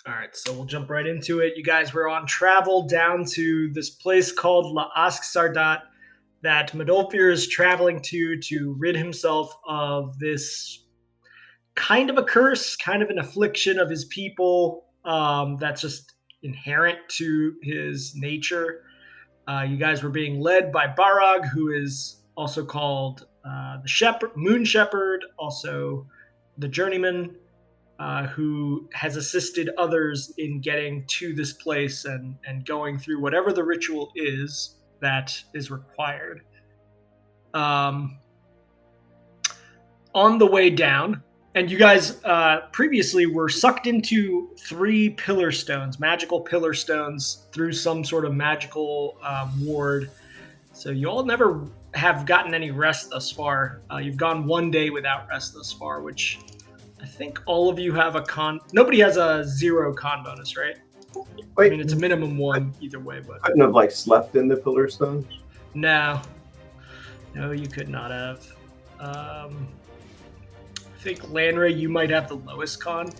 All right, so we'll jump right into it. You guys were on travel down to this place called La Ask Sardat that Medolfir is traveling to rid himself of this kind of a curse, kind of an affliction of his people that's just inherent to his nature. You guys were being led by Barag, who is also called the Shepherd, Moon Shepherd, also the Journeyman, who has assisted others in getting to this place and going through whatever the ritual is that is required. On the way down, and you guys previously were sucked into 3 pillar stones, magical pillar stones, through some sort of magical ward. So you all never have gotten any rest thus far. You've gone 1 day without rest thus far, which I think all of you have a con. Nobody has a 0 con bonus, right? Wait, I mean, it's a minimum 1 either way, but couldn't have like slept in the pillar stones. no, you could not have. I think Lanray, you might have the lowest con.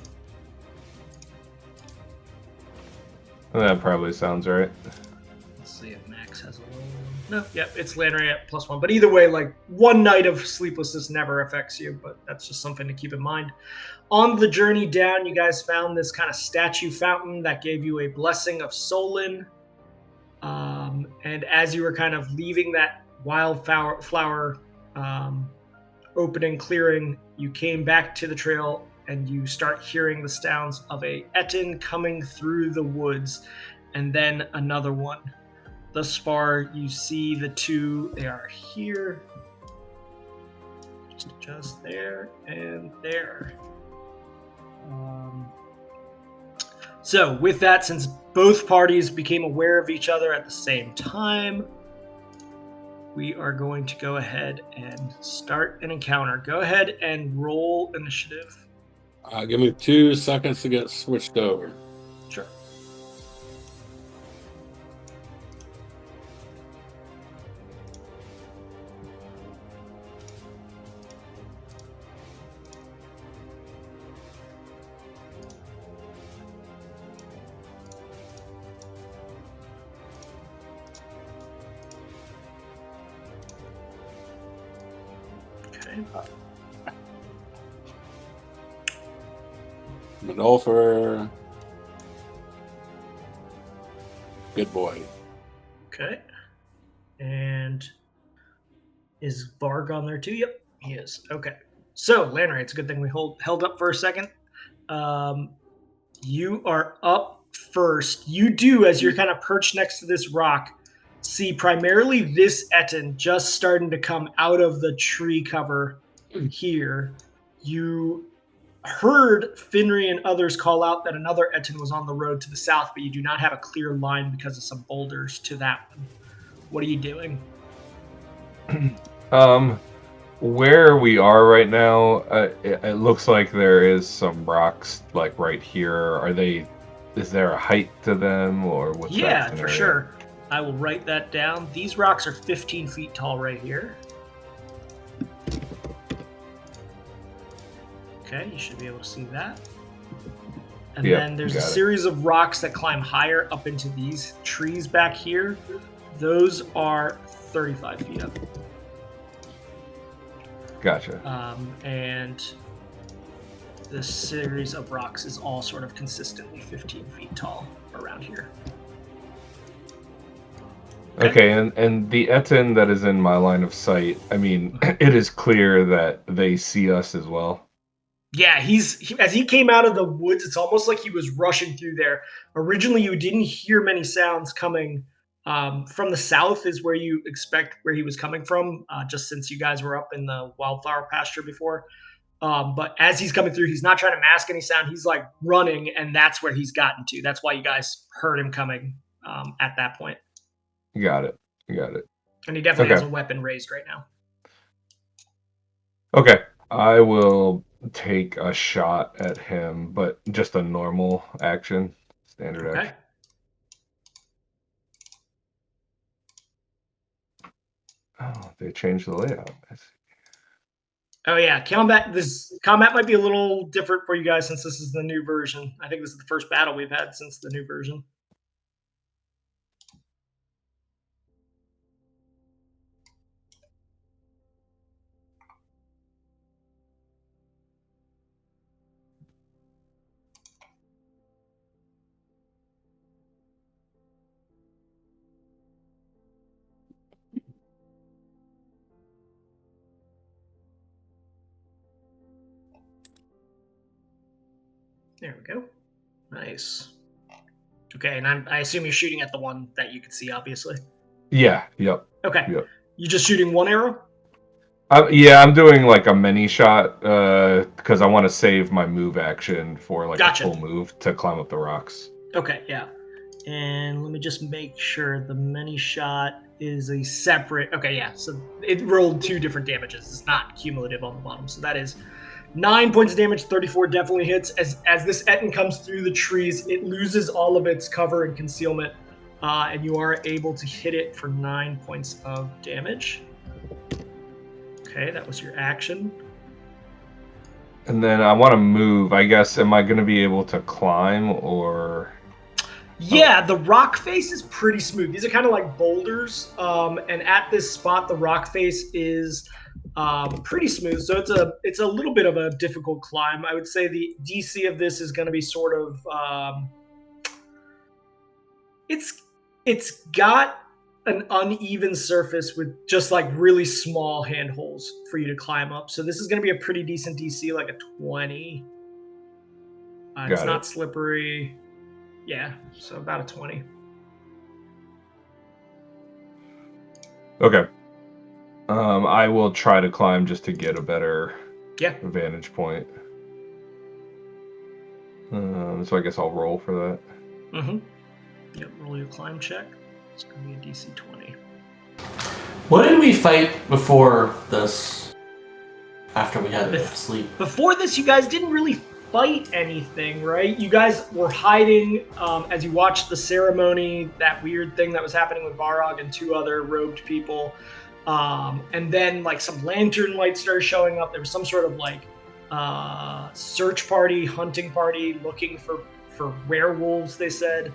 That probably sounds right. Let's see if Max has a low one. No, yep, it's Lanray at +1. But either way, like 1 night of sleeplessness never affects you, but that's just something to keep in mind. On the journey down, you guys found this kind of statue fountain that gave you a blessing of Solin. And as you were kind of leaving that wildflower opening, clearing, you came back to the trail and you start hearing the sounds of a Etin coming through the woods, and then another one. Thus far, you see the 2. They are here, just there and there. So with that, since both parties became aware of each other at the same time, we are going to go ahead and start an encounter. Go ahead and roll initiative. Give me 2 seconds to get switched over. Sure. Manolfer. Good boy. Okay. And is Varg on there too? Yep, he is. Okay. So, Lanray, it's a good thing we held up for a second. You are up first. You do, as you're kind of perched next to this rock, see primarily this Etin just starting to come out of the tree cover here. You heard Finri and others call out that another Etin was on the road to the south, but you do not have a clear line because of some boulders to that one. What are you doing? Where we are right now, it looks like there is some rocks like right here. Is there a height to them, or what's that? Yeah, for sure. I will write that down. These rocks are 15 feet tall right here. Okay, you should be able to see that. And then there's a series of rocks that climb higher up into these trees back here. Those are 35 feet up. Gotcha. And this series of rocks is all sort of consistently 15 feet tall around here. Okay, and the Etin that is in my line of sight, I mean, it is clear that they see us as well. Yeah, as he came out of the woods, it's almost like he was rushing through there. Originally, you didn't hear many sounds coming from the south is where you expect where he was coming from, just since you guys were up in the wildflower pasture before. But as he's coming through, he's not trying to mask any sound. He's like running, and that's where he's gotten to. That's why you guys heard him coming at that point. Got it. And he definitely has a weapon raised right now. Okay, I will take a shot at him, but just a normal action, standard action. Oh, they changed the layout. Oh yeah, combat. This combat might be a little different for you guys since this is the new version. I think this is the first battle we've had since the new version. There we go. Nice. Okay, and I assume you're shooting at the one that you can see, obviously. Yeah. Yep. Okay. Yep. You just shooting one arrow? Yeah, I'm doing like a mini shot because I want to save my move action for like Gotcha. a full move to climb up the rocks. Okay, yeah. And let me just make sure the mini shot is a separate. Okay, yeah. So it rolled 2 different damages. It's not cumulative on the bottom. So that is 9 points of damage. 34 definitely hits. As this Etten comes through the trees, it loses all of its cover and concealment, and you are able to hit it for 9 points of damage. Okay, that was your action. And then I want to move. I guess, am I going to be able to climb or? Yeah, the rock face is pretty smooth. These are kind of like boulders, and at this spot, the rock face is pretty smooth. So it's a little bit of a difficult climb. I would say the DC of this is going to be sort of it's got an uneven surface with just like really small handholds for you to climb up. So this is going to be a pretty decent DC, like a 20. It's not slippery. Yeah, so about a 20. Okay. I will try to climb just to get a better vantage point. So I guess I'll roll for that. Mm-hmm. Yep, roll your climb check. It's going to be a DC 20. What did we fight before this? After we had sleep? Before this, you guys didn't really fight anything, right? You guys were hiding as you watched the ceremony, that weird thing that was happening with Varog and 2 other robed people. And then like some lantern lights started showing up. There was some sort of like search party, hunting party looking for werewolves, they said.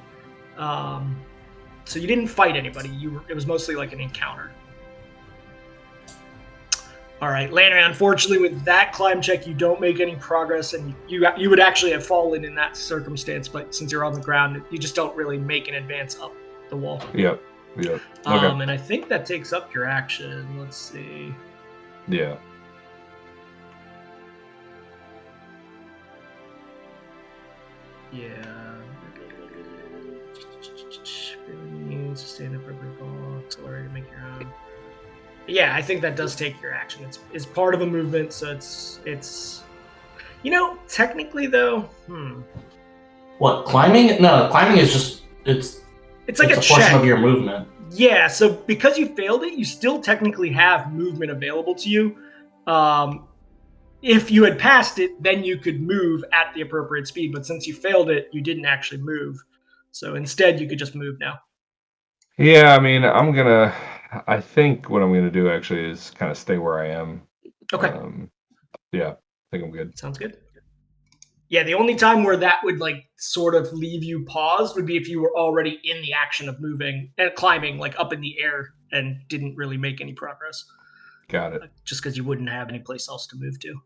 So you didn't fight anybody. It was mostly like an encounter. All right, Landry, unfortunately, with that climb check, you don't make any progress, and you would actually have fallen in that circumstance, but since you're on the ground, you just don't really make an advance up the wall. Yep. Okay. And I think that takes up your action. Let's see. Yeah. Yeah. Sustain appropriate box, or to make your own. Yeah, I think that does take your action. It's part of a movement, so it's technically though. What, climbing? No, climbing is just it's like a portion check of your movement. Yeah, so because you failed it, you still technically have movement available to you. If you had passed it, then you could move at the appropriate speed, but since you failed it, you didn't actually move. So instead, you could just move now. Yeah, I mean, I think what I'm gonna do actually is kind of stay where I am. Okay. Yeah, I think I'm good. Sounds good. Yeah, the only time where that would like sort of leave you paused would be if you were already in the action of moving and climbing like up in the air and didn't really make any progress. Got it. Just because you wouldn't have any place else to move to.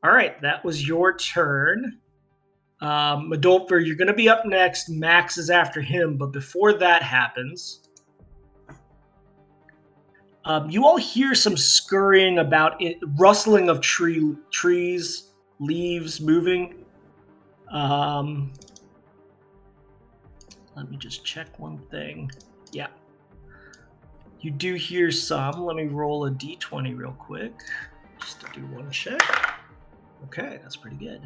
All right, that was your turn. Madolfer, you're going to be up next. Max is after him, but before that happens, you all hear some scurrying about rustling of trees, leaves moving. Let me just check one thing. Yeah. You do hear some. Let me roll a d20 real quick, just to do one check. Okay, that's pretty good.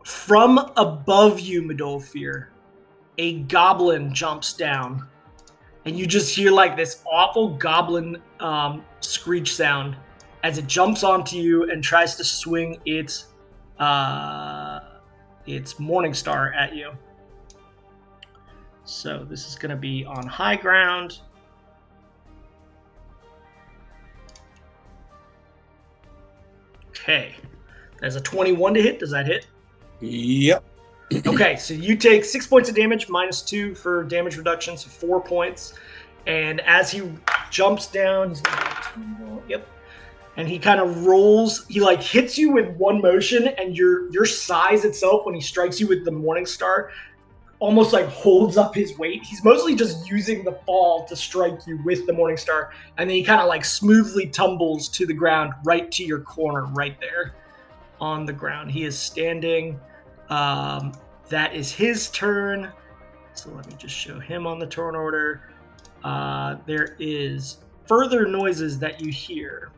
From above you, Madolfer, a goblin jumps down, and you just hear like this awful goblin screech sound as it jumps onto you and tries to swing its Morning Star at you. So this is going to be on high ground. Okay. That's a 21 to hit. Does that hit? Yep. Okay, so you take 6 points of damage, -2 for damage reduction, so 4 points. And as he jumps down, he's going to yep. And he kind of rolls. He like hits you with one motion, and your size itself, when he strikes you with the Morning Star, almost like holds up his weight. He's mostly just using the fall to strike you with the Morning Star, and then he kind of like smoothly tumbles to the ground, right to your corner, right there on the ground. He is standing. That is his turn. So let me just show him on the turn order. There is further noises that you hear.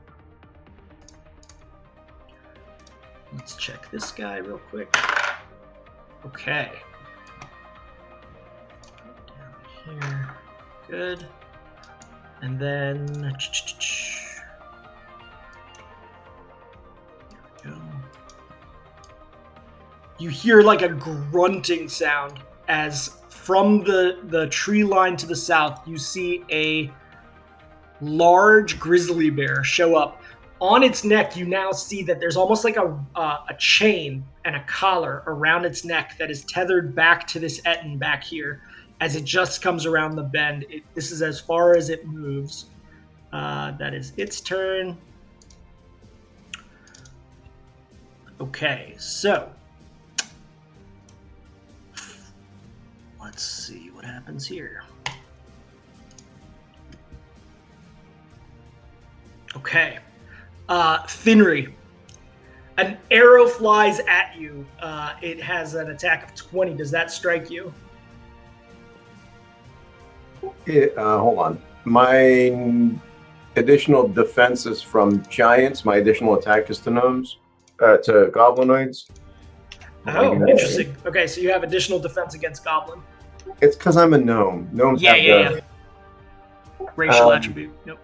Let's check this guy real quick. Okay. Down here. Good. And then... There we go. You hear like a grunting sound as from the tree line to the south, you see a large grizzly bear show up. On its neck, you now see that there's almost like a chain and a collar around its neck that is tethered back to this Etten back here as it just comes around the bend. This is as far as it moves. That is its turn. Okay, so let's see what happens here. Okay. Finry. An arrow flies at you. It has an attack of 20. Does that strike you? Hold on. My additional defense is from giants. My additional attack is to gnomes, to goblinoids. Oh, interesting. Okay, so you have additional defense against goblin. It's because I'm a gnome. Gnomes have yeah. Racial attribute. Nope.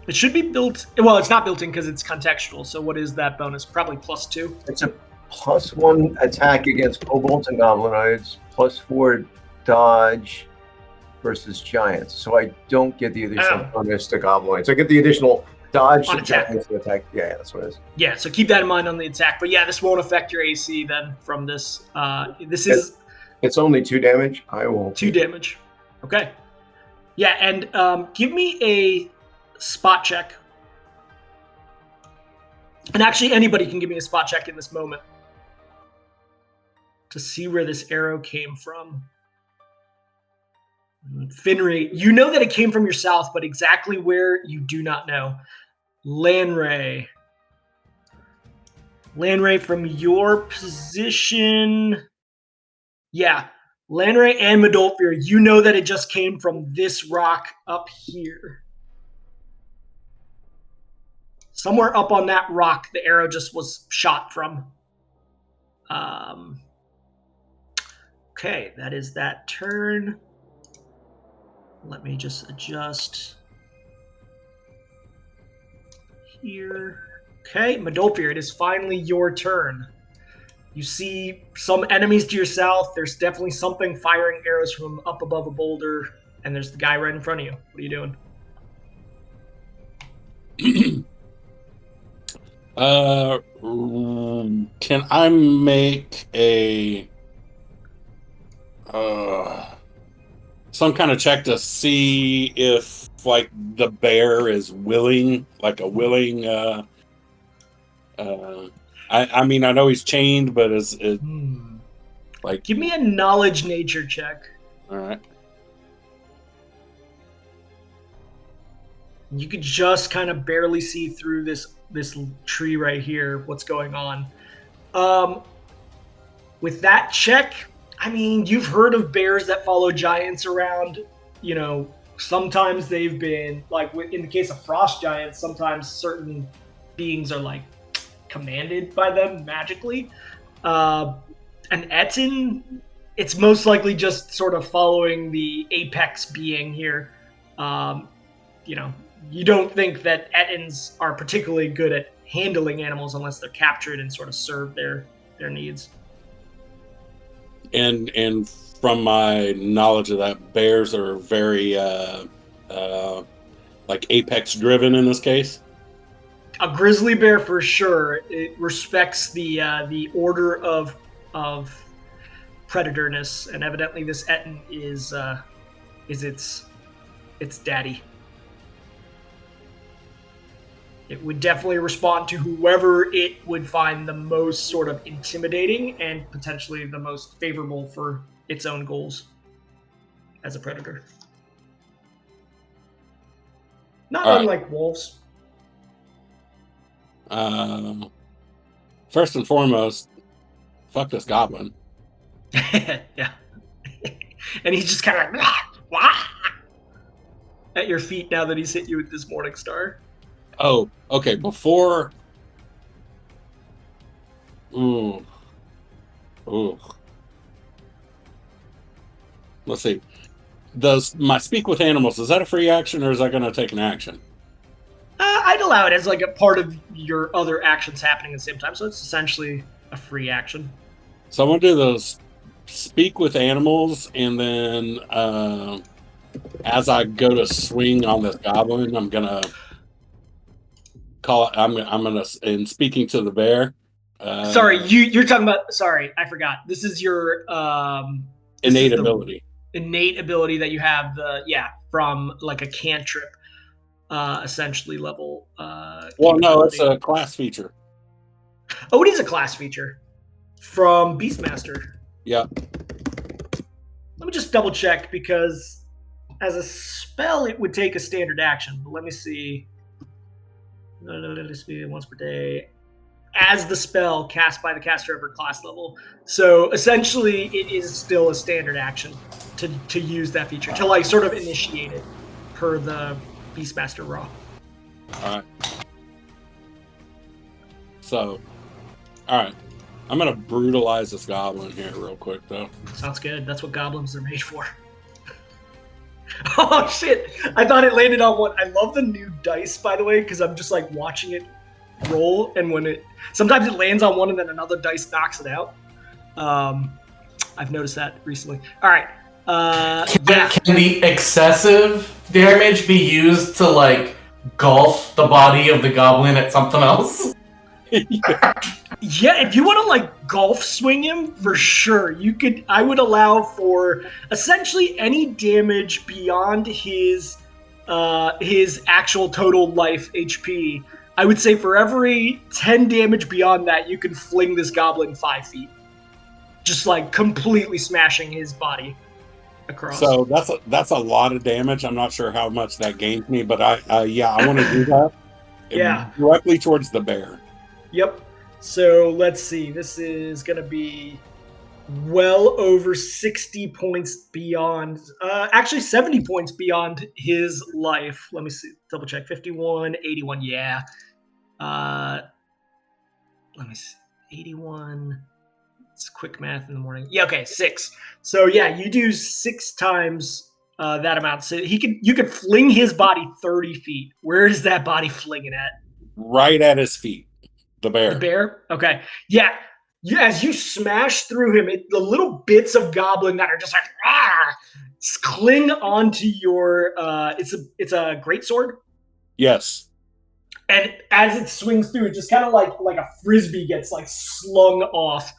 It should be built. Well, it's not built in because it's contextual. So what is that bonus? Probably +2. It's a +1 attack against kobolds and goblinoids, +4 dodge versus giants. So I don't get the additional bonus to goblinoids. I get the additional dodge on to attack. Giants to attack. Yeah, that's what it is. Yeah, so keep that in mind on the attack. But yeah, this won't affect your AC then from this. This is... It's only 2 damage. I will... 2 damage. Okay. Yeah, and give me a spot check. And actually, anybody can give me a spot check in this moment to see where this arrow came from. Finry, you know that it came from your south, but exactly where, you do not know. Lanray, from your position... Yeah, Lanray and Medolfir, you know that it just came from this rock up here. Somewhere up on that rock, the arrow just was shot from. Okay, that is that turn. Let me just adjust here. Okay, Medolfir, it is finally your turn. You see some enemies to your south. There's definitely something firing arrows from up above a boulder, and there's the guy right in front of you. What are you doing? Can I make a some kind of check to see if like the bear is willing, like a willing I mean, I know he's chained, but is it like... Give me a knowledge nature check. All right. You could just kind of barely see through this tree right here, what's going on. With that check, I mean, you've heard of bears that follow giants around. You know, sometimes they've been, like in the case of frost giants, sometimes certain beings are like commanded by them magically. An Etten, it's most likely just sort of following the apex being here. You know, you don't think that Ettins are particularly good at handling animals unless they're captured and sort of serve their needs. And from my knowledge of that, bears are very like apex driven in this case. a grizzly bear for sure. It respects the order of predatorness, and evidently this Etten is its daddy. It would definitely respond to whoever it would find the most sort of intimidating and potentially the most favorable for its own goals as a predator. Not unlike wolves. First and foremost, fuck this goblin. Yeah. And he's just kind of like at your feet now that he's hit you with this morning star. Oh, okay. Before. Ooh. Let's see. Does my speak with animals, is that a free action or is that going to take an action? I'd allow it as like a part of your other actions happening at the same time, so it's essentially a free action. So I'm going to do those speak with animals, and then as I go to swing on this goblin, I'm going to call it, I'm going to, in speaking to the bear. Sorry, you're talking about, sorry, I forgot. This is your innate ability. Innate ability that you have from like a cantrip essentially level well, no, it's a class feature. Oh, it is a class feature from Beastmaster. Yeah. Let me just double check, because as a spell it would take a standard action, but let me see. Once per day as the spell cast by the caster over class level. So essentially it is still a standard action to use that feature, to like sort of initiate it per the Beastmaster Raw. Alright. So, alright. I'm going to brutalize this goblin here real quick, though. Sounds good. That's what goblins are made for. Oh, shit. I thought it landed on one. I love the new dice, by the way, because I'm just like watching it roll, and sometimes it lands on one and then another dice knocks it out. I've noticed that recently. All right. Can the excessive damage be used to like golf the body of the goblin at something else? Yeah, if you want to like golf swing him, for sure you could. I would allow for essentially any damage beyond his actual total life HP. I would say for every 10 damage beyond that, you can fling this goblin 5 feet, just like completely smashing his body across. So that's a lot of damage. I'm not sure how much that gains me, but I want to do that. Yeah, directly towards the bear. Yep. So let's see. This is going to be well over 60 points beyond, actually 70 points beyond his life. Let me see. Double check. 51, 81. Yeah. Let me see. 81. It's quick math in the morning. Yeah. Okay. 6. So yeah, you do 6 times that amount. So you could fling his body 30 feet. Where is that body flinging at? Right at his feet. The bear. The bear? Okay. Yeah. As you smash through him, the little bits of goblin that are just like, cling onto your, it's a greatsword? Yes. And as it swings through, it just kind of like a frisbee gets like slung off.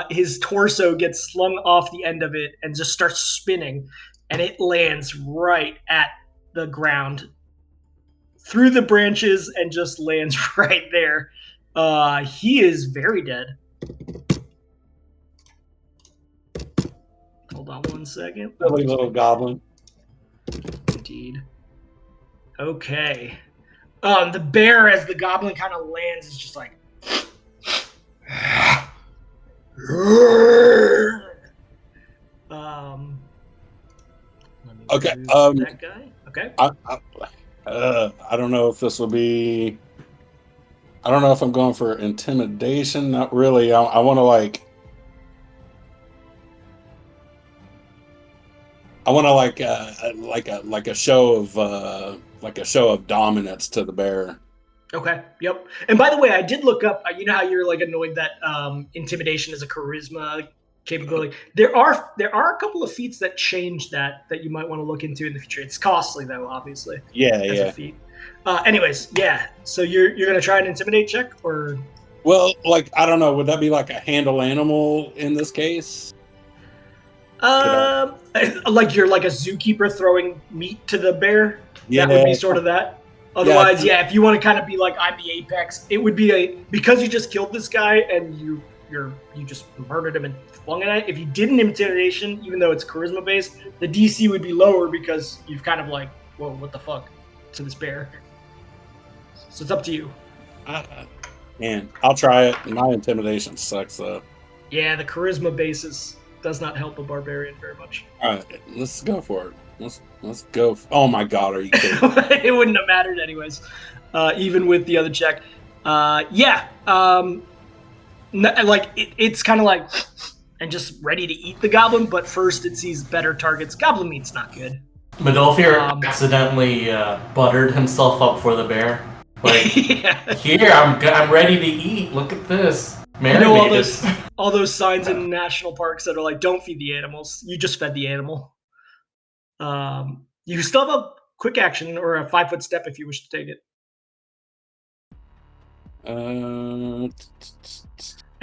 His torso gets slung off the end of it and just starts spinning. And it lands right at the ground through the branches and just lands right there. He is very dead. Hold on one second. Silly little goblin. Indeed. Okay. The bear, as the goblin kind of lands, is just like. Okay. That guy. Okay. I don't know if this will be. I don't know if I'm going for intimidation. Not really. I want to like a show of dominance to the bear. Okay. Yep. And by the way, I did look up. You know how you're like annoyed that intimidation is a charisma capability. There are a couple of feats that change that you might want to look into in the future. It's costly though, obviously. Yeah. As a feat. Anyways, yeah. So you're gonna try an intimidate check, or Well, like I don't know. Would that be like a handle animal in this case? like you're like a zookeeper throwing meat to the bear? Yeah. That would be sort of that. Otherwise, yeah, if you want to kind of be like, I'm the apex, it would be because you just killed this guy and you just murdered him and flung it at it. If you did an intimidation, even though it's charisma based, the DC would be lower because you've kind of like, whoa, what the fuck, to this bear. So it's up to you. Man, I'll try it. My intimidation sucks though. Yeah, the charisma basis does not help a barbarian very much. All right, let's go for it. Let's go. Oh my god, are you kidding? It wouldn't have mattered anyways, even with the other check. It's kind of like and just ready to eat the goblin, but first it sees better targets. Goblin meat's not good. Midolfir accidentally buttered himself up for the bear. Like, yeah. Here, I'm ready to eat. Look at this. You know all those signs in national parks that are like, don't feed the animals. You just fed the animal. You still have a quick action or a 5-foot step if you wish to take it. And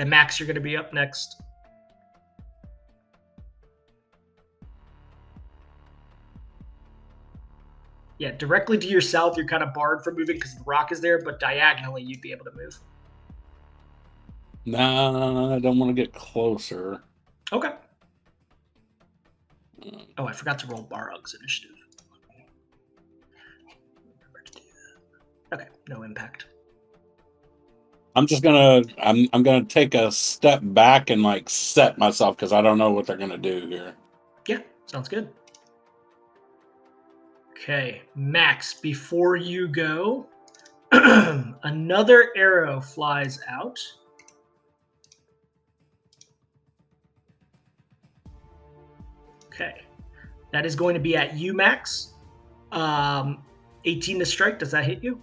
Max, you're going to be up next. Yeah, directly to your south, you're kind of barred from moving because the rock is there, but diagonally, you'd be able to move. Nah, I don't want to get closer. Okay. Oh, I forgot to roll Barug's initiative. Okay, no impact. I'm just gonna I'm gonna take a step back and like set myself because I don't know what they're gonna do here. Yeah, sounds good. Okay, Max, before you go, another arrow flies out. Okay, that is going to be at you, Max. 18 to strike. Does that hit you?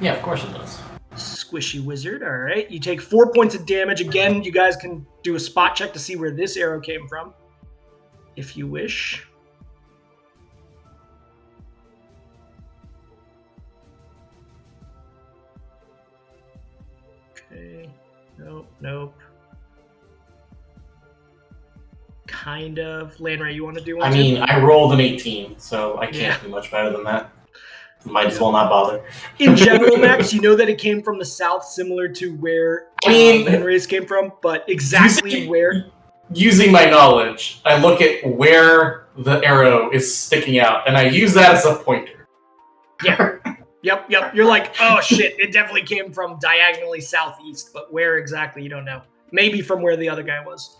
Yeah, of course it does. Squishy wizard. All right. You take 4 points of damage. Again, you guys can do a spot check to see where this arrow came from, if you wish. Okay. Nope. Kind of. Landray, you want to do one? I mean, I rolled an 18, so I can't do much better than that. Might as well not bother. In general, Max, you know that it came from the south, similar to where Henry's came from, but exactly where. Using my knowledge, I look at where the arrow is sticking out, and I use that as a pointer. Yeah. Yep. You're like, oh shit, it definitely came from diagonally southeast, but where exactly, you don't know. Maybe from where the other guy was.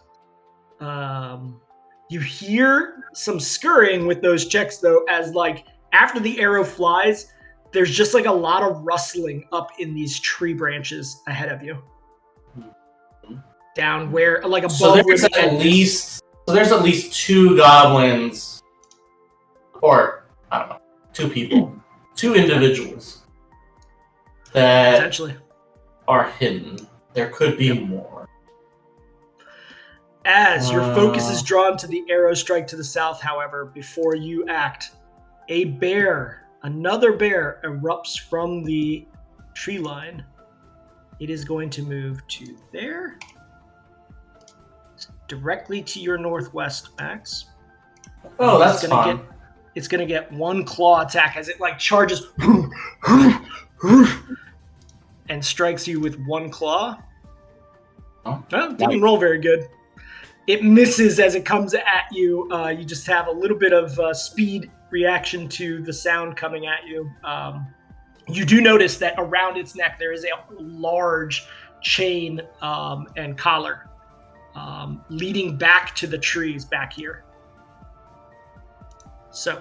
You hear some scurrying with those checks, though, as like, after the arrow flies, there's just like a lot of rustling up in these tree branches ahead of you. Down where, like above. So there's at least 2 goblins, or I don't know, 2 people, 2 individuals that potentially are hidden. There could be more. As your focus is drawn to the arrow strike to the south, however, before you act, another bear erupts from the tree line. It is going to move to there. Directly to your northwest, Max. Oh, that's fun. It's going to get 1 claw attack as it like charges and strikes you with 1 claw. Oh, didn't roll very good. It misses as it comes at you. You just have a little bit of speed reaction to the sound coming at you. You do notice that around its neck there is a large chain and collar leading back to the trees back here. So,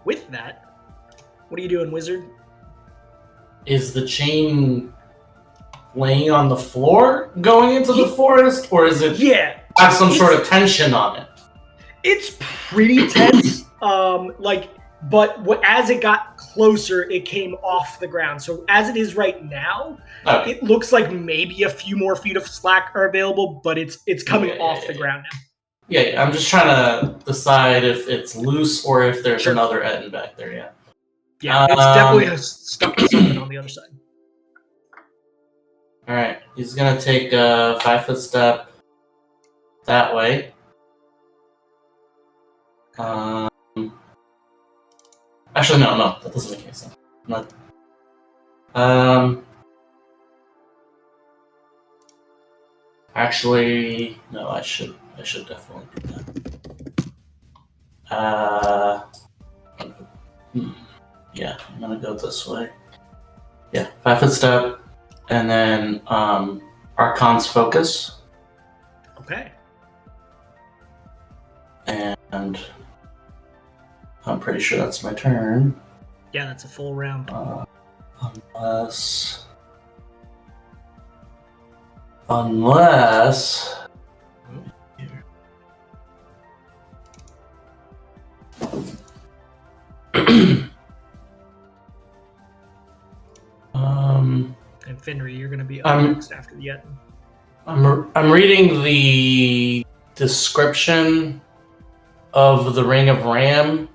with that, what are you doing, wizard? Is the chain laying on the floor going into the forest, or is it have some sort of tension on it? It's pretty tense. But as it got closer, it came off the ground. So as it is right now, it looks like maybe a few more feet of slack are available, but it's coming off the ground now. Yeah, I'm just trying to decide if it's loose or if there's another Etten back there. Yeah. Yeah, it's definitely stuck to something on the other side. All right, he's gonna take a 5-foot step that way. Actually, no, that doesn't make any sense. Actually, no, I should definitely do that. Yeah, I'm gonna go this way. Yeah, 5-foot step, and then Archon's Focus. Okay. And I'm pretty sure that's my turn. Yeah, that's a full round. Unless. And Finry, you're going to be up next after the Yetin. I'm reading the description of the Ring of Ram.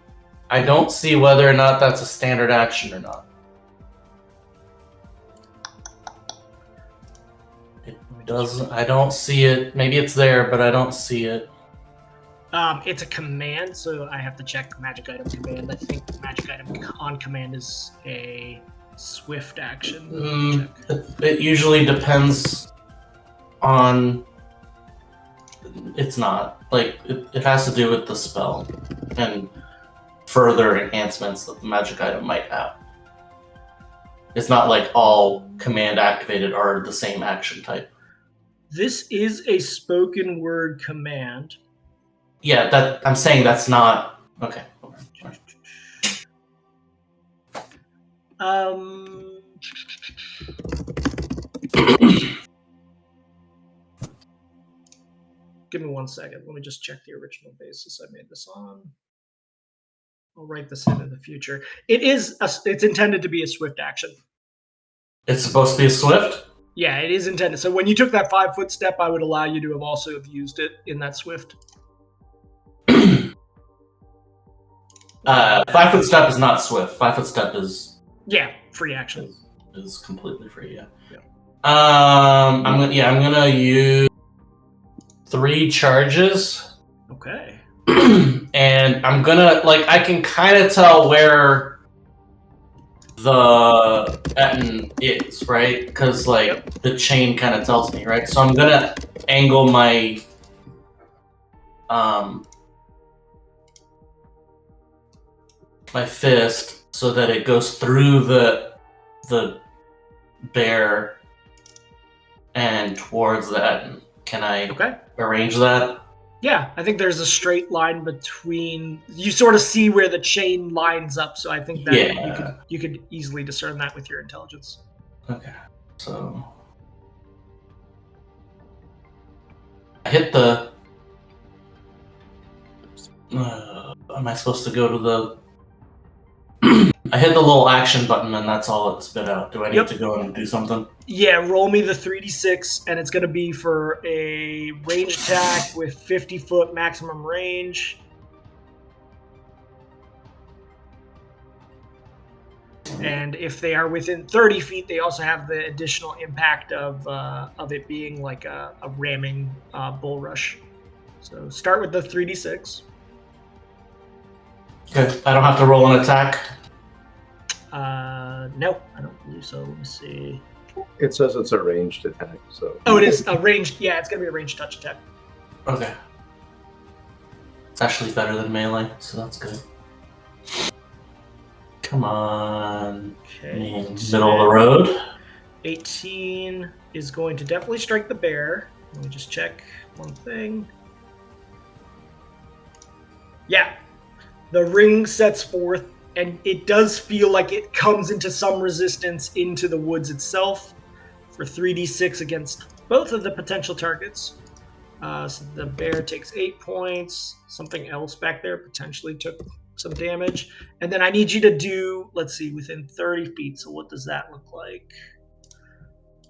I don't see whether or not that's a standard action or not. It doesn't. I don't see it. Maybe it's there, but I don't see it. It's a command, so I have to check magic item command. I think magic item on command is a swift action. It usually depends on. It's not like it has to do with the spell and further enhancements that the magic item might have. It's not like all command activated are the same action type. This is a spoken word command. Yeah, that I'm saying that's not okay. Give me 1 second. Let me just check the original basis I made this on. I'll write this into the future. It's intended to be a swift action. It's supposed to be a swift? Yeah, it is intended. So when you took that 5-foot step, I would allow you to have also used it in that swift. 5-foot step is not swift. 5-foot step is free action. Is completely free. Yeah. I'm gonna use 3 charges. Okay. And I'm gonna I can kind of tell where the Etten is, right? Because the chain kind of tells me, right? So I'm gonna angle my my fist so that it goes through the bear and towards the Etten. Can I arrange that? Yeah, I think there's a straight line between. You sort of see where the chain lines up, so I think that you could easily discern that with your intelligence. Okay, so I hit the. Am I supposed to go to the? I hit the little action button, and that's all it spit out. Do I need to go and do something? Yeah, roll me the 3d6, and it's going to be for a range attack with 50-foot maximum range. And if they are within 30 feet, they also have the additional impact of it being like a ramming bull rush. So start with the 3d6. Okay, I don't have to roll an attack? No, I don't believe so. Let me see. It says it's a ranged attack, so. Oh, it is a ranged. Yeah, it's gonna be a ranged touch attack. Okay. It's actually better than melee, so that's good. Come on. Okay. Middle of the road. 18 is going to definitely strike the bear. Let me just check one thing. Yeah, the ring sets forth. And it does feel like it comes into some resistance into the woods itself for 3d6 against both of the potential targets. So the bear takes 8 points. Something else back there potentially took some damage. And then I need you to do, let's see, within 30 feet. So what does that look like?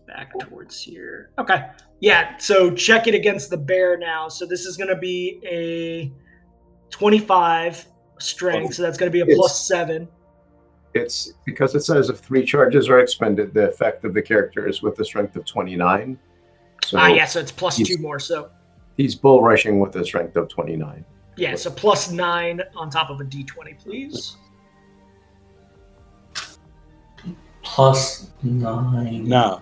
Back towards here. Okay. Yeah, so check it against the bear now. So this is going to be a 25 strength, so that's going to be a +7. it's because it says if 3 charges are expended, the effect of the character is with a strength of 29. So so it's plus 2 more. So he's bull rushing with a strength of 29. Yeah, so plus 9 on top of a d20, please. Plus 9. No.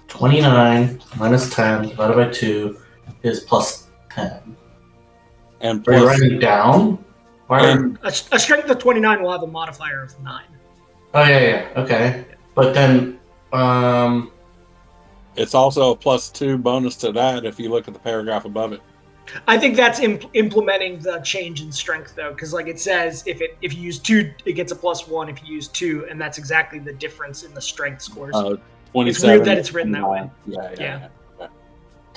29 minus 10 divided by 2 is plus 10. And Are you plus, writing down? A strength of 29 will have a modifier of 9. Oh, yeah, okay. But then, it's also a plus 2 bonus to that if you look at the paragraph above it. I think that's implementing the change in strength, though, because like it says, if you use 2, it gets a plus 1 if you use 2, and that's exactly the difference in the strength scores. 27. It's weird that it's written that way. Yeah.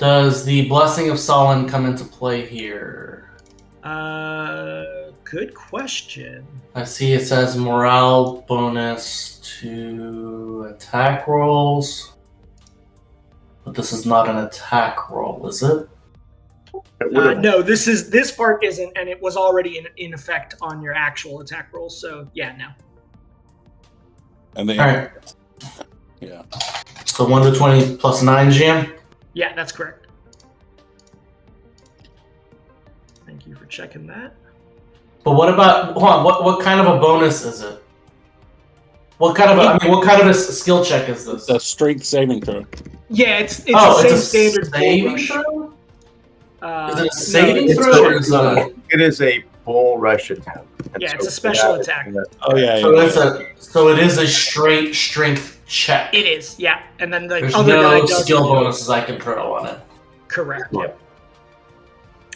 does the Blessing of Solon come into play here? Good question. I see it says morale bonus to attack rolls. But this is not an attack roll, is it? No, this part isn't, and it was already in effect on your actual attack roll. So yeah, no. And then, All right. Yeah. So 1 to 20 plus 9, GM? Yeah, that's correct. Thank you for checking that. But what about what kind of a bonus is it? What kind of a skill check is this? It's a strength saving throw. Yeah, it's the same standard saving bull rush. throw? Is it No, a saving it's throw or is it It is a bull rush attempt. And Yeah, so it's a special that- attack. Oh yeah. so it is a straight strength check. It is, yeah. And then the There's other guy no does skill it. bonuses I can throw on it. Correct. Yep.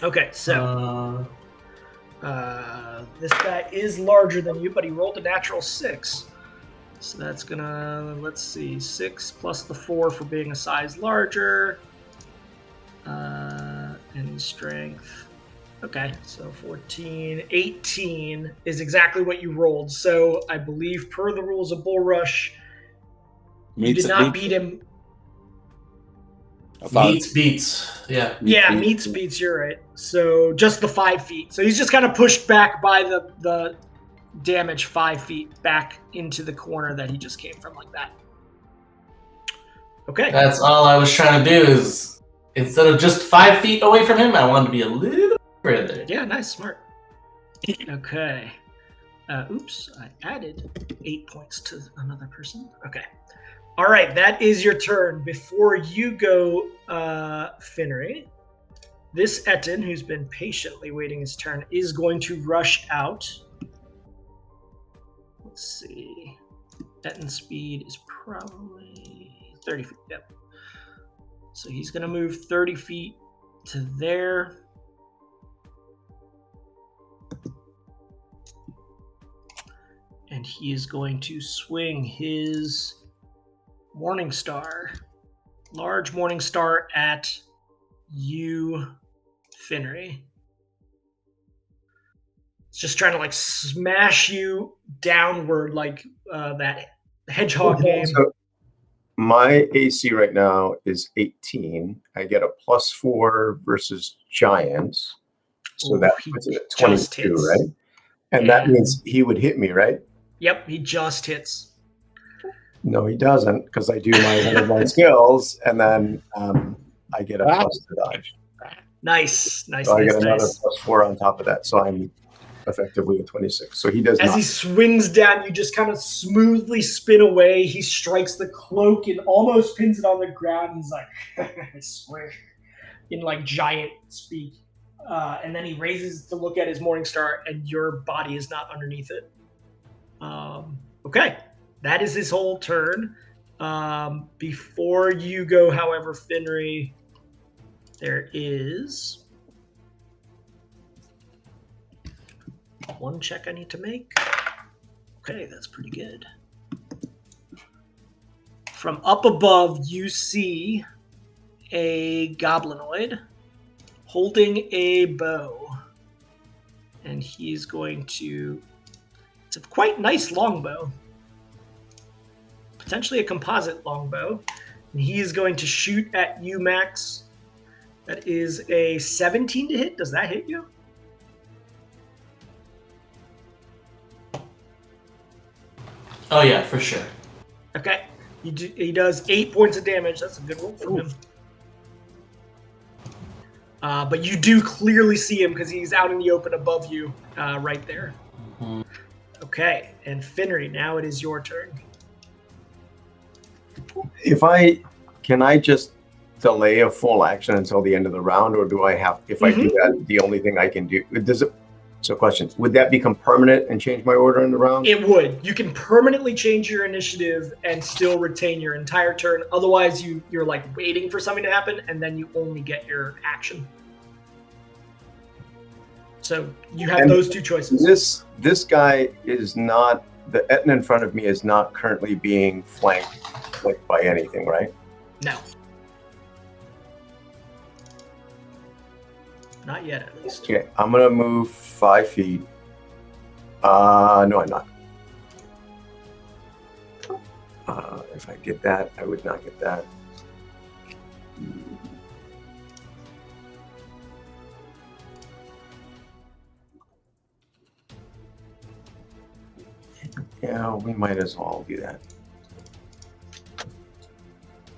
Okay, so this guy is larger than you, but he rolled a natural 6. So that's gonna, let's see, 6 plus the 4 for being a size larger. And strength. Okay, so 14, 18 is exactly what you rolled. So I believe per the rules of Bull Rush, you did not beat him. Beats. Yeah. Meets beats, you're right. So just the 5 feet. So he's just kind of pushed back by the damage 5 feet back into the corner that he just came from, like that. Okay. That's all I was trying to do is instead of just 5 feet away from him, I wanted to be a little further. Yeah, nice, smart. Okay. Oops, I added 8 points to another person. Okay. All right, that is your turn. Before you go, Finnery, this Etten, who's been patiently waiting his turn, is going to rush out. Let's see. Etten's speed is probably 30 feet. Yep. So he's going to move 30 feet to there. And he is going to swing his Morning Star, large Morning Star at you, Finnery. It's just trying to like smash you downward like that hedgehog game. So my AC right now is 18. I get a +4 versus giants. So that puts it at 22, right? And that means he would hit me, right? Yep, he just hits. No, he doesn't, because I do one of my skills, and then I get a plus to dodge. Nice. So I get another +4 on top of that. So I'm effectively a 26. So he does As not. he swings down, you just kind of smoothly spin away. He strikes the cloak and almost pins it on the ground. He's like, I swear, in like giant speak. And then he raises to look at his Morning Star, and your body is not underneath it. Okay, that is his whole turn. Before you go, however, Finnery, there is one check I need to make. Okay, that's pretty good. From up above, you see a goblinoid holding a bow. And he's going to... It's a quite nice longbow. Potentially a composite longbow. And he is going to shoot at you, Max. That is a 17 to hit. Does that hit you? Oh yeah, for sure. Okay. He does 8 points of damage. That's a good roll from him. But you do clearly see him because he's out in the open above you, right there. Mm-hmm. Okay, and Finry, now it is your turn. Can I just delay a full action until the end of the round, or do I have? If I do that, the only thing I can do does it. So, questions: would that become permanent and change my order in the round? It would. You can permanently change your initiative and still retain your entire turn. Otherwise, you're like waiting for something to happen, and then you only get your action. So you have those two choices. This guy is not, the Etna in front of me is not currently being flanked by anything, right? No. Not yet, at least. Okay, I'm gonna move 5 feet. No, I'm not. If I get that, I would not get that. Yeah, we might as well do that.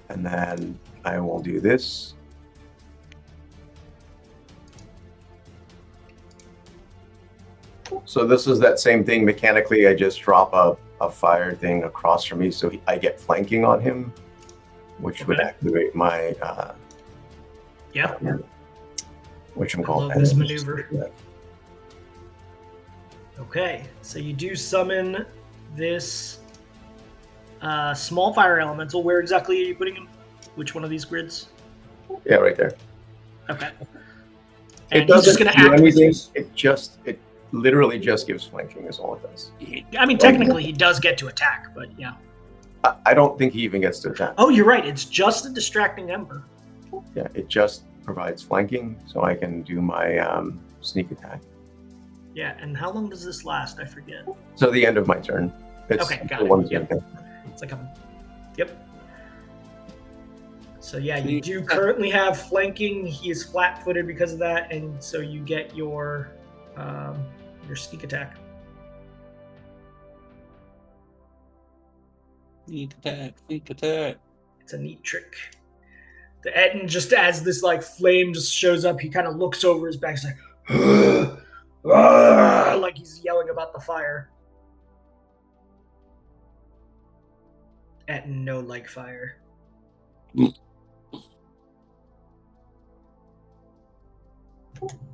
And then I will do this. So this is that same thing mechanically. I just drop a fire thing across from me, so I get flanking on him, which would activate my which I'm calling this maneuver. Okay, so you do summon this small fire elemental. Where exactly are you putting him? Which one of these grids? Yeah, right there. Okay. And It doesn't do anything. It literally just gives flanking is all it does. I mean, technically he does get to attack, but yeah. I don't think he even gets to attack. Oh, you're right. It's just a distracting ember. Yeah, it just provides flanking, so I can do my sneak attack. Yeah, and how long does this last? I forget. So the end of my turn. Okay, got it. Yep. It's like yep. So yeah, you do currently have flanking. He is flat-footed because of that, and so you get your sneak attack. Sneak attack. It's a neat trick. The Etten, just as this like flame just shows up, he kind of looks over his back. He's like he's yelling about the fire. Etten no like fire. Hold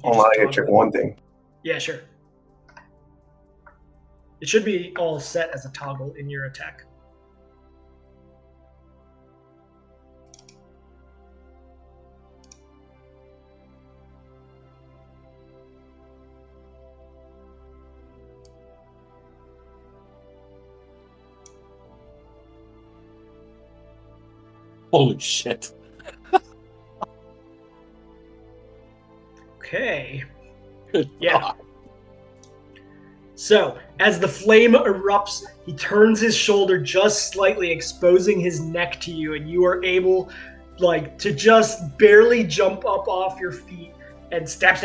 on, I gotta check one thing. Yeah, sure. It should be all set as a toggle in your attack. Holy shit. Okay. Good Yeah. God. So, as the flame erupts, he turns his shoulder just slightly, exposing his neck to you, and you are able, to just barely jump up off your feet and stab.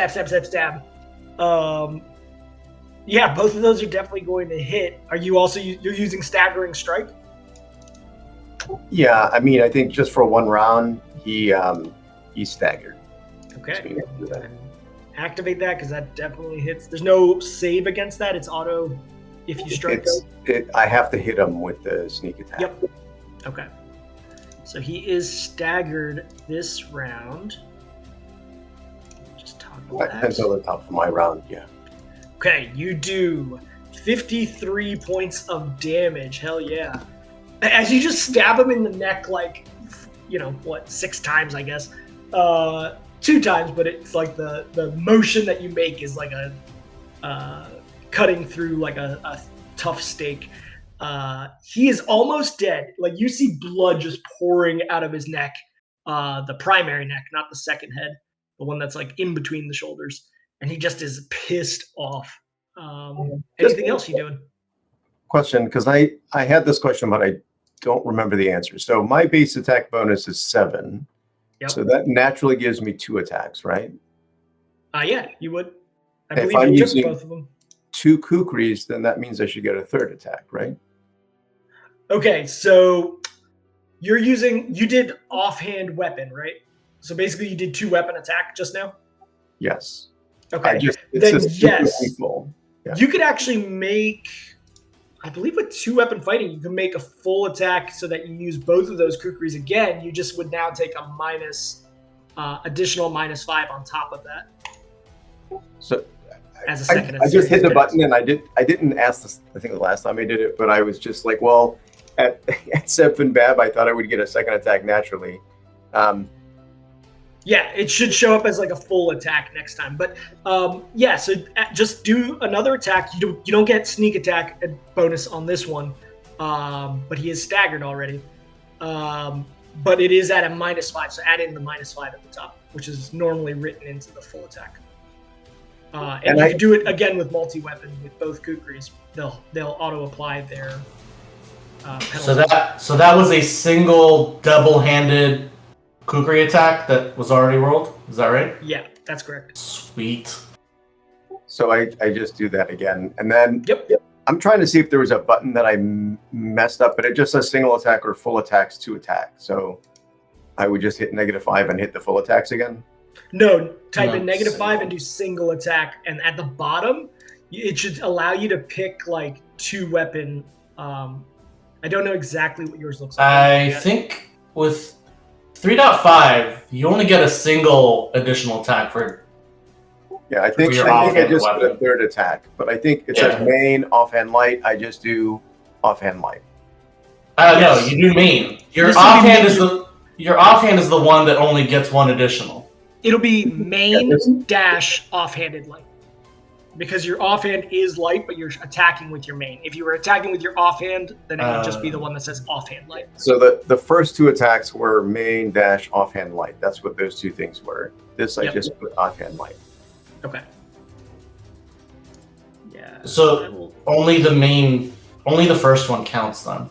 Yeah, both of those are definitely going to hit. Are you also you're using staggering strike? Yeah, I mean, I think just for one round, he's staggered. Okay. Activate that because that definitely hits. There's no save against that. It's auto if you strike. I have to hit him with the sneak attack. Yep. Okay. So he is staggered this round. Just toggle that. Until the top of my round, yeah. Okay, you do 53 points of damage. Hell yeah. As you just stab him in the neck 6 times, I guess. 2 times, but it's like the motion that you make is like a cutting through like a tough steak. He is almost dead. Like you see blood just pouring out of his neck, the primary neck, not the second head, the one that's like in between the shoulders, and he just is pissed off. Anything else you doing? Question, because I had this question, but I don't remember the answer. So my base attack bonus is 7. Yep. So that naturally gives me 2 attacks, right? Yeah, you would. I If believe I'm you took using both of them. 2 kukris, then that means I should get a 3rd attack, right? Okay, so you did offhand weapon, right? So basically you did 2 weapon attack just now? Yes. Okay, it's then just yes. equal. Yeah. You could actually make, I believe with 2 weapon fighting, you can make a full attack so that you use both of those kukris again. You just would now take a additional -5 on top of that. So as a second. I just hit the button and I didn't ask this, I think the last time I did it, but I was just like, well, at Savfk and Bab, I thought I would get a second attack naturally. Yeah, it should show up as like a full attack next time. But yeah, so just do another attack. You don't get sneak attack bonus on this one, but he is staggered already. But it is at a -5, so add in the -5 at the top, which is normally written into the full attack. And you can do it again with multi-weapon with both kukris. They'll auto-apply their penalty. So that was a single double-handed kukri attack that was already rolled? Is that right? Yeah, that's correct. Sweet. So I just do that again. And then Yep. I'm trying to see if there was a button that I messed up, but it just says single attack or full attacks to attack. So I would just hit -5 and hit the full attacks again? No, type in -5 and do single attack. And at the bottom, it should allow you to pick like 2 weapon. I don't know exactly what yours looks like. I think with 3.5, you only get a single additional attack for. Yeah, I think I just put a 3rd attack, but I think it says main, offhand light. I just do offhand light. No, you do main. Your offhand is the one that only gets 1 additional. It'll be main dash offhanded light. Because your offhand is light, but you're attacking with your main. If you were attacking with your offhand, then it would just be the one that says offhand light. So the first 2 attacks were main dash offhand light. That's what those 2 things were. This I just put offhand light. Okay. Yeah. So only the first one counts then.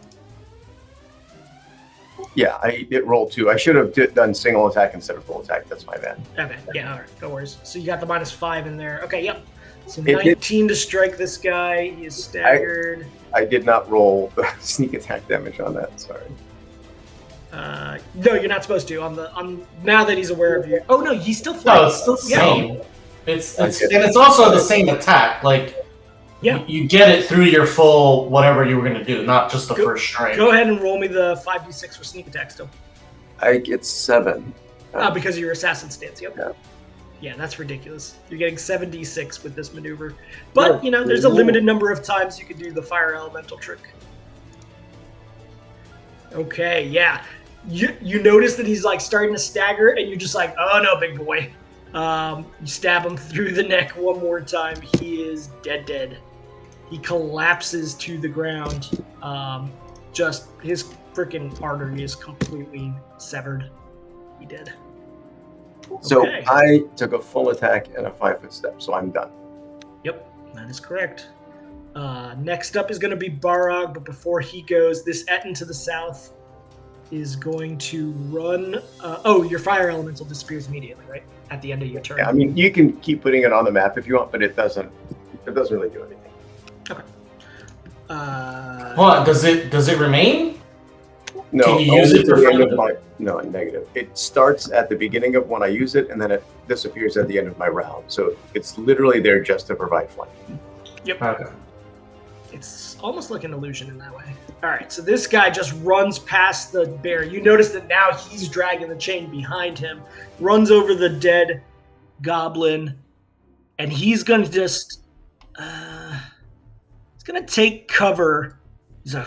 Yeah, it rolled 2. I should have done single attack instead of full attack. That's my bad. Okay, yeah, all right, no worries. So you got the -5 in there. Okay, yep. So 19 to strike this guy. He is staggered. I did not roll the sneak attack damage on that. Sorry. No, you're not supposed to. On now that he's aware of you. Oh no, he's still flying. No, it's still the same. It's also the same attack. Like, you get it through your full whatever you were going to do, not just the first strike. Go ahead and roll me the 5d6 for sneak attack still. I get 7. Because of your assassin stance. Yep. Yeah. Yeah, that's ridiculous. You're getting 7d6 with this maneuver. But, there's a limited number of times you can do the fire elemental trick. Okay, yeah. You notice that he's like starting to stagger, and you're just like, oh no, big boy. You stab him through the neck one more time. He is dead. He collapses to the ground. Just his freaking artery is completely severed. He did. So I took a full attack and a 5-foot step, so I'm done. Yep, that is correct. Next up is going to be Barog, but before he goes, this Etten to the south is going to run. Your fire elemental disappears immediately, right? At the end of your turn. Yeah, I mean, you can keep putting it on the map if you want, but it doesn't really do anything. Okay. What does it remain? No, can you use it for no, negative. It starts at the beginning of when I use it, and then it disappears at the end of my round. So it's literally there just to provide flank. Yep. Okay. It's almost like an illusion in that way. All right, so this guy just runs past the bear. You notice that now he's dragging the chain behind him, runs over the dead goblin, and he's going to just... he's going to take cover. He's like...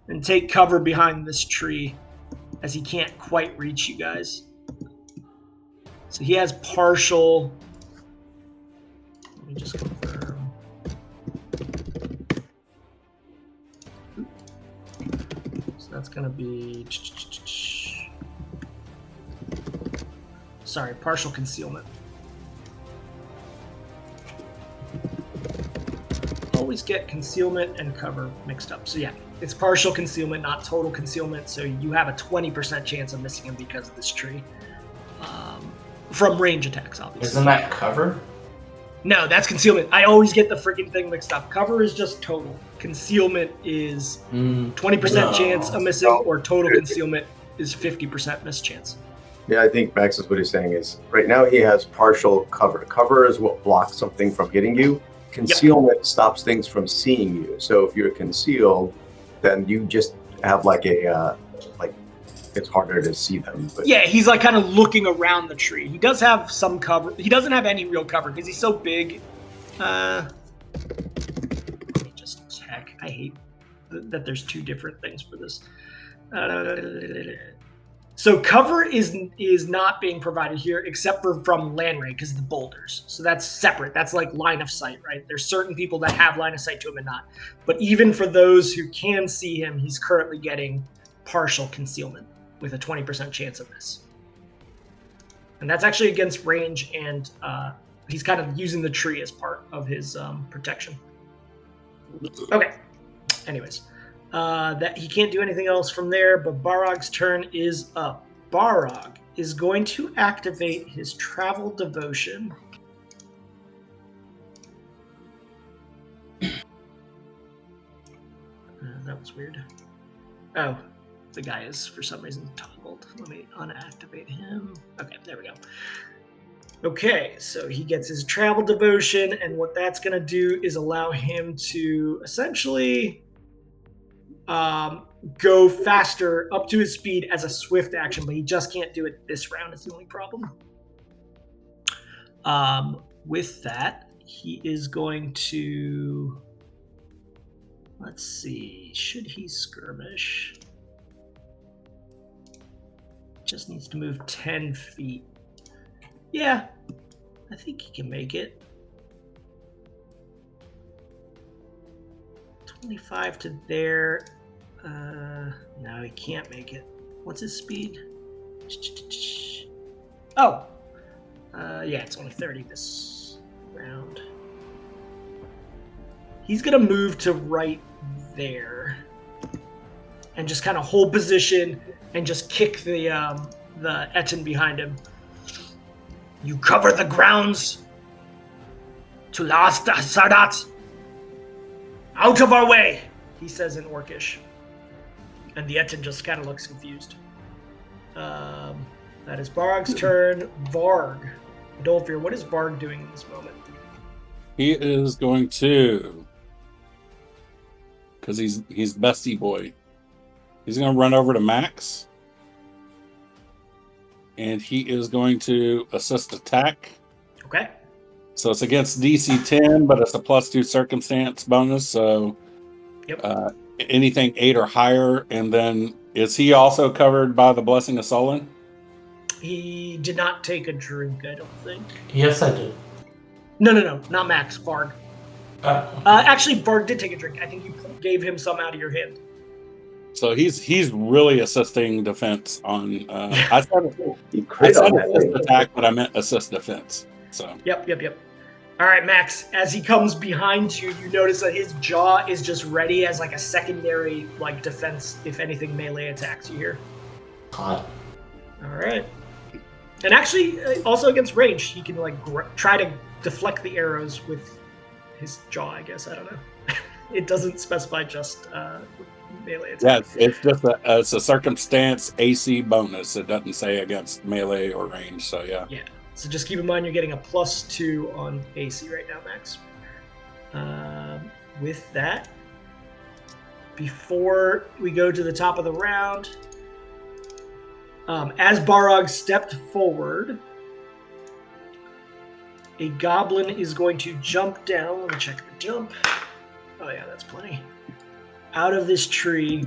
and take cover behind this tree as he can't quite reach you guys. So he has partial... Let me just confirm. So that's going to be... Sorry, partial concealment. Always get concealment and cover mixed up. So yeah, it's partial concealment, not total concealment. So you have a 20% chance of missing him because of this tree. From range attacks, obviously. Isn't that cover? No, that's concealment. I always get the freaking thing mixed up. Cover is just total. Concealment is 20% chance of missing, or total concealment is 50% miss chance. Yeah, I think Max is what he's saying is right now he has partial cover. Cover is what blocks something from hitting you. Concealment stops things from seeing you. So if you're concealed, then you just have like a it's harder to see them. But. Yeah, he's like kind of looking around the tree. He does have some cover. He doesn't have any real cover because he's so big. Let me just check. I hate that there's two different things for this. So cover is not being provided here except for from Landray because of the boulders. So that's separate. That's like line of sight, right? There's certain people that have line of sight to him and not. But even for those who can see him, he's currently getting partial concealment with a 20% chance of this. And that's actually against range, and he's kind of using the tree as part of his protection. Okay. Anyways. That he can't do anything else from there, but Barog's turn is up. Barog is going to activate his Travel Devotion. That was weird. Oh, the guy is for some reason toggled. Let me unactivate him. Okay, there we go. Okay, so he gets his Travel Devotion, and what that's going to do is allow him to essentially go faster up to his speed as a swift action, but he just can't do it this round. Is the only problem. With that, he is going to, let's see, should he skirmish? Just needs to move 10 feet. Yeah, I think he can make it. 25 to there. No, he can't make it. What's his speed? Oh. Yeah, it's only 30 this round. He's going to move to right there. And just kind of hold position and just kick the Etten behind him. You cover the grounds to last Sardat. Out of our way, he says in Orcish. And the Etten just kind of looks confused. That is Barog's turn. Varg. Dolfir, what is Varg doing in this moment? He is going to, because he's bestie boy, he's going to run over to Max. And he is going to assist attack. Okay. So it's against DC 10, but it's a +2 circumstance bonus. So anything 8 or higher. And then is he also covered by the Blessing of Solon? He did not take a drink, I don't think. Yes, I did. No, not Max. Varg. Actually, Varg did take a drink. I think you gave him some out of your hand. So he's really assisting defense on. I said assist attack, but I meant assist defense. So. Yep. All right, Max. As he comes behind you, you notice that his jaw is just ready as like a secondary like defense if anything melee attacks you here. Hot. All right. And actually, also against range, he can like try to deflect the arrows with his jaw. I guess I don't know. It doesn't specify just melee attack. Yeah, it's just it's a circumstance AC bonus. It doesn't say against melee or range. So yeah. Yeah. So just keep in mind you're getting a +2 on AC right now, Max. With that, before we go to the top of the round, as Barog stepped forward, a goblin is going to jump down. Let me check the jump. Oh yeah, that's plenty. Out of this tree,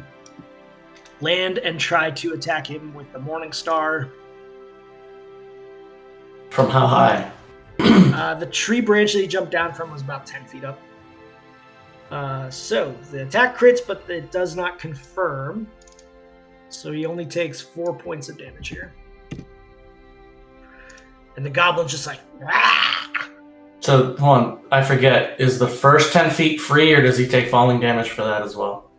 land and try to attack him with the Morning Star. From how high? The tree branch that he jumped down from was about 10 feet up. So the attack crits, but it does not confirm. So he only takes 4 points of damage here. And the goblin's just like, Rah! So, hold on, I forget. Is the first 10 feet free, or does he take falling damage for that as well?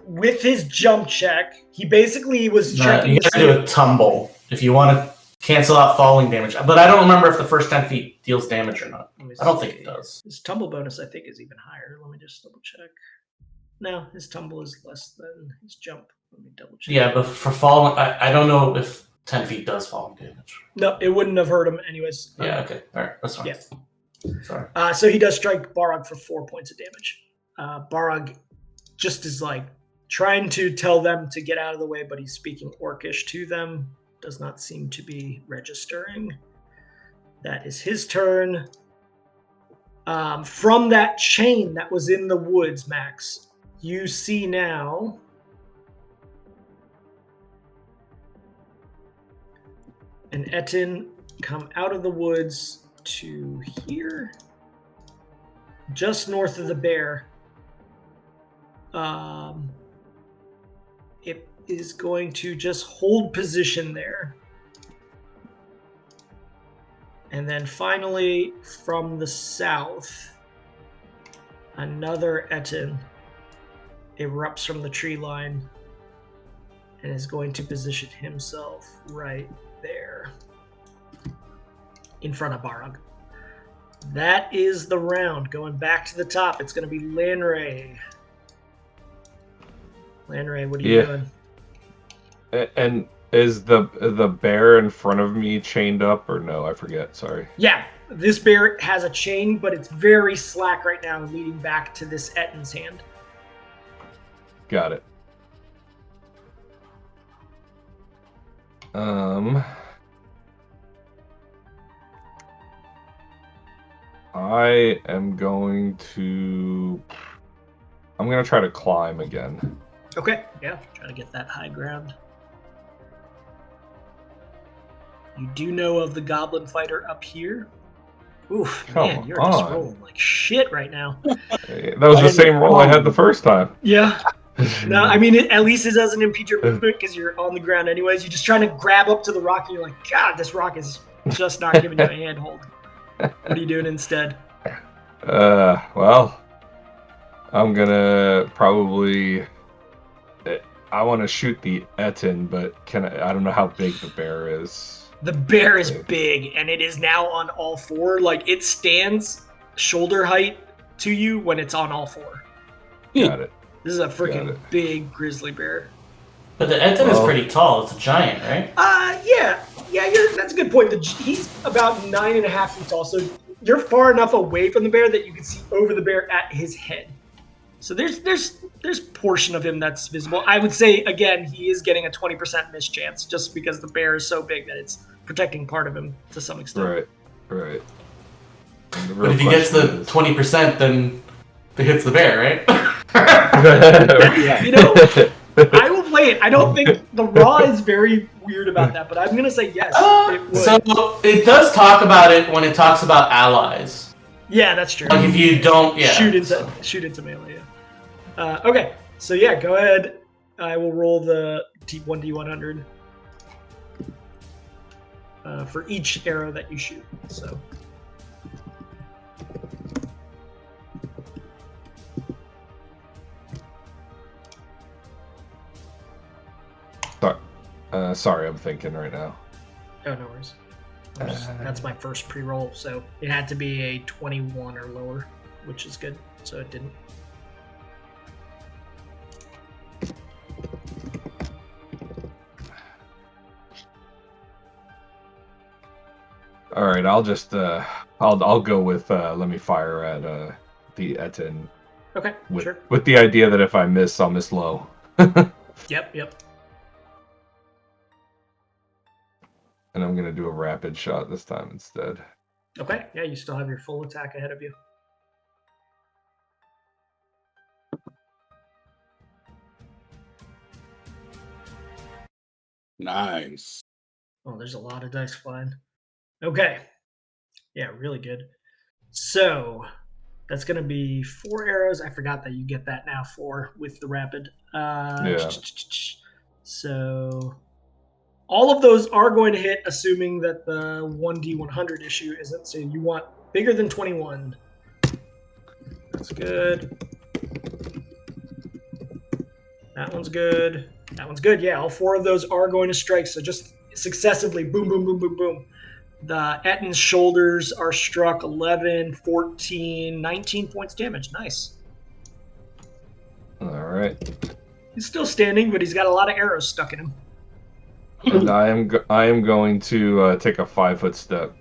With his jump check, he basically was checking. You gotta do a tumble. If you want to cancel out falling damage. But I don't remember if the first 10 feet deals damage or not. I don't think it does. His tumble bonus, I think, is even higher. Let me just double check. No, his tumble is less than his jump. Let me double check. Yeah, but for falling, I don't know if 10 feet does falling damage. No, it wouldn't have hurt him anyways. Yeah, okay. All right, that's fine. Yeah. Sorry. So he does strike Barog for 4 points of damage. Barog just is like trying to tell them to get out of the way, but he's speaking Orcish to them. Does not seem to be registering. That is his turn. From that chain that was in the woods, Max, you see now an Etin come out of the woods to here, just north of the bear. It is going to just hold position there. And then finally, from the south, another Etin erupts from the tree line and is going to position himself right there in front of Barog. That is the round. Going back to the top, it's going to be Lanray. Lanray, what are you doing? And is the bear in front of me chained up or no? I forget. Sorry. Yeah, this bear has a chain, but it's very slack right now, leading back to this Etin's hand. Got it. I am going to try to climb again. Okay, yeah, try to get that high ground. You do know of the goblin fighter up here? Oof, man, you're just rolling like shit right now. That was the same roll I had the first time. Yeah. No, I mean, at least it doesn't impede your movement because you're on the ground anyways. You're just trying to grab up to the rock and you're like, God, this rock is just not giving you a handhold. What are you doing instead? Well, I'm gonna probably... I want to shoot the Etin, but I don't know how big the bear is. The bear is big, and it is now on all four. Like, it stands shoulder height to you when it's on all four. Got it. This is a freaking big grizzly bear. But the Etin is pretty tall. It's a giant, right? Yeah, that's a good point. He's about 9.5 feet tall, so you're far enough away from the bear that you can see over the bear at his head. So there's portion of him that's visible. I would say, again, he is getting a 20% miss chance just because the bear is so big that it's protecting part of him to some extent. Right. But if he gets the 20%, then it hits the bear, right? You know, I will play it. I don't think the Raw is very weird about that, but I'm going to say yes. It would. So it does talk about it when it talks about allies. Yeah, that's true. Like if you don't, shoot into melee. Yeah. Okay, so yeah, go ahead. I will roll the 1d100 for each arrow that you shoot. So. Sorry, I'm thinking right now. Oh, no worries. That's my first pre-roll, so it had to be a 21 or lower, which is good, so it didn't. All right, I'll just I'll go with let me fire at the Etin. Okay, sure. With the idea that if I miss, I'll miss low. Yep. And I'm gonna do a rapid shot this time instead. Okay, yeah, you still have your full attack ahead of you. Nice. Oh, there's a lot of dice flying. Okay. Yeah, really good. So that's going to be 4 arrows. I forgot that you get that now, 4 with the rapid. Yeah. So all of those are going to hit, assuming that the 1d100 issue isn't. So you want bigger than 21. That's good. That one's good. That one's good. Yeah, all 4 of those are going to strike. So just successively. Boom, boom, boom, boom, boom. The Etin's shoulders are struck 11, 14, 19 points damage. Nice. All right. He's still standing, but he's got a lot of arrows stuck in him. And I am going to take a 5-foot step.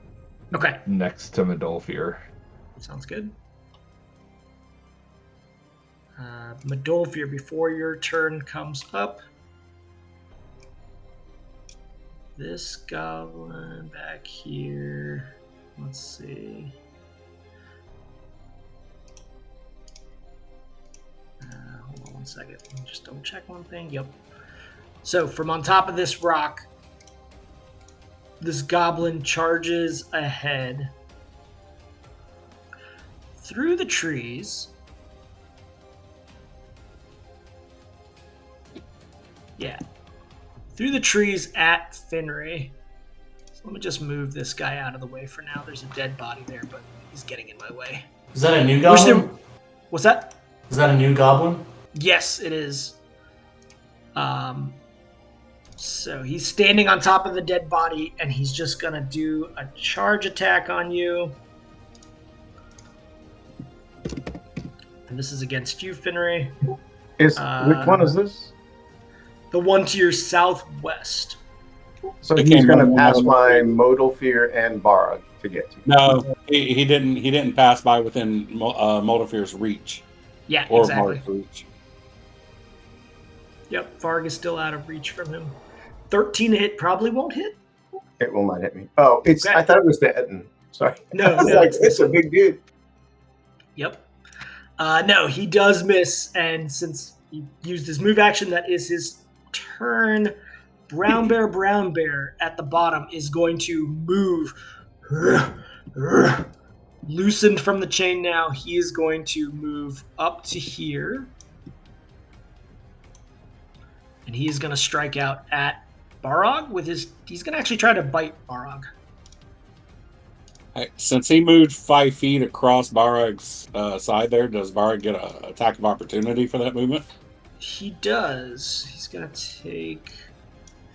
Okay. Next to Medolfir. Sounds good. Medolfir, before your turn comes up, this goblin back here. Let's see. Hold on 1 second. Let me just double check one thing. Yep. So from on top of this rock, this goblin charges ahead through the trees. Yeah. Through the trees at Finray. So let me just move this guy out of the way for now. There's a dead body there, but he's getting in my way. Is that a new goblin? What's that? Is that a new goblin? Yes, it is. So he's standing on top of the dead body, and he's just going to do a charge attack on you. And this is against you, Finray. Which one is this? The one to your southwest. So he's going to pass by Modalfear and Barag to get to you. No, he didn't pass by within Moldafir's reach. Yeah, or exactly. Mark's reach. Yep, Varg is still out of reach from him. 13 to hit probably won't hit. It will not hit me. Oh, it's. Okay. I thought it was the Etin. Sorry. No, It's a big dude. Yep. No, he does miss, and since he used his move action, that is his turn. Brown Bear at the bottom is going to move. Loosened from the chain now, he is going to move up to here. And he is going to strike out at Barag with his... He's going to actually try to bite Barag. Since he moved 5 feet across Barag's side there, does Barag get an attack of opportunity for that movement? He does. He's going to take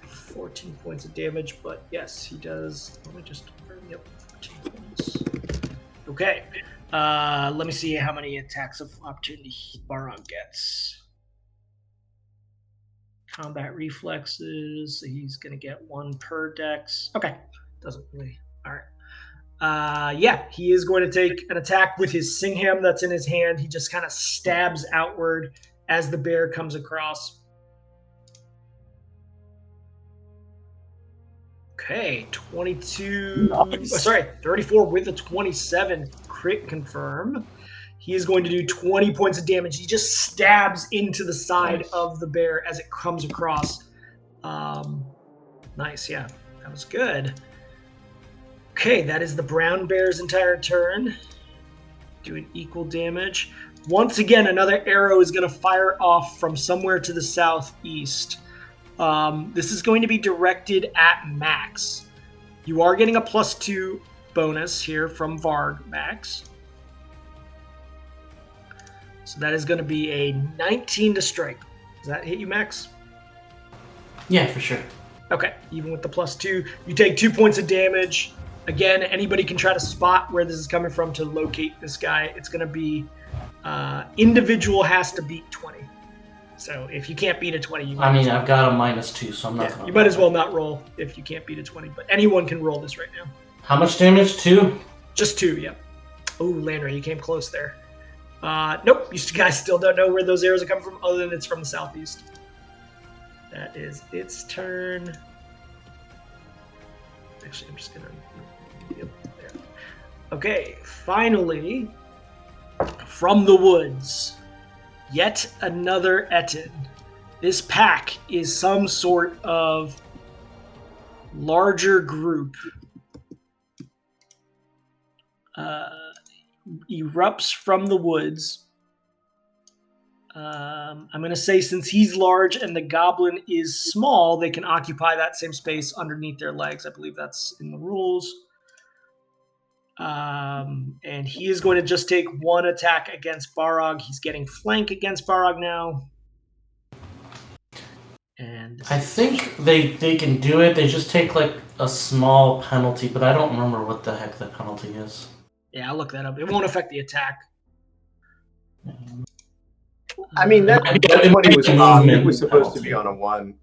14 points of damage, but yes, he does. Let me just... Yep, 14 points. Okay. Let me see how many attacks of opportunity Barag gets. Combat reflexes. He's going to get 1 per dex. Okay. Doesn't really... All right. Yeah, he is going to take an attack with his Singham that's in his hand. He just kind of stabs outward as the bear comes across. Okay, 22. Nice. 34 with a 27. Crit confirm. He is going to do 20 points of damage. He just stabs into the side of the bear as it comes across. Nice, yeah. That was good. Okay, that is the brown bear's entire turn. Doing equal damage. Once again, another arrow is going to fire off from somewhere to the southeast. This is going to be directed at Max. You are getting a +2 bonus here from Varg, Max. So that is going to be a 19 to strike. Does that hit you, Max? Yeah, for sure. Okay, even with the +2, you take 2 points of damage. Again, anybody can try to spot where this is coming from to locate this guy. It's going to be individual has to beat 20. So if you can't beat a 20, I've got a -2, so I'm not. Yeah, you might as well not roll if you can't beat a 20. But anyone can roll this right now. How much damage? 2? Just 2. Yep. Oh, Landry, you came close there. Nope, you guys still don't know where those arrows are coming from, other than it's from the southeast. That is its turn. Actually, I'm just gonna... Yep, there. Okay, finally, from the woods, yet another Etin. This pack is some sort of larger group. Erupts from the woods. I'm going to say since he's large and the goblin is small, they can occupy that same space underneath their legs. I believe that's in the rules. And he is going to just take 1 attack against Barag. He's getting flank against Barag now. And And I think they can do it. They just take like a small penalty, but I don't remember what the heck the penalty is. yeah, I'll look that up. It won't affect the attack. I mean, that It might be 20 was cocked. It was movement supposed to penalty. be on a 1.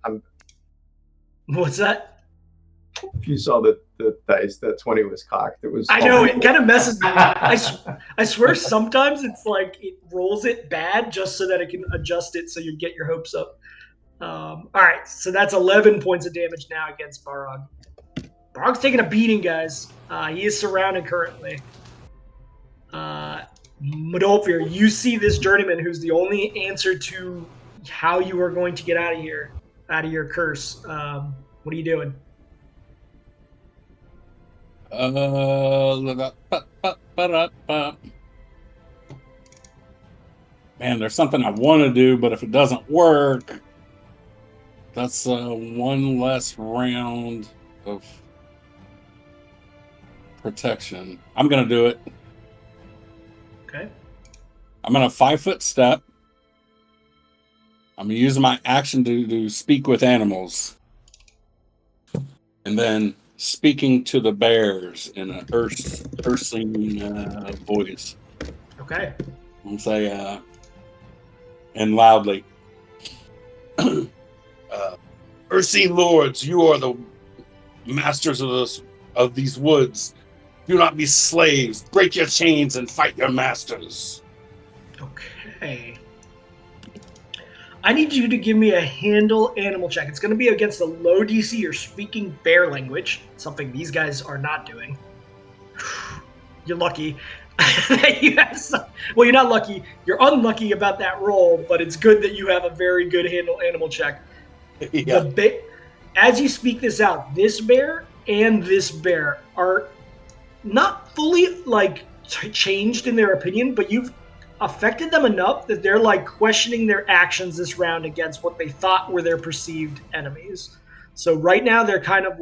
What's that? If you saw the dice, that 20 was cocked. It was. I know, it kind of messes me up. I swear sometimes it's like it rolls it bad just so that it can adjust it so you get your hopes up. All right, so that's 11 points of damage now against Barog. Barog's taking a beating, guys. He is surrounded currently. Modolfir, you see this journeyman who's the only answer to how you are going to get out of here, out of your curse. What are you doing? Man, there's something I want to do, but if it doesn't work, that's one less round of protection. I'm going to do it. Okay. I'm going to 5-foot step. I'm going to use my action to speak with animals. And then speaking to the bears in a Ursine voice. Okay. And say, and loudly, Ursine lords, you are the masters of these woods. Do not be slaves. Break your chains and fight your masters. Okay. I need you to give me a handle animal check. It's going to be against a low DC. You're speaking bear language, something these guys are not doing. You're lucky. You have some, well, you're not lucky. You're unlucky about that roll, but it's good that you have a very good handle animal check. Yeah. As you speak this out, this bear and this bear are not fully changed in their opinion, but you've affected them enough that they're questioning their actions this round against what they thought were their perceived enemies. So right now they're kind of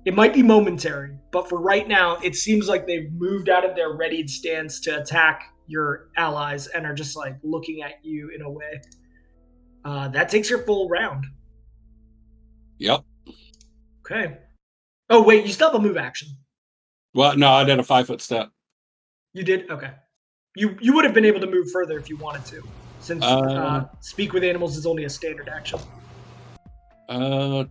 it might be momentary, but for right now it seems like they've moved out of their readied stance to attack your allies and are just looking at you in a way. That takes your full round. Yep. Okay. Oh wait, you still have a move action. Well, no, I did a 5-foot step. You did? Okay. You would have been able to move further if you wanted to, since speak with animals is only a standard action. And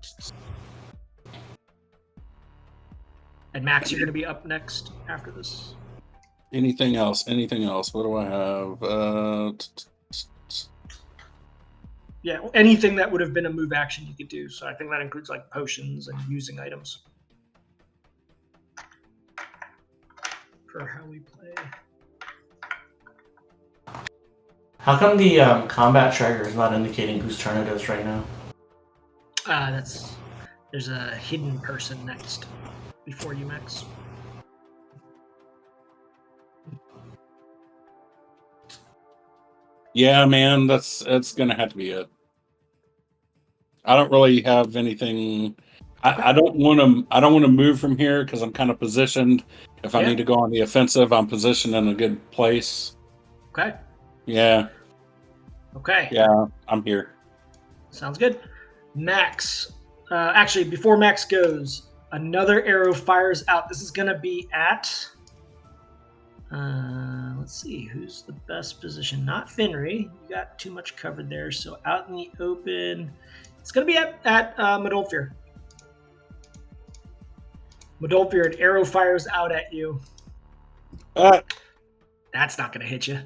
Max, you're going to be up next after this. anything else? What do I have? Yeah, anything that would have been a move action you could do. So I think that includes potions and using items. For how we play. How come the combat tracker is not indicating whose turn it is right now? There's a hidden person next before you, Max. Yeah, man, it's gonna have to be it. I don't really have anything. I don't want to move from here because I'm kind of positioned. If I need to go on the offensive, I'm positioned in a good place. Okay. Yeah. Okay. Yeah, I'm here. Sounds good. Max. Actually, before Max goes, another arrow fires out. This is going to be at... let's see. Who's the best position? Not Finry. You got too much covered there. So out in the open. It's going to be at Modolfir. Modolfir, an arrow fires out at you. That's not going to hit you.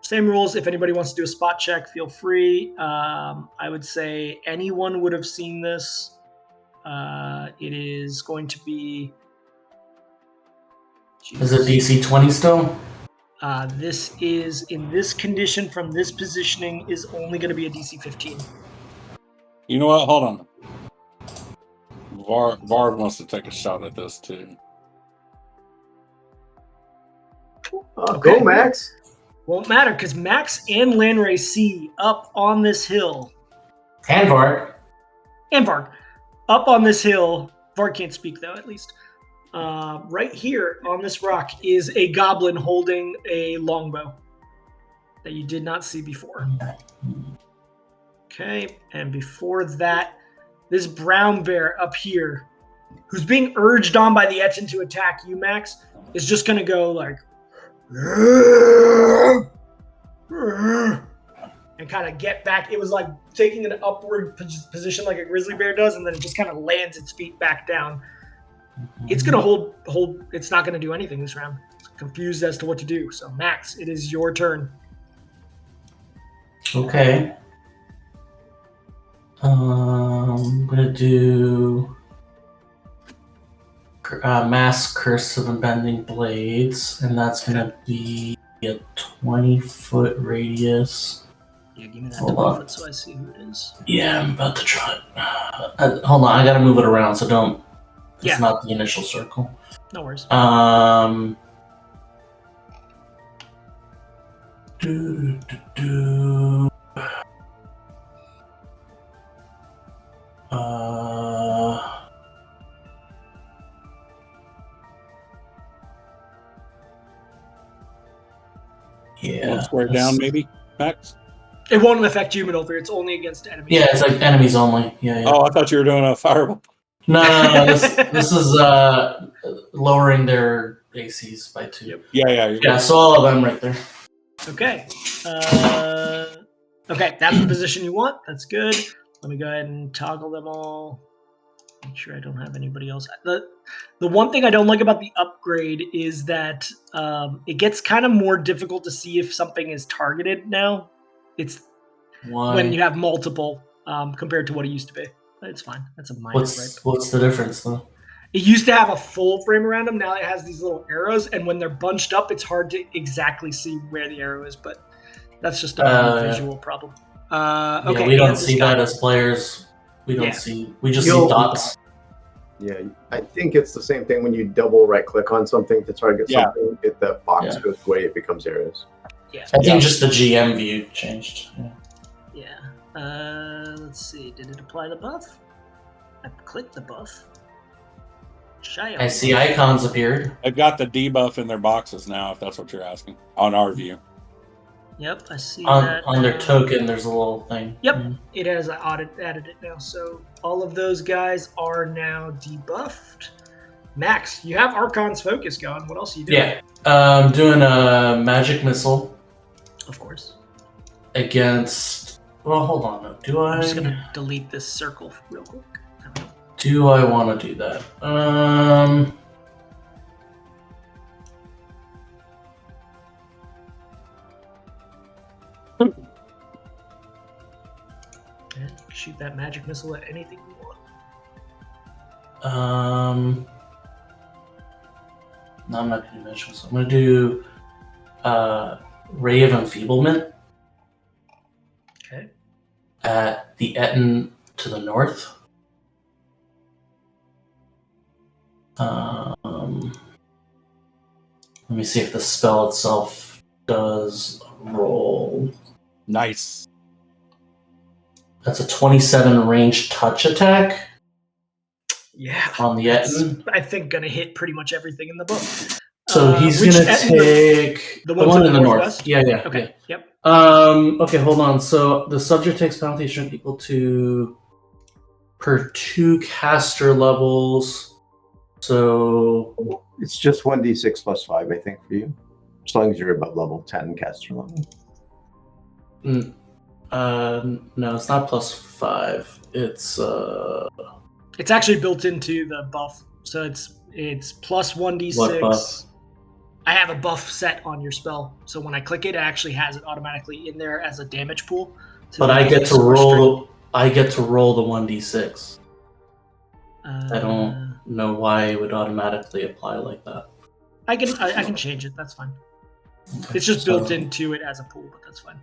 Same rules. If anybody wants to do a spot check, feel free. I would say anyone would have seen this. It is going to be... Is it DC 20 still? This is, in this condition, from this positioning, is only going to be a DC 15. You know what? Hold on. Vard wants to take a shot at this too. Go, Max. Won't matter because Max and Lanray see up on this hill. And Varg. And Varg. Up on this hill. Varg can't speak though, at least. Right here on this rock is a goblin holding a longbow that you did not see before. Okay, and before that, this brown bear up here, who's being urged on by the Etten to attack you, Max, is just going to go like, and kind of get back. It was like taking an upward position like a grizzly bear does, and then it just kind of lands its feet back down. It's going to hold. It's not going to do anything this round. It's confused as to what to do. So, Max, it is your turn. Okay. I'm going to do Mass Curse of Unbending Blades, and that's going to be a 20-foot radius. Yeah, give me that 20-foot so I see who it is. Yeah, I'm about to try it. Hold on, I got to move it around, so don't. It's not the initial circle. No worries. Yeah. One square down, maybe, Max? It won't affect you, Midolfir. It's only against enemies. Yeah, it's like enemies only. Yeah. Oh, I thought you were doing a fireball. No. This is lowering their ACs by 2. Yep. Yeah. So all of them right there. Okay. Okay, that's the position you want. That's good. Let me go ahead and toggle them all. Make sure I don't have anybody else. The one thing I don't like about the upgrade is that it gets kind of more difficult to see if something is targeted now. It's when you have multiple compared to what it used to be. It's fine. That's a minor gripe. What's the difference, though? It used to have a full frame around them. Now it has these little arrows, and when they're bunched up, it's hard to exactly see where the arrow is, but that's just a visual problem. Okay, yeah, we don't see that as players. We don't see. We just see dots. Yeah, I think it's the same thing when you double right-click on something to target something. If the box goes away, it becomes arrows. Yeah, I think just the GM view changed. Yeah. Let's see. Did it apply the buff? I clicked the buff. I see icons appeared. They've got the debuff in their boxes now, if that's what you're asking, on our view. Yep, I see that. On their token, there's a little thing. Yep, it has added it now. So all of those guys are now debuffed. Max, you have Archon's Focus going. What else are you doing? Yeah, I'm doing a Magic Missile. Of course. Against... Well, hold on. I'm just going to delete this circle real quick. Do I want to do that? Shoot that magic missile at anything you want. No, I'm not going to do magic missile. I'm going to do Ray of Enfeeblement. Okay. At the Etten to the north. Let me see if the spell itself does roll. Nice. That's a 27 range touch attack. Yeah. On the Etten. I think going to hit pretty much everything in the book. So he's going to take the one in the north. Yeah. Okay. Yeah. Yep. Okay, hold on. So the subject takes penalty strength equal to per 2 caster levels. So it's just 1d6 plus 5, I think, for you. As long as you're above level 10 caster level. No, it's not plus 5. It's actually built into the buff. So it's plus 1d6. What buff? I have a buff set on your spell. So when I click it, it actually has it automatically in there as a damage pool. But I get to roll the 1d6. I don't know why it would automatically apply like that. I can change it. That's fine. Okay, it's just built into it as a pool, but that's fine.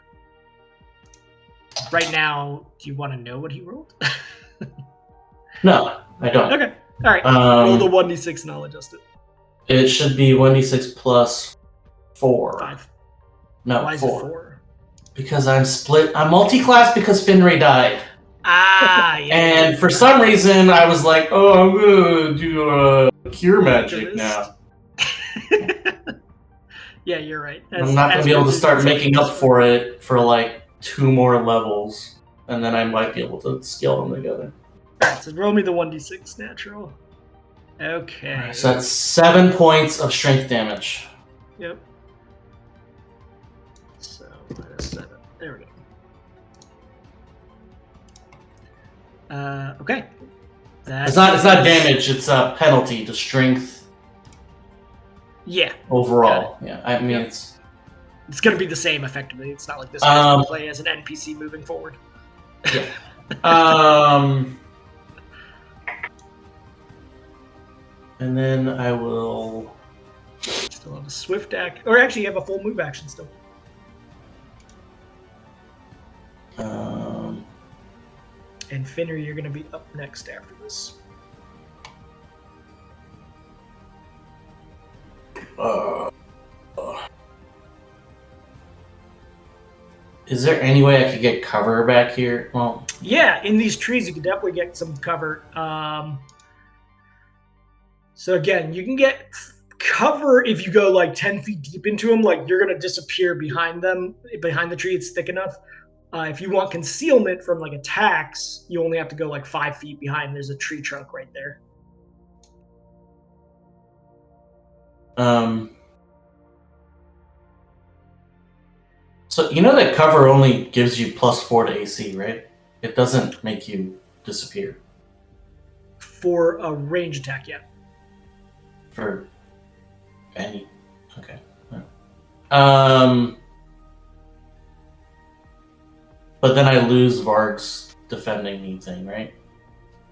Right now, do you want to know what he rolled? No, I don't. Okay. All right. Roll the 1d6 and I'll adjust it. It should be 1d6 plus 4. 5. No, why 4. Is it 4? Because I'm split. I'm multi-class because Finray died. Ah, yeah. And for some reason, I was like, oh, I'm going to do cure magic now. Yeah, you're right. I'm not going to be able to start making up for it for like 2 more levels. and then I might be able to scale them together. Alright, so roll me the 1d6 natural. Okay. So that's 7 points of strength damage. Yep. So -7. There we go. Okay. It's not damage. It's a penalty to strength. Yeah. Overall, yeah. I mean, it's going to be the same effectively. It's not like this guy's going to play as an NPC moving forward. Yeah. And then I will still have a swift act, or actually, you have a full move action still. And Finner, you're going to be up next after this. Is there any way I could get cover back here? Well, yeah, in these trees, you could definitely get some cover. So again, you can get cover if you go like 10 feet deep into them. Like you're going to disappear behind them, behind the tree. It's thick enough. If you want concealment from like attacks, you only have to go like 5 feet behind. There's a tree trunk right there. So you know that cover only gives you +4 to AC, right? It doesn't make you disappear. For a range attack, yeah. For any, okay. But then I lose Varg's defending me thing, right?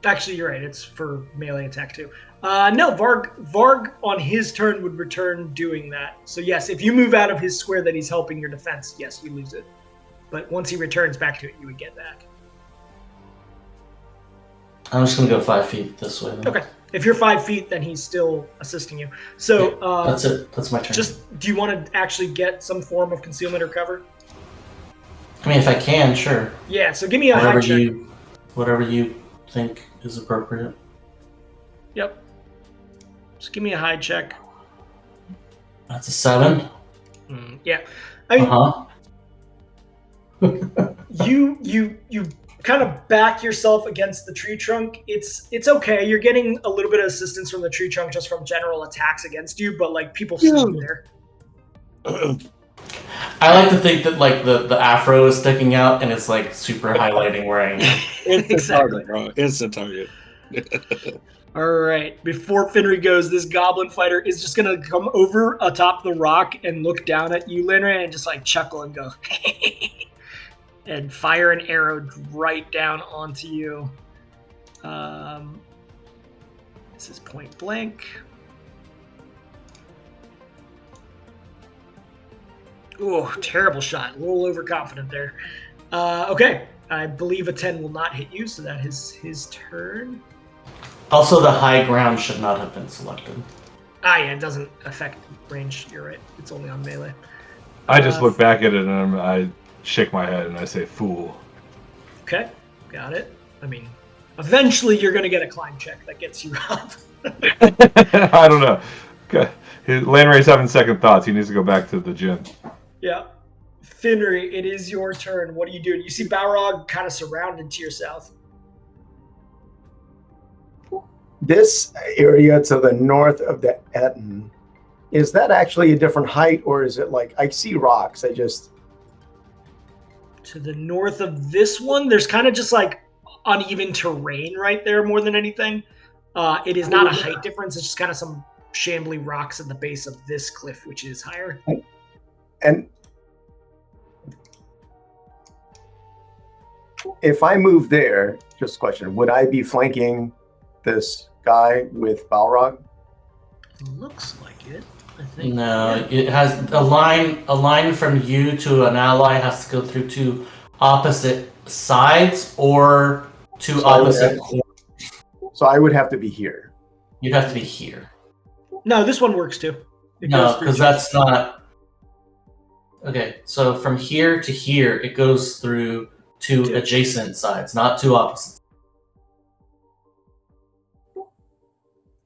Actually, you're right. It's for melee attack too. No, Varg on his turn would return doing that. So yes, if you move out of his square that he's helping your defense, yes, you lose it. But once he returns back to it, you would get that. I'm just gonna go 5 feet this way. Then. Okay. If you're 5 feet, then he's still assisting you. So that's it. That's my turn. Do you want to actually get some form of concealment or cover? I mean, if I can, sure. Yeah. So give me a high check. Whatever you think is appropriate. Yep. Just give me a high check. That's a 7. Yeah. I mean, you kind of back yourself against the tree trunk. It's okay. You're getting a little bit of assistance from the tree trunk just from general attacks against you, but like people see you there. I like to think that like the afro is sticking out and it's like super highlighting where I am. It's target, bro. Instant target. All right. Before Finry goes, this goblin fighter is just gonna come over atop the rock and look down at you, Linry, and just like chuckle and go, and fire an arrow right down onto you. This is point blank. Oh, terrible shot. A little overconfident there. Okay. I believe a 10 will not hit you, so that is his turn. Also, the high ground should not have been selected. Yeah, it doesn't affect range. You're right. It's only on melee. I just look back at it and I shake my head and I say, fool. Okay. Got it. I mean, eventually you're going to get a climb check that gets you up. I don't know. Okay. Lanray's having second thoughts. He needs to go back to the gym. Yeah. Finry, it is your turn. What are you doing? You see Balrog kind of surrounded to your south. This area to the north of the Etten, is that actually a different height, or is it like, I see rocks, To the north of this one, there's kind of just like uneven terrain right there more than anything. It is not a height difference. It's just kind of some shambly rocks at the base of this cliff, which is higher. And if I move there, just a question, would I be flanking this guy with Balrog? Looks like it, I think. No, it has a line from you to an ally has to go through two opposite sides or two opposite corners. So I would have to be here. You'd have to be here. No, this one works too. No, because that's not... Okay, so from here to here, it goes through two adjacent sides, not two opposites.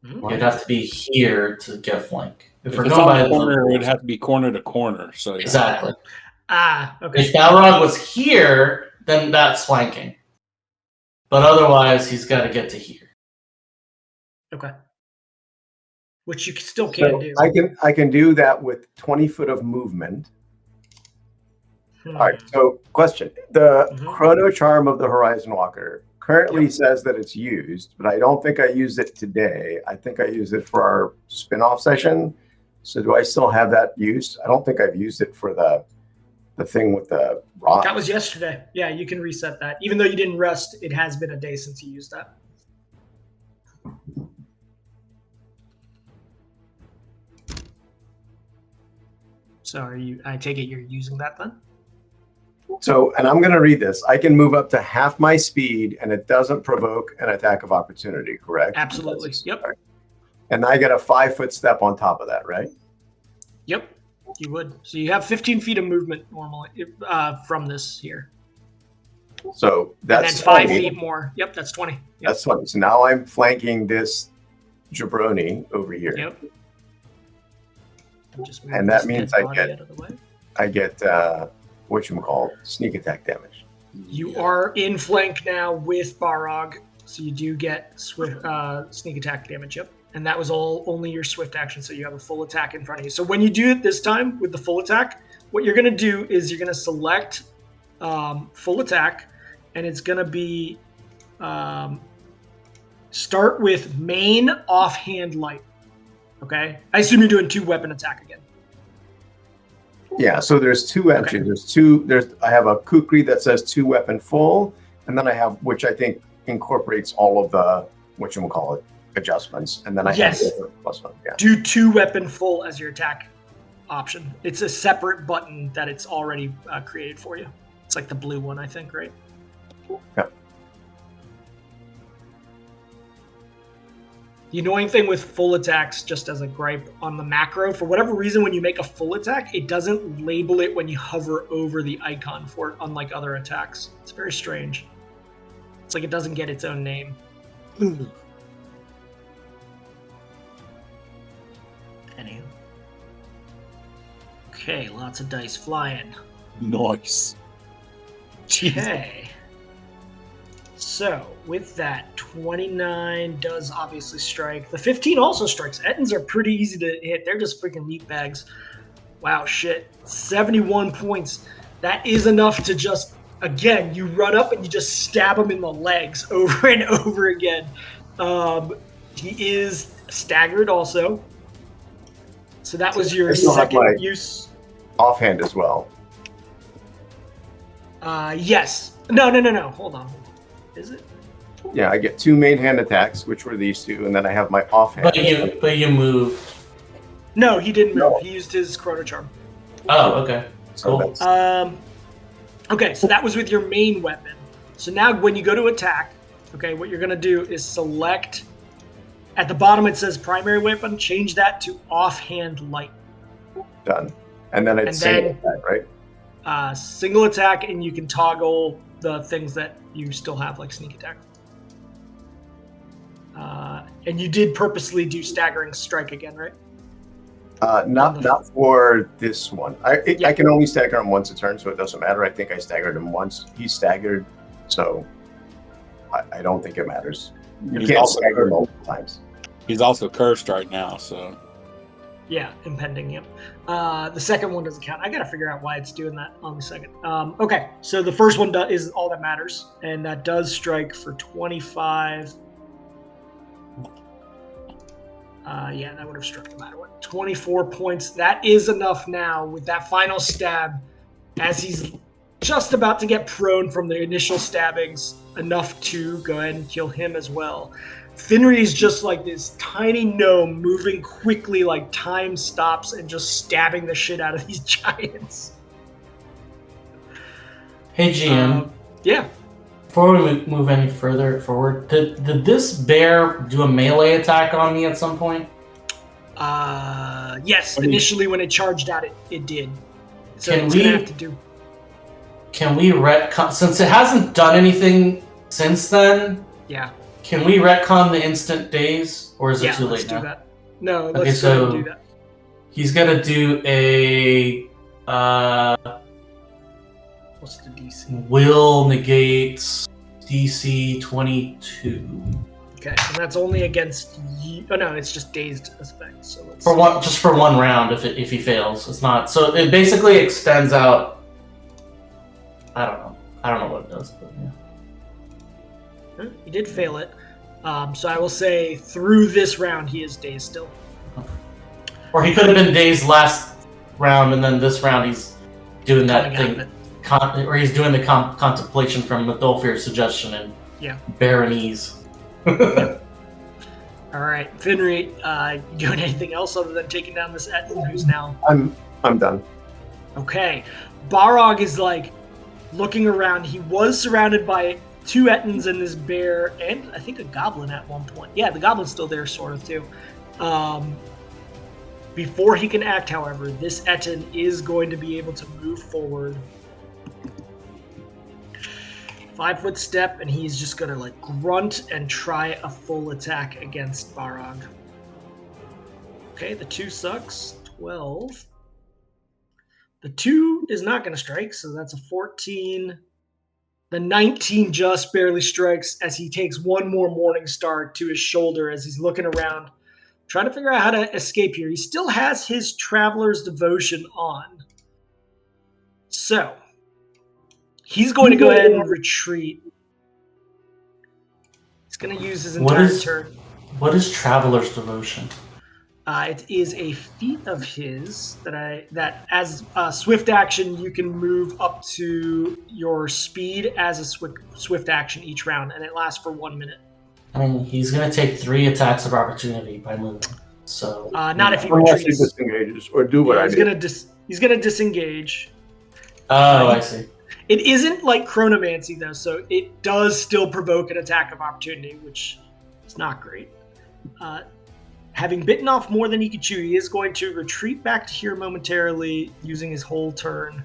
You'd have to be here to get flank. If we're going by the corner, it would have to be corner to corner. So exactly. Okay. If Balrog was here, then that's flanking. But otherwise, he's got to get to here. Okay. Which you still can do. I can do that with 20 foot of movement. All right. So, question: the Chrono Charm of the Horizon Walker currently says that it's used, but I don't think I used it today. I think I used it for our spin-off session. So, do I still have that used? I don't think I've used it for the thing with the rock. That was yesterday. Yeah, you can reset that. Even though you didn't rest, it has been a day since you used that. So I take it you're using that then? So, and I'm going to read this. I can move up to half my speed, and it doesn't provoke an attack of opportunity, correct? Absolutely. Yep. Right. And I get a 5-foot step on top of that, right? Yep, you would. So you have 15 feet of movement normally from this here. So that's and then 5 feet more. Yep, that's 20. Yep. That's 20. So now I'm flanking this jabroni over here. Yep. And that means I get whatchamacallit, sneak attack damage. You are in flank now with Barog, so you do get sneak attack damage. Yep. And that was only your swift action, so you have a full attack in front of you. So when you do it this time with the full attack, what you're going to do is you're going to select full attack, and it's going to be start with main offhand light. Okay? I assume you're doing 2 weapon attack again. Yeah, so there's 2 actually. Okay. I have a kukri that says 2 weapon full, and then I have, which I think incorporates all of the whatchamacallit adjustments, and then I have +1. Yeah. Do 2 weapon full as your attack option. It's a separate button that it's already created for you. It's like the blue one, I think, right? Yeah. The annoying thing with full attacks, just as a gripe on the macro, for whatever reason, when you make a full attack, it doesn't label it when you hover over the icon for it, unlike other attacks. It's very strange. It's like it doesn't get its own name. Anywho. Okay, lots of dice flying. Nice. Okay. So, with that, 29 does obviously strike. The 15 also strikes. Ettins are pretty easy to hit. They're just freaking meat bags. Wow, shit. 71 points. That is enough to just, again, you run up and you just stab him in the legs over and over again. He is staggered also. So that was your second use. Offhand as well. Yes. No. Hold on. Is it? Yeah, I get 2 main hand attacks, which were these 2, and then I have my offhand. But you moved. No, he didn't move. No. He used his Chrono Charm. Oh, okay. Cool. Okay, so that was with your main weapon. So now when you go to attack, okay, what you're going to do is select, at the bottom it says primary weapon, change that to offhand light. Done. And then it's single attack, right? Single attack, and you can toggle the things that you still have, like sneak attack. And you did purposely do staggering strike again, right? Not for this one. I can only stagger him once a turn, so it doesn't matter. I think I staggered him once. He's staggered, so I don't think it matters. You can't stagger multiple times. He's also cursed right now, so... Yeah, impending, yep. The second one doesn't count. I gotta figure out why it's doing that on the second. Okay, so the first one is all that matters, and that does strike for 25. Yeah, that would have struck no matter what. 24 points. That is enough now with that final stab, as he's just about to get prone from the initial stabbings, enough to go ahead and kill him as well. Finry is just like this tiny gnome moving quickly, like time stops, and just stabbing the shit out of these giants. Hey, GM. Yeah. Before we move any further forward, did this bear do a melee attack on me at some point? Yes. Initially, when it charged out, it did. So it's gonna have to do. Can we retcon, since it hasn't done anything since then? Yeah. Can we retcon the instant daze, or is it too late now? Do that. No, let's go ahead and do that. He's gonna do a What's the DC? Will negates DC 22. Okay, and that's only against you. Oh no, it's just dazed effect. So let's Just for one round if he fails. It's not so it basically extends out. I don't know what it does, but yeah. He did fail it. So I will say through this round he is dazed still. Or he could have been dazed last round, and then this round he's doing that thing, or he's doing the contemplation from Adolfir's suggestion and Baronese. All right, Finry, you doing anything else other than taking down this Etten who's now? I'm done. Okay, Barog is like looking around. He was surrounded by 2 Ettins and this bear, and I think a goblin at one point. Yeah, the goblin's still there, sort of too. Before he can act, however, this Ettin is going to be able to move forward. 5-foot step, and he's just gonna like grunt and try a full attack against Barog. Okay, the 2 sucks. 12. The 2 is not gonna strike, so that's a 14. The 19 just barely strikes as he takes one more Morning Star to his shoulder as he's looking around, trying to figure out how to escape here. He still has his Traveler's Devotion on. So, he's going to go ahead and retreat. He's going to use his entire turn. What is Traveler's Devotion? It is a feat of his that as a swift action you can move up to your speed as a swift action each round, and it lasts for 1 minute. I mean, he's going to take 3 attacks of opportunity by moving. So not if he unless he retreats. disengages or do what I do. He's gonna disengage. Oh, I see. It isn't like Chronomancy though, so it does still provoke an attack of opportunity, which is not great. Having bitten off more than he could chew, he is going to retreat back to here momentarily, using his whole turn,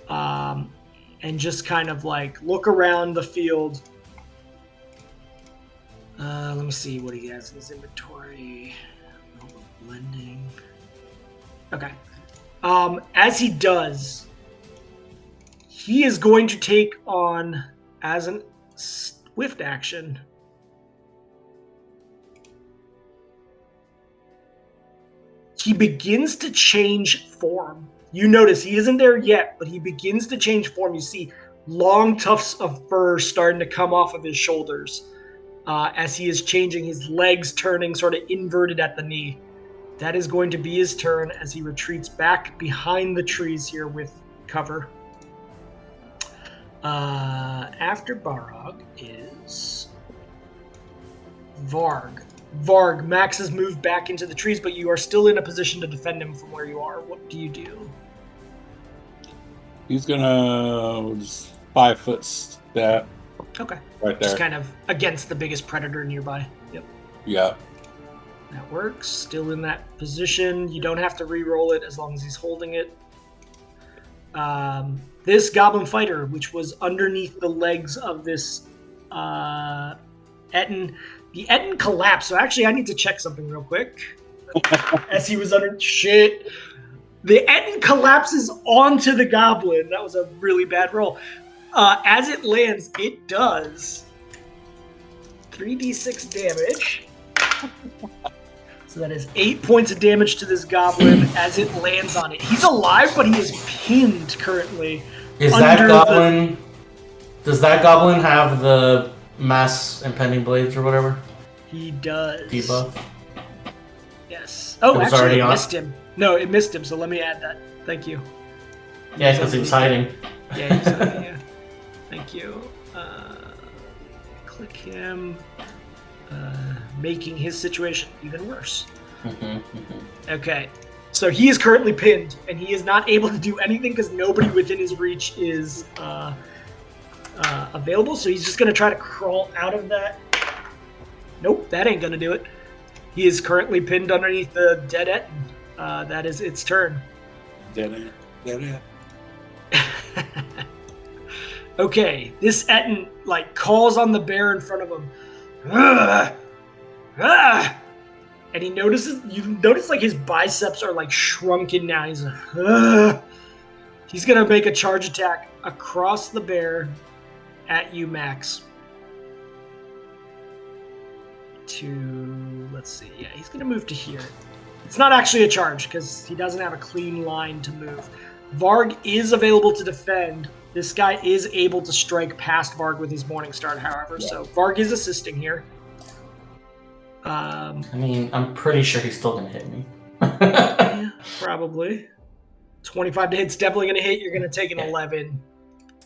and just kind of like look around the field. Let me see what he has in his inventory. Blending. Okay. As he does, he is going to take on, as a swift action, he begins to change form. You notice he isn't there yet, but he begins to change form. You see long tufts of fur starting to come off of his shoulders. As he is changing, his legs turning sort of inverted at the knee. That is going to be his turn as he retreats back behind the trees here with cover. After Barog is Varg. Varg, Max has moved back into the trees, but you are still in a position to defend him from where you are. What do you do? He's gonna 5-foot step. Okay. Right there. Just kind of against the biggest predator nearby. Yep. Yeah. That works. Still in that position. You don't have to re-roll it as long as he's holding it. This Goblin Fighter, which was underneath the legs of this Ettin, the Ettin collapsed. So actually, I need to check something real quick. As he was under... Shit. The Ettin collapses onto the Goblin. That was a really bad roll. As it lands, it does 3d6 damage. So that is 8 points of damage to this goblin as it lands on it. He's alive, but he is pinned currently. Does that goblin have the mass impending blades or whatever? He does. Debuff? Yes. Oh, it actually, it missed him. No, it missed him, so let me add that. Thank you. Yeah, because he was hiding. Yeah, he's hiding, yeah. Thank you. Click him. Making his situation even worse. Okay, so he is currently pinned, and he is not able to do anything because nobody within his reach is available, so he's just going to try to crawl out of that. Nope, that ain't going to do it. He is currently pinned underneath the dead Ettin. That is its turn. Dead Ettin. Okay, this Ettin calls on the bear in front of him. Ugh! Ah! And you notice his biceps are shrunken now. He's He's going to make a charge attack across the bear at you, Max. Let's see. Yeah, he's going to move to here. It's not actually a charge because he doesn't have a clean line to move. Varg is available to defend. This guy is able to strike past Varg with his Morning Star, however. Yeah. So Varg is assisting here. I mean, I'm pretty sure he's still going to hit me. Yeah, probably. 25 to hit's definitely going to hit. You're going to take an 11.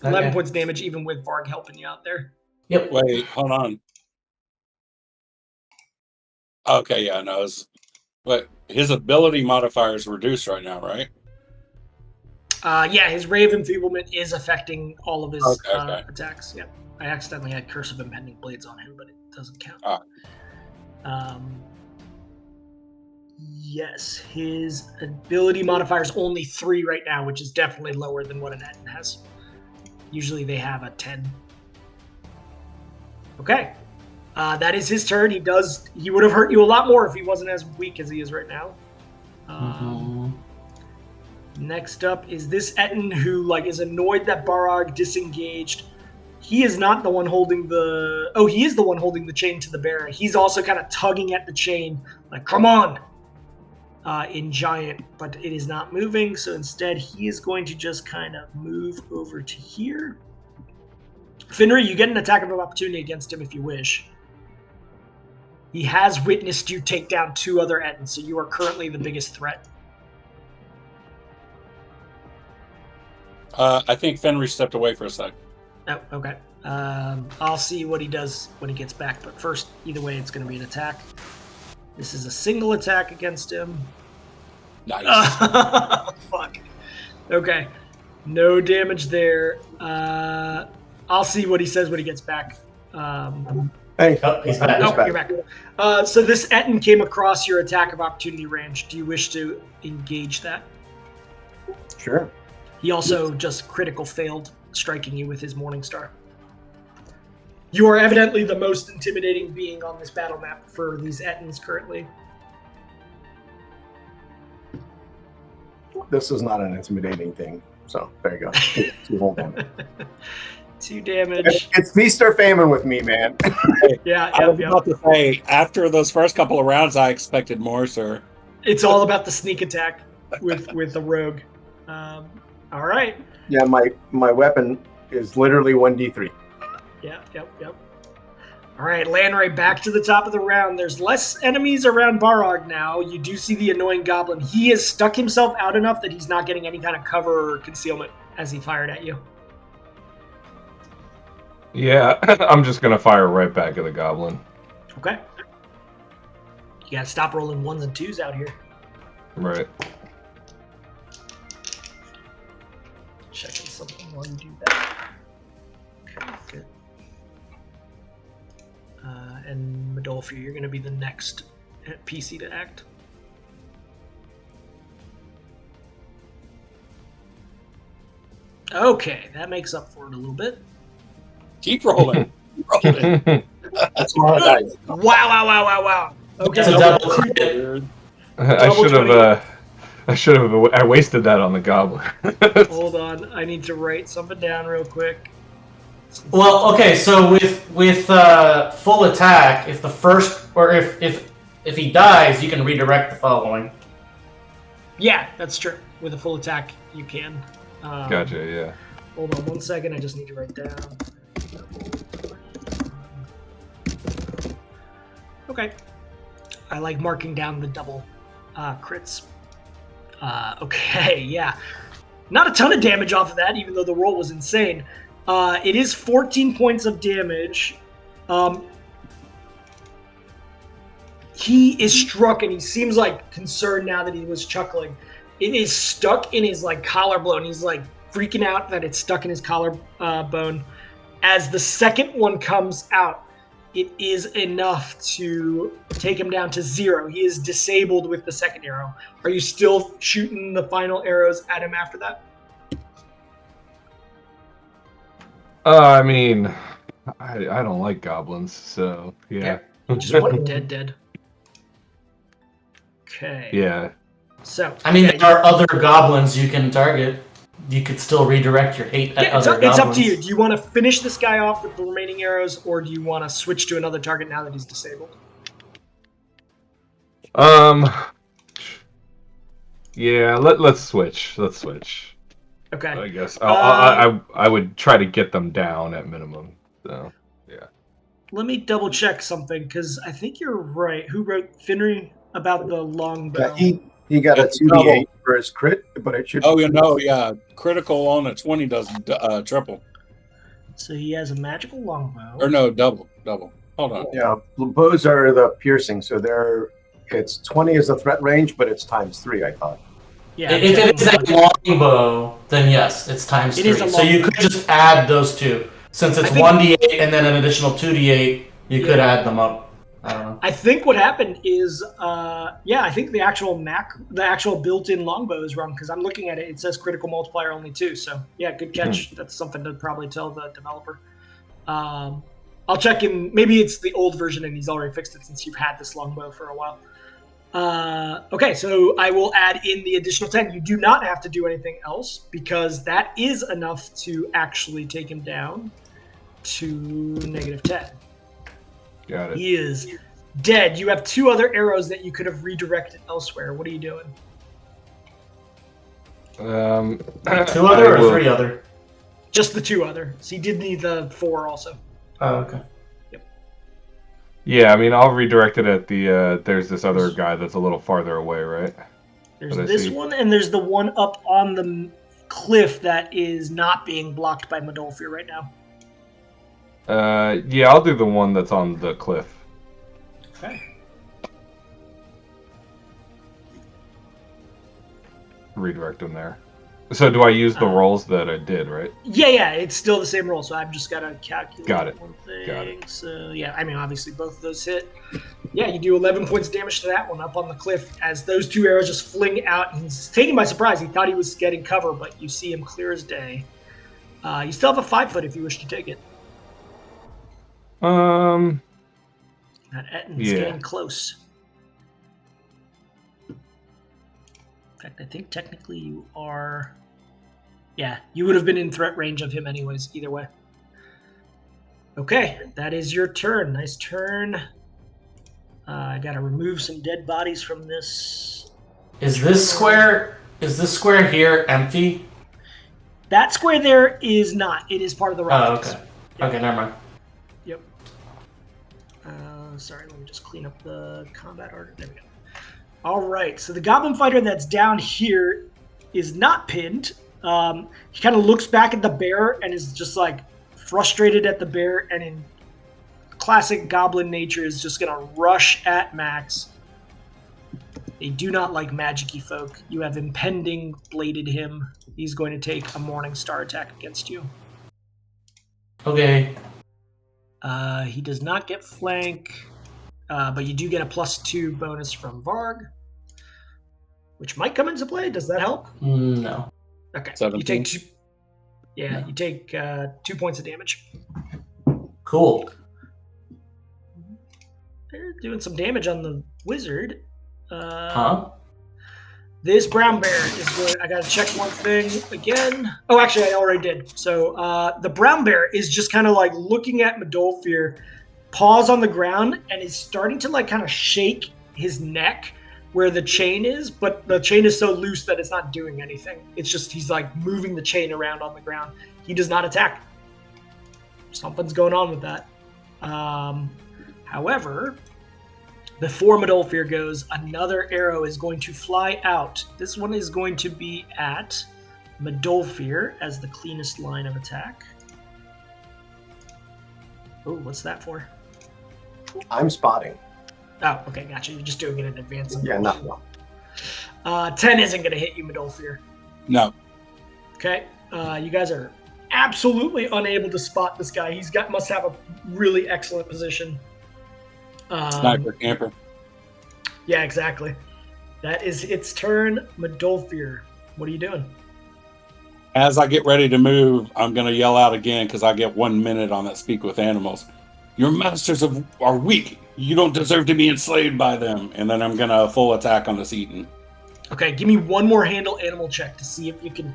11 points damage, even with Varg helping you out there. Yep. Wait, hold on. Okay, yeah, no. But his ability modifier is reduced right now, right? Yeah, his Ray of Enfeeblement is affecting all of his okay. attacks. Yeah, I accidentally had Curse of Impending Blades on him, but it doesn't count. Yes, his ability modifier is only 3 right now, which is definitely lower than what an Etten has. Usually they have a 10. Okay. That is his turn. He would have hurt you a lot more if he wasn't as weak as he is right now. Next up is this Etten who is annoyed that Barag disengaged. He is not the one holding the... Oh, he is the one holding the chain to the bear. He's also kind of tugging at the chain, like, come on! In Giant, but it is not moving, so instead he is going to just kind of move over to here. Finri, you get an attack of opportunity against him if you wish. He has witnessed you take down 2 other Ettins, so you are currently the biggest threat. I think Fenrir stepped away for a sec. Oh, okay. I'll see what he does when he gets back, but first, either way, it's going to be an attack. This is a single attack against him. Nice. Fuck. Okay. No damage there. I'll see what he says when he gets back. Hey, he's back. Oh, you're back. So this Etten came across your attack of opportunity range. Do you wish to engage that? Sure. He also just critical failed striking you with his Morning Star. You are evidently the most intimidating being on this battle map for these Ettins currently. This is not an intimidating thing. So, there you go. 2 whole damage. 2 damage. It's feast or famine with me, man. Yeah, I was about to say, after those first couple of rounds, I expected more, sir. It's all about the sneak attack with the rogue. All right. Yeah, my weapon is literally 1d3. Yep. All right, Lanray, back to the top of the round. There's less enemies around Barog now. You do see the annoying goblin. He has stuck himself out enough that he's not getting any kind of cover or concealment as he fired at you. Yeah, I'm just going to fire right back at the goblin. Okay. You got to stop rolling 1s and 2s out here. Right. Checking something while you do that. Okay, good. And Medolfi, you're going to be the next PC to act. Okay, that makes up for it a little bit. Keep rolling. That's more nice. Wow. Okay. It's a double crit. I wasted that on the goblin. Hold on, I need to write something down real quick. Well, okay, so with full attack, if the first or if he dies, you can redirect the following. Yeah, that's true. With a full attack, you can. Gotcha. Yeah. Hold on 1 second. I just need to write down. Okay. I like marking down the double crits. Okay, yeah. Not a ton of damage off of that, even though the roll was insane. It is 14 points of damage. He is struck, and he seems concerned now that he was chuckling. It is stuck in his collarbone. He's freaking out that it's stuck in his collarbone. As the second one comes out, it is enough to take him down to 0. He is disabled with the second arrow. Are you still shooting the final arrows at him after that? I mean, I don't like goblins, so yeah. Okay. Just one dead. Okay. Yeah. So I mean, there are other goblins you can target. you could still redirect your hate at other goblins. It's up to you. Do you want to finish this guy off with the remaining arrows, or do you want to switch to another target now that he's disabled? Yeah, let's switch. Let's switch. Okay. I guess I would try to get them down at minimum. So yeah. Let me double check something because I think you're right. Who wrote Finry about the longbow? Yeah, he got a 2d8 for his crit, but it should. Oh, yeah. Critical on a 20 does triple. So he has a magical longbow. Or no, double. Hold on. Yeah, bows are the piercing, so it's 20 is the threat range, but it's times 3. I thought. Yeah. If it is a longbow, then yes, it's times 3. So you could just add those two. Since it's 1d8 and then an additional 2d8, you could add them up. I don't know. I think what happened is, I think the actual built-in longbow is wrong because I'm looking at it. It says critical multiplier only 2. So yeah, good catch. That's something to probably tell the developer. I'll check in. Maybe it's the old version and he's already fixed it since you've had this longbow for a while. Okay, so I will add in the additional 10. You do not have to do anything else because that is enough to actually take him down to -10. Got it. He is dead. You have 2 other arrows that you could have redirected elsewhere. What are you doing? 2 other or 3 other? Just the 2 other. So he did need the 4 also. Oh, okay. Yep. Yeah, I mean, I'll redirect it at the. There's this other guy that's a little farther away, right? There's this one, and there's the one up on the cliff that is not being blocked by Modolfir right now. Yeah, I'll do the one that's on the cliff. Okay. Redirect him there. So do I use the rolls that I did, right? Yeah, it's still the same roll, so I've just got to calculate one thing. Got it. So, yeah, I mean, obviously both of those hit. Yeah, you do 11 points of damage to that one up on the cliff as those 2 arrows just fling out. He's taken by surprise. He thought he was getting cover, but you see him clear as day. You still have a 5-foot if you wish to take it. That Etten's getting close. In fact, I think technically you are... Yeah, you would have been in threat range of him anyways, either way. Okay, that is your turn. Nice turn. I gotta remove some dead bodies from this. Is this square here empty? That square there is not. It is part of the rock. Oh, okay. Okay, never mind. Yep. Sorry, let me just clean up the combat order. There we go. All right, so the goblin fighter that's down here is not pinned. He kind of looks back at the bear and is just like frustrated at the bear, and in classic goblin nature is just gonna rush at Max. They do not like magic-y folk. You have impending bladed him. He's going to take a Morning Star attack against you. Okay. He does not get flank, but you do get a +2 bonus from Varg, which might come into play. Does that help? No. Okay. 17. You take 2. Yeah, you take 2 points of damage. Cool. They're doing some damage on the wizard. This brown bear is good. I gotta check one thing again. Oh, actually, I already did. So the brown bear is just kind of like looking at Modolfir, paws on the ground, and is starting to like kind of shake his neck where the chain is, but the chain is so loose that it's not doing anything. It's just he's like moving the chain around on the ground. He does not attack. Something's going on with that. However, before Modolfir goes, another arrow is going to fly out. This one is going to be at Modolfir as the cleanest line of attack. Oh, what's that for? I'm spotting. Oh, okay, gotcha. You're just doing it in advance. Yeah, not well. 10 isn't going to hit you, Modolfir. No. Okay, you guys are absolutely unable to spot this guy. Must have a really excellent position. Sniper camper. Yeah, exactly. That is its turn. Modolfir, what are you doing? As I get ready to move, I'm going to yell out again because I get 1 minute on that Speak with Animals. Your masters are weak. You don't deserve to be enslaved by them. And then I'm going to full attack on this Eaton. Okay, give me one more handle animal check to see if you can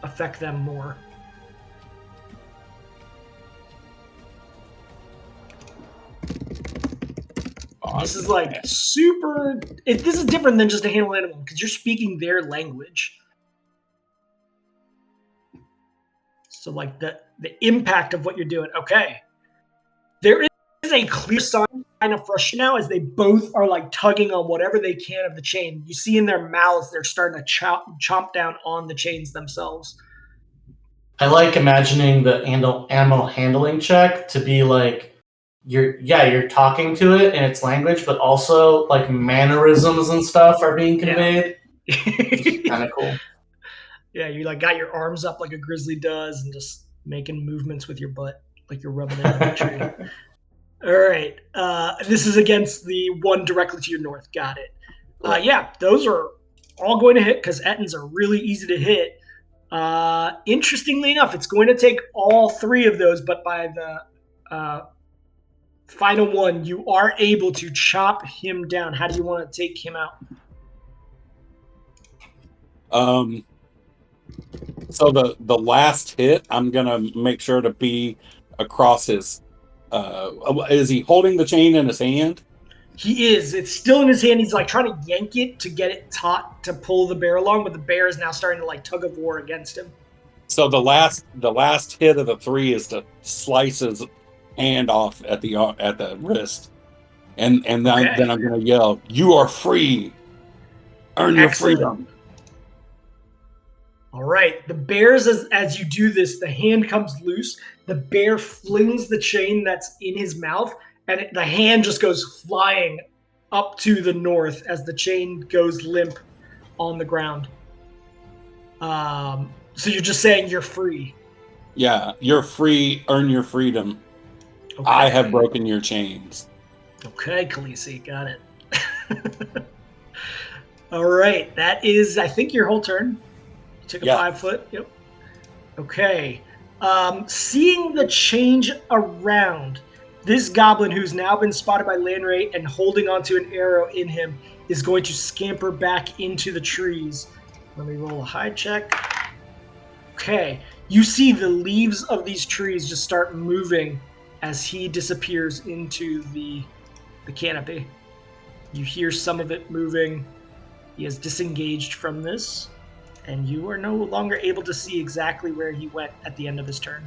affect them more. This is like super. This is different than just a handle animal because you're speaking their language. So like the impact of what you're doing. Okay, there is a clear sign of frustration now as they both are like tugging on whatever they can of the chain. You see in their mouths they're starting to chomp down on the chains themselves. I like imagining the animal handling check to be like. You're talking to it in its language, but also like mannerisms and stuff are being conveyed. Yeah. Kind of cool. Yeah, you like got your arms up like a grizzly does and just making movements with your butt like you're rubbing it on the tree. All right. This is against the one directly to your north. Got it. Yeah, those are all going to hit because Ettins are really easy to hit. Interestingly enough, it's going to take all three of those, but by the final one, you are able to chop him down. How do you want to take him out? So the last hit, I'm gonna make sure to be across his. Is he holding the chain in his hand? He is. It's still in his hand. He's like trying to yank it to get it taut to pull the bear along, but the bear is now starting to like tug of war against him. So the last hit of the three is to slice his hand off at the wrist, and then I'm gonna yell, "You are free! Earn your freedom!" All right, the bears as you do this, the hand comes loose. The bear flings the chain that's in his mouth, and the hand just goes flying up to the north as the chain goes limp on the ground. So you're just saying you're free. Yeah, you're free. Earn your freedom. Okay. I have broken your chains. Okay, Khaleesi, got it. All right, that is, I think, your whole turn. You took a 5 foot. Yep. Okay. Seeing the change around, this goblin who's now been spotted by Lanray and holding onto an arrow in him is going to scamper back into the trees. Let me roll a hide check. Okay. You see the leaves of these trees just start moving as he disappears into the canopy. You hear some of it moving. He has disengaged from this, and you are no longer able to see exactly where he went at the end of his turn.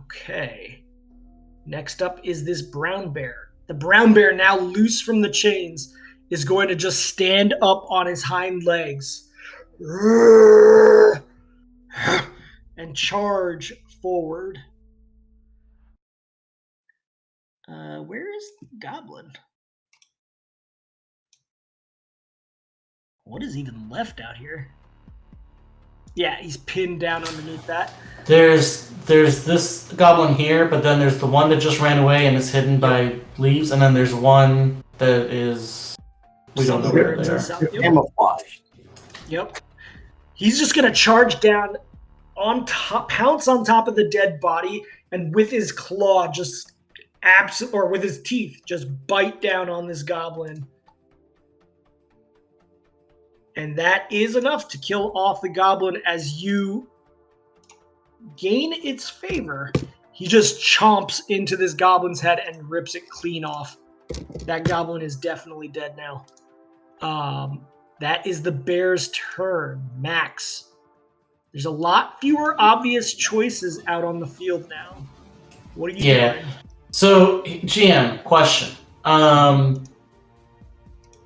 Okay. Next up is this brown bear. The brown bear, now loose from the chains, is going to just stand up on his hind legs and charge forward. Where is the goblin? What is even left out here? Yeah, he's pinned down underneath that. There's this goblin here, but then there's the one that just ran away and is hidden by leaves, and then there's one that is we don't know where they are. Camouflaged. Yep. He's just gonna charge down on top, pounce on top of the dead body, and with his claw just or with his teeth just bite down on this goblin. And that is enough to kill off the goblin as you gain its favor. He just chomps into this goblin's head and rips it clean off. That goblin is definitely dead now. That is the bear's turn. Max. There's a lot fewer obvious choices out on the field now. What are you doing? So, GM, question.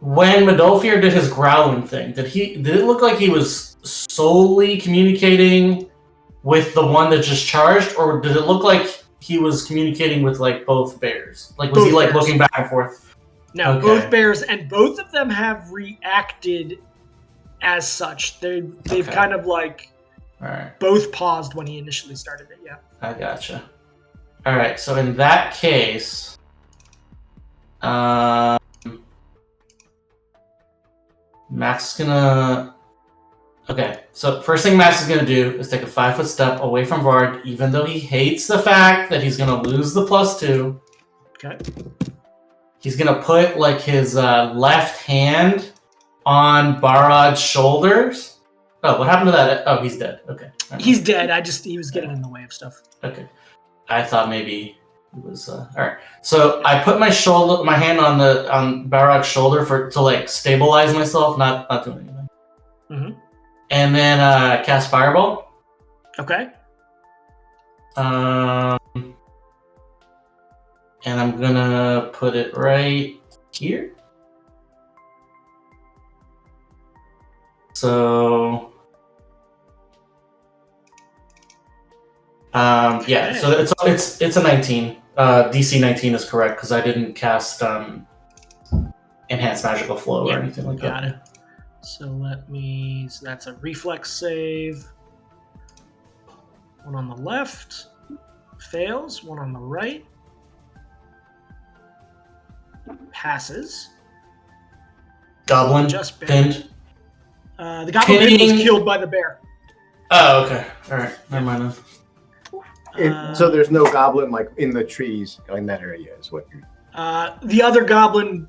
When Modolfir did his growling thing, did it look like he was solely communicating with the one that just charged, or did it look like he was communicating with like both bears? Like, was he like looking back and forth? No, okay. Both bears, and both of them have reacted as such. They've kind of like both paused when he initially started it. Yeah, I gotcha. All right, so in that case, Max is gonna. Okay, so first thing Max is gonna do is take a 5 foot step away from Vard, even though he hates the fact that he's gonna lose the +2. Okay. He's gonna put like his left hand On Barad's shoulders? Oh, what happened to that? Oh, he's dead. Okay. He's dead. He was getting in the way of stuff. Okay. I thought maybe it was all right. So I put my hand on Barad's shoulder to like stabilize myself, not doing anything. Mm-hmm. And then cast Fireball. Okay. And I'm gonna put it right here. So, yeah. So it's a 19. DC 19 is correct because I didn't cast enhanced magical flow or anything like that. Got it. So so that's a reflex save. One on the left fails. One on the right passes. Goblin Just pinned. The goblin was killed by the bear. Oh, okay. All right. Never mind then. So there's no goblin like in the trees in that area, is what you. The other goblin,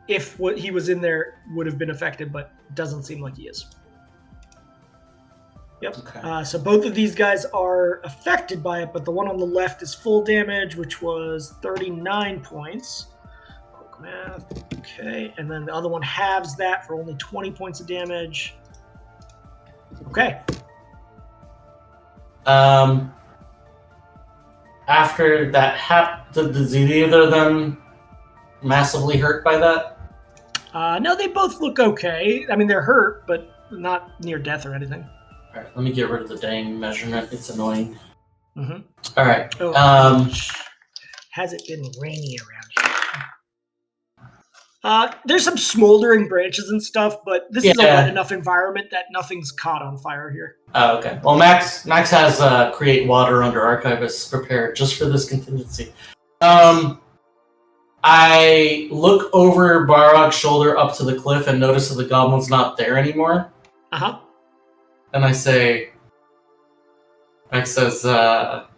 if what he was in there, would have been affected, but doesn't seem like he is. Yep. Okay. So both of these guys are affected by it, but the one on the left is full damage, which was 39 points. Quick math. Okay. And then the other one halves that for only 20 points of damage. Okay. After that happened, did either of them massively hurt by that? No, they both look okay. I mean, they're hurt, but not near death or anything. All right, let me get rid of the dang measurement. It's annoying. Mm-hmm. All right. Oh, has it been rainy around here? There's some smoldering branches and stuff, but this is a wet enough environment that nothing's caught on fire here. Oh, okay. Well, Max has create water under archivists prepared just for this contingency. I look over Barog's shoulder up to the cliff and notice that the goblin's not there anymore. Uh-huh. And I say, Max says, oh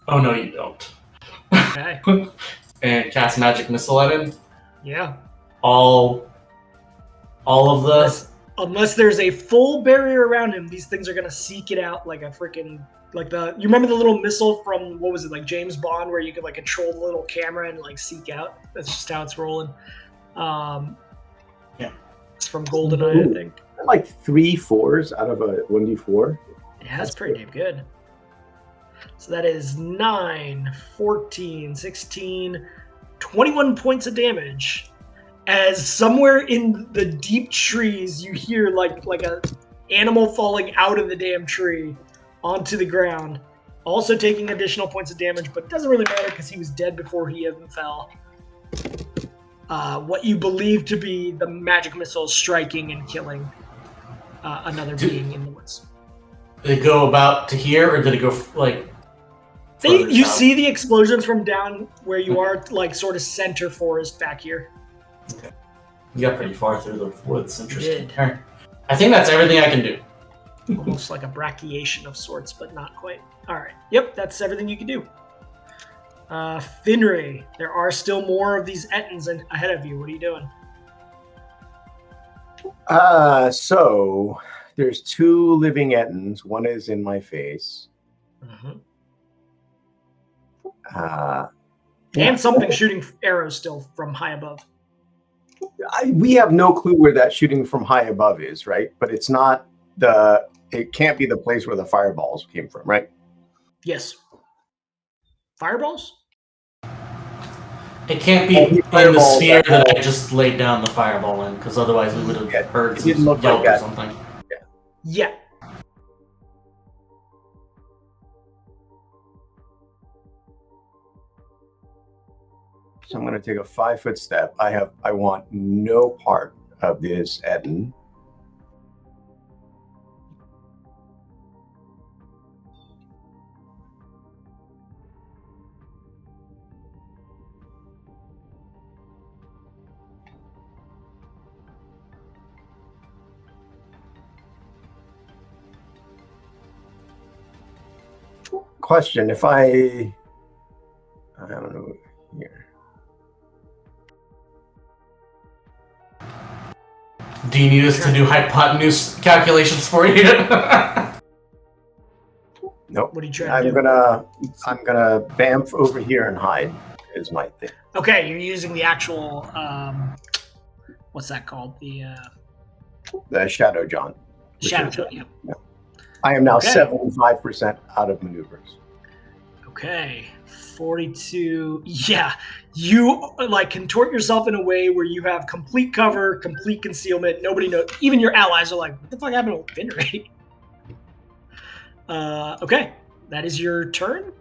no, you don't. Okay. And cast magic missile at him. Yeah. All of the... Unless there's a full barrier around him, these things are going to seek it out like a freaking... you remember the little missile from, what was it, like James Bond, where you could like control the little camera and like seek out? That's just how it's rolling. Yeah. It's from GoldenEye, I think. Like 3 4s out of a 1d4. Yeah, that's pretty damn good. So that is 9, 14, 16, 21 points of damage. As somewhere in the deep trees, you hear like a animal falling out of the damn tree onto the ground. Also taking additional points of damage, but it doesn't really matter because he was dead before he even fell. What you believe to be the magic missile striking and killing another being in the woods. Did it go about to here, or did it go like... You see the explosions from down where you are, like sort of center forest back here. Okay. You got pretty far through the woods. Interesting. Did. All right. I think that's everything I can do. Almost like a brachiation of sorts, but not quite. All right. Yep, that's everything you can do. Finray, there are still more of these Ettins ahead of you. What are you doing? So there's 2 living Ettins. One is in my face. Mm-hmm. Yeah. And something shooting arrows still from high above. We have no clue where that shooting from high above is, right? But it's not it can't be the place where the fireballs came from, right? Yes. Fireballs? It can't be in the sphere that I just laid down the fireball in, because otherwise we would have heard some yelp or something. Yeah. So I'm going to take a 5-foot step. I want no part of this Ettin. Question: if I don't know here. Do you need us to do hypotenuse calculations for you? Nope. What are you trying to I'm do? gonna bamf over here and hide. Is my thing. Okay, you're using the actual what's that called? The Shadow John. Shadow John. Yep. I am now Okay. 75% out of maneuvers. Okay, 42. Yeah, you like contort yourself in a way where you have complete cover, complete concealment. Nobody knows. Even your allies are like, "What the fuck happened to win rate?" Okay, that is your turn.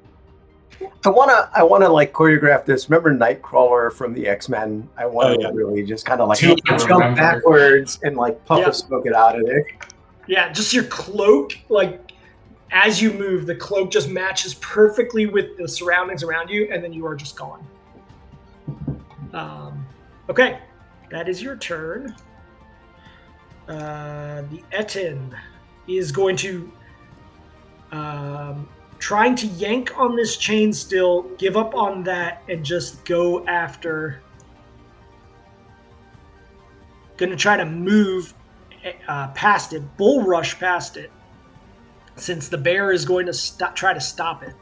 I wanna like choreograph this. Remember Nightcrawler from the X-Men? I want to yeah. really just kind of like Dude, I jump remember. backwards and like puff Yeah. a smoke it out of there. Yeah, just your cloak, like as you move, the cloak just matches perfectly with the surroundings around you, and then you are just gone. Okay, that is your turn. The Etin is going to trying to yank on this chain still, give up on that, and just go after. Going to try to move past it, bull rush past it, since the bear is going to try to stop it.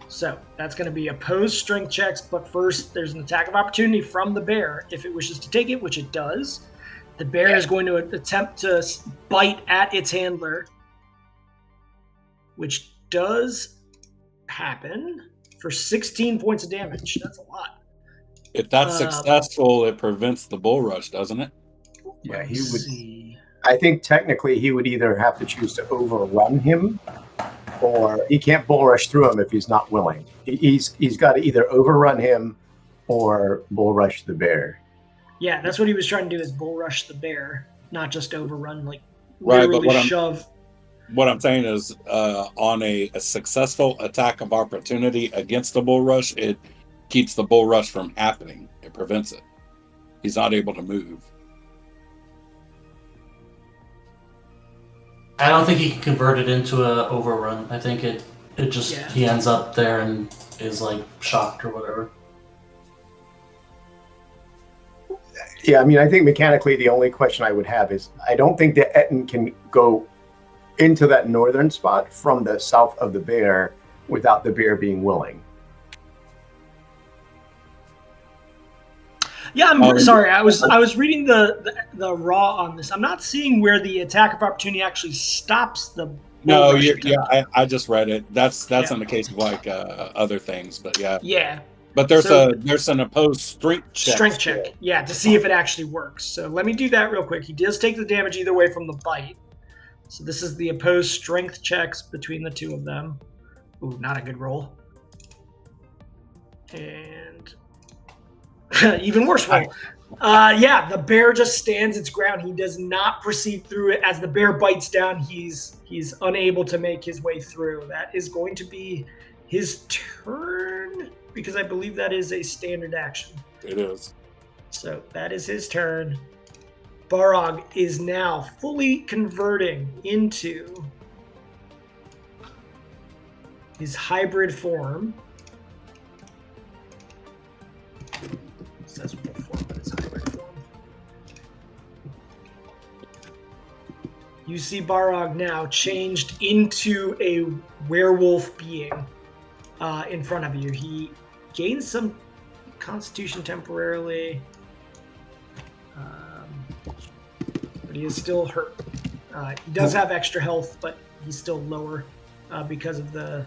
So that's going to be opposed strength checks, but first there's an attack of opportunity from the bear if it wishes to take it, which it does. The bear is going to attempt to bite at its handler, which does happen for 16 points of damage. That's a lot. If that's successful, it prevents the bull rush, doesn't it? Yeah, he Let's would. see. I think technically he would either have to choose to overrun him, or he can't bull rush through him if he's not willing. He's got to either overrun him or bull rush the bear. Yeah, that's what he was trying to do, is bull rush the bear, not just overrun, like Right, but literally shove. What I'm saying is, on a successful attack of opportunity against the bull rush, it keeps the bull rush from happening. It prevents it. He's not able to move. I don't think he can convert it into a overrun. I think it just he ends up there and is like shocked or whatever. Yeah, I mean, I think mechanically the only question I would have is I don't think the Etin can go into that northern spot from the south of the bear without the bear being willing. Yeah, I'm sorry. I was reading the raw on this. I'm not seeing where the attack of opportunity actually stops the. No, bull rush yeah, attempt. I just read it. That's in the case of like other things, but yeah. Yeah. But there's So- there's an opposed strength check. Strength check. Yeah, to see if it actually works. So let me do that real quick. He does take the damage either way from the bite. So this is the opposed strength checks between the two of them. Ooh, not a good roll. And even worse roll. Yeah, the bear just stands its ground. He does not proceed through it. As the bear bites down, he's unable to make his way through. That is going to be his turn, because I believe that is a standard action. It is. So that is his turn. Barog is now fully converting into his hybrid form. It says wolf form, but it's hybrid form. You see Barog now changed into a werewolf being in front of you. He gains some constitution temporarily. But he is still hurt. He does have extra health, but he's still lower because of the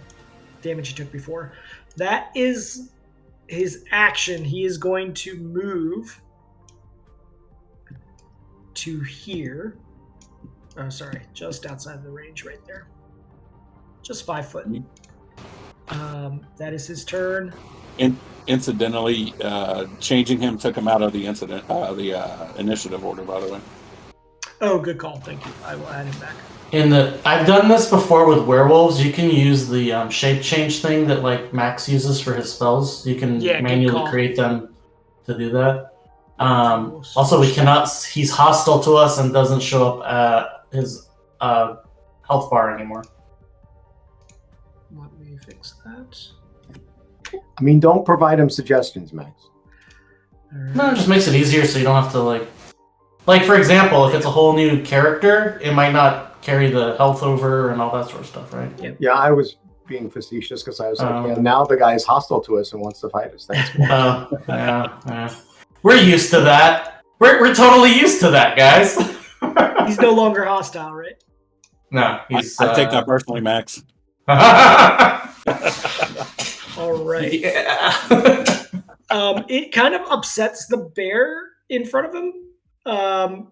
damage he took before. That is his action. He is going to move to here. Oh, sorry, just outside of the range right there. Just 5 foot. That is his turn. Incidentally, changing him took him out of the initiative order, by the way. Oh, good call. Thank you. I will add him back. I've done this before with werewolves. You can use the shape change thing that like Max uses for his spells. You can Yeah, good manually call. create them to do that. Also, we cannot. He's hostile to us and doesn't show up at his health bar anymore. Let me fix that. I mean, don't provide him suggestions, Max. No, it just makes it easier so you don't have to like for example, if it's a whole new character, it might not carry the health over and all that sort of stuff, right? Yep. Yeah, I was being facetious because I was like, yeah, now the guy is hostile to us and wants to fight us. Thanks. Yeah. We're used to that. We're totally used to that, guys. He's no longer hostile, right? No, he's. I take that personally, Max. All right. Yeah. It kind of upsets the bear in front of him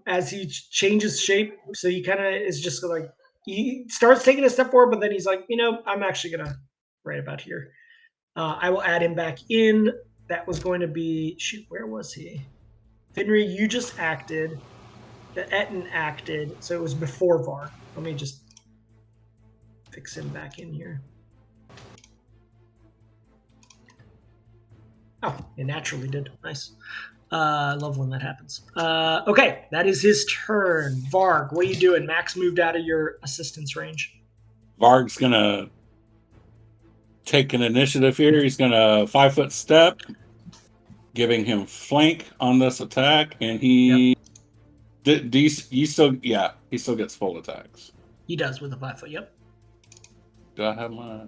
as he changes shape. So he kind of is just like, he starts taking a step forward, but then he's like, I'm actually going to right about here. I will add him back in. That was going to be, shoot, where was he? Finri, you just acted. The Etten acted. So it was before Varg. Let me just fix him back in here. Oh, it naturally did. Nice. I love when that happens. Okay, that is his turn. Varg, what are you doing? Max moved out of your assistance range. Varg's going to take an initiative here. He's going to 5-foot step, giving him flank on this attack. And he... Yep. He still gets full attacks. He does with a 5-foot, yep. Do I have my...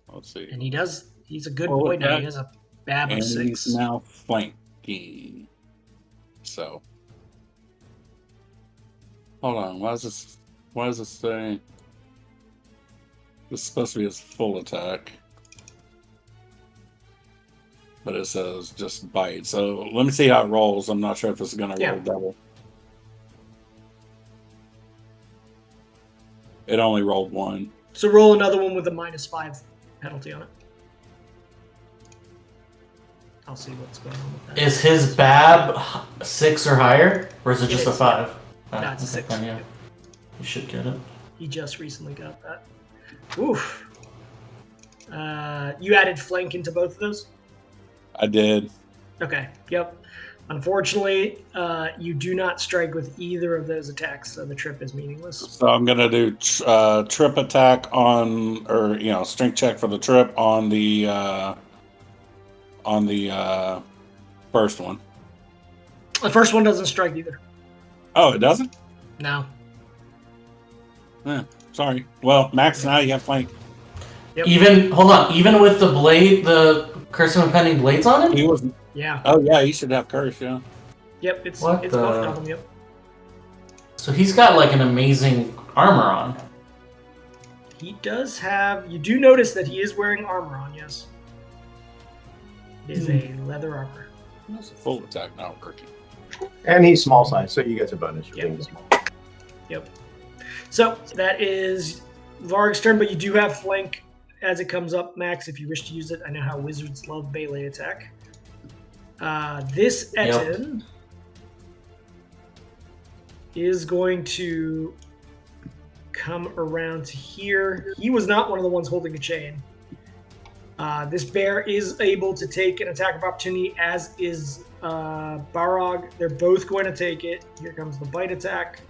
Let's see. And he does. He's a good boy now. He has a BAB of 6. He's now flanking. So, hold on. Why does this say? This is supposed to be his full attack, but it says just bite. So let me see how it rolls. I'm not sure if it's going to roll double. It only rolled 1. So roll another one with a -5 penalty on it. I'll see what's going on with that. Is his BAB 6 or higher, or is it just a 5? No, it's a 6. Then, yeah. You should get it. He just recently got that. Oof. You added flank into both of those? I did. Okay. Yep. Unfortunately, you do not strike with either of those attacks, so the trip is meaningless. So I'm gonna do trip attack on, or strength check for the trip on the first one. The first one doesn't strike either. Oh, it doesn't? No. Yeah, sorry. Well, Max, now you have flank. Yep. Even with the blade, the Curse of Impending Blades on it? He was. Yeah. Oh yeah, he should have curse. Yeah. Yep. It's both of them. Yep. So he's got like an amazing armor on. He does have. You do notice that he is wearing armor on. Yes. It is a leather armor. That's a full attack, not working. And he's small size, so you get a bonus for being small. Yep. So that is Varg's turn, but you do have flank as it comes up, Max, if you wish to use it. I know how wizards love melee attack. This Etten is going to come around to here. He was not one of the ones holding a chain. This bear is able to take an attack of opportunity, as is Barog. They're both going to take it. Here comes the bite attack.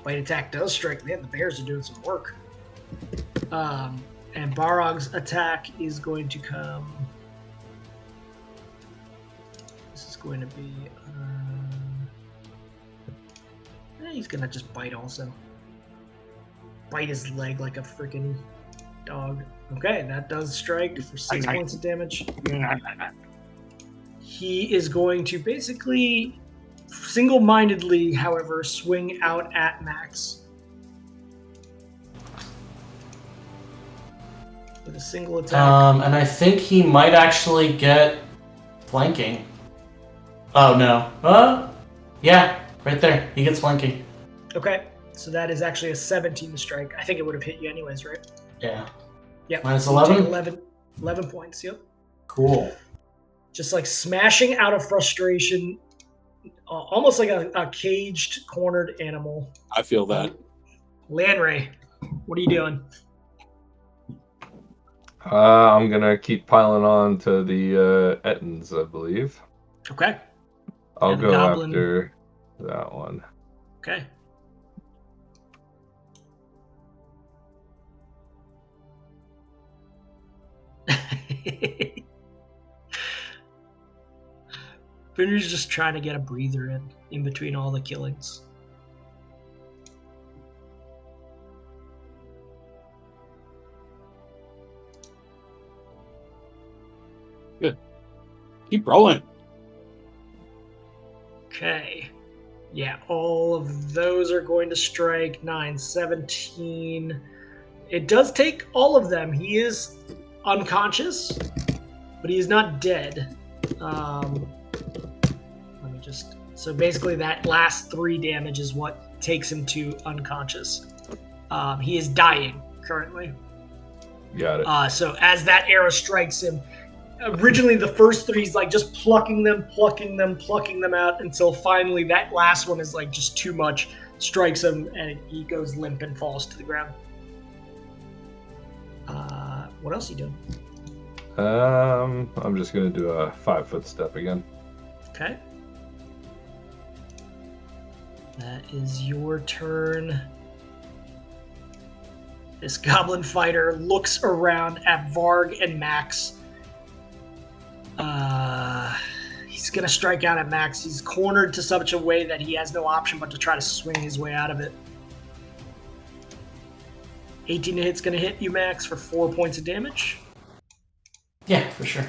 Bite attack does strike. Man, the bears are doing some work. And Barog's attack is going to come. This is going to be. He's going to just bite also. Bite his leg like a freaking dog. Okay, that does strike for 6 points of damage. He is going to basically, single-mindedly, however, swing out at Max. With a single attack. And I think he might actually get flanking. Oh, no. Yeah, right there. He gets flanking. Okay, so that is actually a 17 to strike. I think it would have hit you anyways, right? Yeah. Yep. Minus So you 11? take 11 points, yep. Cool. Just like smashing out of frustration, almost like a caged, cornered animal. I feel that. Lanray, what are you doing? I'm gonna keep piling on to the Ettins, I believe. Okay. I'll And the go goblin. after that one. Okay. Finry's just trying to get a breather in between all the killings. Good. Keep rolling. Okay. Yeah, all of those are going to strike. 9, 17. It does take all of them. He is unconscious, but he is not dead. Let me just... So basically that last 3 damage is what takes him to unconscious. He is dying currently. Got it. So as that arrow strikes him, originally the first 3 is like just plucking them out until finally that last one is like just too much, strikes him, and he goes limp and falls to the ground. What else are you doing? I'm just gonna do a 5-foot step again. Okay. That is your turn. This goblin fighter looks around at Varg and Max. He's going to strike out at Max. He's cornered to such a way that he has no option but to try to swing his way out of it. 18 to hit's going to hit you, Max, for 4 points of damage. Yeah, for sure.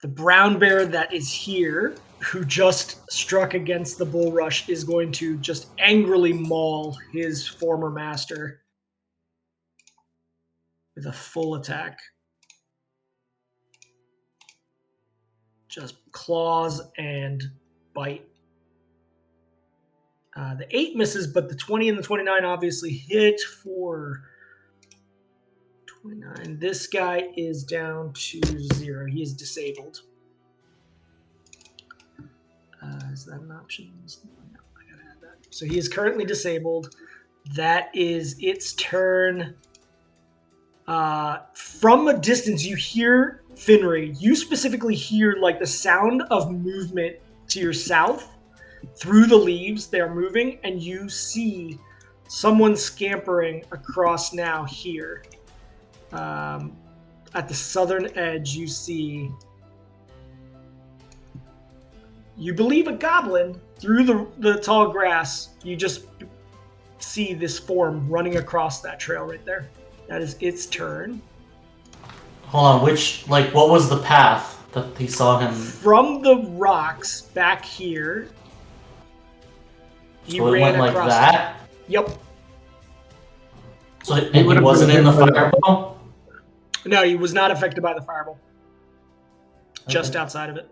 The brown bear that is here, who just struck against the bulrush, is going to just angrily maul his former master with a full attack. Just claws and bite. The 8 misses, but the 20 and the 29 obviously hit for 29. This guy is down to 0. He is disabled. Is that an option? No, I gotta add that. So he is currently disabled. That is its turn. From a distance, you hear Finry. You specifically hear like the sound of movement to your south through the leaves. They are moving, and you see someone scampering across now here. At the southern edge, you see, you believe a goblin through the tall grass. You just see this form running across that trail right there. That is its turn. Hold on, what was the path that he saw him? From the rocks back here, he So it ran went across. like that? Yep. So he wasn't in the fireball? No, he was not affected by the fireball. Just Okay. outside of it.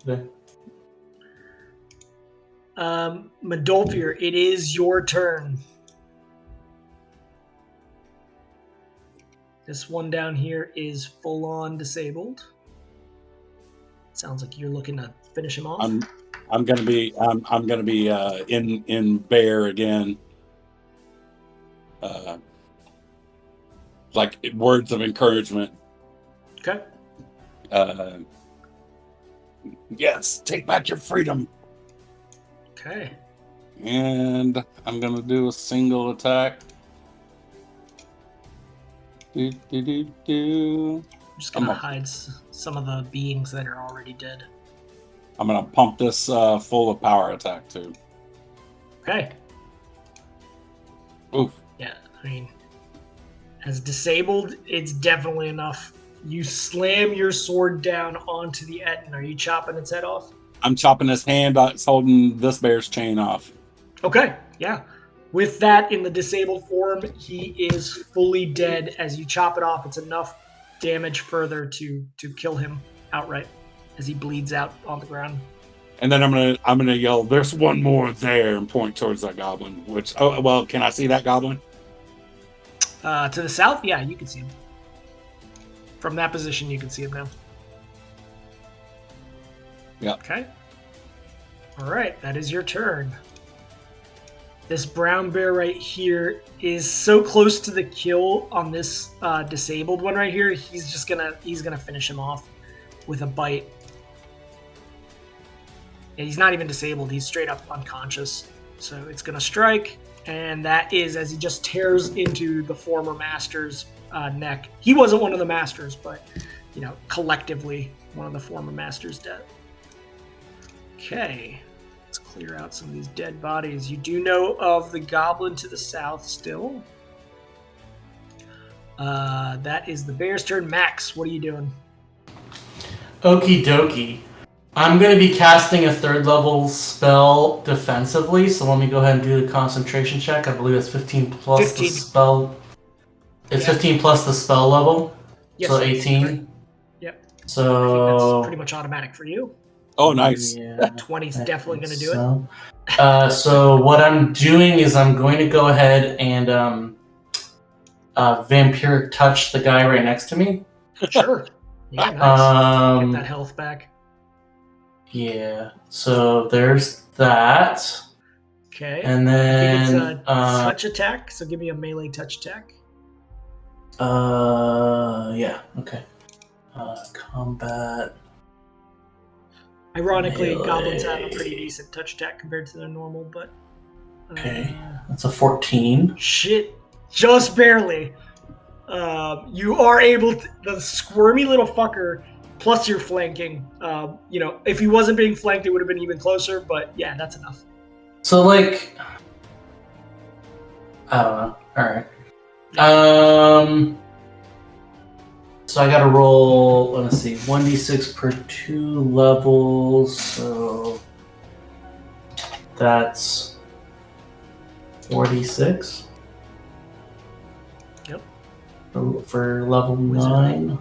Okay. Medolfir, it is your turn. This one down here is full on disabled. Sounds like you're looking to finish him off. I'm gonna be in bear again. Like words of encouragement. Okay. Yes, take back your freedom. Okay. And I'm gonna do a single attack. I'm just gonna hide some of the beings that are already dead. I'm gonna pump this full of power attack too. Okay. Oof. Yeah, I mean, as disabled, it's definitely enough. You slam your sword down onto the Etten. Are you chopping its head off? I'm chopping his hand. It's holding this bear's chain off. Okay, yeah. With that in the disabled form, he is fully dead. As you chop it off, it's enough damage further to kill him outright as he bleeds out on the ground. And then I'm gonna yell, "There's one more there," and point towards that goblin. Which, oh well, can I see that goblin? To the south, yeah, you can see him. From that position, you can see him now. Yeah. Okay. All right, that is your turn. This brown bear right here is so close to the kill on this disabled one right here. He's gonna finish him off with a bite. And he's not even disabled. He's straight up unconscious. So it's gonna strike, and that is as he just tears into the former master's neck. He wasn't one of the masters, but collectively, one of the former masters dead. Okay, let's clear out some of these dead bodies. You do know of the goblin to the south still. That is the bear's turn. Max, what are you doing? Okie dokie. I'm going to be casting a 3rd level spell defensively, so let me go ahead and do the concentration check. I believe it's 15 plus 15. The spell. It's 15 plus the spell level, yes, so 18. Right. Yep. So I think that's pretty much automatic for you. Oh, nice. Yeah, 20 is definitely going to do it. So what I'm doing is I'm going to go ahead and vampiric touch the guy right next to me. Sure. Yeah, nice. Get that health back. Yeah. So there's that. Okay. And then it's a touch attack. So give me a melee touch attack. Yeah. Okay. Combat. Ironically, melee. Goblins have a pretty decent touch attack compared to their normal, but. Okay. That's a 14. Shit. Just barely. You are able to, the squirmy little fucker, plus you're flanking. If he wasn't being flanked, it would have been even closer, but yeah, that's enough. So, I don't know. Alright. So I gotta roll, let me see, 1d6 per 2 levels, so that's 46. Yep. For level 9.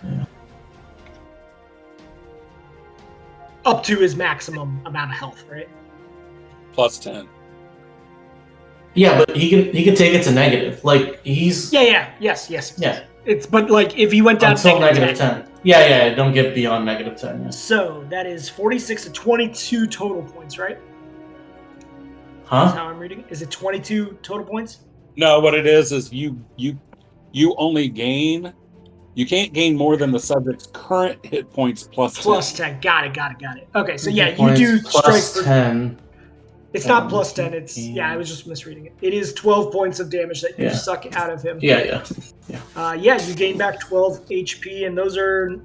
Yeah. Up to his maximum amount of health, right? Plus 10. Yeah, but he can take it to negative. He's yes. Yeah. But if he went down until to negative 10. Yeah, don't get beyond negative 10. Yeah. So that is 46 to 22 total points, right? Huh? That's how I'm reading. Is it 22 total points? No, what it is you only gain. You can't gain more than the subject's current hit points plus 10. Got it. Okay, so yeah, you do plus strike 10. It's not plus 10. It's I was just misreading it. It is 12 points of damage that you suck out of him. Yeah. You gain back 12 HP, and those are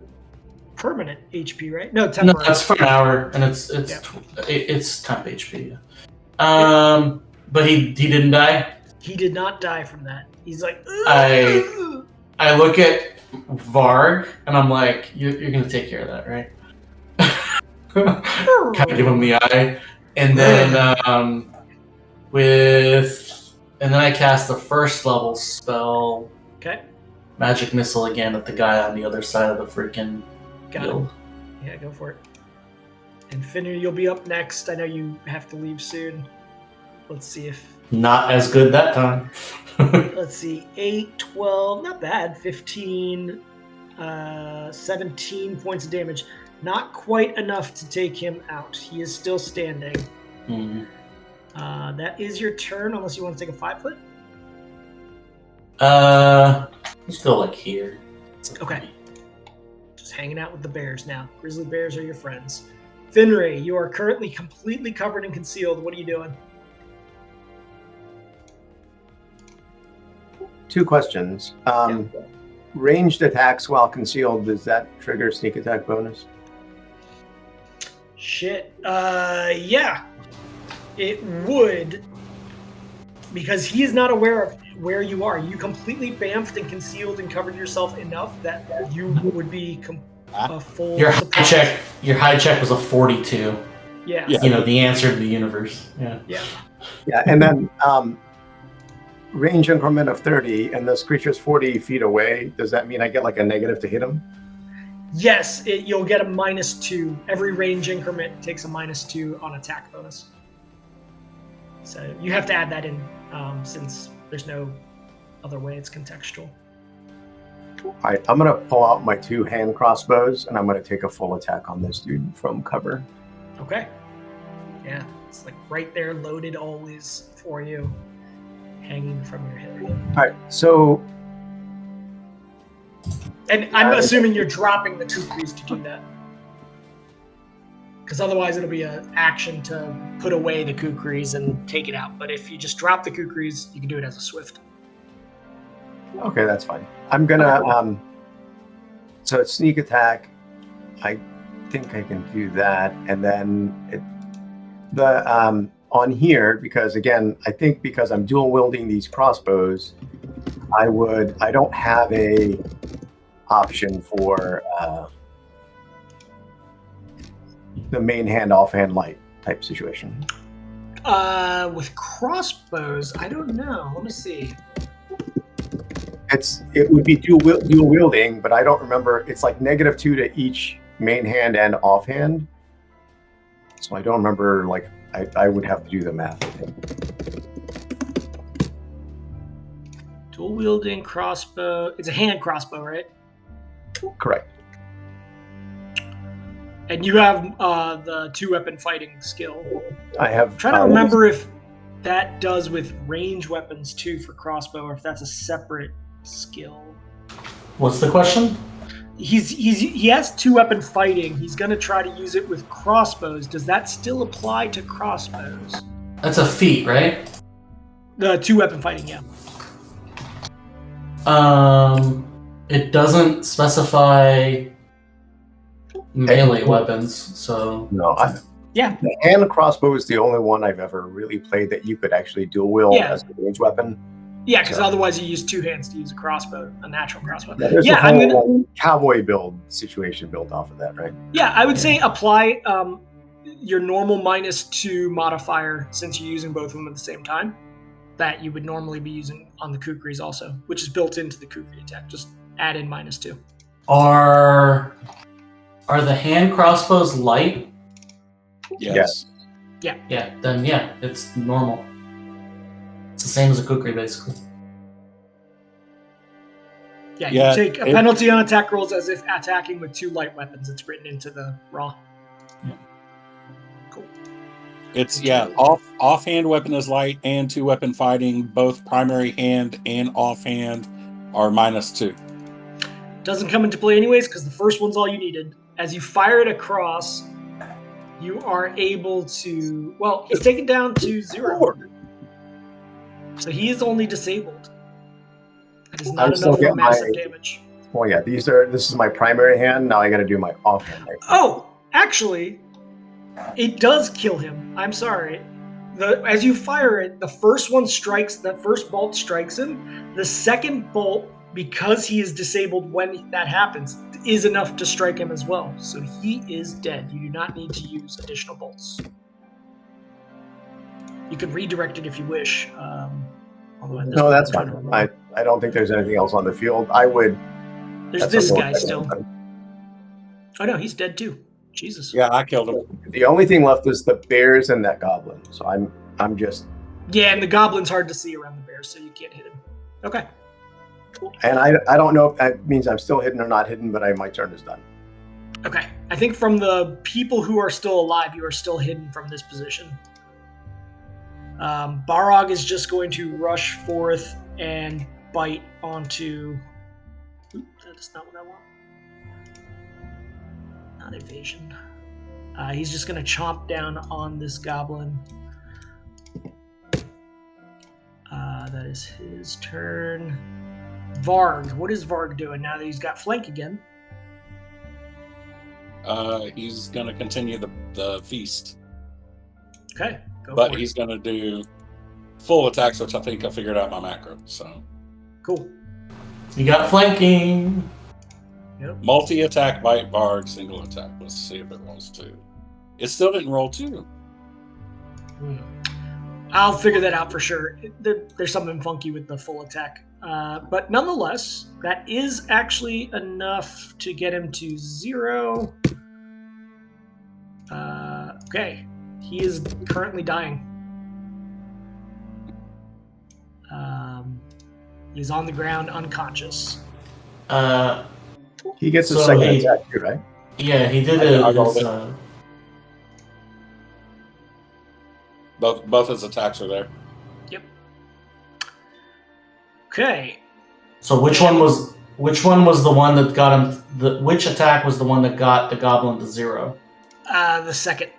permanent HP, right? No, temporary. No, that's for an hour, and it's temp HP. Yeah. But he didn't die. He did not die from that. He's like, ugh. I look at Varg, and I'm like, you're gonna take care of that, right? Kind of give him the eye. And then then I cast the 1st level spell. Okay. Magic Missile again at the guy on the other side of the freaking guild. Yeah, go for it. And Finner, you'll be up next. I know you have to leave soon. Let's see if... Not as good that time. Let's see. 8, 12, not bad. 15, 17 points of damage. Not quite enough to take him out. He is still standing. Mm-hmm. That is your turn, unless you want to take a 5-foot. Let's go here. Okay. Just hanging out with the bears now. Grizzly bears are your friends. Finray, you are currently completely covered and concealed. What are you doing? 2 questions. Ranged attacks while concealed, does that trigger sneak attack bonus? Shit. Yeah. It would. Because he is not aware of where you are. You completely bamfed and concealed and covered yourself enough that you would be a full... Your high check was a 42. Yeah. The answer to the universe. Yeah. Yeah, and then range increment of 30, and this creature's 40 feet away. Does that mean I get a negative to hit him? Yes, you'll get a -2. Every range increment takes a -2 on attack bonus. So you have to add that in since there's no other way. It's contextual. All right, I'm going to pull out my 2 hand crossbows, and I'm going to take a full attack on this dude from cover. Okay. Yeah, it's right there, loaded always for you, hanging from your hip. All right, so... And I'm assuming you're dropping the kukris to do that. Because otherwise it'll be an action to put away the kukris and take it out. But if you just drop the kukris, you can do it as a swift. Okay, that's fine. I'm gonna so it's sneak attack. I think I can do that, and then on here, because again, I think because I'm dual wielding these crossbows, I don't have a option for the main hand offhand light type situation. With crossbows, I don't know. Let me see. It would be dual wielding, but I don't remember. It's like -2 to each main hand and offhand. So I don't remember. Like I would have to do the math, I think. Dual wielding crossbow. It's a hand crossbow, right? Correct. And you have the 2-weapon fighting skill. I have. I'm trying to remember if that does with range weapons too for crossbow, or if that's a separate skill. What's the question? He has 2-weapon fighting. He's going to try to use it with crossbows. Does that still apply to crossbows? That's a feat, right? The 2-weapon fighting, yeah. It doesn't specify melee weapons, so No, Yeah. the hand crossbow is the only one I've ever really played that you could actually dual wield as a range weapon. Yeah, because otherwise you use 2 hands to use a crossbow, a natural crossbow. Yeah, there's a whole cowboy build situation built off of that, right? Yeah, I would say apply your normal -2 modifier, since you're using both of them at the same time, that you would normally be using on the kukris also, which is built into the kukri attack. Just add in -2. Are the hand crossbows light? Yes. Yeah, then yeah, it's normal. It's the same as a kukri, basically. Yeah, you take a penalty on attack rolls as if attacking with 2 light weapons. It's written into the raw. Yeah. Cool. It's offhand weapon is light and 2-weapon fighting. Both primary hand and offhand are -2. Doesn't come into play anyways because the first one's all you needed. As you fire it across, you are able to. Well, he's taken down to 0. So he is only disabled. That is not enough for massive damage. Well, yeah, this is my primary hand. Now I got to do my offhand. Right? Oh, actually, it does kill him. I'm sorry. As you fire it, the first one strikes. The first bolt strikes him. The second bolt, because he is disabled when that happens, is enough to strike him as well. So he is dead. You do not need to use additional bolts. You can redirect it if you wish. No, that's fine. I don't think there's anything else on the field. There's this guy still. Oh no, he's dead too. Jesus. Yeah, I killed him. The only thing left is the bears and that goblin. So I'm just. Yeah, and the goblin's hard to see around the bears, so you can't hit him. Okay. And I don't know if that means I'm still hidden or not hidden, but my turn is done. Okay. I think from the people who are still alive, you are still hidden from this position. Barog is just going to rush forth and bite onto. Oop, that is not what I want. Not evasion. He's just going to chomp down on this goblin. That is his turn. Varg. What is Varg doing now that he's got flank again? He's going to continue the feast. Okay. But he's going to do full attacks, which I think I figured out my macro. So cool. You got flanking. Yep. Multi-attack, bite, Varg, single attack. Let's see if it rolls 2. It still didn't roll 2. I'll figure that out for sure. There's something funky with the full attack. But nonetheless, that is actually enough to get him to 0. Okay. He is currently dying. He's on the ground, unconscious. He gets a second attack too, right? Yeah, he did it. Both his attacks are there. Yep. Okay. So which one was the one that got him? Which attack was the one that got the goblin to 0? The second.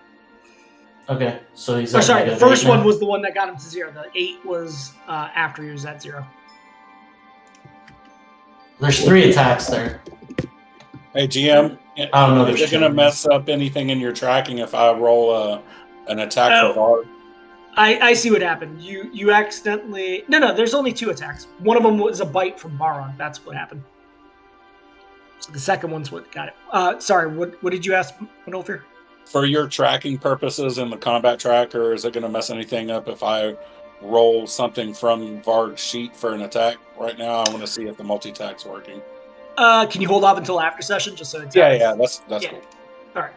Okay, so he's. The first one was the one that got him to 0. The 8 was after he was at 0. There's 3 attacks there. Hey, GM. Oh no, Is it going to mess up anything in your tracking if I roll an attack for Bard? I see what happened. You accidentally... No, there's only 2 attacks. One of them was a bite from Baron. That's what happened. So the second one's what got it. Sorry, what did you ask, Manolfir? For your tracking purposes in the combat tracker, is it going to mess anything up if I roll something from Vard's sheet for an attack? Right now, I want to see if the multi-attack's working. Can you hold off until after session just so it's... Yeah, that's cool. All right.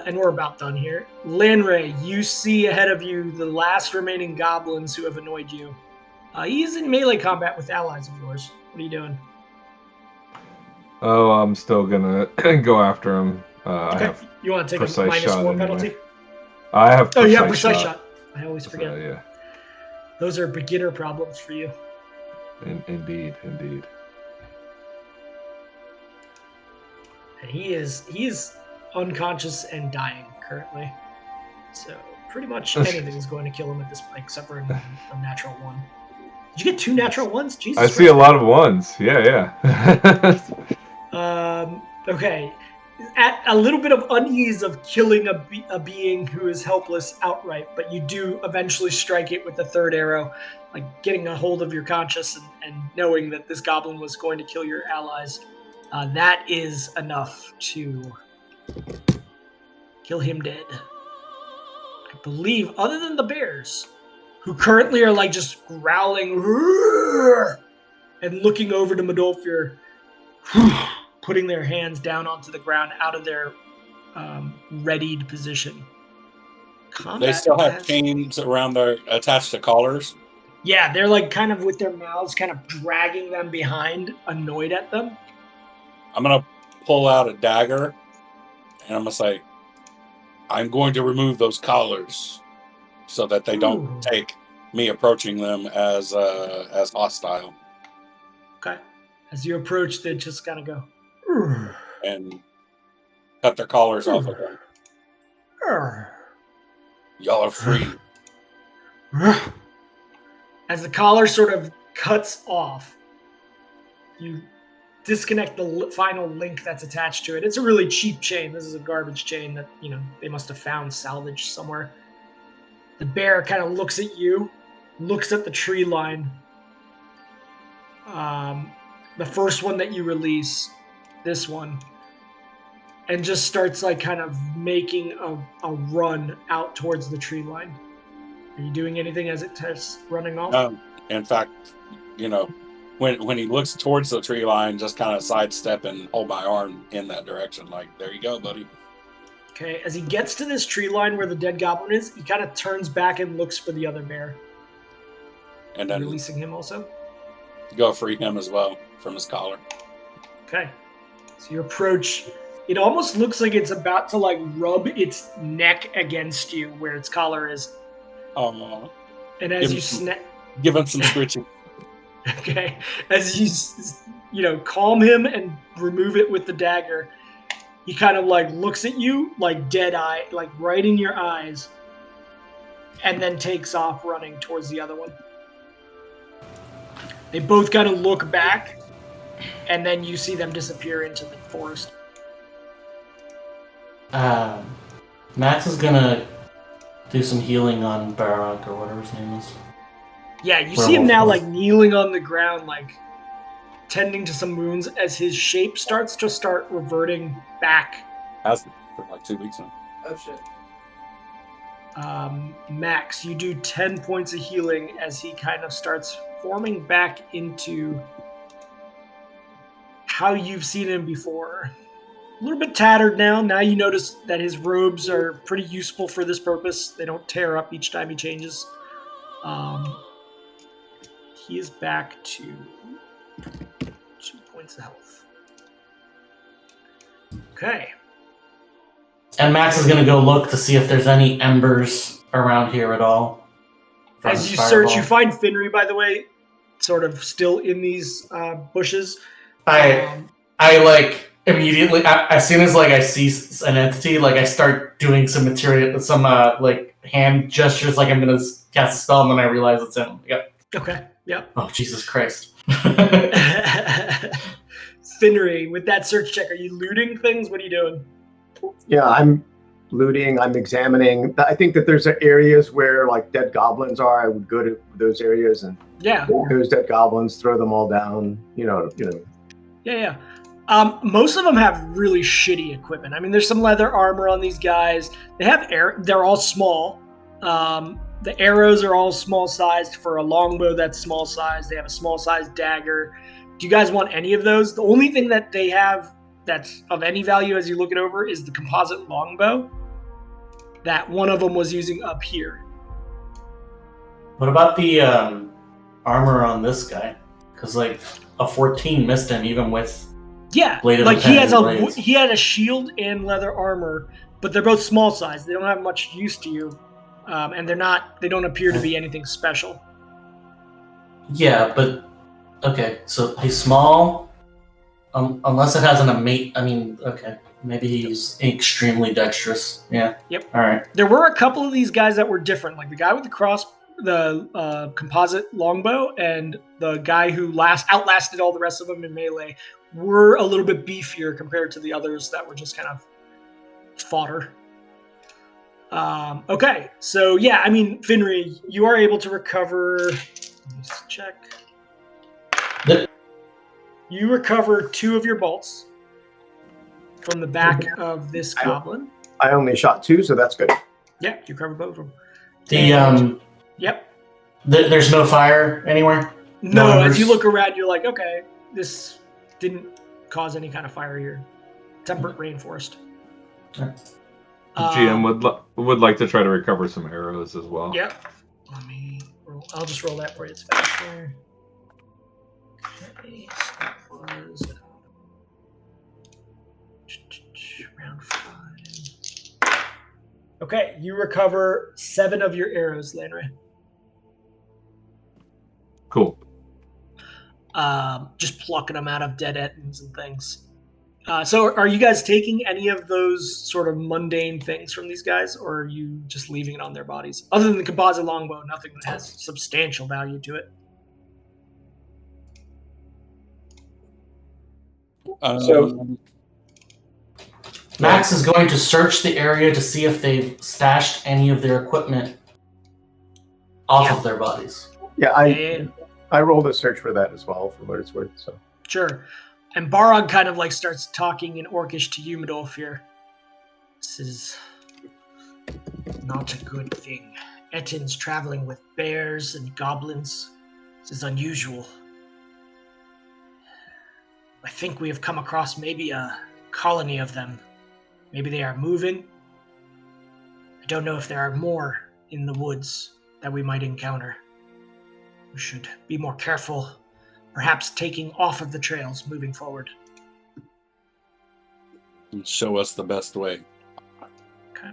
And we're about done here. Lanray, you see ahead of you the last remaining goblins who have annoyed you. He's in melee combat with allies of yours. What are you doing? Oh, I'm still gonna go after him. Okay. I have You want to take a precise shot -4 anyway. penalty? I have Oh, precise yeah, precise shot. I always forget. So, yeah. Those are beginner problems for you. Indeed. And he is unconscious and dying currently. So pretty much anything is going to kill him at this point, except for a natural 1. Did you get 2 natural 1s? Jesus I see a lot of 1s. Yeah. Okay. At a little bit of unease of killing a being who is helpless outright, but you do eventually strike it with the 3rd arrow, like getting a hold of your conscience and knowing that this goblin was going to kill your allies. That is enough to kill him dead. I believe, other than the bears, who currently are like just growling and looking over to Medolfir, putting their hands down onto the ground out of their readied position. They still have chains around their attached to collars. Yeah, they're like kind of with their mouths kind of dragging them behind, annoyed at them. I'm going to pull out a dagger and I'm going to say, I'm going to remove those collars so that they don't take me approaching them as hostile. Okay. As you approach, they just kind of go and cut their collars off of them. Y'all are free. As the collar sort of cuts off, you disconnect the final link that's attached to it. It's a really cheap chain. This is a garbage chain that, they must have found salvaged somewhere. The bear kind of looks at you, looks at the tree line. The first one that you release, this one, and just starts like kind of making a run out towards the tree line. Are you doing anything as it starts running off? In fact, when he looks towards the tree line, just kind of sidestep and hold my arm in that direction. Like, there you go, buddy. Okay, as he gets to this tree line where the dead goblin is, he kind of turns back and looks for the other bear. And then releasing him also? Go free him as well from his collar. Okay. So you approach. It almost looks like it's about to like rub its neck against you where its collar is. Oh. And as you snap... Give him some scritching. Okay. As you calm him and remove it with the dagger, he kind of like looks at you like dead eye, like right in your eyes, and then takes off running towards the other one. They both kind of look back, and then you see them disappear into the forest. Max is gonna do some healing on Barak or whatever his name is. Yeah, you see him now like kneeling on the ground, like tending to some wounds as his shape starts to reverting back. Has for like 2 weeks now. Oh shit. Max, you do 10 points of healing as he kind of starts forming back into how you've seen him before. A little bit tattered now. Now you notice that his robes are pretty useful for this purpose. They don't tear up each time he changes. He is back to 2 points of health. Okay. And Max is going to go look to see if there's any embers around here at all. As you search, you find Finry, by the way, sort of still in these bushes. I like immediately, as soon as like I see an entity, like I start doing some like hand gestures, like I'm going to cast a spell, and then I realize it's him. Yep. Okay. Yep. Oh, Jesus Christ. Finnery, with that search check, are you looting things? What are you doing? Yeah, I'm looting. I'm examining. I think that there's areas where like dead goblins are. I would go to those areas and those dead goblins, throw them all down. Yeah. Most of them have really shitty equipment. I mean, there's some leather armor on these guys. They're all small. The arrows are all small sized. For a longbow, that's small sized. They have a small sized dagger. Do you guys want any of those? The only thing that they have that's of any value as you look it over is the composite longbow that one of them was using up here. What about the armor on this guy? Because like a 14 missed him even with Blade of like he Blades. he had a shield and leather armor, but they're both small size. They don't have much use to you, and they don't appear to be anything special. Yeah, but okay, so he's small. Unless it has an okay. Maybe he's extremely dexterous. Yeah. Yep. All right. There were a couple of these guys that were different, like the guy with the composite longbow, and the guy who outlasted all the rest of them in melee were a little bit beefier compared to the others that were just kind of fodder. Okay, so yeah, I mean, Finnery, you are able to recover. Let me just check. You recover 2 of your bolts from the back of this goblin. I only shot 2, so that's good. Yeah, you recover both of them. Yep. There's no fire anywhere? No, as you look around, you're like, okay, this didn't cause any kind of fire here. Temperate rainforest. GM would like to try to recover some arrows as well. Yep. Let me roll. I'll just roll that for you. It's faster. Okay, so that was round 5. Okay, you recover 7 of your arrows, Lanray. Cool. Just plucking them out of dead ettins and things. So are you guys taking any of those sort of mundane things from these guys, or are you just leaving it on their bodies? Other than the composite longbow, nothing that has substantial value to it. Max is going to search the area to see if they've stashed any of their equipment off of their bodies. Yeah, I rolled a search for that as well, for what it's worth. So sure. And Barog kind of like starts talking in Orcish to you, Midolfir. This is not a good thing. Ettins traveling with bears and goblins. This is unusual. I think we have come across maybe a colony of them. Maybe they are moving. I don't know if there are more in the woods that we might encounter. We should be more careful, perhaps taking off of the trails moving forward. Show us the best way. Okay.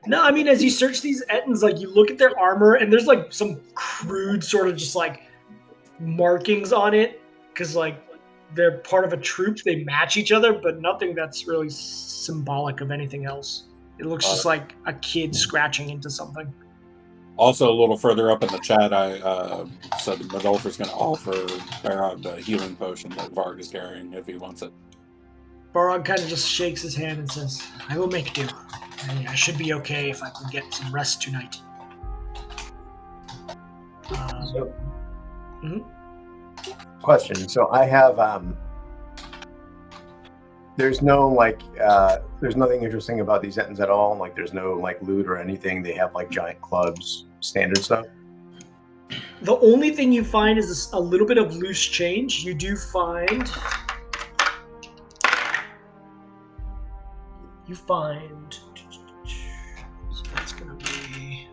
No, I mean, as you search these Ettins, like you look at their armor and there's like some crude sort of just like markings on it because like they're part of a troop. They match each other, but nothing that's really symbolic of anything else. It looks just like a kid scratching into something. Also, a little further up in the chat, I said Midolfir's going to offer Barog the healing potion that Varg is carrying if he wants it. Barog kind of just shakes his hand and says, I will make do. I should be okay if I can get some rest tonight. Question. So I have, there's no there's nothing interesting about these Ettins at all. Like there's no like loot or anything. They have like giant clubs, standard stuff. The only thing you find is a little bit of loose change. You do find... So that's going to be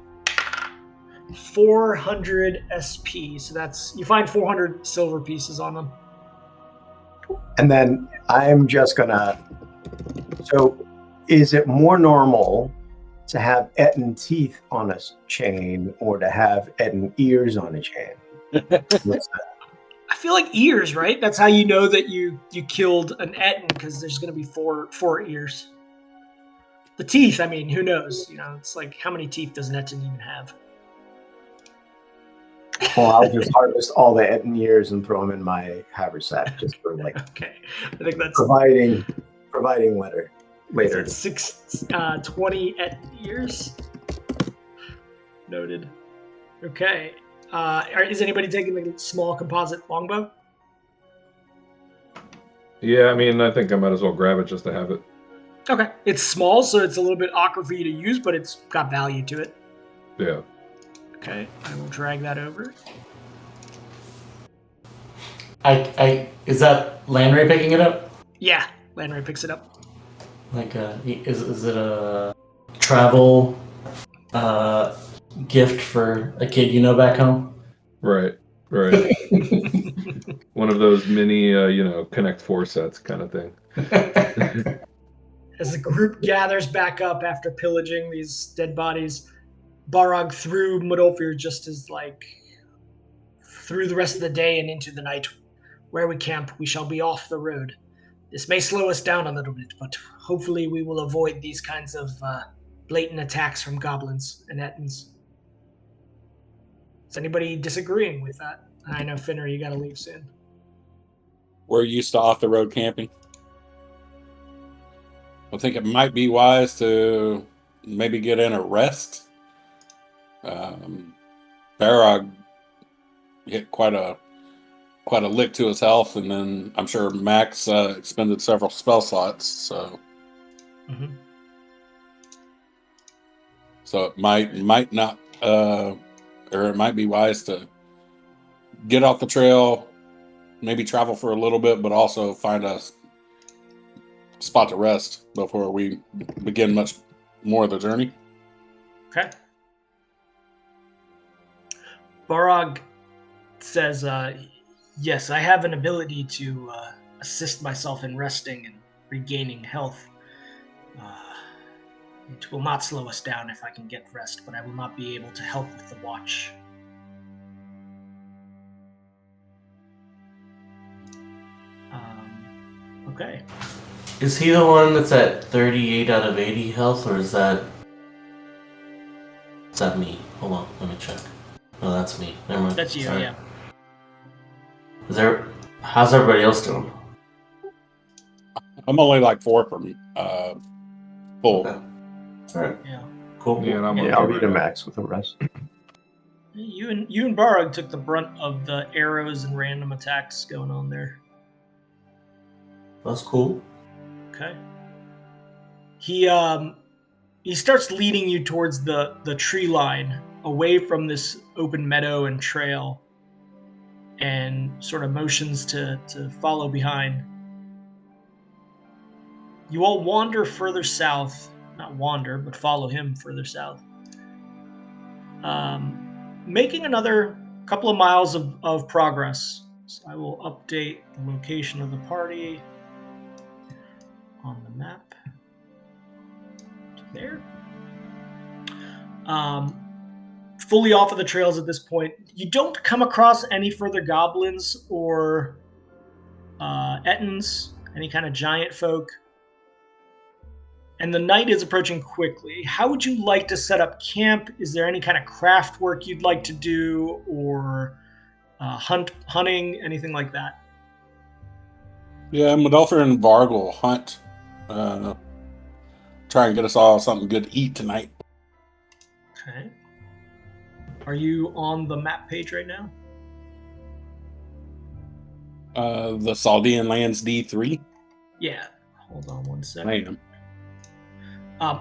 400 SP. So you find 400 silver pieces on them. And then I'm just gonna. So, is it more normal to have Ettin teeth on a chain or to have Ettin ears on a chain? What's that? I feel like ears, right? That's how you know that you killed an Ettin, because there's going to be four ears. The teeth, I mean, who knows? You know, it's like how many teeth does an Ettin even have? Well, I'll just harvest all the Etten ears and throw them in my haversack just for like Okay, I think that's providing later. That's 20 at years. Noted. Okay. Is anybody taking the small composite longbow? Yeah, I mean, I think I might as well grab it just to have it. Okay. It's small, so it's a little bit awkward for you to use, but it's got value to it. Yeah. Okay, I will drag that over. Is that Landry picking it up? Yeah, Landry picks it up. Like, is it a travel gift for a kid you know back home? Right. One of those mini, Connect 4 sets kind of thing. As the group gathers back up after pillaging these dead bodies, Barog through Mudolfir just as through the rest of the day and into the night. Where we camp, we shall be off the road. This may slow us down a little bit, but hopefully we will avoid these kinds of blatant attacks from goblins and Ettins. Is anybody disagreeing with that? I know, Finner, you gotta leave soon. We're used to off-the-road camping. I think it might be wise to maybe get in a rest. Barog hit quite a lick to his health, and then I'm sure Max expended several spell slots. So, so it might not, or it might be wise to get off the trail, maybe travel for a little bit, but also find a spot to rest before we begin much more of the journey. Okay. Barog says, yes, I have an ability to assist myself in resting and regaining health. It will not slow us down if I can get rest, but I will not be able to help with the watch. Okay. Is he the one that's at 38 out of 80 health, or is that me? Hold on, let me check. No, that's me. Never mind. That's you, Sorry. yeah. How's everybody else doing? I'm only like 4 from full. Okay. All right. Yeah. Cool. Yeah, and I'm okay I'll right read a now. max with a rest. You and Barog took the brunt of the arrows and random attacks going on there. That's cool. Okay. He starts leading you towards the tree line, away from this open meadow and trail, and sort of motions to follow behind. You all wander further south. Not wander, but follow him further south. Making another couple of miles of progress. So I will update the location of the party on the map. There. Fully off of the trails at this point. You don't come across any further goblins or Ettins, any kind of giant folk. And the night is approaching quickly. How would you like to set up camp? Is there any kind of craft work you'd like to do, or hunting, anything like that? Yeah, Mudolfir and Varg will hunt. Try and get us all something good to eat tonight. Okay. Are you on the map page right now? The Saldean Lands D3? Yeah. Hold on one second. I am.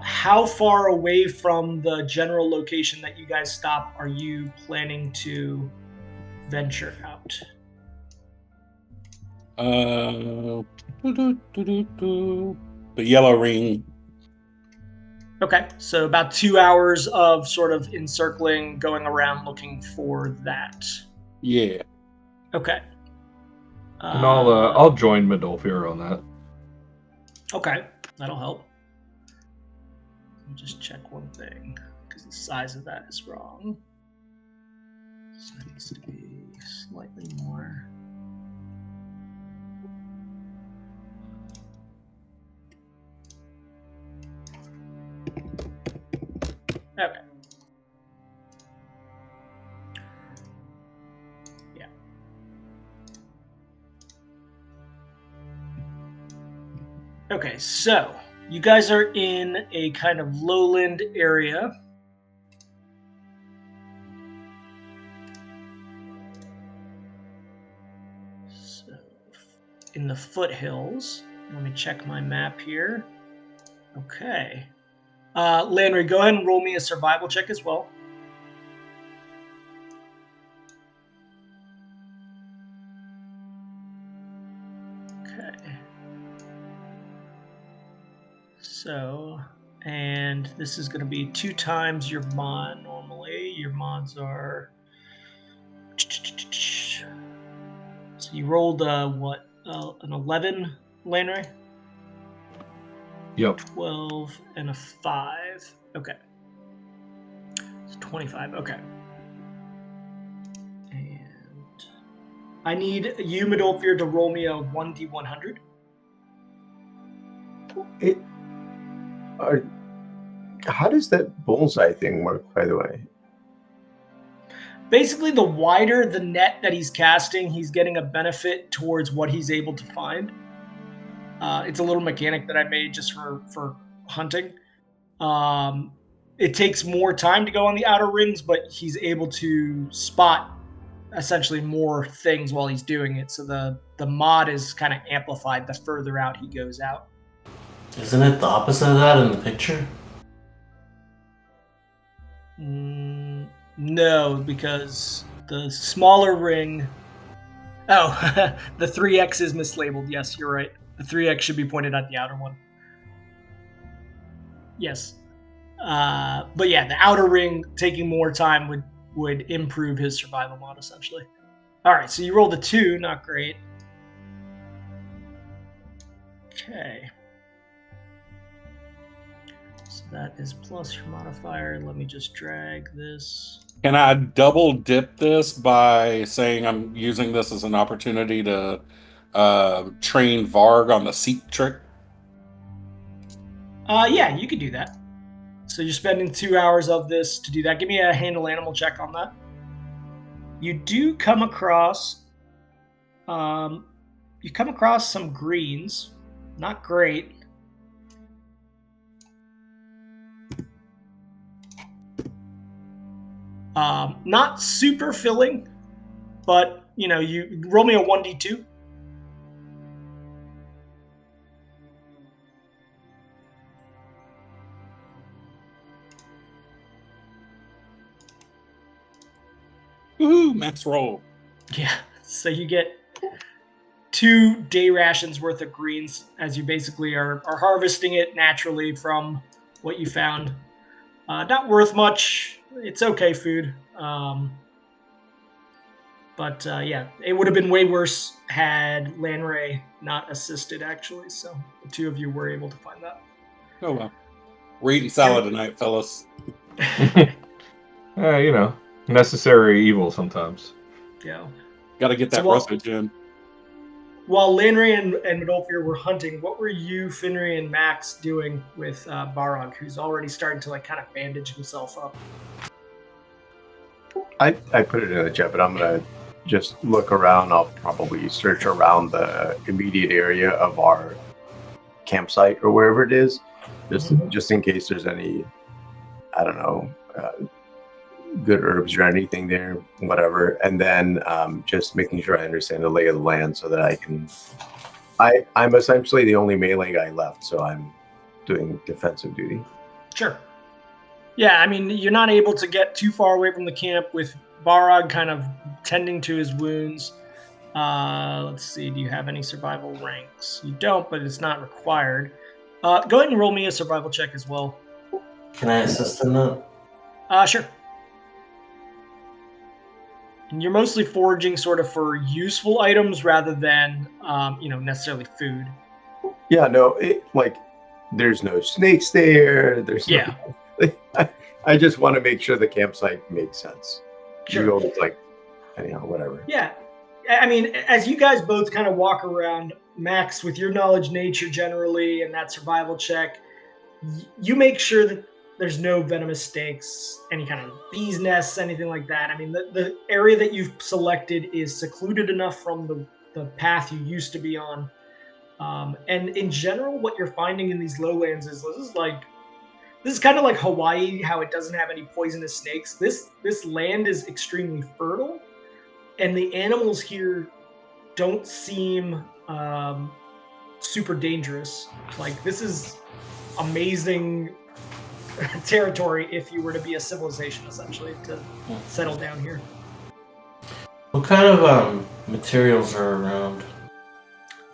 How far away from the general location that you guys stop are you planning to venture out? The Yellow Ring. Okay, so about 2 hours of sort of encircling, going around looking for that. Yeah. Okay. And I'll join Mudolfir on that. Okay, that'll help. Let me just check one thing, because the size of that is wrong. So it needs to be slightly more. Okay. Okay, so you guys are in a kind of lowland area. So, in the foothills. Let me check my map here. Okay. Landry, go ahead and roll me a survival check as well. Okay. So, and this is going to be 2 times your mod normally. Your mods are... So you rolled, what, an 11, Landry? Yep. 12 and a 5. Okay. It's 25. Okay. And I need you, Midolfir, to roll me a 1d100. How does that bullseye thing work, by the way? Basically, the wider the net that he's casting, he's getting a benefit towards what he's able to find. It's a little mechanic that I made just for hunting. It takes more time to go on the outer rings, but he's able to spot essentially more things while he's doing it. So the mod is kind of amplified the further out he goes out. Isn't it the opposite of that in the picture? No, because the smaller ring... Oh, the 3x is mislabeled. Yes, you're right. The 3x should be pointed at the outer one. Yes. But yeah, the outer ring taking more time would improve his survival mod, essentially. All right, so you rolled a 2. Not great. Okay. So that is plus your modifier. Let me just drag this. Can I double dip this by saying I'm using this as an opportunity to train Varg on the seek trick? Yeah, you could do that. So you're spending 2 hours of this to do that. Give me a handle animal check on that. You do come across, some greens. Not great. Not super filling, but you roll me a 1d2. Woohoo! Max roll. Yeah, so you get 2 day rations worth of greens as you basically are harvesting it naturally from what you found. Not worth much. It's okay food. But yeah, it would have been way worse had Lanray not assisted, actually. So the 2 of you were able to find that. Oh, well. We're eating salad tonight, fellas. Necessary evil sometimes. Yeah. Got to get that roughage in. While Lanray and Midolfir were hunting, what were you, Finry, and Max doing with Barog, who's already starting to kind of bandage himself up? I put it in the chat, but I'm going to just look around. I'll probably search around the immediate area of our campsite or wherever it is, just in case there's any, I don't know, good herbs or anything there, whatever. And then just making sure I understand the lay of the land so that I can... I'm essentially the only melee guy left, so I'm doing defensive duty. Sure. Yeah, I mean, you're not able to get too far away from the camp with Barog kind of tending to his wounds. Let's see, do you have any survival ranks? You don't, but it's not required. Go ahead and roll me a survival check as well. Can I assist in that? Sure. And you're mostly foraging sort of for useful items rather than, necessarily food. Yeah, no, there's no snakes there. There's yeah. I just want to make sure the campsite makes sense. Sure. You go whatever. Yeah. I mean, as you guys both kind of walk around, Max, with your knowledge nature generally and that survival check, you make sure that there's no venomous snakes, any kind of bees' nests, anything like that. I mean, the area that you've selected is secluded enough from the path you used to be on And in general, what you're finding in these lowlands is this is kind of like Hawaii, how it doesn't have any poisonous snakes. This land is extremely fertile, and the animals here don't seem super dangerous. Like, this is amazing territory if you were to be a civilization, essentially, to settle down here. What kind of materials are around?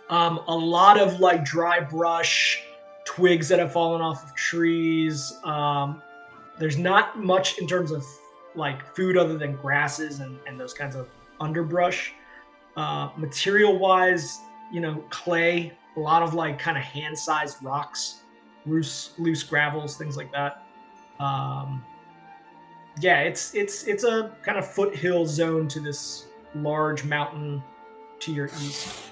A lot of like dry brush, twigs that have fallen off of trees. There's not much in terms of like food other than grasses and those kinds of underbrush. Material wise, clay, a lot of like kind of hand-sized rocks, loose gravels, things like that. It's a kind of foothill zone to this large mountain to your east.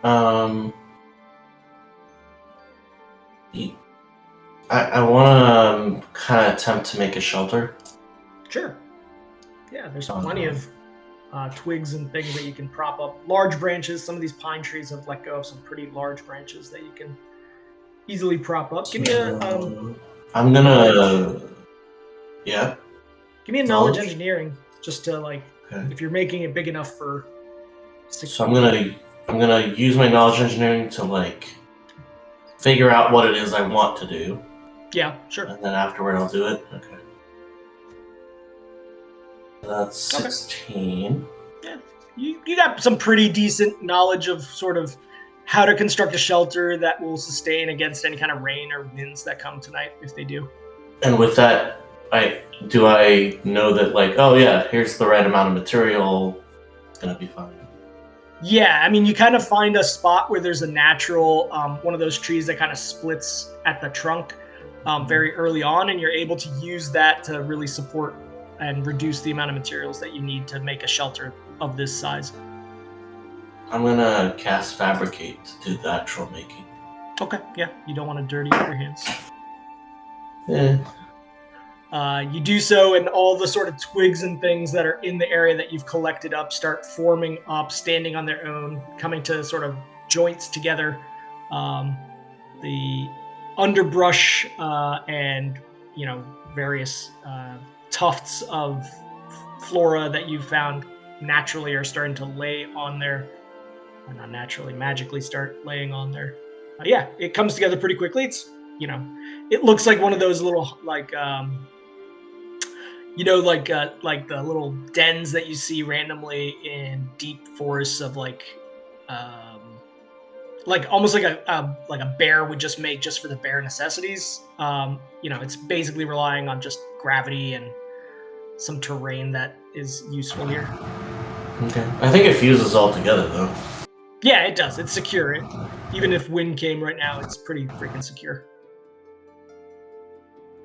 I want to kind of attempt to make a shelter. Sure. Yeah, there's plenty of twigs and things that you can prop up. Large branches. Some of these pine trees have let go of some pretty large branches that you can easily prop up. Give me a. I'm gonna. Yeah. Give me a knowledge engineering, just to if you're making it big enough for. So I'm gonna use my knowledge engineering to figure out what it is I want to do. Yeah, sure. And then afterward I'll do it. Okay. That's 16. Yeah, you got some pretty decent knowledge of sort of how to construct a shelter that will sustain against any kind of rain or winds that come tonight, if they do. And with that, I know that here's the right amount of material. It's gonna be fine. Yeah, I mean, you kind of find a spot where there's a natural one of those trees that kind of splits at the trunk very early on, and you're able to use that to really support and reduce the amount of materials that you need to make a shelter of this size. I'm gonna cast Fabricate to do the actual making. Okay, yeah, you don't want to dirty up your hands. Yeah. You do so, and all the sort of twigs and things that are in the area that you've collected up start forming up, standing on their own, coming to sort of joints together. The underbrush and various tufts of flora that you found naturally are starting to lay on there. Or not naturally, magically start laying on there. It comes together pretty quickly. It's it looks like one of those little like the little dens that you see randomly in deep forests of almost like a bear would just make just for the bare necessities. It's basically relying on just gravity and some terrain that is useful here. Okay. I think it fuses all together though. Yeah, it does. It's secure. Even if wind came right now, it's pretty freaking secure.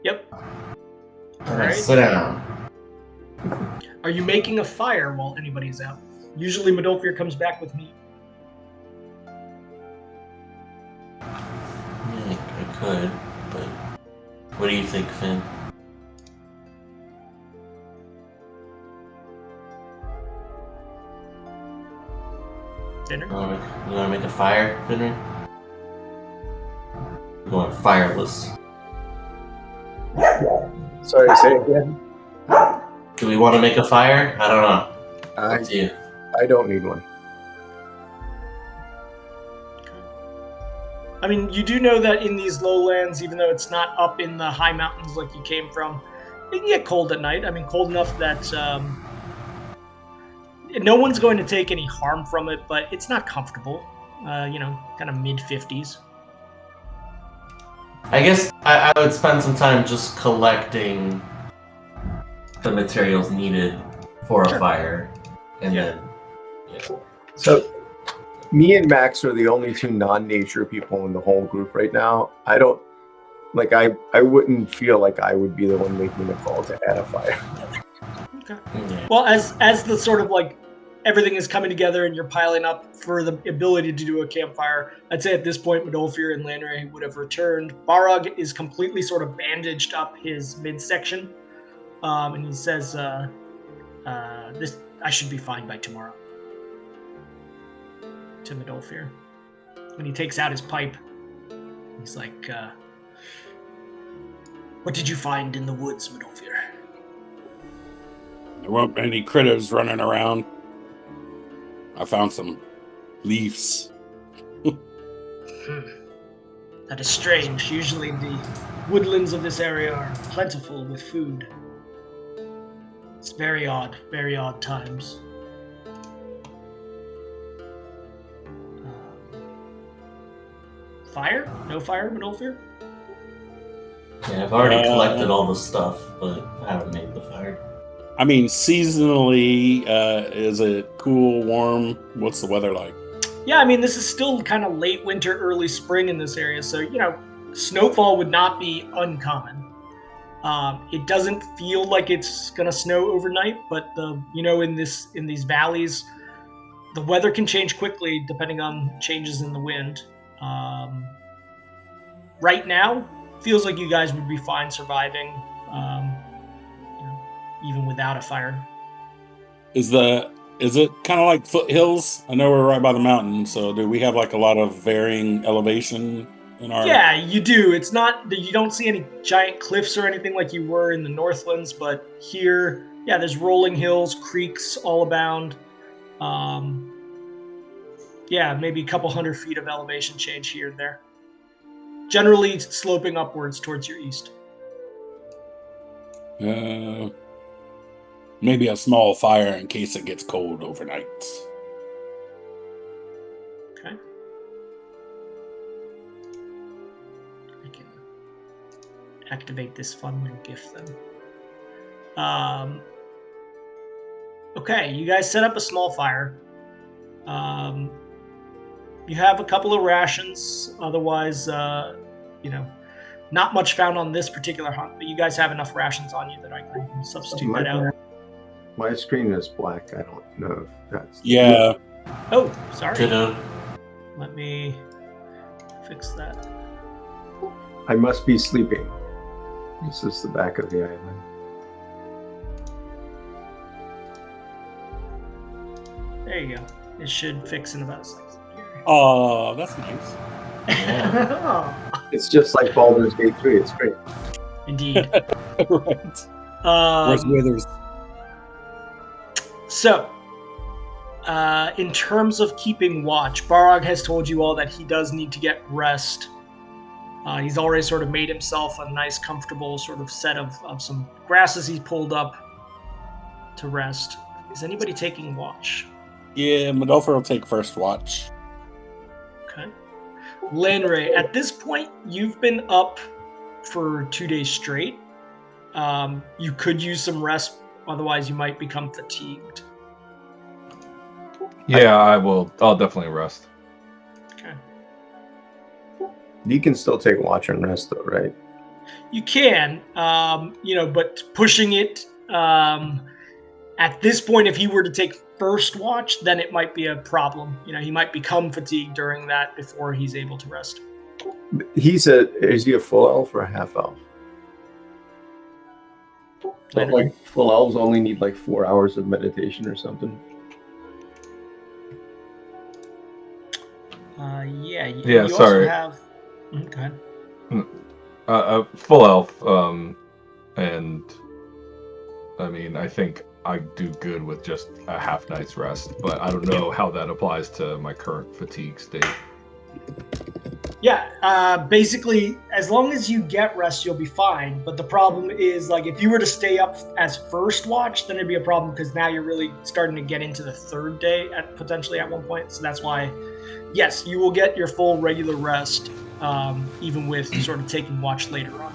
Yep. All right. Sit down. Are you making a fire while anybody's out? Usually Medolfir comes back with meat. I could, but what do you think, Finn? Dinner? You want to make a fire dinner? We're going fireless. Sorry, say it again. Do we want to make a fire? I don't know. Up to you. I don't need one. I mean, you do know that in these lowlands, even though it's not up in the high mountains like you came from, it can get cold at night. I mean, cold enough that no one's going to take any harm from it, but it's not comfortable. Kind of mid-50s. I guess I would spend some time just collecting the materials needed for a fire, and then. Yeah. So, me and Max are the only two non-nature people in the whole group right now. I don't I wouldn't feel like I would be the one making the call to add a fire. Okay. Yeah. Well, as the sort of everything is coming together and you're piling up for the ability to do a campfire, I'd say at this point, Medolfir and Lanray would have returned. Barug is completely sort of bandaged up his midsection, and he says, "This I should be fine by tomorrow." to Midolfir. And he takes out his pipe. He's like, what did you find in the woods, Midolfir? There weren't any critters running around. I found some leaves. That is strange. Usually the woodlands of this area are plentiful with food. It's very odd times. Fire? No fire, Midolfir? Yeah, I've already collected all the stuff, but I haven't made the fire. I mean, seasonally, is it cool, warm? What's the weather like? Yeah, I mean, this is still kind of late winter, early spring in this area, so, snowfall would not be uncommon. It doesn't feel like it's gonna snow overnight, but in these valleys, the weather can change quickly depending on changes in the wind. Right now, feels like you guys would be fine surviving, even without a fire. Is it kind of like foothills? I know we're right by the mountain, so do we have like a lot of varying elevation in our... Yeah, you do. It's not that you don't see any giant cliffs or anything like you were in the Northlands, but here, yeah, there's rolling hills, creeks all abound. Yeah, maybe a couple 100 feet of elevation change here and there. Generally sloping upwards towards your east. Maybe a small fire in case it gets cold overnight. Okay. I can activate this fun new gift then. Okay, you guys set up a small fire. You have a couple of rations. Otherwise, not much found on this particular hunt, but you guys have enough rations on you that I can substitute that out. My screen is black. I don't know if that's... Yeah. Oh, sorry. Ditto. Let me fix that. I must be sleeping. This is the back of the island. There you go. It should fix in about a second. Oh, that's nice. Yeah. It's just like Baldur's Gate 3. It's great. Indeed. Right. Where's Withers? So, in terms of keeping watch, Barog has told you all that he does need to get rest. He's already sort of made himself a nice, comfortable sort of set of some grasses he pulled up to rest. Is anybody taking watch? Yeah, Midolfir will take first watch. Okay. Lanray, at this point, you've been up for 2 days straight. You could use some rest, otherwise you might become fatigued. Yeah, I'll definitely rest. Okay. You can still take watch and rest, though, right? You can, but pushing it at this point, if he were to take first watch, then it might be a problem. He might become fatigued during that before he's able to rest. Is he a full elf or a half elf? Like full elves only need like 4 hours of meditation or something. Yeah. Yeah, sorry. Also have... Go ahead. Full elf, and I mean, I think I do good with just a half night's rest, but I don't know how that applies to my current fatigue state. Yeah, basically, as long as you get rest, you'll be fine. But the problem is, like, if you were to stay up as first watch, then it'd be a problem because now you're really starting to get into the third day potentially at one point. So that's why, yes, you will get your full regular rest, even with sort of taking watch later on.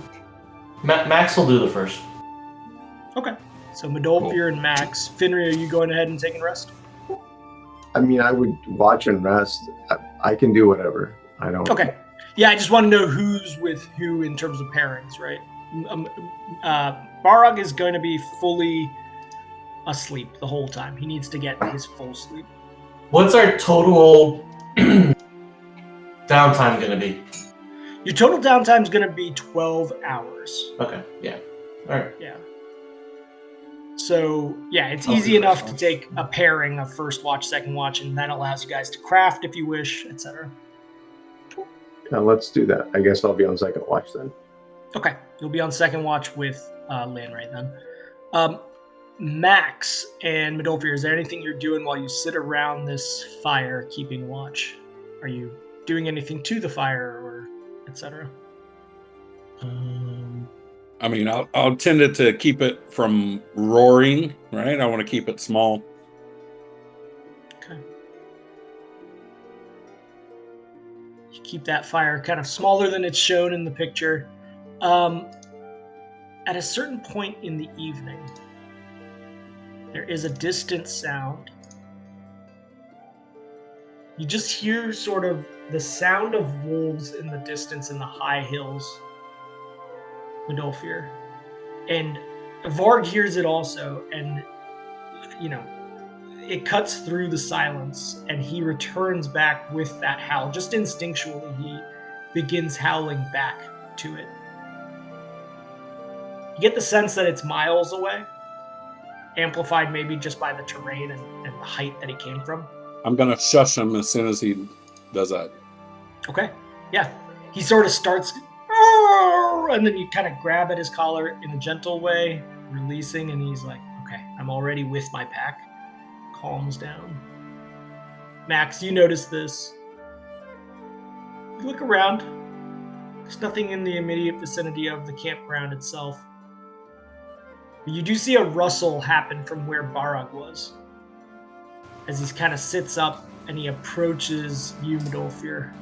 Max will do the first. Okay. So Midolfir and Max. Finri, are you going ahead and taking rest? I mean, I would watch and rest. I can do whatever. I don't... Okay. Yeah, I just want to know who's with who in terms of pairings, right? Barog is going to be fully asleep the whole time. He needs to get his full sleep. What's our total downtime going to be? Your total downtime is going to be 12 hours. Okay, yeah. All right. Yeah. So, yeah, it's Oh, easy first enough to watch. take a pairing of first watch, second watch, and that allows you guys to craft if you wish, etc. Now let's do that. I guess I'll be on second watch then. Okay, you'll be on second watch with Lanray then. Max and Midolfir, is there anything you're doing while you sit around this fire keeping watch? Are you doing anything to the fire or etc.? I mean, I'll tend it to keep it from roaring, right? I want to keep it small. Okay. You keep that fire kind of smaller than it's shown in the picture. At a certain point in the evening, there is a distant sound. You just hear sort of the sound of wolves in the distance in the high hills, Midolfir. And Varg hears it also, and, you know, it cuts through the silence, and he returns back with that howl. Just instinctually, he begins howling back to it. You get the sense that it's miles away, amplified maybe just by the terrain and the height that he came from. I'm going to shush him as soon as he does that. Okay, yeah. He sort of starts, and then you kind of grab at his collar in a gentle way, releasing, and he's like, okay, I'm already with my pack. Calms down. Max, you notice this. You look around. There's nothing in the immediate vicinity of the campground itself. But you do see a rustle happen from where Barag was, as he kind of sits up and he approaches you, Midolfir,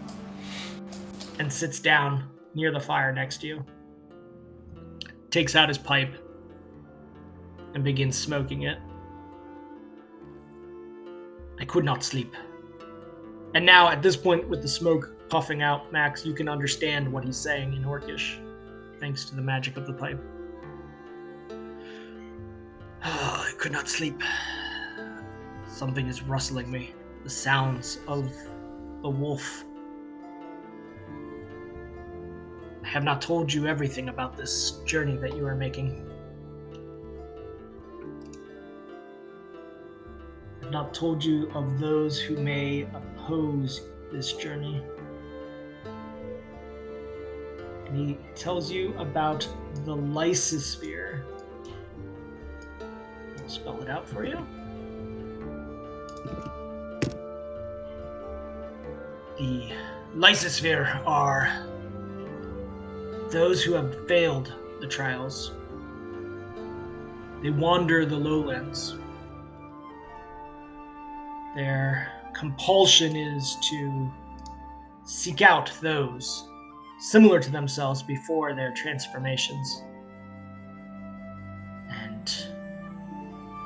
and sits down near the fire next to you. Takes out his pipe and begins smoking it. I could not sleep. And now, at this point, with the smoke puffing out, Max, you can understand what he's saying in Orcish, thanks to the magic of the pipe. Oh, I could not sleep. Something is rustling me. The sounds of the wolf. I have not told you everything about this journey that you are making. I have not told you of those who may oppose this journey. And he tells you about the Lysosphere. I'll spell it out for you. The Lysosphere are those who have failed the trials. They wander the lowlands. Their compulsion is to seek out those similar to themselves before their transformations and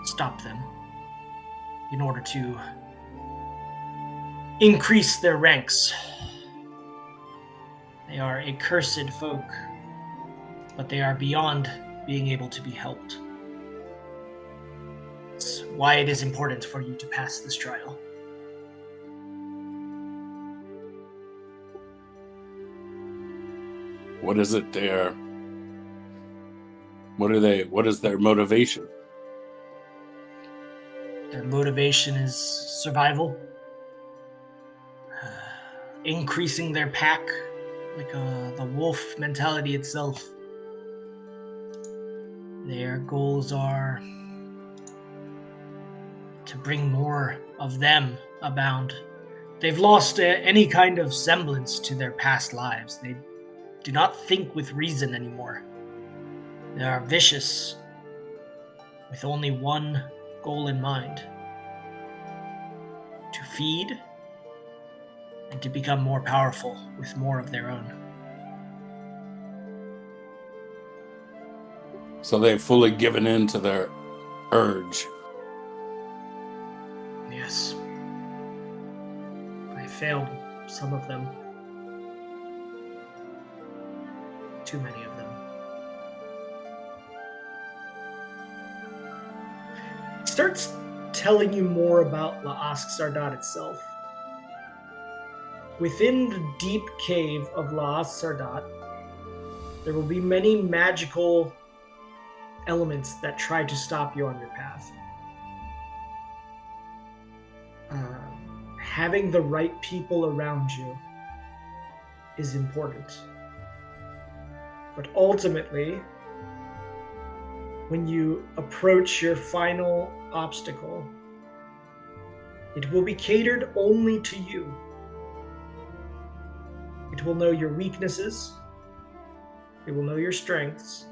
stop them in order to increase their ranks. They are a cursed folk, but they are beyond being able to be helped. It's why it is important for you to pass this trial. What is it there? What is their motivation? Their motivation is survival. Increasing their pack, like the wolf mentality itself. Their goals are to bring more of them abound. They've lost any kind of semblance to their past lives. They do not think with reason anymore. They are vicious, with only one goal in mind: to feed and to become more powerful with more of their own. So they've fully given in to their urge. Yes. I failed some of them. Too many of them. It starts telling you more about La'ask Sardat itself. Within the deep cave of La'ask Sardat, there will be many magical elements that try to stop you on your path. Having the right people around you is important. But ultimately, when you approach your final obstacle, it will be catered only to you. It will know your weaknesses, it will know your strengths,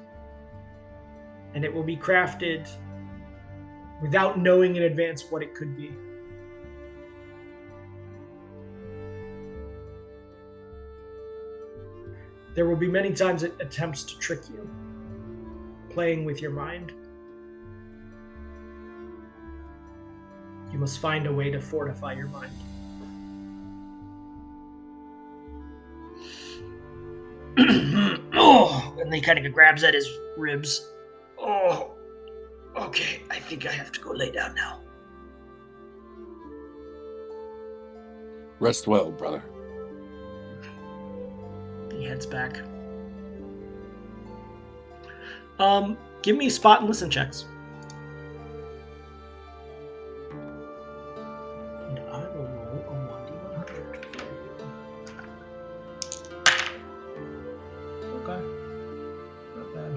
and it will be crafted without knowing in advance what it could be. There will be many times it attempts to trick you, playing with your mind. You must find a way to fortify your mind. Oh, and he kind of grabs at his ribs. Oh, okay, I think I have to go lay down now. Rest well, brother. He heads back. Give me spot and listen checks. And I will roll a 1d100. Okay. Not bad.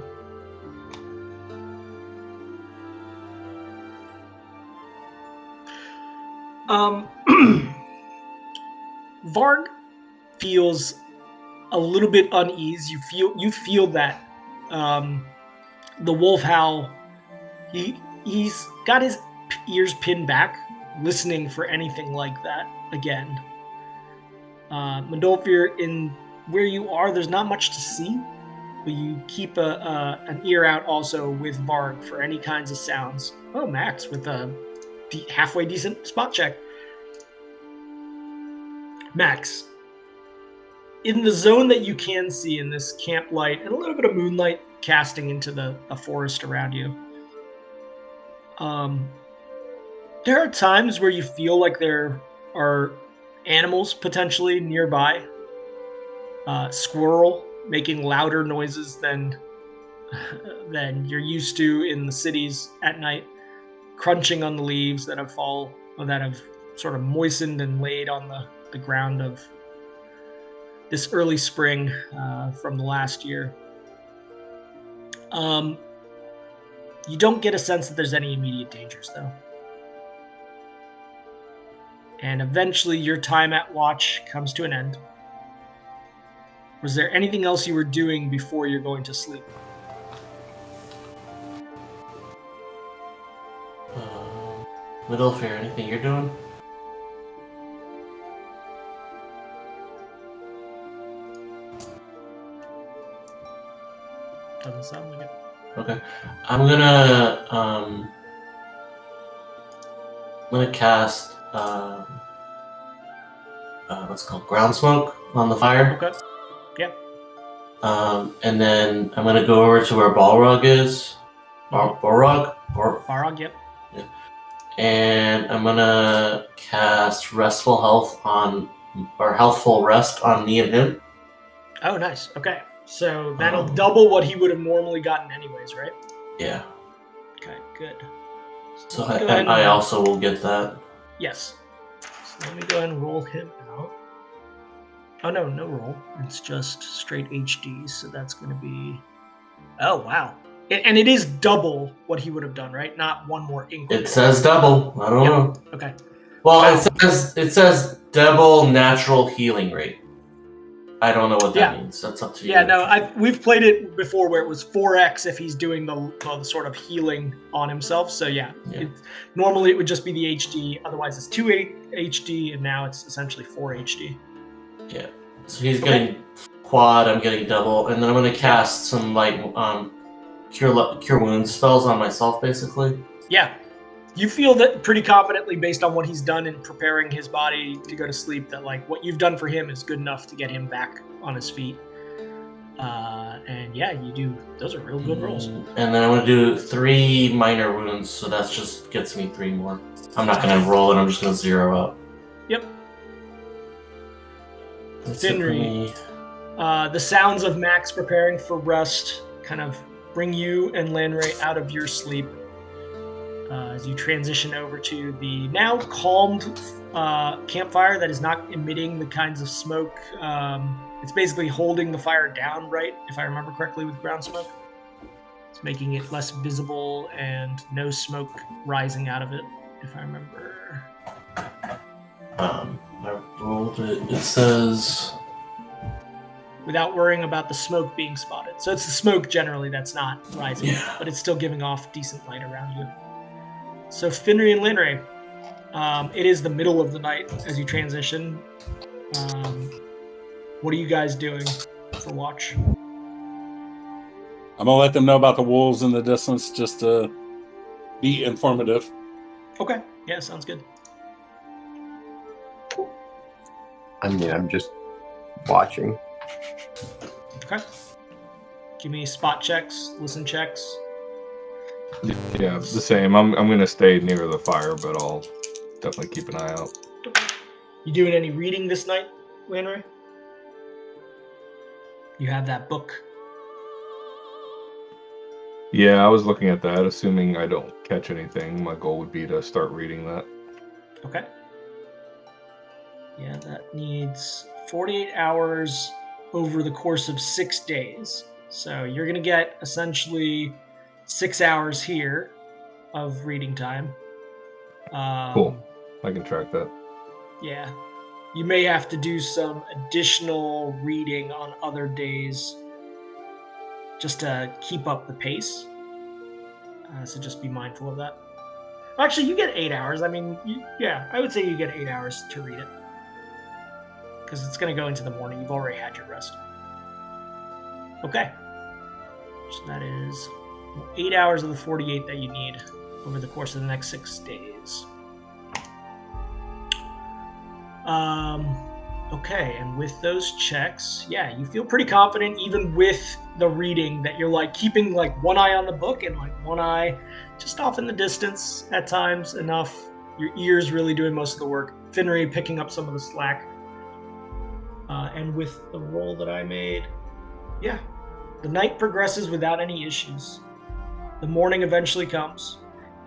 Varg feels a little bit unease. You feel that the wolf howl. He's got his ears pinned back, listening for anything like that again. Mundolfir, in where you are, there's not much to see, but you keep an ear out also with Varg for any kinds of sounds. Oh, Max with a halfway decent spot check. Max, in the zone that you can see in this camp light and a little bit of moonlight casting into the forest around you, there are times where you feel like there are animals potentially nearby. Squirrel making louder noises than you're used to in the cities at night, crunching on the leaves that have sort of moistened and laid on the ground of this early spring from the last year. You don't get a sense that there's any immediate dangers, though. And eventually your time at watch comes to an end. Was there anything else you were doing before you're going to sleep? MiguelAbuel, anything you're doing? Doesn't sound like it. Okay. I'm gonna cast what's it called, ground smoke on the fire. Okay. Yep. And then I'm gonna go over to where Balrog is. Balrog, yep. Yeah. And I'm gonna cast Restful Health Healthful Rest on me and him. Oh, nice. Okay. So that'll double what he would have normally gotten anyways, right? Yeah. Okay, good. So I also will get that. Yes. So let me go ahead and roll him out. Oh, no roll. It's just straight HD, so that's going to be... Oh, wow. And it is double what he would have done, right? Not one more increment. It says double. I don't know. Okay. Well, it says double natural healing rate. I don't know what that means. That's up to you. Yeah, no, we've played it before where it was 4x if he's doing the sort of healing on himself. So yeah. Normally it would just be the HD. Otherwise it's 2 HD, and now it's essentially 4 HD. Yeah. So he's getting quad. I'm getting double, and then I'm going to cast some cure wounds spells on myself, basically. Yeah. You feel that pretty confidently based on what he's done in preparing his body to go to sleep, that what you've done for him is good enough to get him back on his feet. And yeah, you do. Those are real good rolls. And then I'm going to do 3 minor wounds, so that just gets me 3 more. I'm not going to roll it, I'm just going to 0 up. Yep. That's it for me. The sounds of Max preparing for rest kind of bring you and Lanray out of your sleep as you transition over to the now calmed campfire that is not emitting the kinds of smoke. It's basically holding the fire down, right? If I remember correctly, with ground smoke. It's making it less visible and no smoke rising out of it, if I remember. I rolled it. It says... Without worrying about the smoke being spotted. So it's the smoke generally that's not rising, but it's still giving off decent light around you. So Finry and Linray, it is the middle of the night as you transition. What are you guys doing for watch? I'm gonna let them know about the wolves in the distance just to be informative. Okay, yeah, sounds good. I mean, I'm just watching. Okay. Give me spot checks, listen checks. Yeah, the same. I'm gonna stay near the fire, but I'll definitely keep an eye out. You doing any reading this night, Lanray? You have that book. Yeah, I was looking at that. Assuming I don't catch anything, my goal would be to start reading that. Okay. Yeah, that needs 48 hours over the course of 6 days. So you're going to get essentially 6 hours here of reading time. Cool. I can track that. Yeah. You may have to do some additional reading on other days just to keep up the pace. So just be mindful of that. Actually, you get 8 hours. I mean, yeah, I would say you get 8 hours to read it. Because it's going to go into the morning. You've already had your rest. Okay. So that is 8 hours of the 48 that you need over the course of the next 6 days. Okay, and with those checks, yeah, you feel pretty confident even with the reading that you're like keeping like one eye on the book and like one eye just off in the distance at times enough. Your ears really doing most of the work. Finry picking up some of the slack. And with the roll that I made, yeah, the night progresses without any issues. The morning eventually comes.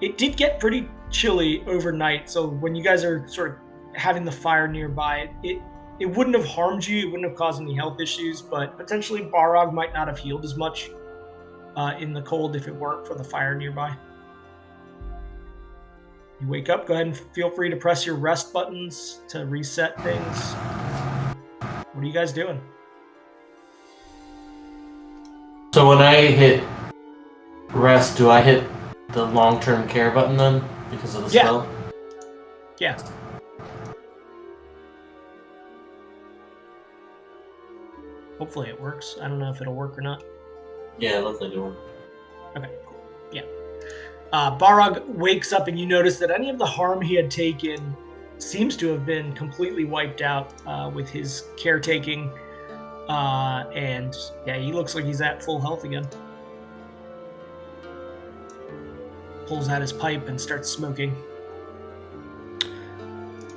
It did get pretty chilly overnight, so when you guys are sort of having the fire nearby, it wouldn't have harmed you, it wouldn't have caused any health issues, but potentially Barog might not have healed as much in the cold if it weren't for the fire nearby. You wake up, go ahead and feel free to press your rest buttons to reset things. What are you guys doing? So when I hit rest, do I hit the long-term care button then? Because of the spell? Yeah. Hopefully it works. I don't know if it'll work or not. Yeah, it looks like it works. Okay, cool. Yeah. Barog wakes up and you notice that any of the harm he had taken seems to have been completely wiped out with his caretaking. And yeah, he looks like he's at full health again. Pulls out his pipe and starts smoking.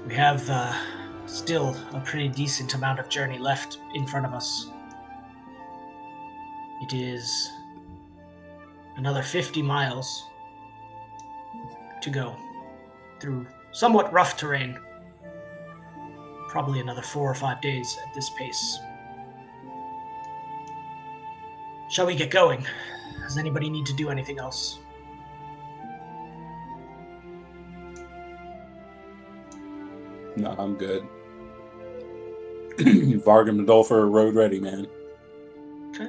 We have still a pretty decent amount of journey left in front of us. It is another 50 miles to go through somewhat rough terrain. Probably another 4 or 5 days at this pace. Shall we get going? Does anybody need to do anything else? No, I'm good. Varg and Adolfo are road ready, man. Okay.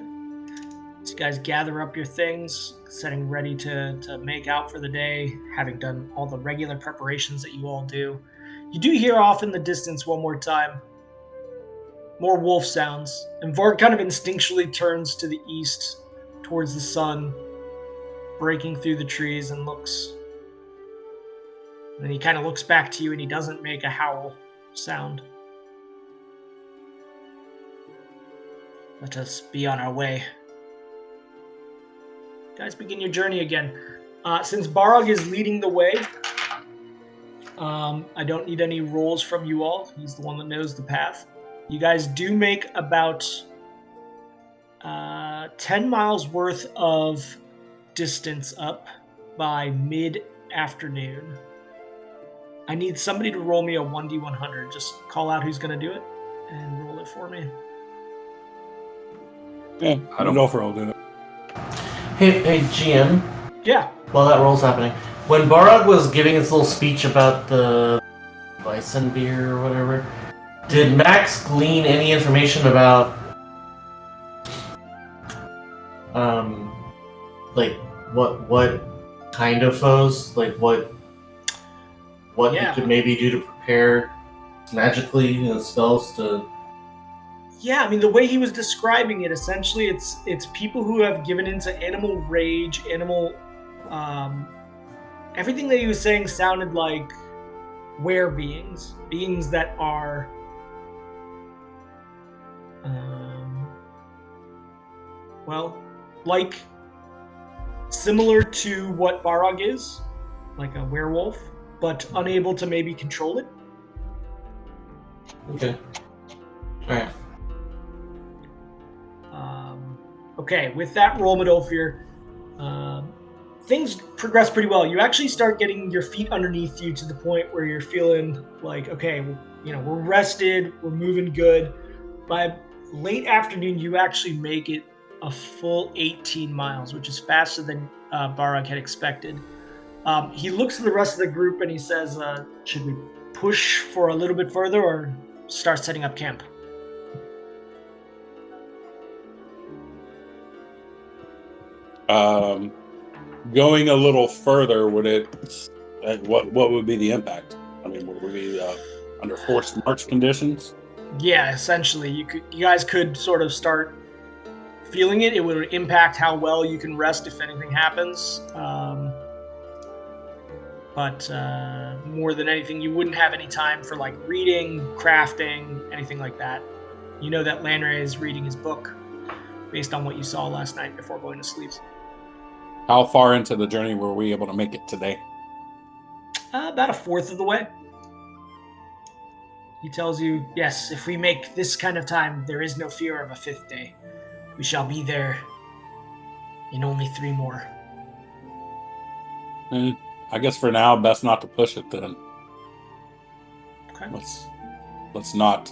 So you guys gather up your things, setting ready to make out for the day, having done all the regular preparations that you all do. You do hear off in the distance one more time more wolf sounds, and Varg kind of instinctually turns to the east towards the sun breaking through the trees and looks. And then he kind of looks back to you and he doesn't make a howl sound. Let us be on our way. Guys, begin your journey again. Since Barog is leading the way, I don't need any rolls from you all. He's the one that knows the path. You guys do make about 10 miles worth of distance up by mid-afternoon. I need somebody to roll me a 1d100. Just call out who's going to do it and roll it for me. Yeah, I don't know if I'll do it. Hey, GM. Yeah. While that roll's happening, when Barog was giving his little speech about the bison beer or whatever, did Max glean any information about, like what kind of foes, like what you could maybe do to prepare magically spells to? Yeah, I mean, the way he was describing it, essentially, it's people who have given into animal rage, animal. Everything that he was saying sounded like were-beings, beings that are. Like similar to what Barog is, like a werewolf, but unable to maybe control it. Okay. All right. Okay, with that roll, Midolfir, things progress pretty well. You actually start getting your feet underneath you to the point where you're feeling like, okay, we're rested, we're moving good. By late afternoon, you actually make it a full 18 miles, which is faster than Barog had expected. He looks at the rest of the group and he says, should we push for a little bit further or start setting up camp? Going a little further, would it? What would be the impact? I mean, would we be under forced march conditions? Yeah, essentially, you guys could sort of start feeling it. It would impact how well you can rest if anything happens. But more than anything, you wouldn't have any time for like reading, crafting, anything like that. You know that Lanray is reading his book based on what you saw last night before going to sleep. How far into the journey were we able to make it today? About a fourth of the way. He tells you, yes, if we make this kind of time, there is no fear of a fifth day. We shall be there in only 3 more. I guess for now, best not to push it then. Okay. Let's not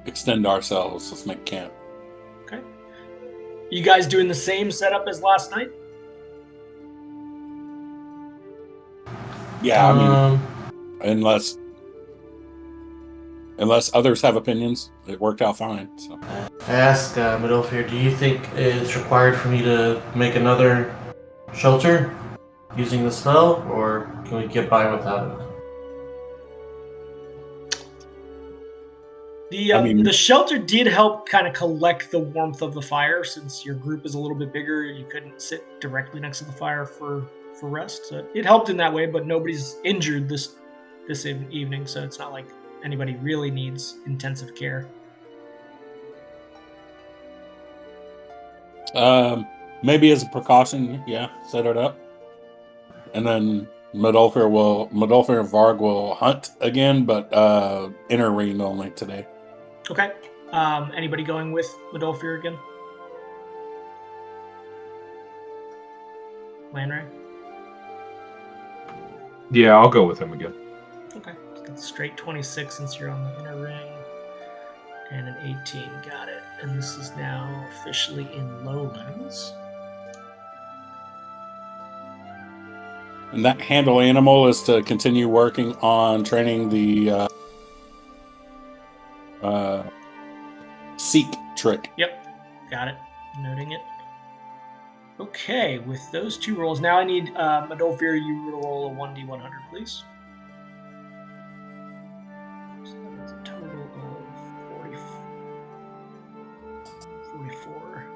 extend ourselves. Let's make camp. Okay. You guys doing the same setup as last night? Yeah, I mean, unless others have opinions, it worked out fine. So. I ask Midolfir, do you think it's required for me to make another shelter using the spell, or can we get by without it? The shelter did help kind of collect the warmth of the fire. Since your group is a little bit bigger, you couldn't sit directly next to the fire for rest. So it helped in that way, but nobody's injured this evening, so it's not like anybody really needs intensive care. Maybe as a precaution, yeah, set it up. And then Midolfir and Varg will hunt again, but inner ring only today. Okay. Anybody going with Midolfir again? Lanray? Yeah, I'll go with him again. Okay. That's straight 26 since you're on the inner ring. And an 18. Got it. And this is now officially in Lowlands. And that handle animal is to continue working on training the seek trick. Yep. Got it. Noting it. Okay, with those 2 rolls, now I need Midolfir, you roll a 1d100, please. So that is a total of 44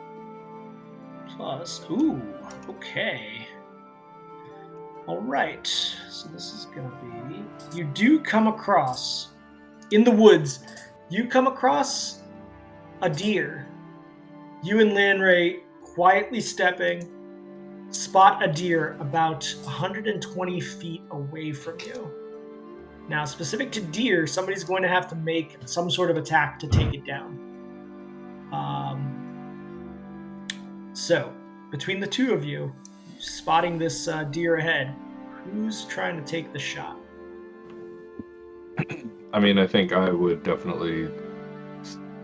plus. Ooh, okay. All right, so this is going to be... You do come across, in the woods, you come across a deer. You and Lanray, quietly stepping, spot a deer about 120 feet away from you. Now, specific to deer, somebody's going to have to make some sort of attack to take it down. So, between the two of you, spotting this deer ahead, who's trying to take the shot? I mean, I think I would definitely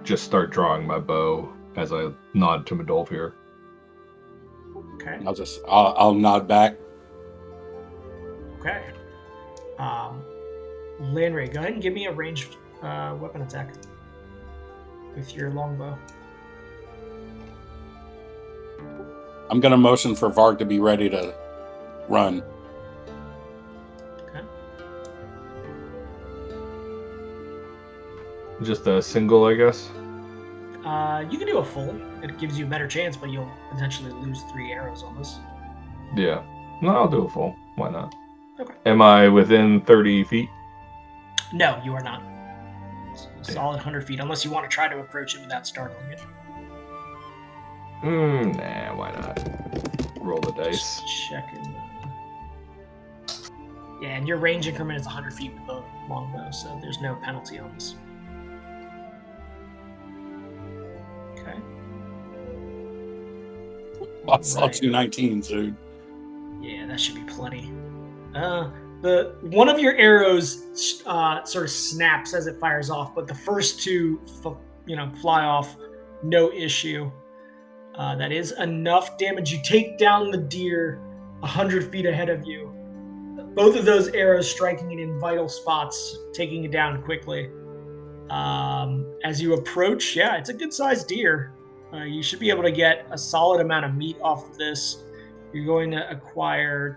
just start drawing my bow as I nod to Midolfir. Okay. I'll nod back. Okay. Landray, go ahead and give me a ranged weapon attack with your longbow. I'm going to motion for Varg to be ready to run. Okay. Just a single, I guess. You can do a full. It gives you a better chance, but you'll potentially lose 3 arrows on this. Yeah. No, I'll do a full. Why not? Okay. Am I within 30 feet? No, you are not. Solid 100 feet, unless you want to try to approach it without startling it. Nah, why not? Roll the dice. Just checking. Yeah, and your range increment is 100 feet with the longbow, so there's no penalty on this. Okay. I saw 2 19s, dude. Yeah, that should be plenty. The one of your arrows sort of snaps as it fires off, but the first 2 fly off, no issue. That is enough damage. You take down the deer 100 feet ahead of you. Both of those arrows striking it in vital spots, taking it down quickly. As you approach, yeah, it's a good-sized deer. You should be able to get a solid amount of meat off of this. You're going to acquire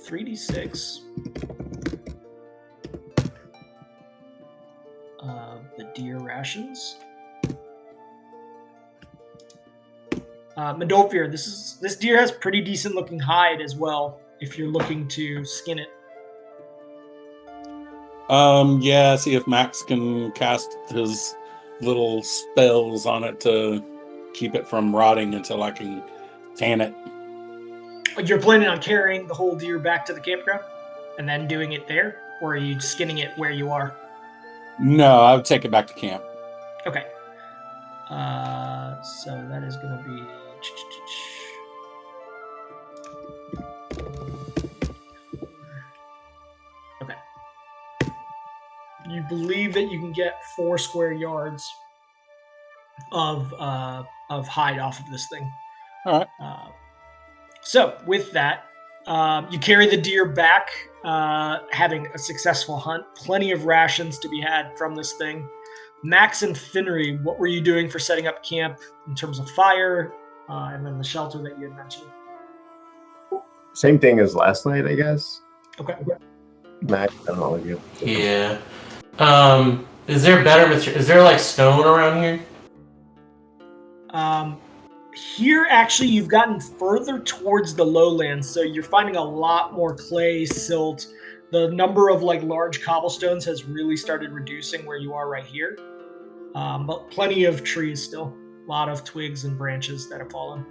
3d6 of the deer rations. Midolfir, this deer has pretty decent looking hide as well, if you're looking to skin it. Yeah, see if Max can cast his little spells on it to keep it from rotting until I can tan it. You're planning on carrying the whole deer back to the campground and then doing it there? Or are you skinning it where you are? No, I would take it back to camp. Okay. So that is going to be... Okay. You believe that you can get 4 square yards of hide off of this thing. All right. So with that, you carry the deer back, having a successful hunt. Plenty of rations to be had from this thing. Max and Finnery, what were you doing for setting up camp in terms of fire, and then the shelter that you had mentioned? Same thing as last night, I guess. Okay. Max, I don't know if you. Yeah. Is there better material? Is there like stone around here? Here, actually, you've gotten further towards the lowlands, so you're finding a lot more clay, silt. The number of large cobblestones has really started reducing where you are right here. But plenty of trees still. A lot of twigs and branches that have fallen.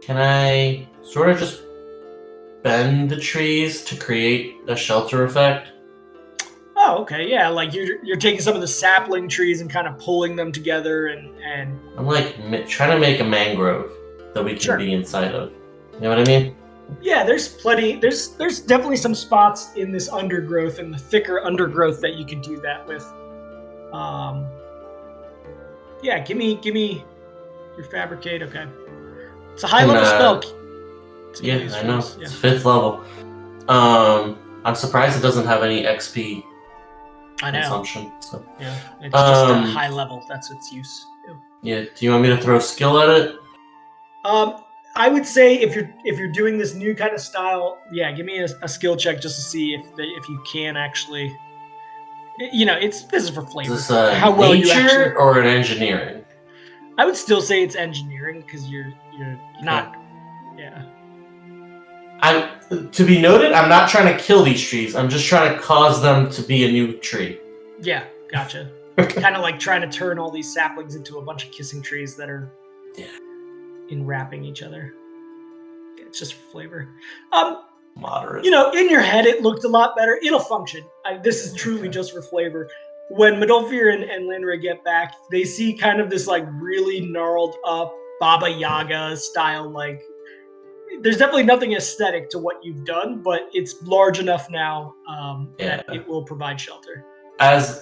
Can I sort of just bend the trees to create a shelter effect? Oh, okay, yeah. You're taking some of the sapling trees and kind of pulling them together, and I'm trying to make a mangrove that we can be inside of. You know what I mean? Yeah, there's plenty. There's definitely some spots in this undergrowth and the thicker undergrowth that you can do that with. Yeah, give me your fabricate. Okay, it's a high level spell. Yeah, I know. Yeah. It's 5th level. I'm surprised it doesn't have any XP consumption. So. Yeah, it's just a high level. That's its use. Yeah. Do you want me to throw skill at it? I would say if you're doing this new kind of style, yeah, give me a skill check just to see if you can actually. This is for flavor. Is this how well you actually, or an engineering? I would still say it's engineering because you're not. Yeah. To be noted, I'm not trying to kill these trees. I'm just trying to cause them to be a new tree. Yeah, gotcha. Kind of like trying to turn all these saplings into a bunch of kissing trees that are enwrapping each other. It's just for flavor. Moderate. In your head, it looked a lot better. It'll function. This is truly just for flavor. When Midolfir and Linra get back, they see kind of this like really gnarled up Baba Yaga style. Like, there's definitely nothing aesthetic to what you've done, but it's large enough now that it will provide shelter.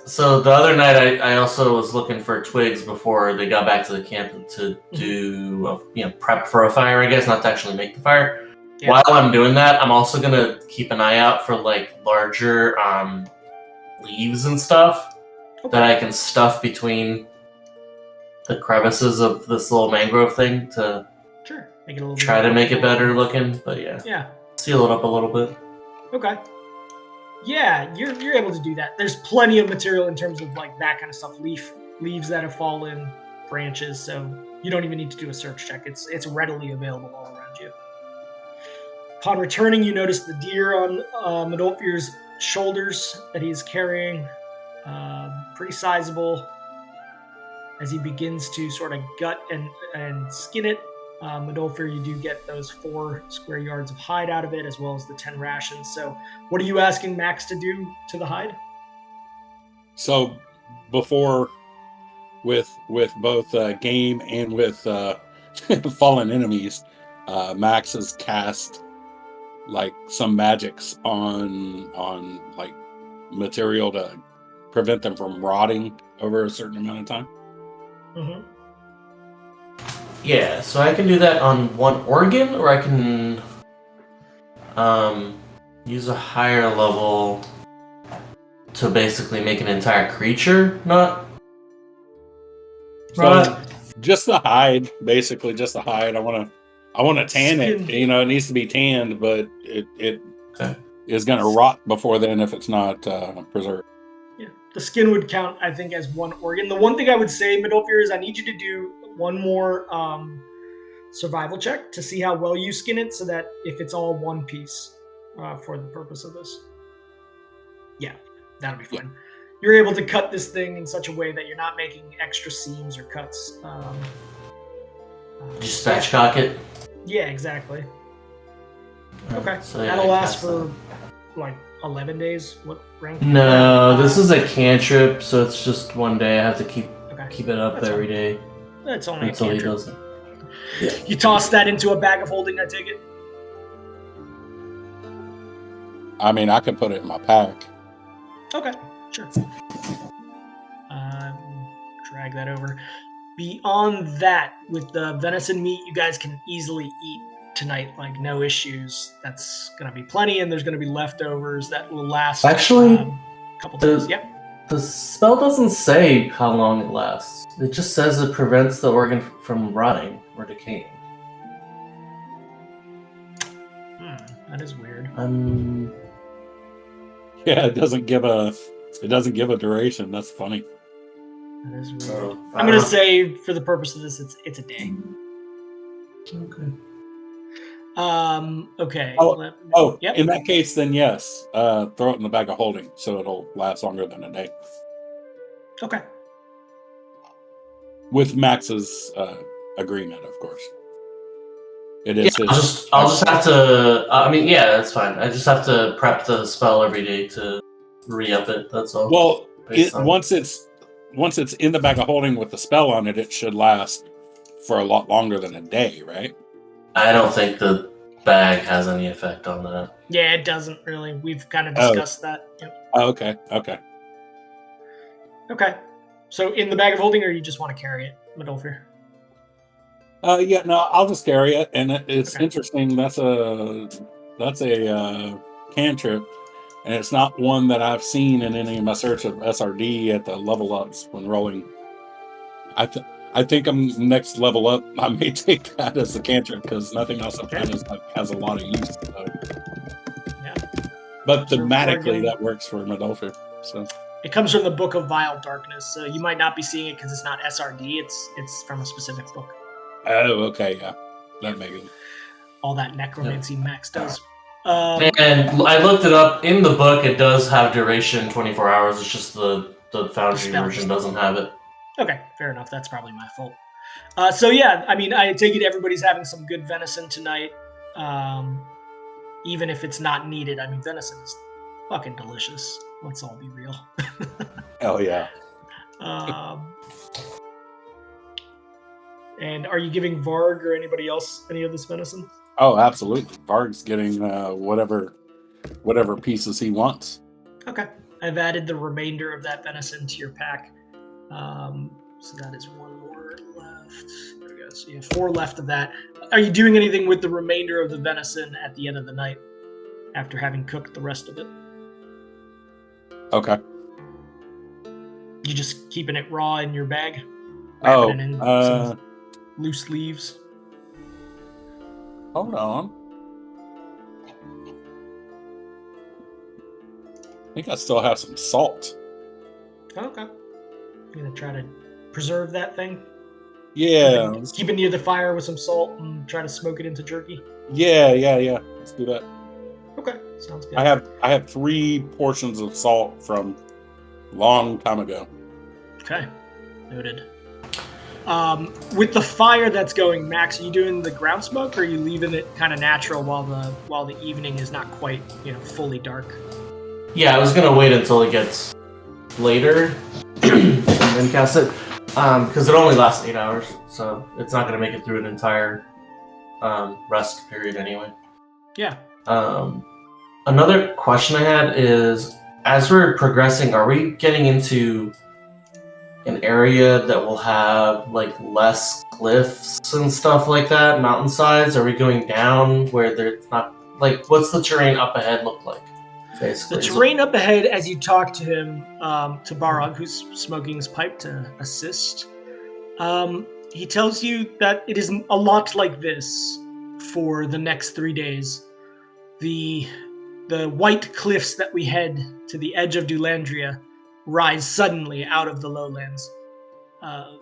So the other night, I also was looking for twigs before they got back to the camp to do prep for a fire. I guess not to actually make the fire. Yeah. While I'm doing that, I'm also gonna keep an eye out for like larger leaves and stuff that I can stuff between the crevices of this little mangrove thing to make it a little try to make it better looking. But seal it up a little bit. Okay. Yeah, you're able to do that. There's plenty of material in terms of like that kind of stuff, leaves that have fallen, branches. So you don't even need to do a search check. It's readily available all around you. Upon returning, you notice the deer on Midolfir's shoulders that he's carrying, pretty sizable. As he begins to sort of gut and skin it, Midolfir, you do get those 4 square yards of hide out of it, as well as the 10 rations. So what are you asking Max to do to the hide? So before, with both game and with fallen enemies, Max has cast like some magics on like material to prevent them from rotting over a certain amount of time. Mm-hmm. Yeah, so I can do that on one organ, or I can use a higher level to basically make an entire creature not rot. Just the hide, basically, just the hide. I want to tan it. It needs to be tanned, but it is going to rot before then if it's not preserved. Yeah, the skin would count, I think, as one organ. The one thing I would say, Midolfir, is I need you to do one more survival check to see how well you skin it, so that if it's all one piece for the purpose of this. Yeah, that'll be fine. Yeah. You're able to cut this thing in such a way that you're not making extra seams or cuts. Just spatchcock it? Yeah, exactly. Okay, so that'll last for like 11 days. What rank? No, this is a cantrip, so it's just one day. I have to keep it up every day. That's only until a he cantrip. does it. Yeah. You toss that into a bag of holding, I take it? I mean, I can put it in my pack. Okay, sure. Drag that over. Beyond that, with the venison meat, you guys can easily eat tonight, like no issues. That's going to be plenty, and there's going to be leftovers that will last a couple days. Yep. The spell doesn't say how long it lasts. It just says it prevents the organ from rotting or decaying. That is weird. Yeah, it doesn't give a duration. That's funny. That is weird. I'm gonna say, for the purpose of this, it's a day. Okay. Okay. Yep. In that case, then yes. Throw it in the bag of holding, so it'll last longer than a day. Okay. With Max's agreement, of course. It is. Yeah, I'll just have to. That's fine. I just have to prep the spell every day to re-up it. That's all. Well, once it's in the bag of holding with the spell on it, it should last for a lot longer than a day, right? I don't think the bag has any effect on that. Yeah, it doesn't really. We've kind of discussed that. Yep. Oh, okay. Okay. So in the bag of holding, or you just want to carry it, Midolfir? Yeah, no, I'll just carry it, and it's interesting. That's a cantrip, and it's not one that I've seen in any of my search of SRD at the level ups when rolling. I think I'm next level up. I may take that as a cantrip because nothing else I've done has a lot of use. Yeah. But thematically, that works for Midolfir. So it comes from the Book of Vile Darkness, so you might not be seeing it because it's not SRD. It's from a specific book. Oh, okay, yeah, that maybe. All that necromancy Max does. And I looked it up. In the book, it does have duration 24 hours. It's just the Foundry version doesn't have it. Okay, fair enough. That's probably my fault. So yeah, I mean, I take it everybody's having some good venison tonight, even if it's not needed. I mean, venison is fucking delicious. Let's all be real. Hell yeah. And are you giving Varg or anybody else any of this venison? Oh, absolutely. Varg's getting whatever pieces he wants. Okay. I've added the remainder of that venison to your pack. So that is one more left. There we go. So you have 4 left of that. Are you doing anything with the remainder of the venison at the end of the night after having cooked the rest of it? Okay. You just keeping it raw in your bag? Oh, Wrapping it in some loose leaves? Hold on. I think I still have some salt. Okay. You're going to try to preserve that thing? Yeah. Keep it near the fire with some salt and try to smoke it into jerky? Yeah. Let's do that. Okay, sounds good. I have 3 portions of salt from long time ago. Okay, noted. With the fire that's going, Max, are you doing the ground smoke, or are you leaving it kind of natural while the evening is not quite fully dark? Yeah, I was gonna wait until it gets later and then cast it, because it only lasts 8 hours, so it's not gonna make it through an entire rest period anyway. Yeah. Another question I had is, as we're progressing, are we getting into an area that will have like less cliffs and stuff like that, mountainsides? Are we going down where there's not, like, what's the terrain up ahead look like? Basically, the terrain up ahead, as you talk to him, to Barog, who's smoking his pipe to assist, he tells you that it is a lot like this for the next 3 days. The white cliffs that we head to the edge of Dulandria rise suddenly out of the lowlands.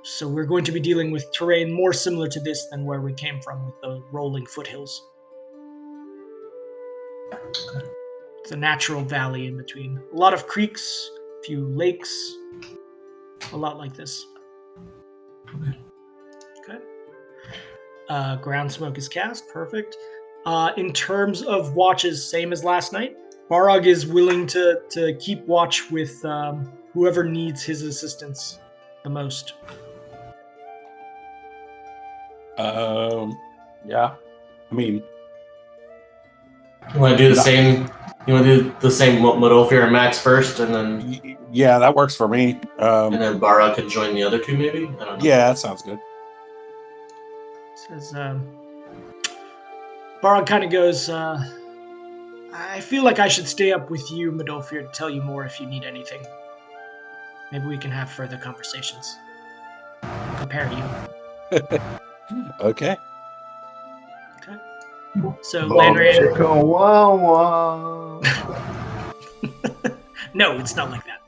So we're going to be dealing with terrain more similar to this than where we came from with the rolling foothills. It's a natural valley in between. A lot of creeks, a few lakes, a lot like this. Okay. Ground smoke is cast. Perfect. In terms of watches, same as last night. Barog is willing to keep watch with whoever needs his assistance the most. Yeah. I mean, you want to do the same? You want to do the same Modolfir and Max first, and then yeah, that works for me. And then Barog can join the other 2, maybe. I don't know. Yeah, that sounds good. Says Barog kind of goes. I feel like I should stay up with you, Modolfir, to tell you more if you need anything. Maybe we can have further conversations. Compare you. Okay. So Landry. Wow. No, it's not like that.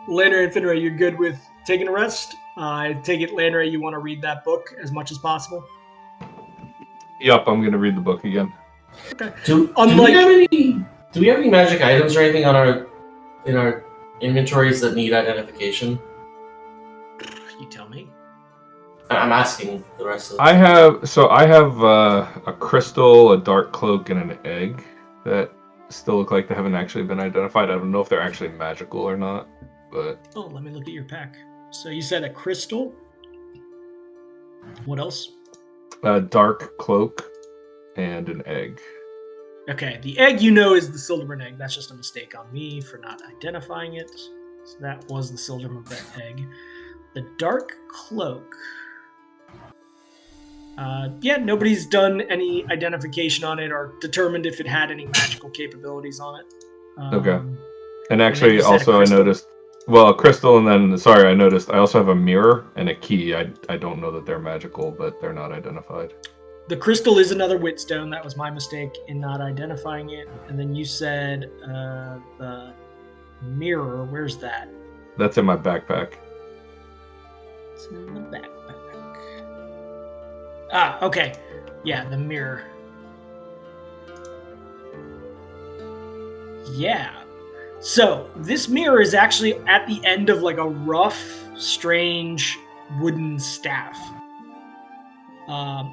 Landry and Finray, you're good with taking a rest? I take it, Landry, you want to read that book as much as possible? Yup, I'm gonna read the book again. Okay. Do we have any magic items or anything in our inventories that need identification? You tell me. I'm asking the rest of. I have a crystal, a dark cloak, and an egg that still look like they haven't actually been identified. I don't know if they're actually magical or not, but let me look at your pack. So you said a crystal. What else? a dark cloak and an egg. Okay, the egg is the Silderburn egg. That's just a mistake on me for not identifying it. So that was the Silderburn egg. The dark cloak. Nobody's done any identification on it or determined if it had any magical capabilities on it. Okay. And actually, also I noticed, a crystal, and then, I noticed I also have a mirror and a key. I don't know that they're magical, but they're not identified. The crystal is another witstone. That was my mistake in not identifying it. And then you said the mirror. Where's that? That's in my backpack. It's in the backpack. Ah, okay. Yeah, the mirror. Yeah. So, this mirror is actually at the end of like a rough, strange wooden staff.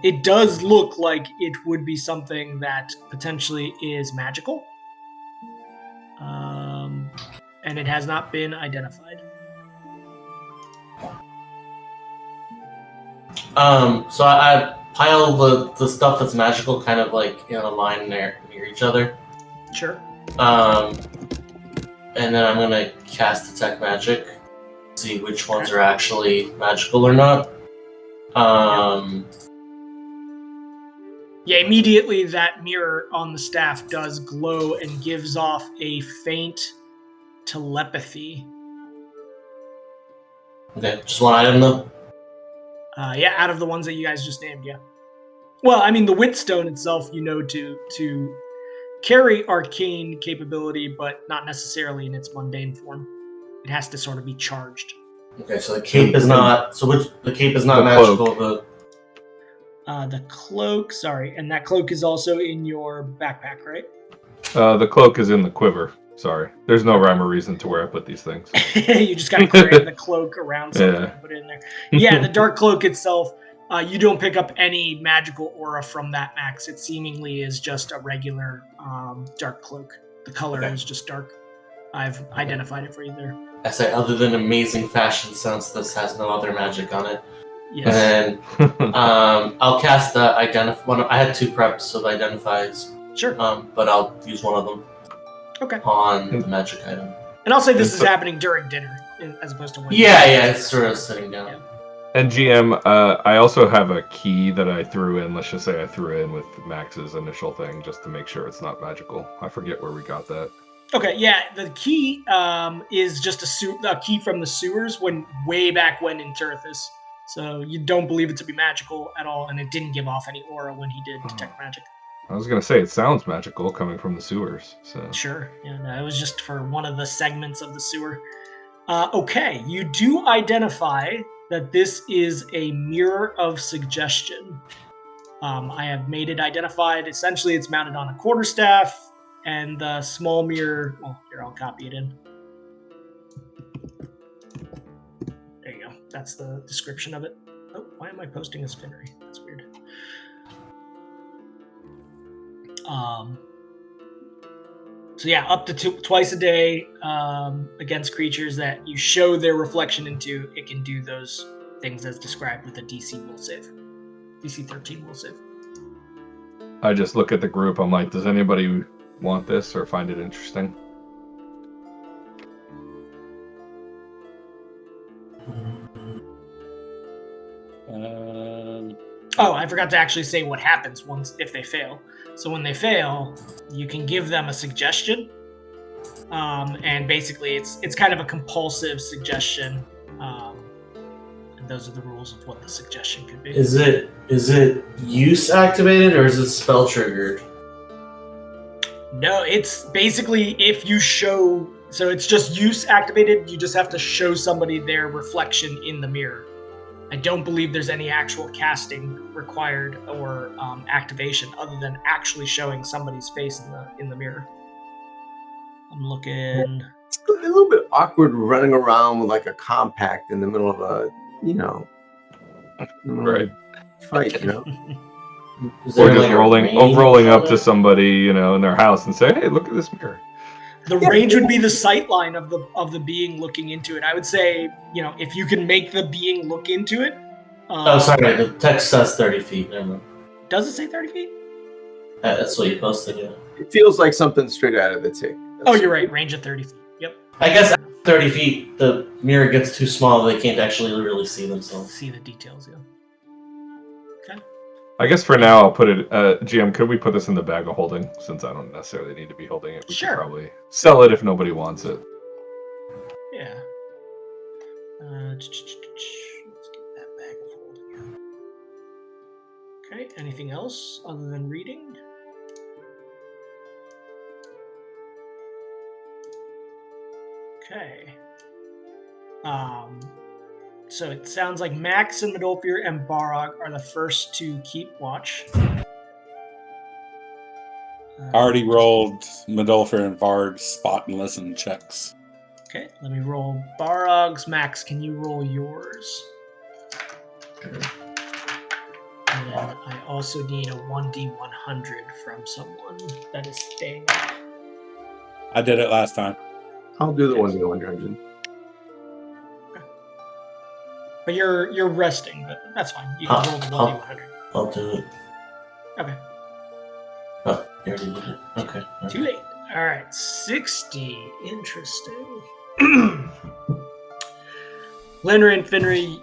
It does look like it would be something that potentially is magical. And it has not been identified. So I pile the stuff that's magical kind of like in a line near each other. Sure. And then I'm gonna cast Detect Magic, see which ones are actually magical or not. Yeah, immediately that mirror on the staff does glow and gives off a faint telepathy. Okay, just one item though? Yeah, out of the ones that you guys just named, yeah. Well, I mean, the Witstone itself, you know, to carry arcane capability, but not necessarily in its mundane form. It has to sort of be charged. Okay, so the cape is not. The cape is not The magical. cloak. The cloak, sorry, and that cloak is also in your backpack, right? The cloak is in the quiver. Sorry, there's no rhyme or reason to where I put these things. You just gotta grab the cloak around something and put it in there. Yeah, the dark cloak itself, you don't pick up any magical aura from that, Max. It seemingly is just a regular dark cloak. The color is just dark. I've identified it for you there. I say, other than amazing fashion sense, this has no other magic on it. Yes. And then I'll cast the identify. I had 2 preps of identifies. Sure. But I'll use one of them. Okay. On the magic item. And I'll say this is happening during dinner, as opposed to when. Yeah, it's sort of sitting down. Yeah. And GM, I also have a key that I threw in. Let's just say I threw in with Max's initial thing, just to make sure it's not magical. I forget where we got that. Okay, yeah, the key is just a key from the sewers way back when in Terthus. So you don't believe it to be magical at all, and it didn't give off any aura when he did detect magic. I was gonna say it sounds magical coming from the sewers. So sure, yeah, no, it was just for one of the segments of the sewer. Okay, you do identify that this is a mirror of suggestion. I have made it identified. Essentially, it's mounted on a quarterstaff, and the small mirror. Well, here, I'll copy it in. There you go. That's the description of it. Oh, why am I posting as Finnery? That's weird. So yeah, up to twice a day against creatures that you show their reflection into, it can do those things as described with a DC will save. DC 13 will save. I just look at the group. I'm like, does anybody want this or find it interesting? Oh, I forgot to actually say what happens if they fail. So when they fail, you can give them a suggestion, and basically it's kind of a compulsive suggestion. And those are the rules of what the suggestion could be. Is it use activated or is it spell triggered? No, it's basically if you show. So it's just use activated. You just have to show somebody their reflection in the mirror. I don't believe there's any actual casting required or activation other than actually showing somebody's face in the mirror. I'm looking. It's a little bit awkward running around with like a compact in the middle of a, right, fight, Or just rolling up to somebody, in their house and say, "Hey, look at this mirror." The range would be the sight line of the being looking into it. I would say, if you can make the being look into it. Sorry, the text says 30 feet. Never mind. Does it say 30 feet? That's what you posted, yeah. It feels like something straight out of the tick. You're right. Range of 30 feet. Yep. I guess at 30 feet, the mirror gets too small. They can't actually really see themselves. See the details, yeah. Okay. I guess for now I'll put it. GM, could we put this in the bag of holding? Since I don't necessarily need to be holding it, we Sure. could probably sell it if nobody wants it. Yeah. Let's get that bag of holding. Okay. Anything else other than reading? Okay. So it sounds like Max and Medolfir and Barog are the first to keep watch. I already rolled Medolfir and Bard's spot and listen checks. Okay, let me roll Barog's. Max, can you roll yours? Sure. And then I also need a 1d100 from someone that is staying up. I did it last time. I'll do the 1d100. But you're resting, but that's fine. You can roll the 1d100. I'll do it. Okay. Oh, you already did it. Okay. Too late. All right, 60. Interesting. Linra and Finri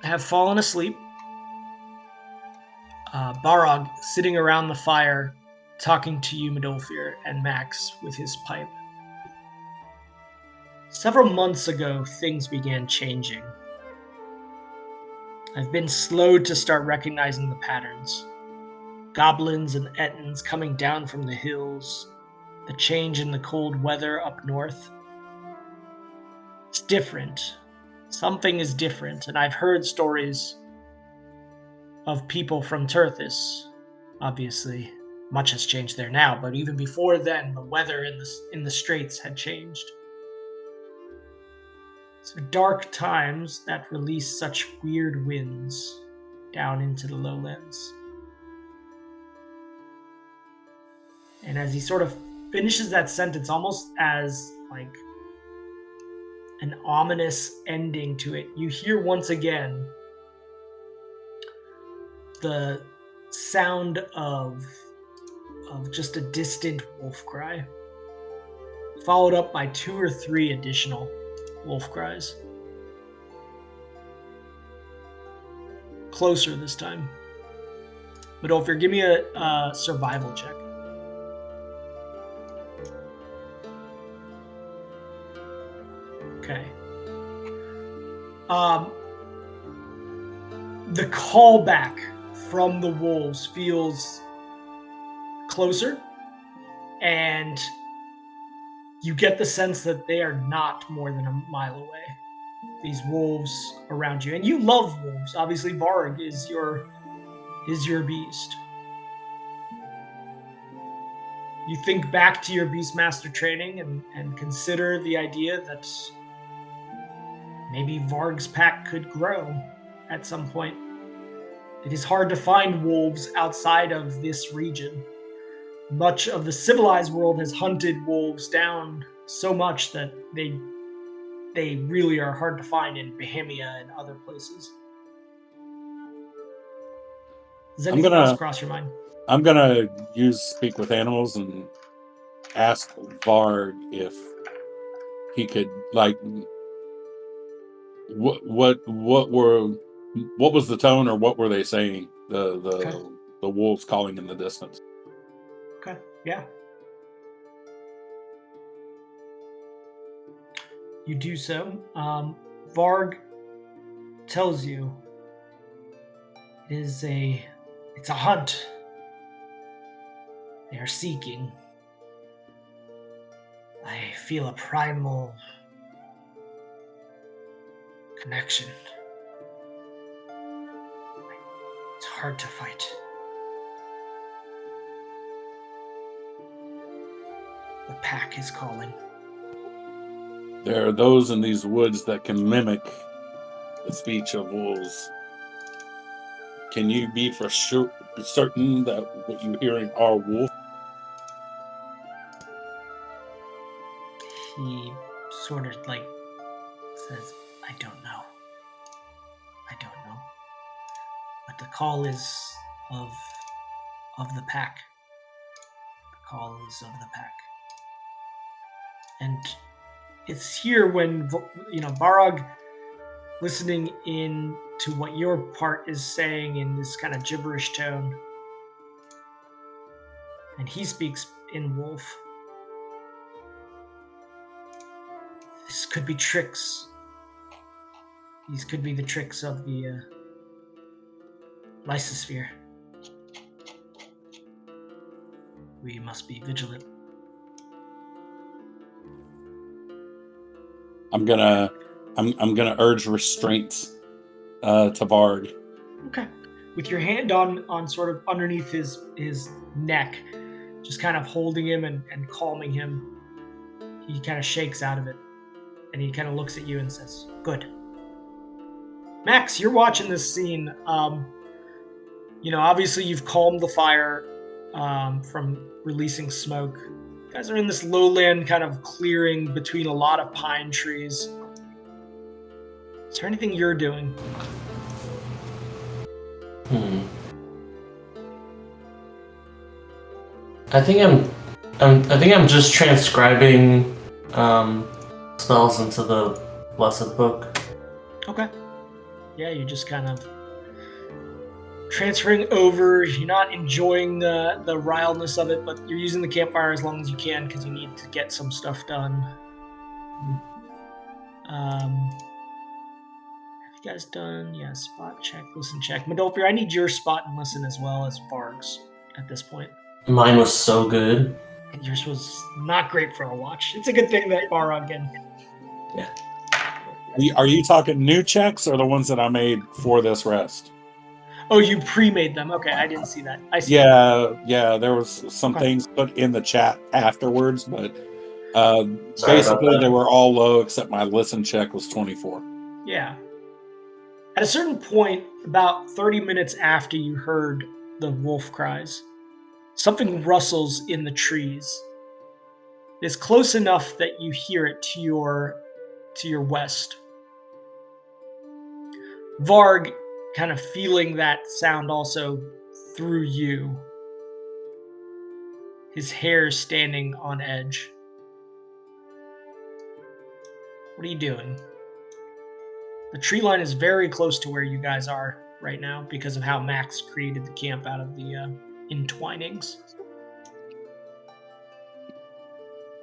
have fallen asleep. Barog sitting around the fire, talking to you, Midolfir, and Max with his pipe. Several months ago, things began changing. I've been slow to start recognizing the patterns. Goblins and Ettins coming down from the hills, the change in the cold weather up north. It's different. Something is different, and I've heard stories of people from Terthus. Obviously, much has changed there now, but even before then, the weather in the straits had changed. So dark times that release such weird winds down into the lowlands. And as he sort of finishes that sentence, almost as like an ominous ending to it, you hear once again the sound of just a distant wolf cry, followed up by 2 or 3 additional wolf cries. Closer this time. Midolfir, give me a survival check. Okay. The callback from the wolves feels closer, and you get the sense that they are not more than a mile away. These wolves around you, and you love wolves. Obviously, Varg is your beast. You think back to your Beastmaster training and consider the idea that maybe Varg's pack could grow at some point. It is hard to find wolves outside of this region. Much of the civilized world has hunted wolves down so much that they really are hard to find in Bohemia and other places. Does anything else cross your mind? I'm gonna use Speak with Animals and ask Varg if he could, like, what was the tone, or what were they saying? The wolves calling in the distance. Okay. Yeah. You do so. Varg tells you it's a hunt. They are seeking. I feel a primal connection. It's hard to fight. The pack is calling. There are those in these woods that can mimic the speech of wolves. Can you be for sure certain that what you're hearing are wolves? He sort of like says, I don't know. But the call is of the pack. The call is of the pack. And it's here when, Barog, listening in to what your part is saying in this kind of gibberish tone, and he speaks in wolf. This could be tricks. These could be the tricks of the Lysosphere. We must be vigilant. I'm gonna urge restraint to Varg. Okay. With your hand on sort of underneath his neck, just kind of holding him and calming him, he kind of shakes out of it. And he kind of looks at you and says, good. Max, you're watching this scene. Obviously you've calmed the fire from releasing smoke. You guys are in this lowland kind of clearing between a lot of pine trees. Is there anything you're doing? I think I'm just transcribing spells into the Blessed Book. Okay. Yeah, you're just kind of transferring over. You're not enjoying the rileness of it, but you're using the campfire as long as you can because you need to get some stuff done. Have you guys done? Yeah, spot check, listen check. Madolpher, I need your spot and listen as well as Varg's at this point. Mine was so good. And yours was not great for a watch. It's a good thing that Barog did. Yeah. Are you talking new checks or the ones that I made for this rest? Oh, you pre-made them. Okay, I didn't see that. I see. Yeah. There was some things put in the chat afterwards, but basically they were all low except my listen check was 24. Yeah. At a certain point, about 30 minutes after you heard the wolf cries, something rustles in the trees. It's close enough that you hear it to your west. Varg, kind of feeling that sound also through you, his hair standing on edge. What are you doing? The tree line is very close to where you guys are right now because of how Max created the camp out of the entwinings.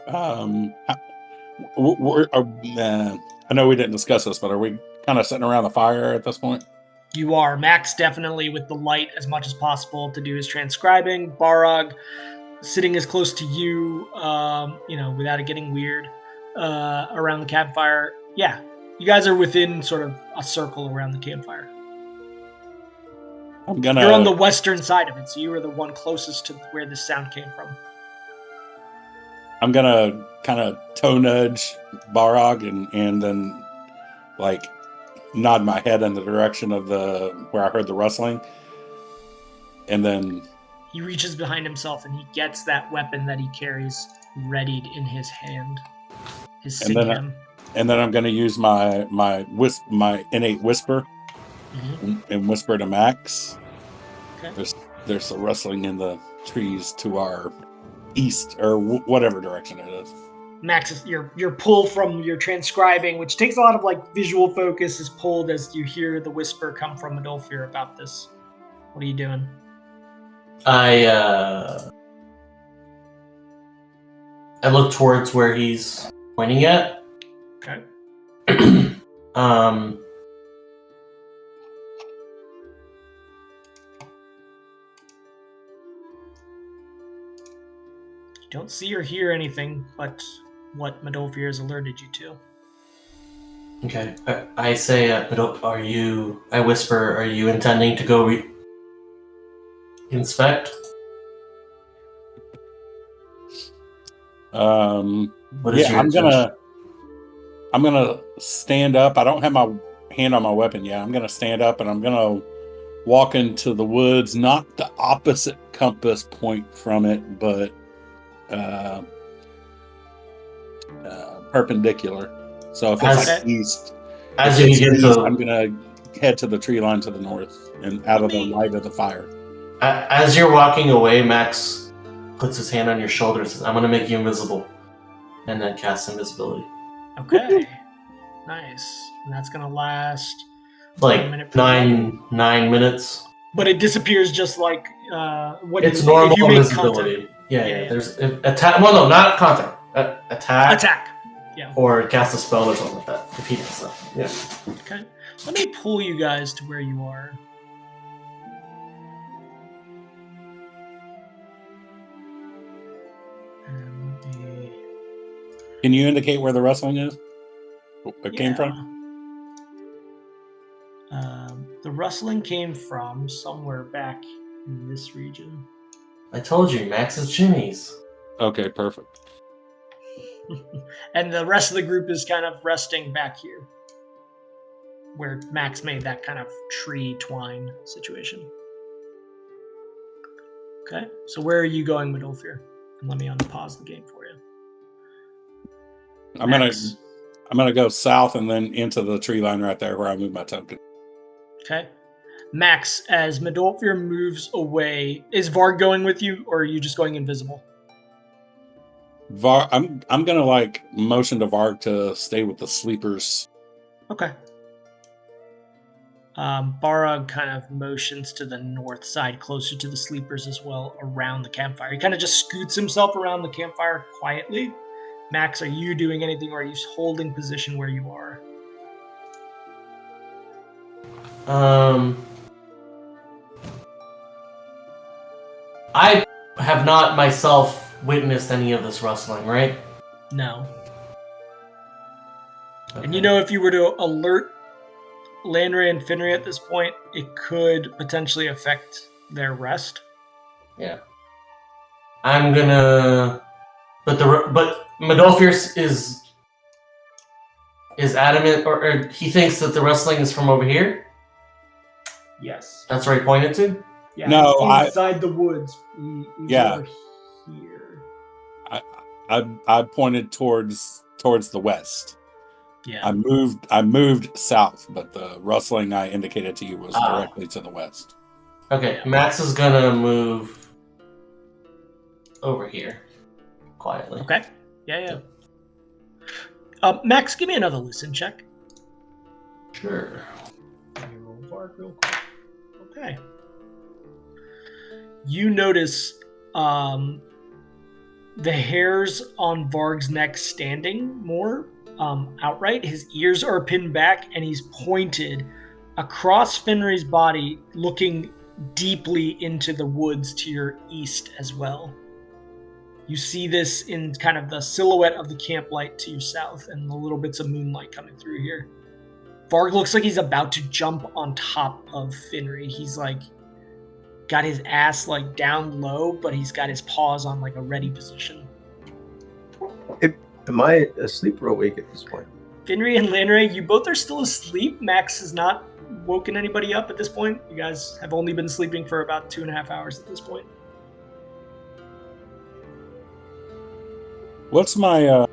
I know we didn't discuss this, but are we kind of sitting around the fire at this point? You are. Max definitely with the light as much as possible to do his transcribing. Barog sitting as close to you, without it getting weird, around the campfire. Yeah, you guys are within sort of a circle around the campfire. You're on the western side of it, so you were the one closest to where this sound came from. I'm gonna kind of toe nudge Barog and then like nod my head in the direction of where I heard the rustling, and then he reaches behind himself and he gets that weapon that he carries readied in his hand. His Symbiosis. And then I'm gonna use my innate whisper and whisper to Max. Okay. There's a rustling in the trees to our east or whatever direction it is. Max, your pull from your transcribing, which takes a lot of like visual focus, is pulled as you hear the whisper come from Adolphir about this. What are you doing? I look towards where he's pointing at. Okay. You don't see or hear anything but what Madolphir has alerted you to. Okay. I say, I whisper, are you intending to go inspect? I'm gonna stand up. I don't have my hand on my weapon yet. I'm gonna stand up and I'm gonna walk into the woods, not the opposite compass point from it, but perpendicular. So if it's like east, I'm gonna head to the tree line to the north and out of the light of the fire. As you're walking away, Max puts his hand on your shoulder and says, I'm gonna make you invisible, and then casts invisibility. Okay. Nice. And that's gonna last like 9 minutes. But it disappears just like when it's normal invisibility. Yeah. There's attack. Well, no, not contact. Attack. Yeah. Or cast a spell or something like that. If he does that. Yeah. Okay. Let me pull you guys to where you are. Can you indicate where the rustling is? It came from? The rustling came from somewhere back in this region. I told you, Max is Jimmy's. Okay, perfect. And the rest of the group is kind of resting back here. where Max made that kind of tree twine situation. Okay, so where are you going, Midolfir? And let me unpause the game for you. I'm gonna go south and then into the tree line right there where I moved my token. Okay. Max, as Midolfir moves away, is Varg going with you, or are you just going invisible? I'm gonna like motion to Varg to stay with the sleepers. Okay. Barag kind of motions to the north side, closer to the sleepers as well, around the campfire. He kind of just scoots himself around the campfire quietly. Max, are you doing anything, or are you holding position where you are? I have not myself witnessed any of this rustling, right? No. Okay. And you know, if you were to alert Landry and Finry at this point, it could potentially affect their rest. Yeah. I'm gonna, but Midolfir is adamant, or he thinks that the rustling is from over here. Yes. That's where he pointed to. Yeah. No, inside the woods. He's Yeah. over here. I pointed towards the west. Yeah. I moved south, but the rustling I indicated to you was directly to the west. Okay, Max is gonna move over here quietly. Okay. Yeah. Max, give me another listen check. Sure. Let me roll Varg real quick. Okay. You notice the hairs on Varg's neck standing more outright. His ears are pinned back, and he's pointed across Finry's body, looking deeply into the woods to your east as well. You see this in kind of the silhouette of the camp light to your south and the little bits of moonlight coming through here. Varg looks like he's about to jump on top of Finry. He's like got his ass like down low, but he's got his paws on like a ready position. Am I asleep or awake at this point? Finry and Landry, you both are still asleep. Max has not woken anybody up at this point. You guys have only been sleeping for about 2.5 hours at this point. What's my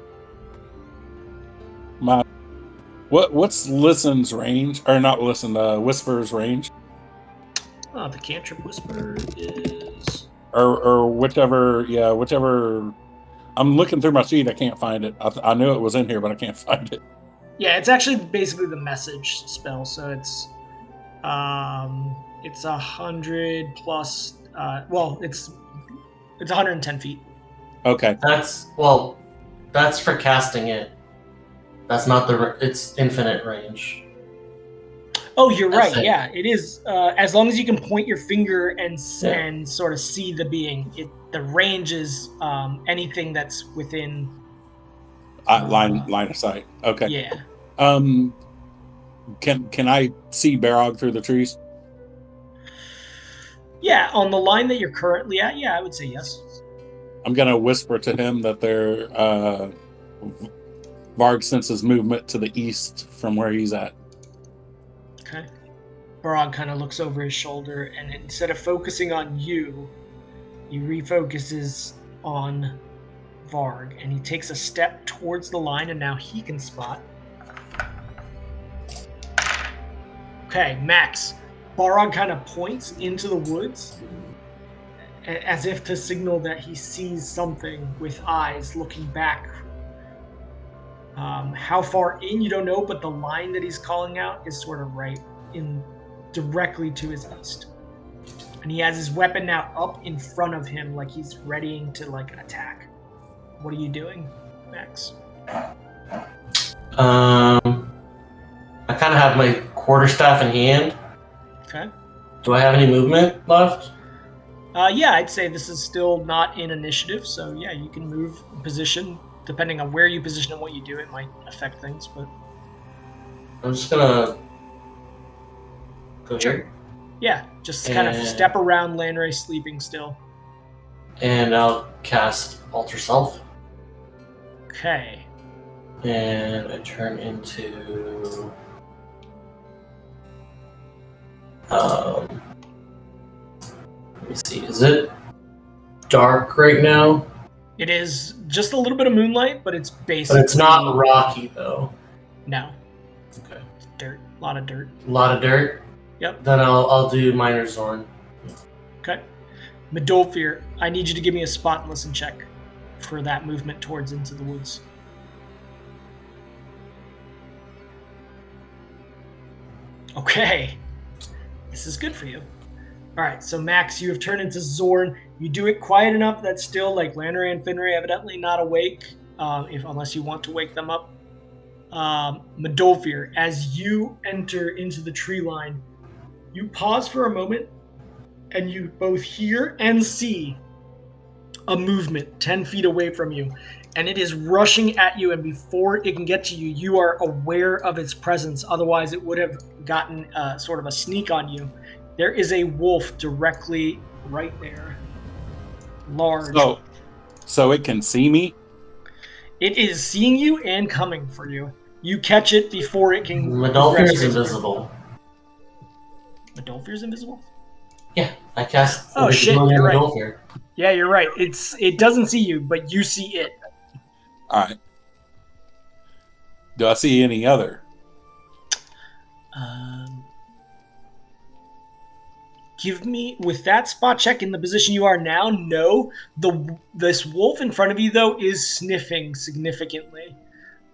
what's Listen's range, or not Listen, Whisper's range? The cantrip whisper is or whichever. I'm looking through my sheet. I can't find it. I knew it was in here, but I can't find it. Yeah, it's actually basically the message spell. So it's 100 plus. It's 110 feet. Okay. That's for casting it. That's not it's infinite range. Oh, you're That's right. it. Yeah, it is. As long as you can point your finger and sort of see the being, the range is anything that's within Line of sight. Okay. Yeah. Can I see Barog through the trees? Yeah, on the line that you're currently at, yeah, I would say yes. I'm gonna whisper to him that Varg senses movement to the east from where he's at. Okay. Barog kind of looks over his shoulder, and instead of focusing on you, he refocuses on Varg, and he takes a step towards the line, and now he can spot. Okay, Max. Barog kind of points into the woods as if to signal that he sees something with eyes looking back. How far in, you don't know, but the line that he's calling out is sort of right in directly to his east. And he has his weapon now up in front of him like he's readying to like attack. What are you doing, Max? I kind of have my quarterstaff in hand. Okay. Do I have any movement left? Yeah, I'd say this is still not in initiative, so yeah, you can move position. Depending on where you position and what you do, it might affect things, but... I'm just gonna go here. Yeah, just kind of step around Landry sleeping still. And I'll cast Alter Self. Okay. And I turn into Let me see. Is it dark right now? It is just a little bit of moonlight, but it's basically... But it's not rocky, though. No. Okay. It's dirt. A lot of dirt. A lot of dirt? Yep. Then I'll do Minor Zorn. Okay. Midolfir, I need you to give me a spot and listen check for that movement towards into the woods. Okay. This is good for you. All right, so Max, you have turned into Zorn. You do it quiet enough that still, like, Lannery and Finray evidently not awake, unless you want to wake them up. Midolfir, as you enter into the tree line, you pause for a moment, and you both hear and see a movement 10 feet away from you. And it is rushing at you, and before it can get to you, you are aware of its presence. Otherwise, it would have gotten sort of a sneak on you. There is a wolf directly right there. Large. So it can see me? It is seeing you and coming for you. You catch it before it can... Midolfir is invisible. Midolfir is invisible? Yeah, I cast... Oh shit, you're right. Midolfir. Yeah, you're right. It doesn't see you, but you see it. Alright. Do I see any other? Give me, with that spot check in the position you are now, no. This wolf in front of you, though, is sniffing significantly.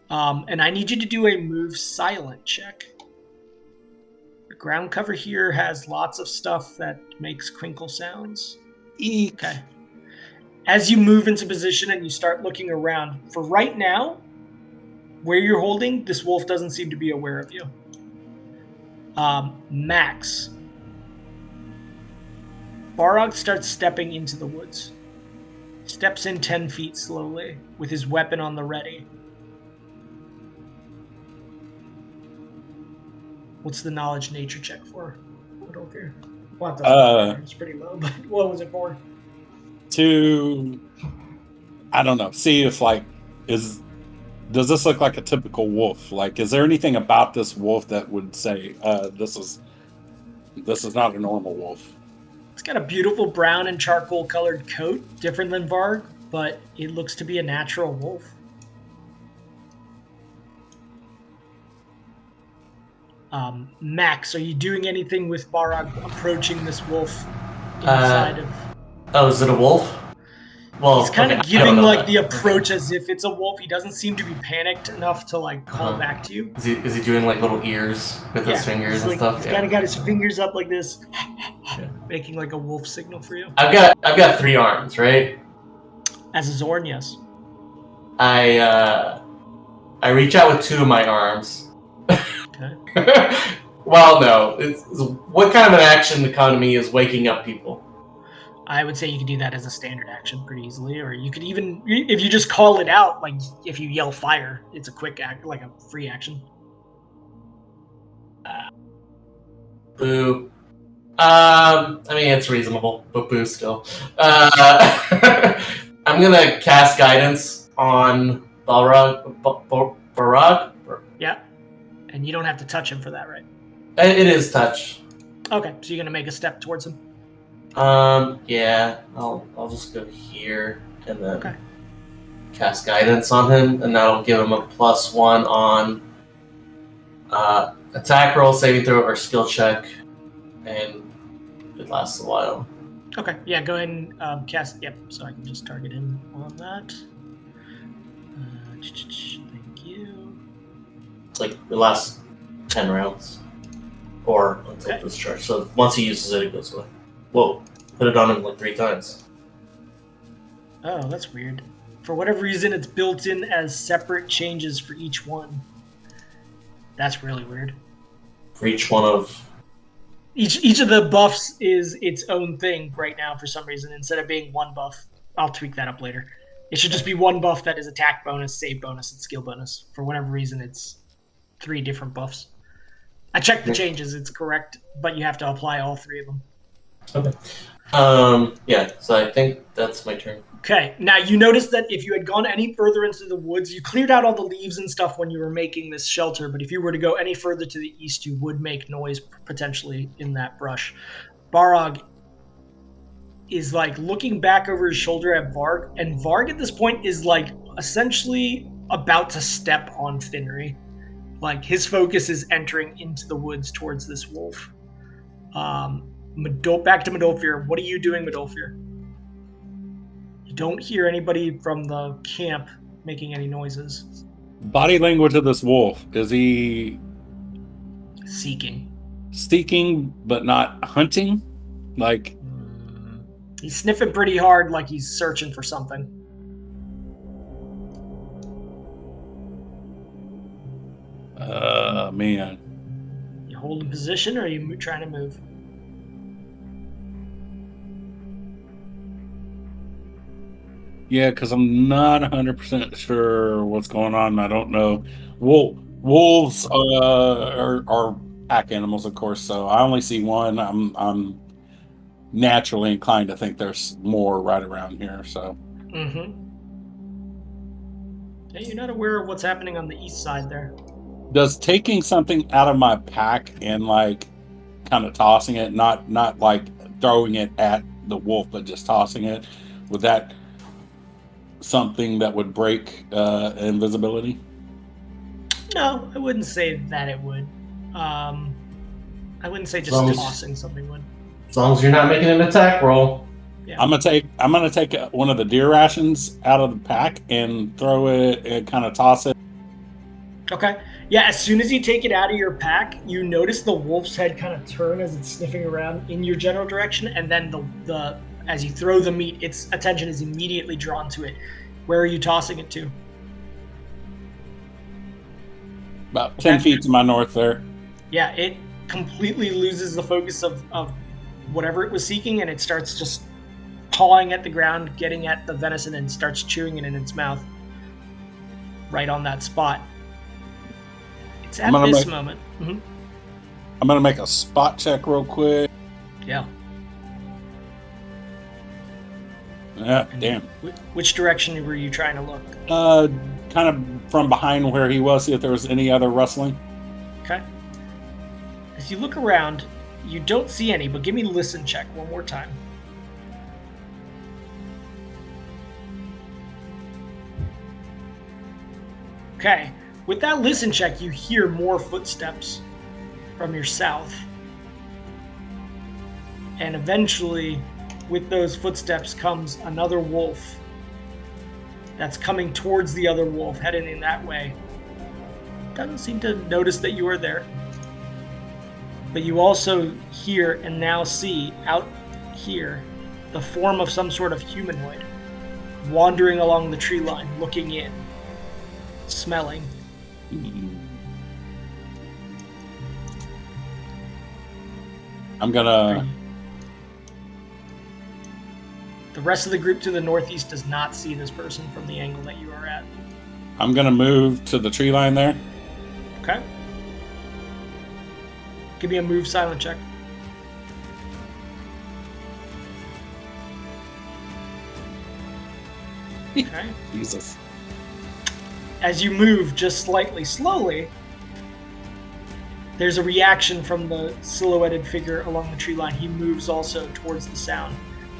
And I need you to do a move silent check. The ground cover here has lots of stuff that makes crinkle sounds. Eek. Okay. As you move into position and you start looking around, for right now, where you're holding, this wolf doesn't seem to be aware of you. Max. Barog starts stepping into the woods. Steps in 10 feet slowly, with his weapon on the ready. What's the knowledge nature check for? Midolfir? Well, it doesn't matter. It's pretty low, but what was it for? To, I don't know, see if, like, does this look like a typical wolf? Like, is there anything about this wolf that would say, this is not a normal wolf? It's got a beautiful brown and charcoal colored coat, different than Varg, but it looks to be a natural wolf. Max, are you doing anything with Barog approaching this wolf inside of... Oh, is it a wolf? Well, he's kind of giving like the approach as if it's a wolf. He doesn't seem to be panicked enough to like call back to you. Is he doing like little ears with his fingers and stuff? He's kind of got his fingers up like this, making like a wolf signal for you. I've got 3 arms, right? As a Zorn, yes. I reach out with 2 of my arms. Okay. Well, no. It's what kind of an action economy is waking up people? I would say you could do that as a standard action pretty easily, or you could even, if you just call it out, like if you yell fire, it's a quick act, like a free action. Boo. I mean, it's reasonable, but boo still. I'm gonna cast guidance on Barog. Yeah, and you don't have to touch him for that, right? It is touch. Okay, so you're gonna make a step towards him. Yeah, I'll just go here and then cast guidance on him, and that'll give him a +1 on attack roll, saving throw, or skill check, and it lasts a while. Okay, yeah, go ahead and cast. Yep, so I can just target him on that. Thank you. It's like it lasts 10 rounds, or until discharge. So once he uses it, it goes away. Whoa, put it on him like 3 times. Oh, that's weird. For whatever reason, it's built in as separate changes for each one. That's really weird. For each one of... Each of the buffs is its own thing right now for some reason, instead of being 1 buff. I'll tweak that up later. It should just be 1 buff that is attack bonus, save bonus, and skill bonus. For whatever reason, it's 3 different buffs. I checked the changes, it's correct, but you have to apply all 3 of them. Okay. Yeah, so I think that's my turn. Okay, now you notice that if you had gone any further into the woods, you cleared out all the leaves and stuff when you were making this shelter, but if you were to go any further to the east, you would make noise potentially in that brush. Barog is like looking back over his shoulder at Varg, and Varg at this point is like essentially about to step on Finry. Like his focus is entering into the woods towards this wolf. Back to Medolfir. What are you doing, Medolfir? You don't hear anybody from the camp making any noises. Body language of this wolf, is he Seeking, but not hunting? Like, he's sniffing pretty hard like he's searching for something. Man. You holding position, or are you trying to move? Yeah, because I'm not 100% sure what's going on. I don't know. Wolves are pack animals, of course, so I only see one. I'm naturally inclined to think there's more right around here, so. Yeah, you're not aware of what's happening on the east side there. Does taking something out of my pack and like kind of tossing it, not like throwing it at the wolf, but just tossing it, would that something that would break invisibility? No, I wouldn't say that it would. I wouldn't say just tossing something would. As long as you're not making an attack roll. Yeah. I'm gonna take one of the deer rations out of the pack and throw it and kind of toss it. Okay. Yeah, as soon as you take it out of your pack, you notice the wolf's head kind of turn as it's sniffing around in your general direction, and then the as you throw the meat, its attention is immediately drawn to it. Where are you tossing it to? About 10 feet to my north there. Yeah, it completely loses the focus of whatever it was seeking, and it starts just pawing at the ground, getting at the venison, and starts chewing it in its mouth. Right on that spot. It's at this moment. Mm-hmm. I'm going to make a spot check real quick. Yeah. Yeah, damn. Which direction were you trying to look? Kind of from behind where he was, see if there was any other rustling. Okay. As you look around, you don't see any, but give me a listen check one more time. Okay. With that listen check, you hear more footsteps from your south. And eventually, with those footsteps comes another wolf that's coming towards the other wolf, heading in that way. Doesn't seem to notice that you are there. But you also hear and now see out here the form of some sort of humanoid wandering along the tree line, looking in, smelling. I'm gonna... The rest of the group to the northeast does not see this person from the angle that you are at. I'm gonna move to the tree line there. Okay. Give me a move silent check. Okay. Jesus. As you move just slightly slowly, there's a reaction from the silhouetted figure along the tree line. He moves also towards the sound.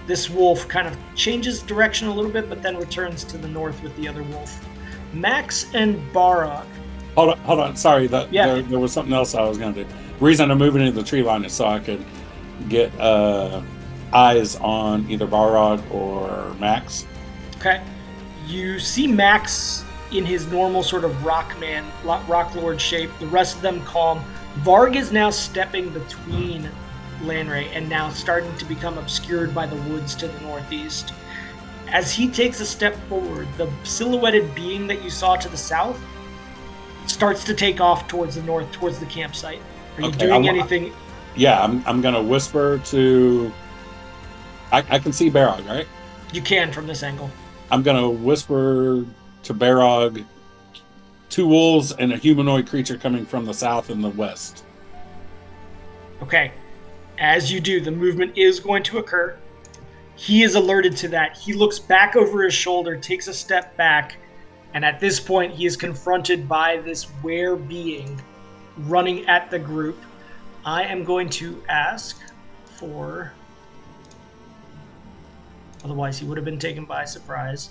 This wolf kind of changes direction a little bit, but then returns to the north with the other wolf. Max and Barog. Hold on. Sorry, there was something else I was going to do. The reason I'm moving into the tree line is so I could get eyes on either Barog or Max. Okay. You see Max in his normal sort of rock lord shape. The rest of them calm. Varg is now stepping between Lanray and now starting to become obscured by the woods to the northeast. As he takes a step forward, the silhouetted being that you saw to the south starts to take off towards the north, towards the campsite. Are you doing anything? Yeah, I'm going to whisper to... I can see Barog, right? You can from this angle. I'm going to whisper to Barog, 2 wolves and a humanoid creature coming from the south and the west. Okay. As you do, the movement is going to occur. He is alerted to that. He looks back over his shoulder, takes a step back, and at this point he is confronted by this were being running at the group. I am going to ask for... Otherwise he would have been taken by surprise.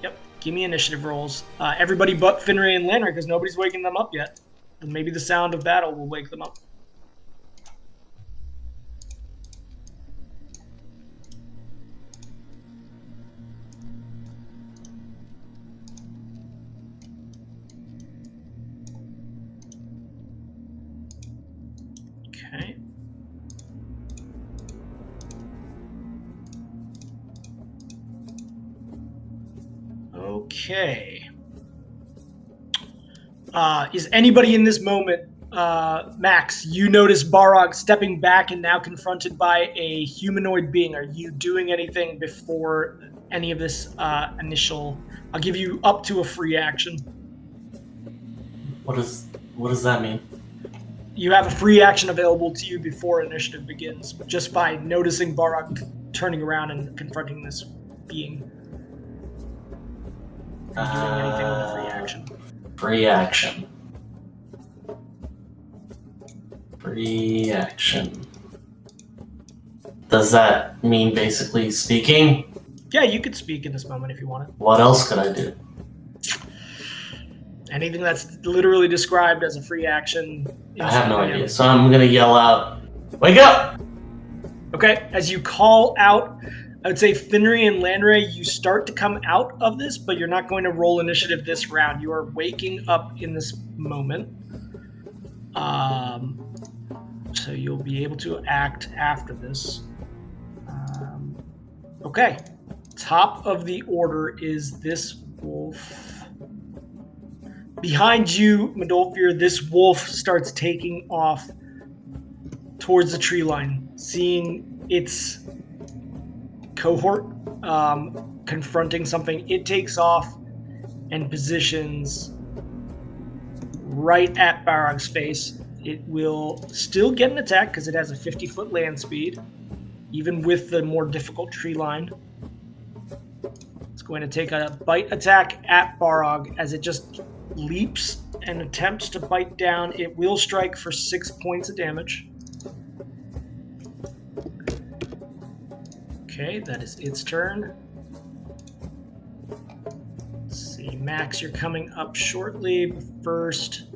Yep, give me initiative rolls. Everybody but Finray and Lanry, because nobody's waking them up yet. And maybe the sound of battle will wake them up. Okay. Okay. Is anybody in this moment, Max, you notice Barog stepping back and now confronted by a humanoid being. Are you doing anything before any of this initial... I'll give you up to a free action. What does that mean? You have a free action available to you before initiative begins, just by noticing Barog turning around and confronting this being. Are you doing anything with a free action? Free action. Free action. Does that mean basically speaking? Yeah, you could speak in this moment if you wanted. What else could I do? Anything that's literally described as a free action. I have no idea. So I'm going to yell out, "Wake up!" Okay, as you call out, I would say Finry and Lanray, you start to come out of this, but you're not going to roll initiative this round. You are waking up in this moment. So you'll be able to act after this. Okay. Top of the order is this wolf. Behind you, Medolfir, this wolf starts taking off towards the tree line, seeing its cohort confronting something. It takes off and positions right at Barog's face. It will still get an attack because it has a 50-foot land speed, even with the more difficult tree line. It's going to take a bite attack at Barog as it just leaps and attempts to bite down. It will strike for 6 points of damage. Okay, that is its turn. Let's see, Max, you're coming up shortly. But first,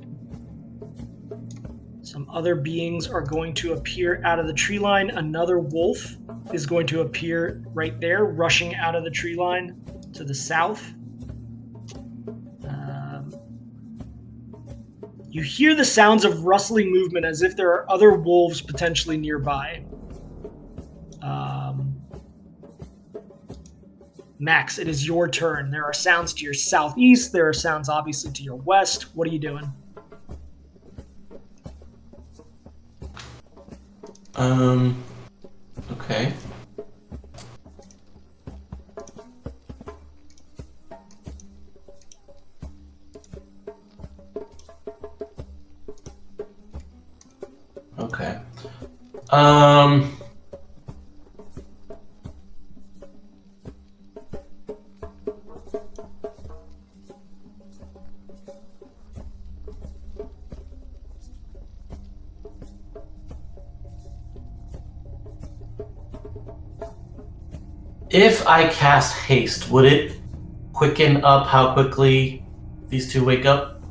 some other beings are going to appear out of the tree line. Another wolf is going to appear right there, rushing out of the tree line to the south. You hear the sounds of rustling movement as if there are other wolves potentially nearby. Max, it is your turn. There are sounds to your southeast. There are sounds obviously to your west. What are you doing? Okay. Okay. If I cast haste, would it quicken up how quickly these two wake up?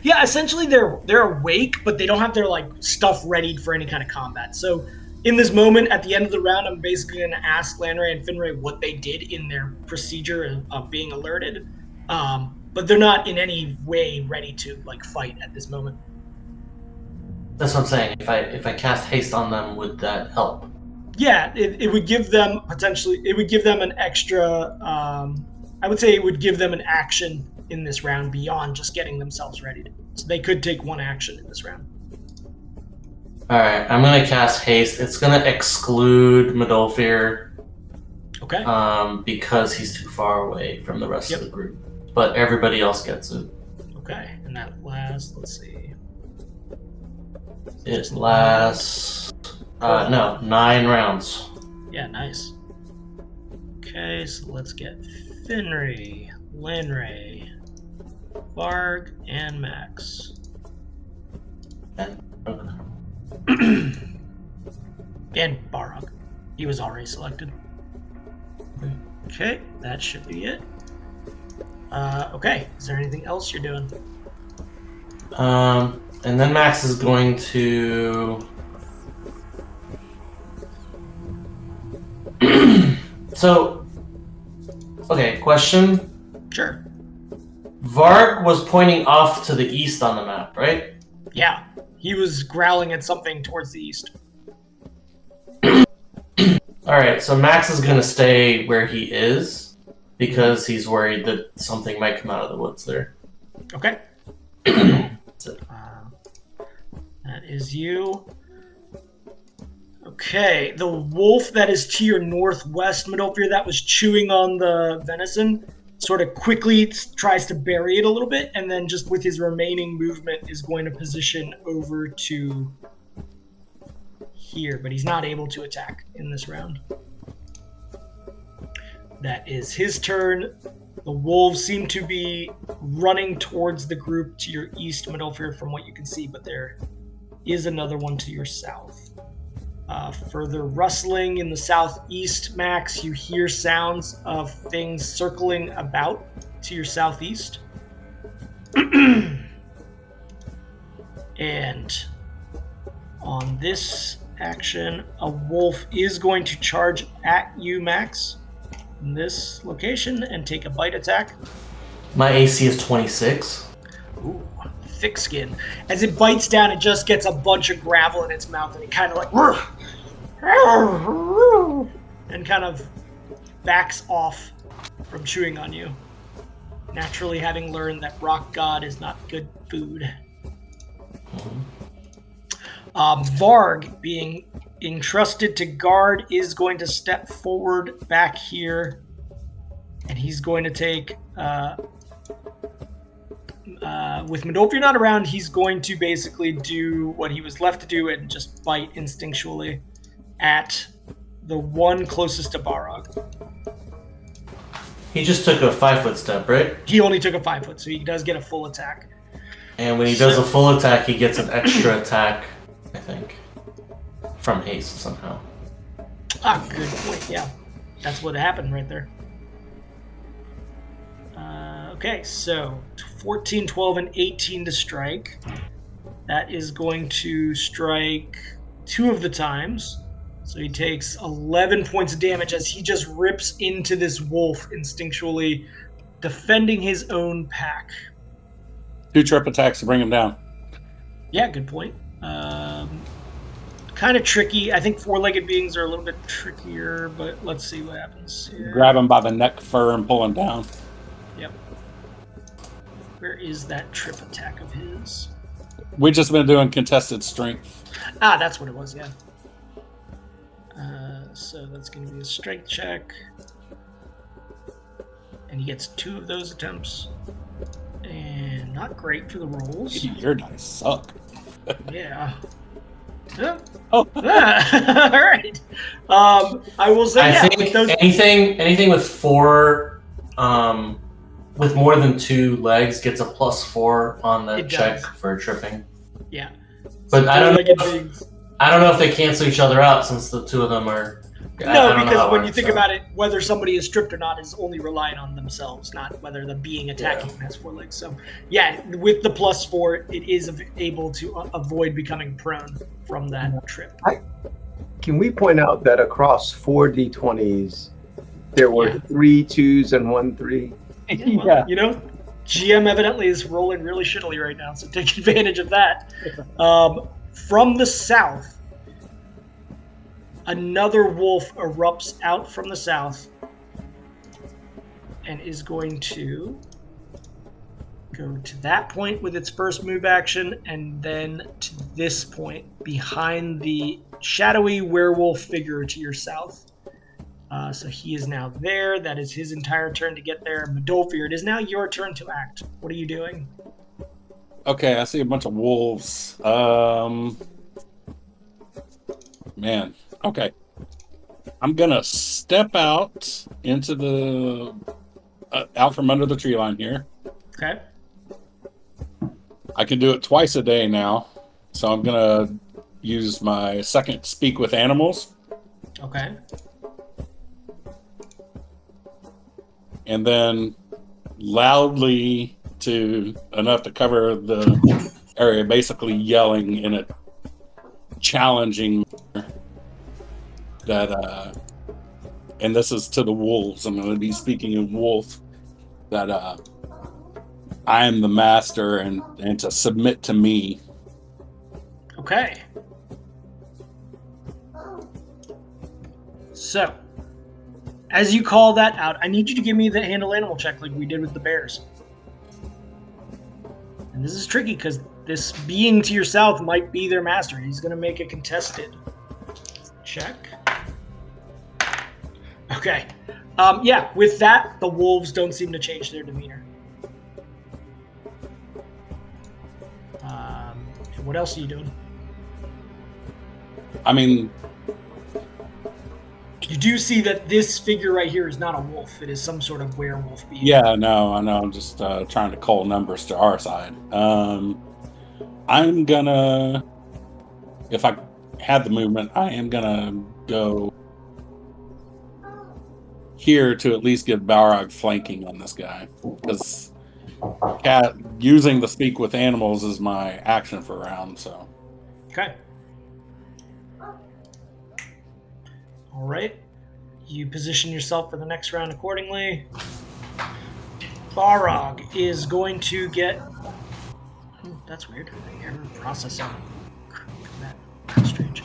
Yeah, essentially they're awake, but they don't have their stuff readied for any kind of combat. So in this moment, at the end of the round, I'm basically going to ask Lanray and Finray what they did in their procedure of being alerted. But they're not in any way ready to fight at this moment. That's what I'm saying. If I cast haste on them, would that help? Yeah, it would give them it would give them an extra, I would say it would give them an action in this round beyond just getting themselves ready. So they could take one action in this round. Alright, I'm going to cast haste. It's going to exclude Medolfir. Okay. Because he's too far away from the rest of the group. But everybody else gets it. Okay, and that lasts, let's see. It lasts No, 9 rounds. Yeah, nice. Okay, so let's get Finry, Lanray, Varg, and Max. And Barog. He was already selected. Okay, that should be it. Okay, is there anything else you're doing? And then Max is going to... So, okay, question. Sure. Varg was pointing off to the east on the map, right? Yeah, he was growling at something towards the east. Alright, so Max is going to stay where he is because he's worried that something might come out of the woods there. Okay. That is you. Okay, the wolf that is to your northwest, Midolfir, that was chewing on the venison, sort of quickly tries to bury it a little bit, and then just with his remaining movement is going to position over to here, but he's not able to attack in this round. That is his turn. The wolves seem to be running towards the group to your east, Midolfir, from what you can see, but there is another one to your south. Further rustling in the southeast, Max, you hear sounds of things circling about to your southeast. And on this action, a wolf is going to charge at you, Max, in this location and take a bite attack. My AC is 26. Ooh, thick skin. As it bites down, it just gets a bunch of gravel in its mouth, and it kind of like and kind of backs off from chewing on you. Naturally, having learned that rock god is not good food. Varg, being entrusted to guard, is going to step forward back here, and he's going to take with Midolfir not around, he's going to basically do what he was left to do and just bite instinctually at the one closest to Barog. He just took a 5-foot step, right? He only took a 5 foot, so he does get a full attack. And when he does a full attack, he gets an extra attack, I think, from haste somehow. Ah, good point, yeah. That's what happened right there. Okay, so 14, 12, and 18 to strike. That is going to strike 2 of the times. So he takes 11 points of damage as he just rips into this wolf, instinctually defending his own pack. 2 trip attacks to bring him down. Yeah, good point. Kind of tricky. I think 4-legged beings are a little bit trickier, but let's see what happens here. Grab him by the neck fur and pull him down. Yep. Where is that trip attack of his? We've just been doing contested strength. Ah, that's what it was, yeah. So that's going to be a strength check. And he gets 2 of those attempts. And not great for the rolls. Your dice suck. Yeah. Oh. All right. I will say, I think those... anything with 4, with more than 2 legs gets a +4 on the check for tripping. Yeah. But I don't know if they cancel each other out since the 2 of them are. No, because when you think about it, whether somebody is stripped or not is only relying on themselves, not whether the being attacking has 4 legs. So, yeah, with the +4, it is able to avoid becoming prone from that trip. Can we point out that across 4 d20s, there were 3 2s and 1 3? Well, you know, GM evidently is rolling really shittily right now, so take advantage of that. From the south, another wolf erupts out from the south and is going to go to that point with its first move action and then to this point behind the shadowy werewolf figure to your south. So he is now there. That is his entire turn to get there. Midolfir, it is now your turn to act. What are you doing? Okay, I see a bunch of wolves. man. Okay. I'm gonna step out into the out from under the tree line here. Okay. I can do it twice a day now, so I'm gonna use my second speak with animals. Okay. And then loudly enough to cover the area, basically yelling in a challenging that and this is to the wolves. I'm going to be speaking in wolf, that I am the master and to submit to me. Okay. So, as you call that out, I need you to give me the handle animal check like we did with the bears. And this is tricky because this being to your south might be their master. He's going to make a contested check. Okay. Yeah, with that, the wolves don't seem to change their demeanor. What else are you doing? I mean, you do see that this figure right here is not a wolf. It is some sort of werewolf being. yeah, no, I know. I'm just trying to call numbers to our side. I'm gonna, if I had the movement, I am gonna go here to at least get Balrog flanking on this guy, because using the speak with animals is my action for round. So Okay. All right. You position yourself for the next round accordingly. Balrog is going to get. That's weird. Error processing. That's strange.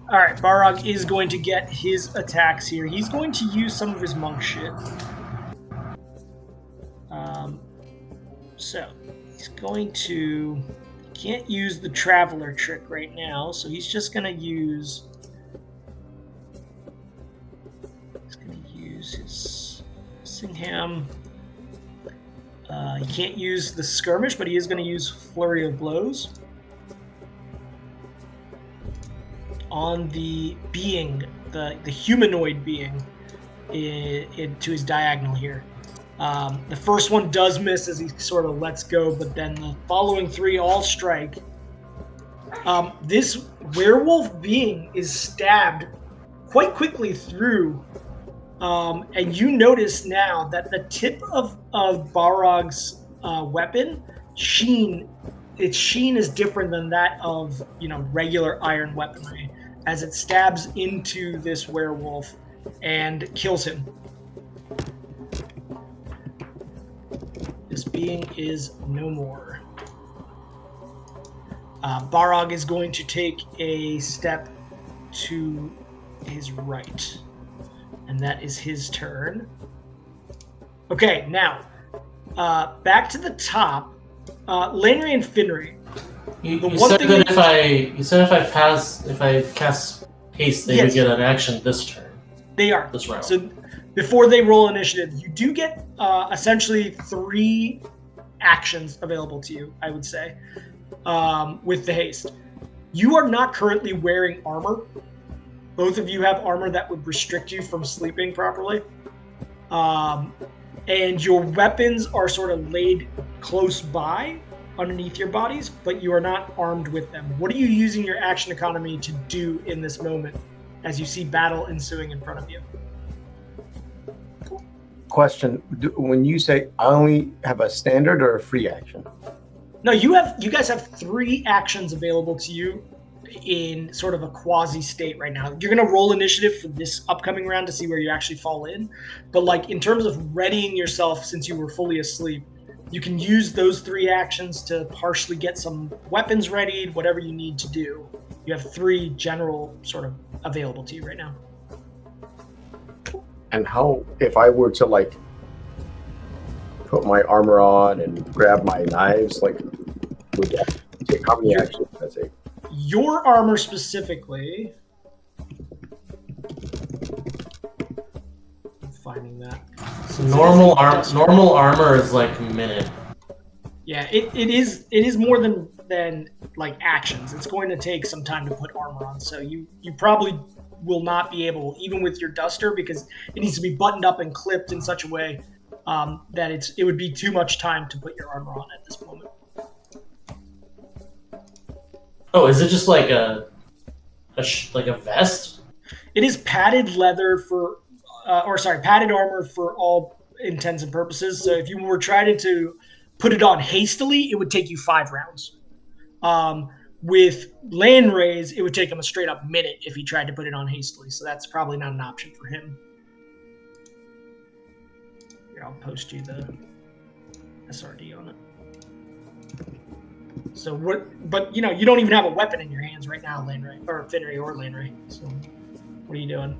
All right, Balrog is going to get his attacks here. He's going to use some of his monk shit. So he's going to. Can't use the traveler trick right now, so he's just going to use. He's going to use his Singham. He can't use the skirmish, but he is going to use Flurry of Blows on the being, the humanoid being, to his diagonal here. The first one does miss as he sort of lets go, but then the following three all strike. This werewolf being is stabbed quite quickly through, and you notice now that the tip of Balrog's weapon its sheen is different than that of regular iron weaponry, as it stabs into this werewolf and kills him. This being is no more. Balrog is going to take a step to his right, and that is his turn. Okay, now back to the top. Lanry and Finry. You said that if I cast haste, they would get an action this turn. They are this round. So before they roll initiative, you do get essentially 3 actions available to you, I would say, with the haste. You are not currently wearing armor. Both of you have armor that would restrict you from sleeping properly. And your weapons are sort of laid close by underneath your bodies, but you are not armed with them. What are you using your action economy to do in this moment as you see battle ensuing in front of you? Question: when you say I only have a standard or a free action? No, you guys have 3 actions available to you in sort of a quasi state right now. You're going to roll initiative for this upcoming round to see where you actually fall in. But like in terms of readying yourself since you were fully asleep, you can use those 3 actions to partially get some weapons readied, whatever you need to do. You have 3 general sort of available to you right now. And how, if I were to like put my armor on and grab my knives, like would that take, how many actions would that take? Your armor specifically. I'm finding that. Normal armor is like a minute. Yeah, it is more than like actions. It's going to take some time to put armor on. So you probably will not be able, even with your duster, because it needs to be buttoned up and clipped in such a way that it would be too much time to put your armor on at this moment. Oh, is it just like a vest? It is padded leather padded armor for all intents and purposes. So if you were trying to put it on hastily, it would take you 5 rounds. With land rays, it would take him a straight up minute if he tried to put it on hastily. So that's probably not an option for him. Here, I'll post you the SRD on it. So what? But you don't even have a weapon in your hands right now, Landray, or Finray or Landray. So what are you doing?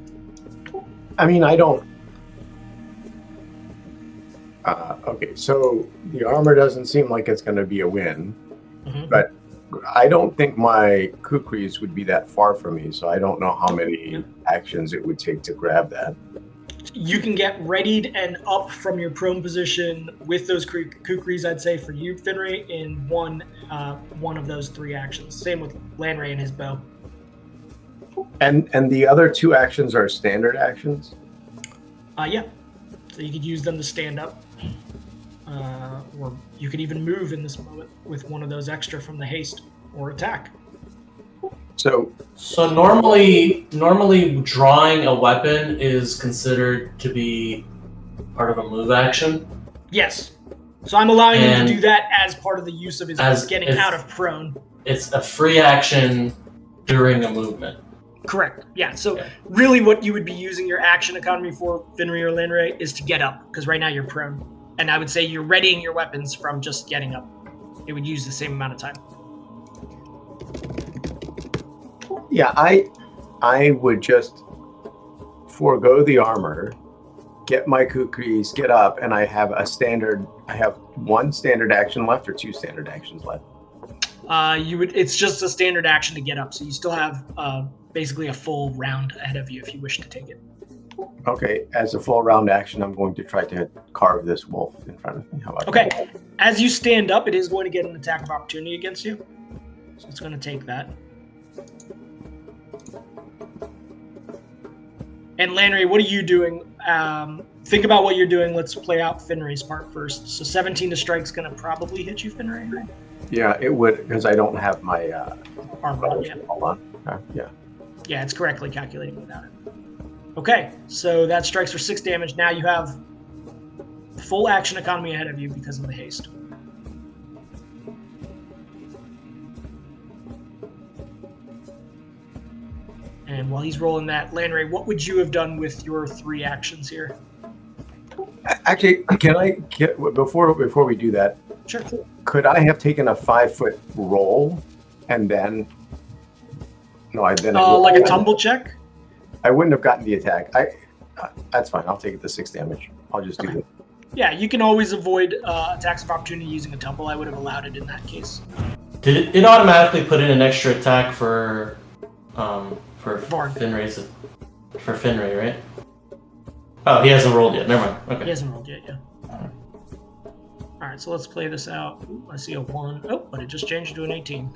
I mean, I don't. Okay, so the armor doesn't seem like it's going to be a win, but I don't think my kukris would be that far from me, so I don't know how many actions it would take to grab that. You can get readied and up from your prone position with those kukris, I'd say, for you, Finray, in one of those 3 actions. Same with Landray and his bow. And the other 2 actions are standard actions? Yeah. So you could use them to stand up. Or you could even move in this moment with one of those extra from the haste or attack. So normally drawing a weapon is considered to be part of a move action? Yes. So I'm allowing him to do that as part of the use of his getting out of prone. It's a free action during a movement. Correct. Yeah. So really what you would be using your action economy for, Finray or Landray, is to get up, because right now you're prone. And I would say you're readying your weapons from just getting up. It would use the same amount of time. Yeah, I would just forego the armor, get my kukris, get up, and I have 1 standard action left or 2 standard actions left. It's just a standard action to get up, so you still have basically a full round ahead of you if you wish to take it. Okay, as a full round action, I'm going to try to carve this wolf in front of me. How about that? Okay, as you stand up, it is going to get an attack of opportunity against you. So it's going to take that. And Landry, what are you doing? Think about what you're doing. Let's play out Finray's part first. So 17 to strike is going to probably hit you, Finray, right? Yeah, it would, because I don't have my armor on yet. Hold on. Yeah. Yeah, it's correctly calculating without it. Okay, so that strikes for 6 damage. Now you have full action economy ahead of you because of the haste. And while he's rolling that, Landry, what would you have done with your 3 actions here? Actually, can I get before we do that? Sure. Could I have taken a 5-foot roll and then? No, I then. Like a tumble check. I wouldn't have gotten the attack. That's fine. I'll take the 6 damage. I'll just do that. Yeah, you can always avoid attacks of opportunity using a tumble. I would have allowed it in that case. Did it automatically put in an extra attack for Finray's for Finray, right? Oh, he hasn't rolled yet. Never mind. Okay. He hasn't rolled yet. Yeah. All right, so let's play this out. Ooh, I see a 1. Oh, but it just changed to an 18.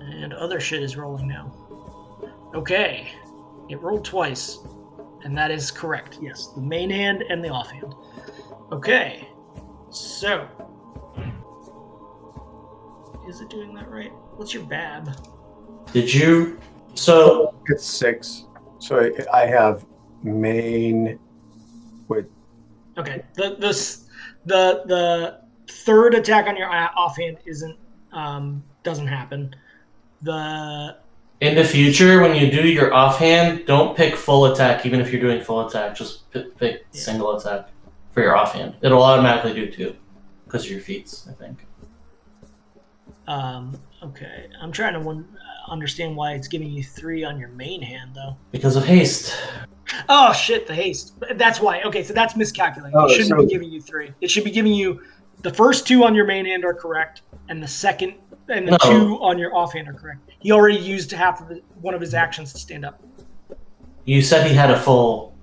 And other shit is rolling now. Okay, it rolled twice, and that is correct. Yes, the main hand and the offhand. Okay, so is it doing that right? What's your BAB? Did you? So it's 6. So I have main with. Okay, the third attack on your offhand doesn't happen. In the future, when you do your offhand, don't pick full attack, even if you're doing full attack. Just pick single attack for your offhand. It'll automatically do 2 because of your feats, I think. Okay. I'm trying to understand why it's giving you 3 on your main hand, though. Because of haste. Oh, shit, the haste. That's why. Okay, so that's miscalculating. It shouldn't be giving you 3. It should be giving you the first 2 on your main hand are correct, and the second and the 2 on your offhand are correct. He already used one of his actions to stand up. You said he had a full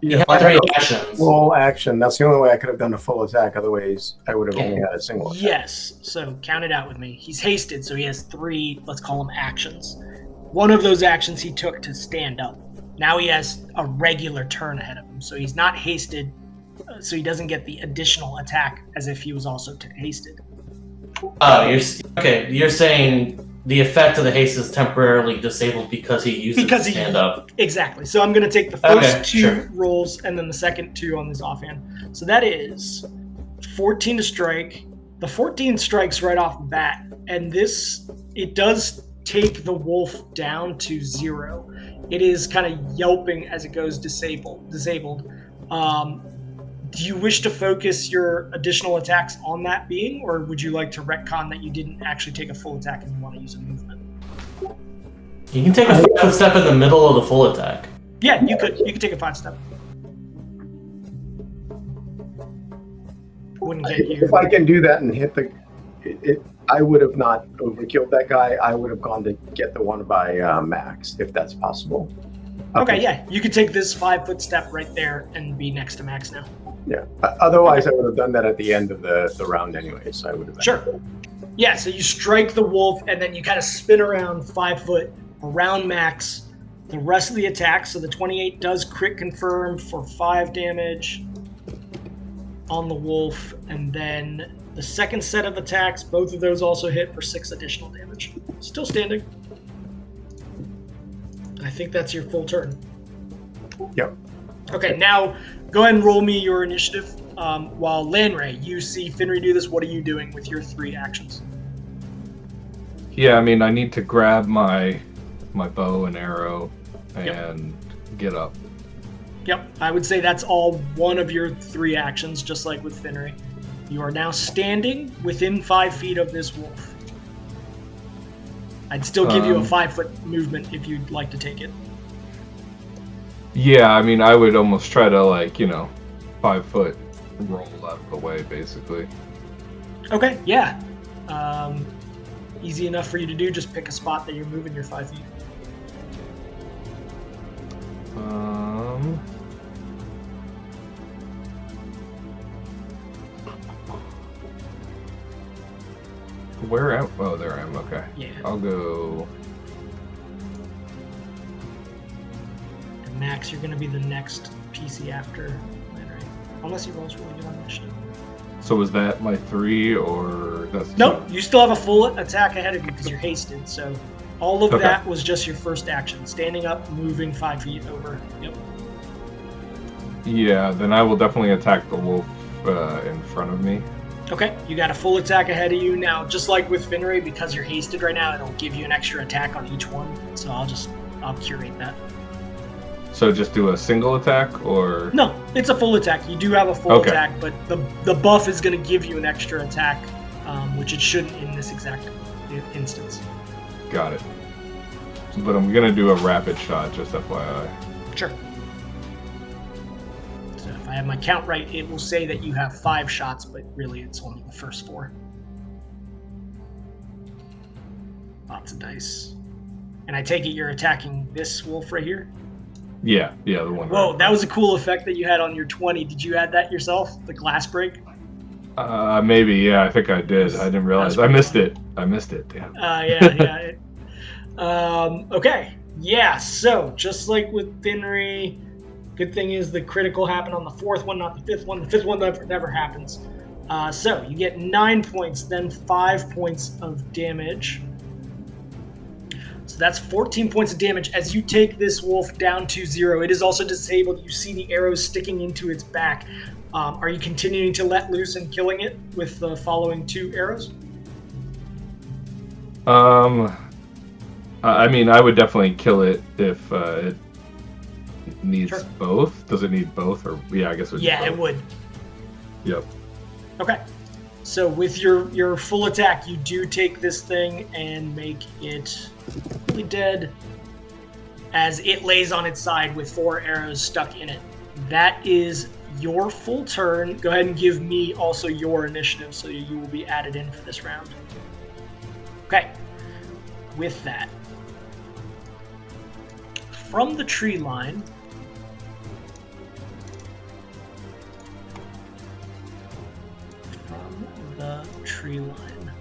You have 3 actions. Full action. That's the only way I could have done a full attack. Otherwise, I would have only had a single attack. Yes. So count it out with me. He's hasted, so he has 3, let's call them actions. One of those actions he took to stand up. Now he has a regular turn ahead of him. So he's not hasted, so he doesn't get the additional attack as if he was also hasted. Oh, you're saying the effect of the haste is temporarily disabled because he uses to stand up. Exactly. So I'm going to take the first 2 rolls and then the second 2 on this offhand. So that is 14 to strike. The 14 strikes right off the bat, and it does take the wolf down to 0. It is kind of yelping as it goes disabled. Do you wish to focus your additional attacks on that being, or would you like to retcon that you didn't actually take a full attack and you want to use a movement? You can take a 5 step in the middle of the full attack. Yeah, you could. You could take a 5 step. Wouldn't get you. If I can do that and hit I would have not overkilled that guy. I would have gone to get the one by Max, if that's possible. Okay, yeah. You could take this 5-foot step right there and be next to Max now. Yeah. Otherwise, I would have done that at the end of the round anyway. So I would have. Sure. Yeah. So you strike the wolf, and then you kind of spin around 5 foot around Max. The rest of the attack. So the 28 does crit confirm for 5 damage on the wolf, and then the second set of attacks, both of those also hit for 6 additional damage. Still standing. I think that's your full turn. Yep. Okay, now go ahead and roll me your initiative. While Lanray, you see Finry do this, what are you doing with your 3 actions? Yeah, I mean, I need to grab my bow and arrow and get up. Yep, I would say that's all one of your 3 actions, just like with Finry. You are now standing within 5 feet of this wolf. I'd still give you a 5-foot movement if you'd like to take it. Yeah, I mean, I would almost try to 5 foot roll out of the way, basically. Okay, yeah. Easy enough for you to do. Just pick a spot that you're moving your 5 feet. Where am? Oh, there I am. Okay. Yeah. I'll go. And Max, you're going to be the next PC after Lanray. Unless he rolls really good on initiative. So was that my 3 or that's? Nope, you still have a full attack ahead of you because you're hasted. So all of that was just your first action. Standing up, moving 5 feet over. Yep. Yeah, then I will definitely attack the wolf in front of me. Okay, you got a full attack ahead of you. Now, just like with Finray, because you're hasted right now, it'll give you an extra attack on each one. So I'll curate that. So just do a single attack, or? No, it's a full attack. You do have a full attack, but the buff is going to give you an extra attack, which it shouldn't in this exact instance. Got it. But I'm going to do a rapid shot, just FYI. Sure. So if I have my count right, it will say that you have 5 shots, but really it's only the first 4. Lots of dice. And I take it you're attacking this wolf right here? Yeah, the one. Whoa, right. that was a cool effect that you had on your 20. Did you add that yourself? The glass break? Maybe, yeah, I think I did. I didn't realize. I missed it. Damn. Yeah. Okay. Yeah, so just like with Finry, good thing is the critical happened on the 4th one, not the 5th one. The 5th one never happens. So you get 9 points, then 5 points of damage. So that's 14 points of damage. As you take this wolf down to 0, it is also disabled. You see the arrows sticking into its back. Are you continuing to let loose and killing it with the following 2 arrows? I mean, I would definitely kill it if it needs both. Does it need both? Or yeah, I guess it would. Yeah, it would. Yep. Okay. So with your full attack, you do take this thing and make it completely dead as it lays on its side with 4 arrows stuck in it. That is your full turn. Go ahead and give me also your initiative so you will be added in for this round. Okay. With that, from the tree line, tree line.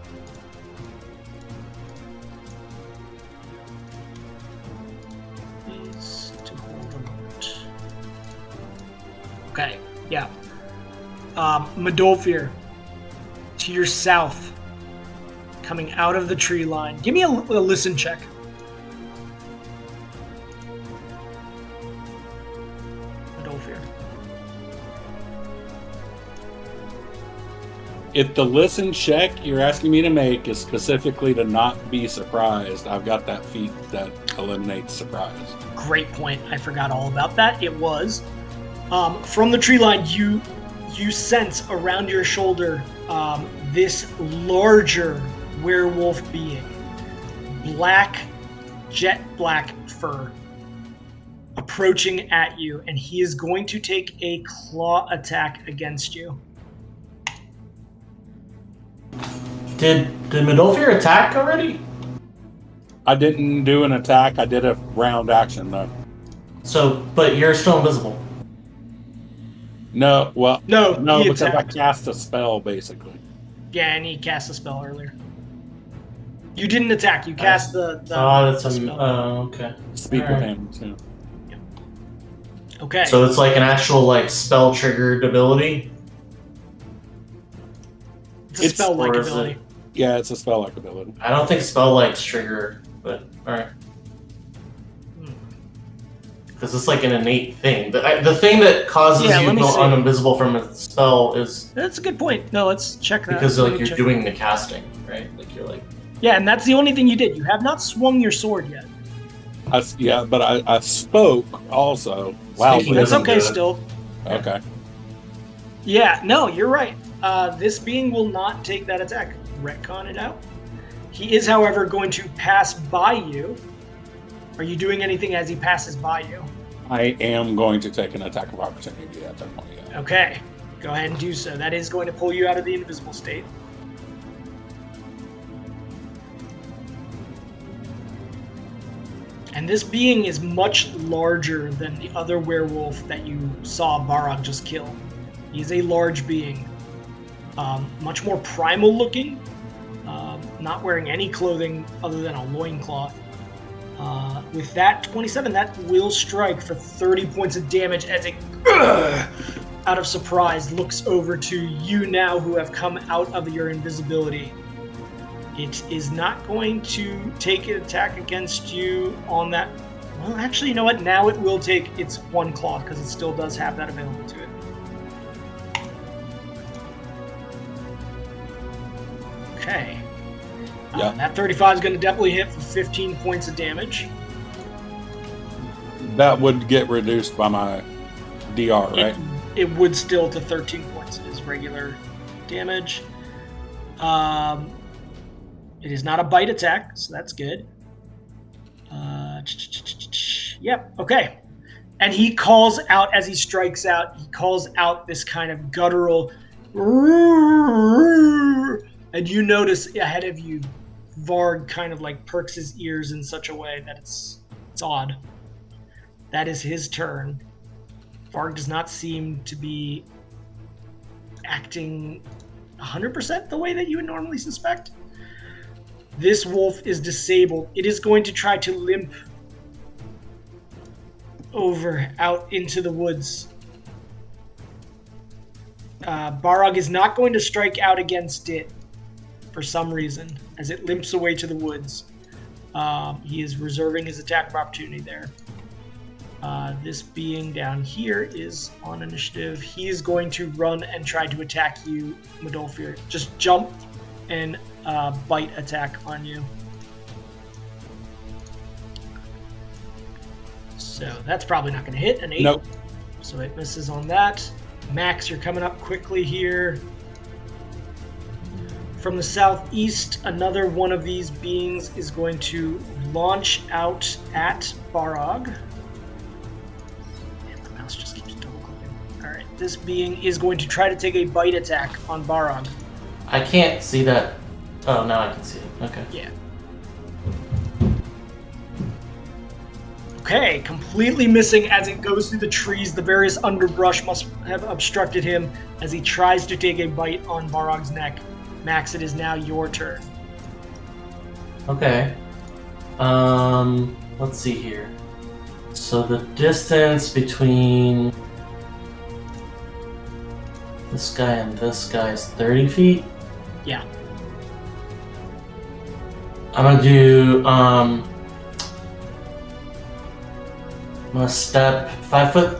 Please to hold a moment. Okay, yeah. Medolfir, to your south, coming out of the tree line. Give me a listen check. Medolfir. If the listen check you're asking me to make is specifically to not be surprised, I've got that feat that eliminates surprise. Great point. I forgot all about that. It was from the tree line. You sense around your shoulder this larger werewolf being, jet black fur, approaching at you, and he is going to take a claw attack against you. Did Medolfir attack already? I didn't do an attack. I did a round action though. So, but you're still invisible. No, well, No, he because I attacked. cast a spell basically. Yeah, and he cast a spell earlier. You didn't attack. You cast the That's spell. okay. Speak with Alright. animals. Yeah. Okay. So it's like an actual like spell triggered ability. it's a spell-like or is ability. it- Yeah, it's a spell-like ability. I don't think spell likes trigger, but all right. Because it's like an innate thing. The thing that causes Yeah, you let to me go see. uninvisible from a spell is That's a good point. No, let's check that. because Let like me you're check. doing the casting, right? Like you're like. Yeah, and that's the only thing you did. You have not swung your sword yet. But I spoke also. Wow. Speaking That's doesn't okay do it. still. Okay. Yeah, no, you're right. This being will not take that attack. Retcon it out. He is, however, going to pass by you. Are you doing anything as he passes by you? I am going to take an attack of opportunity at that point. Yeah. Okay, go ahead and do so. That is going to pull you out of the invisible state. And this being is much larger than the other werewolf that you saw Barog just kill. He is a large being. Much more primal looking. Not wearing any clothing other than a loincloth. With that 27, that will strike for 30 points of damage as it, out of surprise, looks over to you now who have come out of your invisibility. It is not going to take an attack against you on that. Well, actually, you know what? Now it will take its one claw because it still does have that available to it. Okay. Yeah. That 35 is going to definitely hit for 15 points of damage. That would get reduced by my DR, right? It would still to 13 points. It is regular damage. It is not a bite attack, so that's good. Yep, okay. And he calls out, as he strikes out, he calls out this kind of guttural, and you notice ahead of you, Varg kind of like perks his ears in such a way that it's odd. That is his turn. Varg does not seem to be acting 100% the way that you would normally suspect. This wolf is disabled. It is going to try to limp over out into the woods. Barog is not going to strike out against it for some reason as it limps away to the woods. He is reserving his attack of opportunity there. This being down here is on initiative. He is going to run and try to attack you, Medolfir. Just jump and bite attack on you. So that's probably not going to hit. An 8. Nope. So it misses on that. Max, you're coming up quickly here. From the southeast, another one of these beings is going to launch out at Barog. Man, the mouse just keeps double-clicking. All right, this being is going to try to take a bite attack on Barog. I can't see that. Oh, now I can see it. Okay. Yeah. Okay, completely missing as it goes through the trees. The various underbrush must have obstructed him as he tries to take a bite on Barog's neck. Max, it is now your turn. Okay. Let's see here. So the distance between this guy and this guy is 30 feet? Yeah. I'm gonna do, I'm gonna step 5 foot,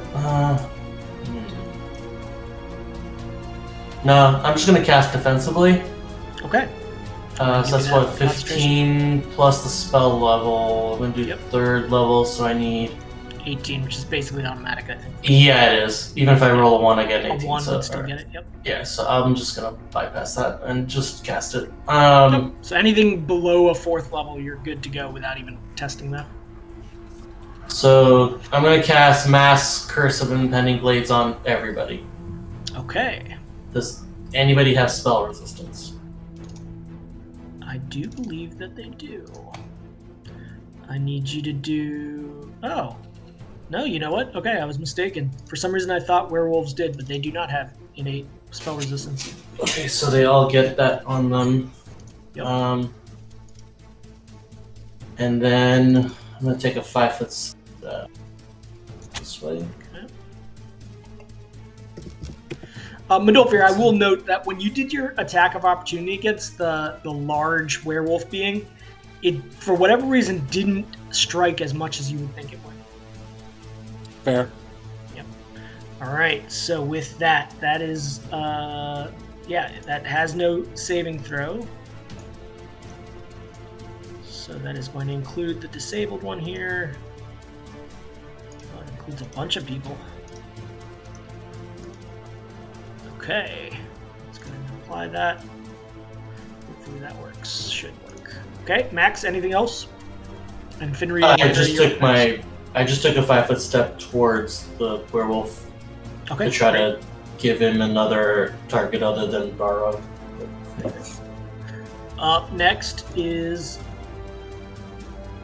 no, I'm just gonna cast defensively. Okay. So that's what, 15 plus the spell level. I'm gonna do third level, so I need 18, which is basically automatic, I think. Yeah, it is. Even if I roll a 1, I get an 18. A 1 so, would still get it, yep. Yeah, so I'm just gonna bypass that and just cast it. So anything below a 4th level, you're good to go without even testing that. So I'm gonna cast Mass Curse of Impending Blades on everybody. Okay. Does anybody have spell resistance? I do believe that they do. I need you to do... Oh. No, you know what? Okay, I was mistaken. For some reason I thought werewolves did, but they do not have innate spell resistance. Okay, so they all get that on them. Yep. And then I'm gonna take a 5 foot step this way. Mendolfir, I will note that when you did your attack of opportunity against the large werewolf being, it, for whatever reason, didn't strike as much as you would think it would. Fair. Yep. All right, so with that, that is, that has no saving throw. So that is going to include the disabled one here. That includes a bunch of people. Okay, let's go ahead and apply that. Hopefully that works. Should work. Okay, Max, anything else? And Finri, I just took a 5 foot step towards the werewolf to try to give him another target other than Barrow. Up next is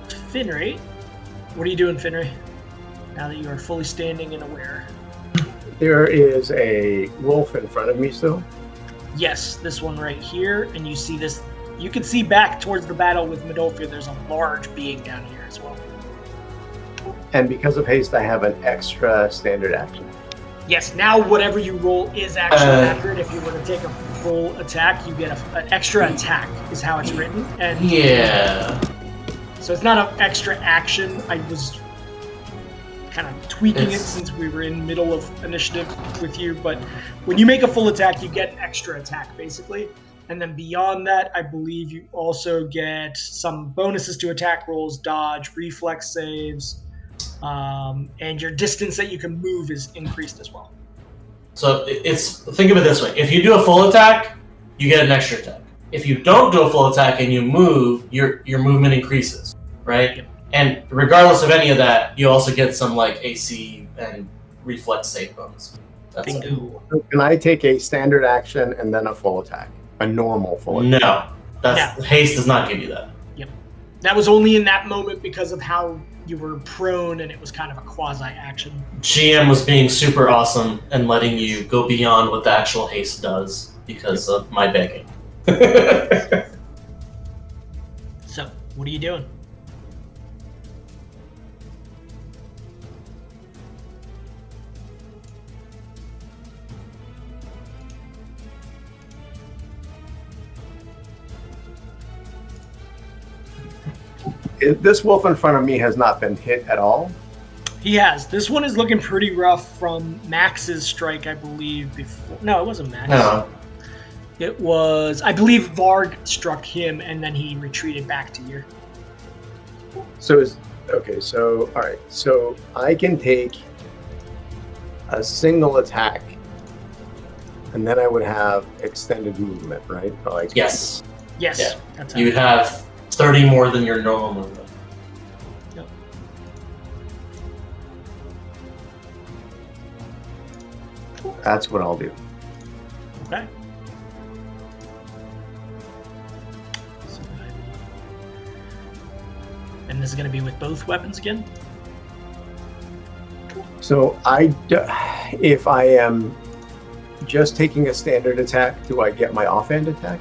Finri. What are you doing, Finri? Now that you are fully standing and aware. There is a wolf in front of me still? Yes, this one right here, and you see this. You can see back towards the battle with Mendolfir, there's a large being down here as well. And because of haste, I have an extra standard action. Yes, now whatever you roll is actually accurate. If you were to take a full attack, you get an extra attack, is how it's written. And yeah. So it's not an extra action. I was kind of tweaking it since we were in middle of initiative with you, but when you make a full attack, you get an extra attack, basically. And then beyond that, I believe you also get some bonuses to attack rolls, dodge, reflex saves, and your distance that you can move is increased as well. So think of it this way. If you do a full attack, you get an extra attack. If you don't do a full attack and you move, your movement increases, right? Yep. And regardless of any of that, you also get some like AC and reflex save bonus. Bingo. Can I take a standard action and then a full attack? A normal full attack? No. Haste does not give you that. Yep. That was only in that moment because of how you were prone and it was kind of a quasi-action. GM was being super awesome and letting you go beyond what the actual haste does because of my begging. So, what are you doing? This wolf in front of me has not been hit at all. He has. This one is looking pretty rough from Max's strike, I believe. Before. No, it wasn't Max. No. It was, I believe Varg struck him and then he retreated back to here. So all right. So I can take a single attack and then I would have extended movement, right? Like, yes. Yes. Yeah. That's you would have 30 more than your normal movement. Yep. That's what I'll do. Okay. And this is going to be with both weapons again? So if I am just taking a standard attack, do I get my offhand attack?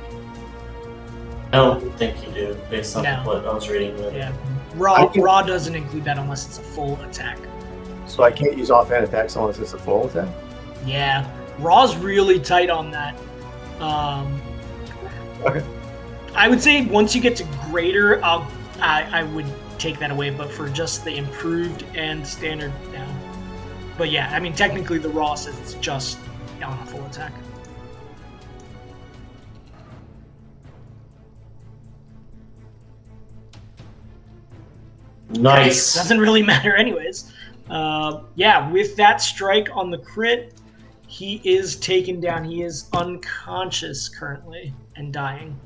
don't think you do, based on No. what I was reading. Yeah. I can- Raw doesn't include that unless it's a full attack. So I can't use offhand attacks unless it's a full attack? Yeah. Raw's really tight on that. Okay. I would say once you get to greater, I would take that away, but for just the improved and standard, no. But yeah, I mean, technically the Raw says it's just on a full attack. Nice. Doesn't really matter anyways. Yeah, with that strike on the crit, he is taken down. He is unconscious currently and dying.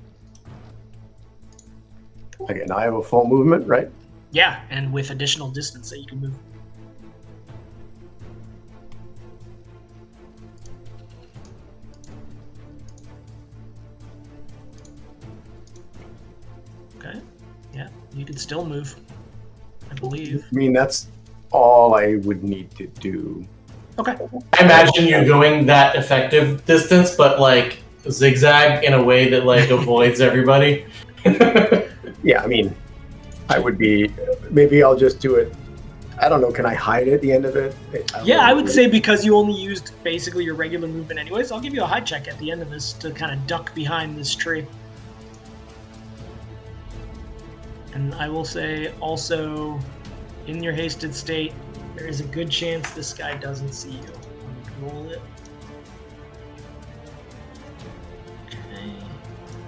Okay, now I have a full movement, right? Yeah, and with additional distance that you can move. Okay. Yeah, you can still move, I believe. I mean, that's all I would need to do. Okay. I imagine you going that effective distance, but like zigzag in a way that like avoids everybody. Yeah, I mean, I would be. Maybe I'll just do it. I don't know. Can I hide at the end of it? Yeah, I would say because you only used basically your regular movement anyways, I'll give you a hide check at the end of this to kind of duck behind this tree. And I will say also, in your hasted state, there is a good chance this guy doesn't see you. Roll it. Okay.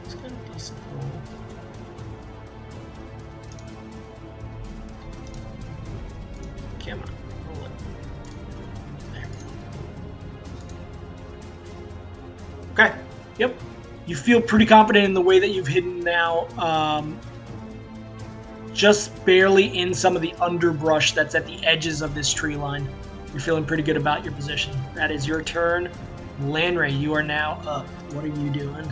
It's got a decent roll. Come on, roll it. There. Okay. Yep. You feel pretty confident in the way that you've hidden now. Just barely in some of the underbrush that's at the edges of this tree line. You're feeling pretty good about your position. That is your turn. Lanray, you are now up. What are you doing?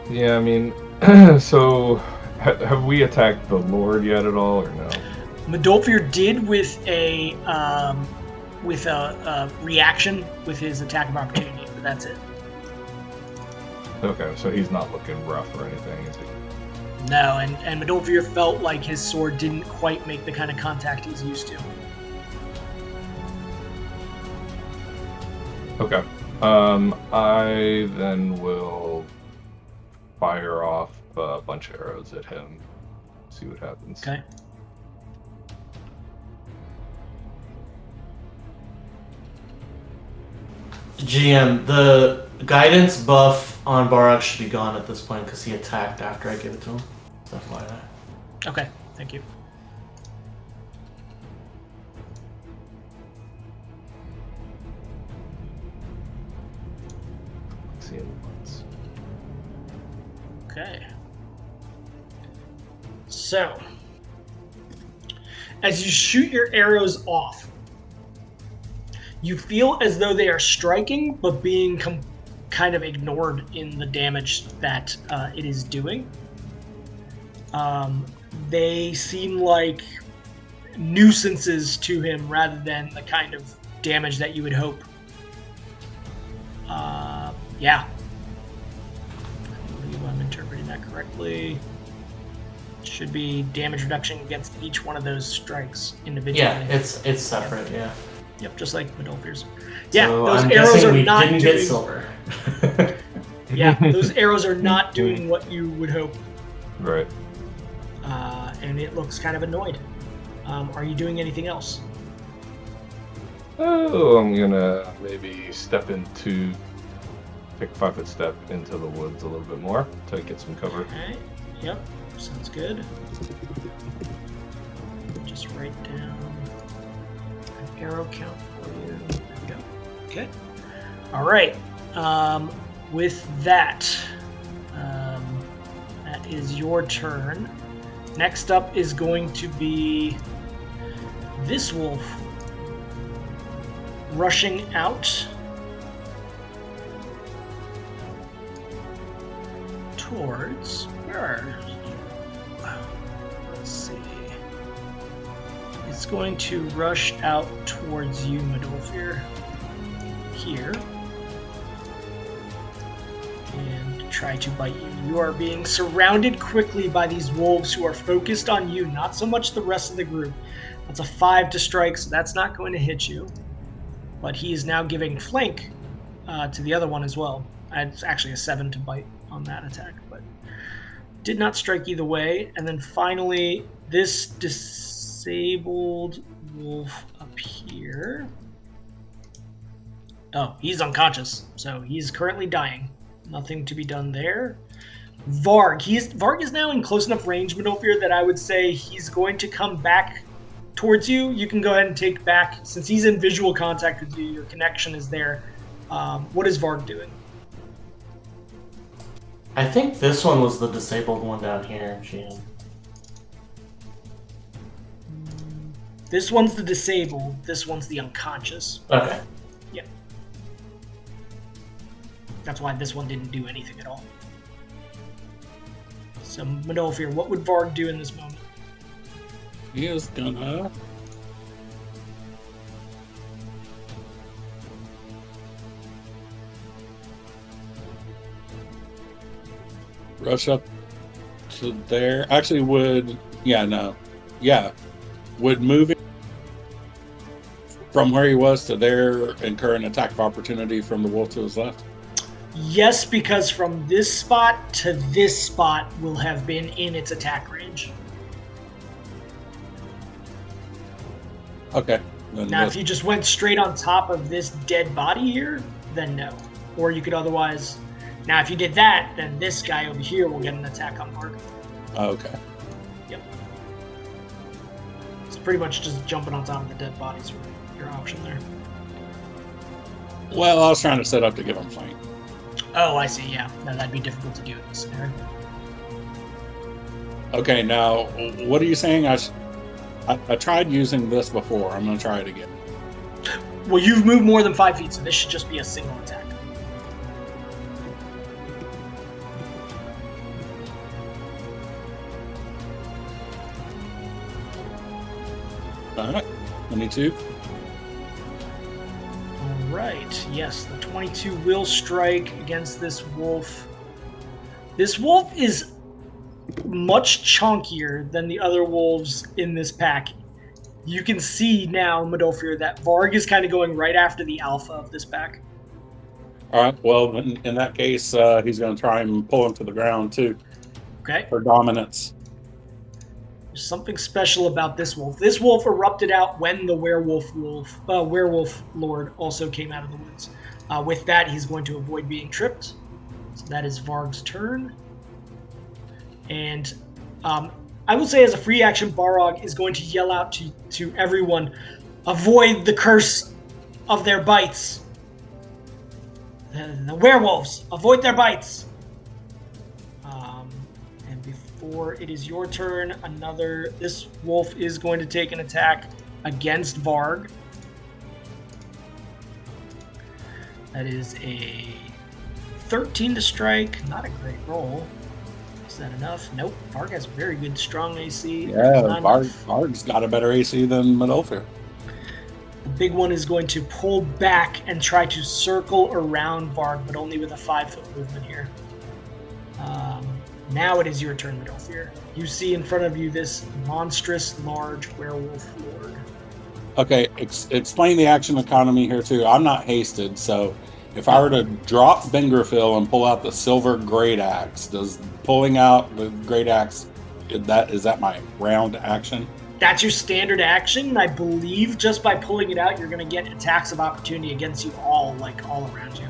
Yeah, I mean, so have we attacked the Lord yet at all, or no? Medolfir did with a reaction with his attack of opportunity, but that's it. Okay, so he's not looking rough or anything, is he? No, and Medolfir felt like his sword didn't quite make the kind of contact he's used to. Okay. I then will fire off a bunch of arrows at him. See what happens. Okay. GM, the guidance buff on Barak should be gone at this point because he attacked after I gave it to him. So FYI. Okay, thank you. See him once. Okay. So, as you shoot your arrows off, you feel as though they are striking, but being kind of ignored in the damage that it is doing. They seem like nuisances to him rather than the kind of damage that you would hope. Yeah. I believe I'm interpreting that correctly. It should be damage reduction against each one of those strikes individually. Yeah, it's separate. Yeah. Yep, just like Medolfir's. Yeah, So those I'm arrows guessing are we not didn't doing. get silver. Yeah, those arrows are not doing what you would hope, Right. and it looks kind of annoyed. Are you doing anything else? Oh, I'm gonna maybe take a 5-foot step into the woods a little bit more to get some cover. Okay. Yep. Sounds good. Just write down an arrow count for you. There we go. Okay. All right. With that, that is your turn. Next up is going to be this wolf rushing out towards where? Let's see. It's going to rush out towards you, Medolfir. Here. try to bite you. You are being surrounded quickly by these wolves who are focused on you, not so much the rest of the group. That's a 5 to strike, so that's not going to hit you. But he is now giving flank to the other one as well. It's actually a 7 to bite on that attack, but did not strike either way. And then finally, this disabled wolf up here. Oh, he's unconscious, so he's currently dying. Nothing to be done there. Varg. Varg is now in close enough range, Midolfir, that I would say he's going to come back towards you. You can go ahead and take back. Since he's in visual contact with you, your connection is there. What is Varg doing? I think this one was the disabled one down here, GM. This one's the disabled. This one's the unconscious. Okay. Yeah. That's why this one didn't do anything at all. So, Midolfir, what would Varg do in this moment? He is gonna rush up to there. Actually, would would moving from where he was to there incur an attack of opportunity from the wolf to his left? Yes, because from this spot to this spot will have been in its attack range. Okay. Now, if you just went straight on top of this dead body here, then no. Or you could otherwise... Now, if you did that, then this guy over here will get an attack on Mark. Okay. Yep. It's pretty much just jumping on top of the dead bodies your option there. Well, I was trying to set up to give him flank. Oh, I see, yeah. Now, that'd be difficult to do in this scenario. Okay, now, what are you saying? I tried using this before. I'm going to try it again. Well, you've moved more than 5 feet, so this should just be a single attack. Alright, 22. Alright, yes, the 22 will strike against this wolf. This wolf is much chunkier than the other wolves in this pack. You can see now, Midolfir, that Varg is kind of going right after the alpha of this pack. Alright, well, in that case, he's going to try and pull him to the ground, too. Okay. For dominance. There's something special about this wolf. This wolf erupted out when the werewolf lord also came out of the woods. With that, he's going to avoid being tripped. So that is Varg's turn. And I will say as a free action, Barog is going to yell out to everyone, avoid the curse of their bites. The werewolves, avoid their bites. And before it is your turn, this wolf is going to take an attack against Varg. That is a 13 to strike, not a great roll. Is that enough? Nope. Varg has very good strong AC. Yeah, Varg's got a better AC than Midolfir. The big one is going to pull back and try to circle around Varg, but only with a 5-foot movement here. Now it is your turn, Midolfir. You see in front of you this monstrous, large werewolf lord. Okay, explain the action economy here too. I'm not hasted, so if I were to drop Bengrafil and pull out the silver great axe, does pulling out the great axe, is that my round action? That's your standard action, and I believe just by pulling it out, you're going to get attacks of opportunity against you all around you.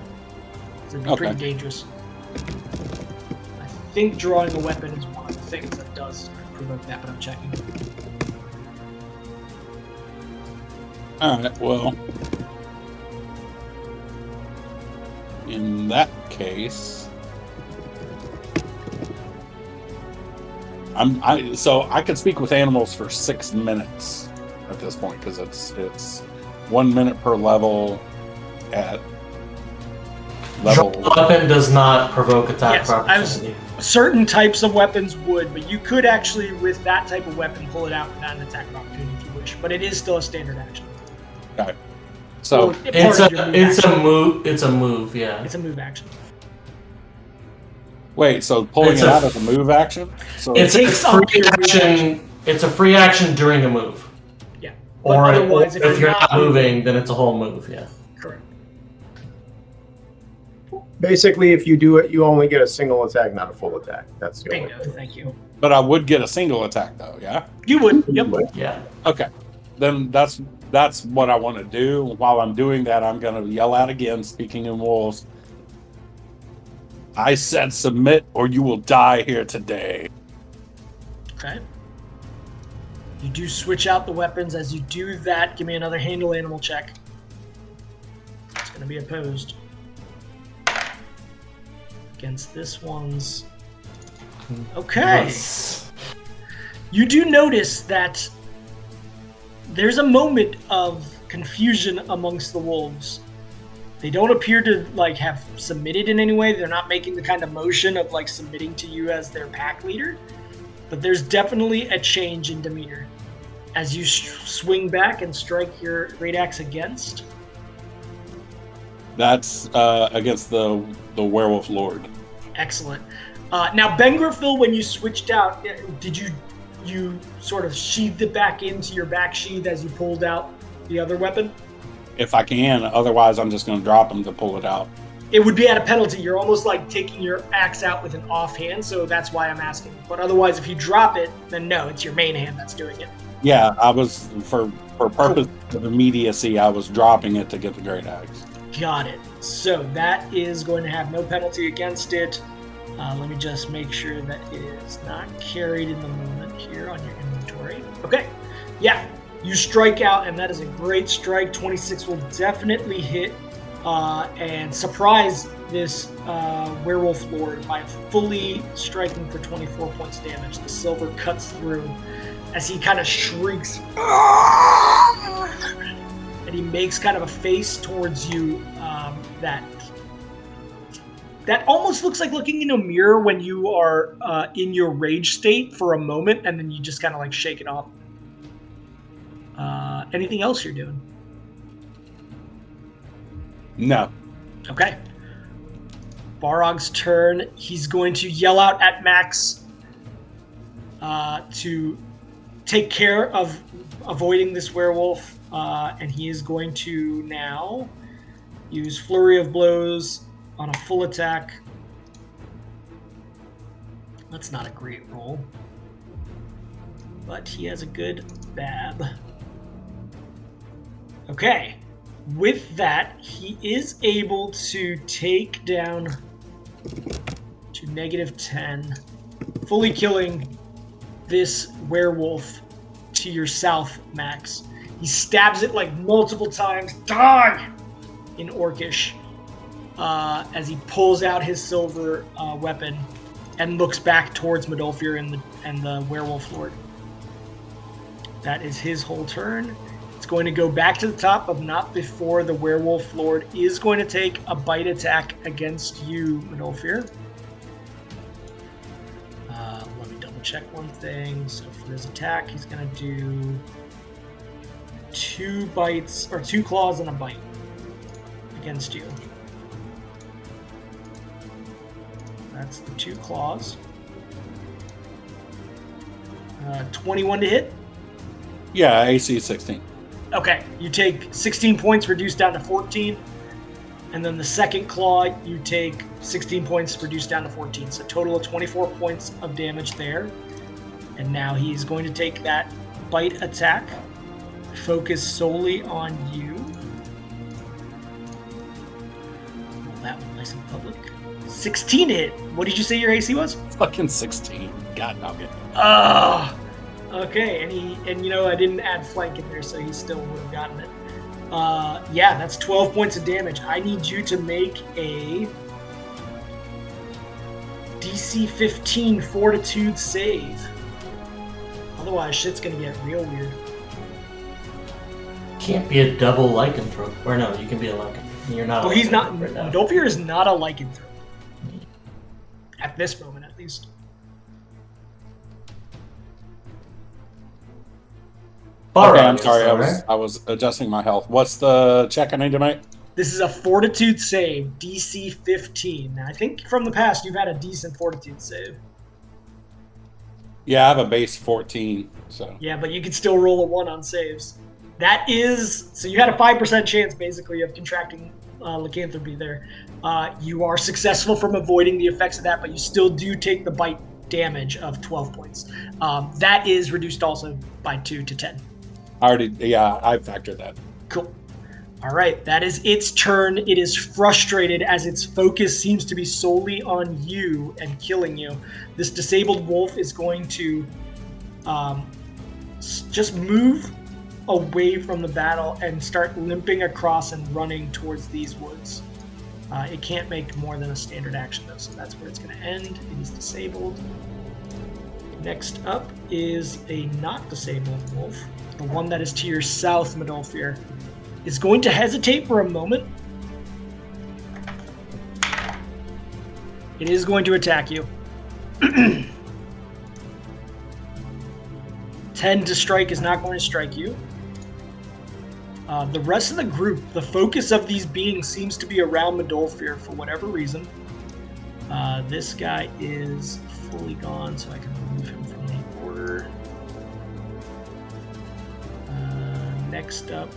So it'd be pretty dangerous. I think drawing a weapon is one of the things that does provoke that, but I'm checking. Alright, well, in that case, so I can speak with animals for 6 minutes at this point because it's 1 minute per level at level. Weapon does not provoke attack opportunity. Certain types of weapons would, but you could actually, with that type of weapon, pull it out without an attack of opportunity if you wish. But it is still a standard action. Okay. So it's a move. It's a move. Yeah. It's a move action. Wait, so pulling it out is a move action? So It's a free action. It's a free action during a move. Yeah. Or otherwise, if you're not moving, then it's a whole move. Yeah. Correct. Basically, if you do it, you only get a single attack, not a full attack. That's the Bingo. only. Thank you. But I would get a single attack, though, yeah? You would. Yep. Yeah. Okay. Then that's what I want to do. While I'm doing that, I'm going to yell out again, speaking in wolves. I said submit or you will die here today. Okay. You do switch out the weapons. As you do that, give me another handle animal check. It's going to be opposed. Against this one's... Okay. Nice. You do notice that there's a moment of confusion amongst the wolves. They don't appear to have submitted in any way. They're not making the kind of motion of submitting to you as their pack leader. But there's definitely a change in demeanor as you swing back and strike your great axe against. That's against the werewolf lord. Excellent. Now, Bengrafil, when you switched out, did you sort of sheathed it back into your back sheath as you pulled out the other weapon? If I can, otherwise I'm just going to drop him to pull it out. It would be at a penalty. You're almost like taking your axe out with an offhand, so that's why I'm asking. But otherwise, if you drop it, then no, it's your main hand that's doing it. Yeah, I was, for purpose of immediacy, I was dropping it to get the great axe. Got it. So that is going to have no penalty against it. Let me just make sure that it is not carried in the moment here on your inventory. Okay. Yeah. You strike out, and that is a great strike. 26 will definitely hit and surprise this werewolf lord by fully striking for 24 points of damage. The silver cuts through as he kind of shrieks. And he makes kind of a face towards you that almost looks like looking in a mirror when you are in your rage state for a moment, and then you just kind of shake it off. Anything else you're doing? No. Okay. Barog's turn. He's going to yell out at Max to take care of avoiding this werewolf, and he is going to now use Flurry of Blows on a full attack. That's not a great roll, but he has a good BAB. Okay. With that, he is able to take down to -10, fully killing this werewolf to your south, Max. He stabs it multiple times, die, in Orcish, as he pulls out his silver weapon and looks back towards Modolfir and the werewolf lord. That is his whole turn. It's going to go back to the top, but not before the werewolf lord is going to take a bite attack against you, Modolfir. Let me double check one thing. So for his attack, he's going to do 2 bites, or 2 claws and a bite against you. That's the 2 claws. 21 to hit. Yeah, AC 16. Okay, you take 16 points, reduced down to 14. And then the second claw, you take 16 points, reduced down to 14. So a total of 24 points of damage there. And now he's going to take that bite attack, focus solely on you. Roll that one nice and public. 16 hit. What did you say your AC was? Fucking 16. God, no, good. Oh, okay. And I didn't add flank in there, so he still would have gotten it. Yeah, that's 12 points of damage. I need you to make a DC 15 Fortitude save. Otherwise, shit's gonna get real weird. Can't be a double lycanthrope. Or no, you can be a lycanthrope. You're not. Oh, he's not. Right now. Dolphier is not a lycanthrope. At this moment, at least. Okay, I'm sorry. I was adjusting my health. What's the check I need to make? This is a Fortitude save, DC 15. Now, I think from the past you've had a decent Fortitude save. Yeah, I have a base 14. So yeah, but you can still roll a 1 on saves. That is so you had a 5% chance basically of contracting lycanthropy there. You are successful from avoiding the effects of that, but you still do take the bite damage of 12 points. That is reduced also by 2 to 10. I factored that. Cool. All right, that is its turn. It is frustrated as its focus seems to be solely on you and killing you. This disabled wolf is going to just move away from the battle and start limping across and running towards these woods. It can't make more than a standard action though, so that's where it's going to end. It is disabled. Next up is a not disabled wolf. The one that is to your south, Medolfir, is going to hesitate for a moment. It is going to attack you. 10 to strike is not going to strike you. The rest of the group, the focus of these beings seems to be around Medolfir for whatever reason. This guy is fully gone, so I can remove him from the order. Next up,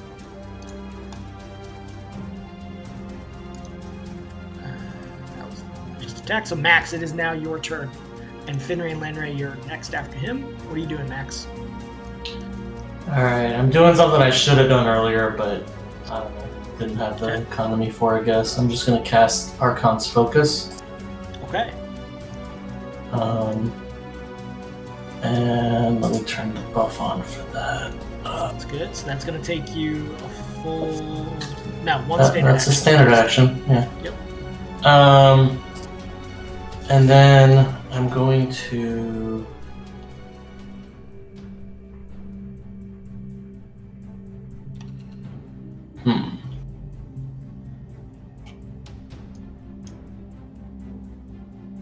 that was just attack. So Max, it is now your turn. And Finray and Lenray, you're next after him. What are you doing, Max? Alright, I'm doing something I should have done earlier, but I don't know. Didn't have the economy for it, I guess. I'm just going to cast Archon's Focus. Okay. And let me turn the buff on for that. That's good. So that's going to take you a full... No, one standard That's action. a standard action, yeah. Yep. And then I'm going to...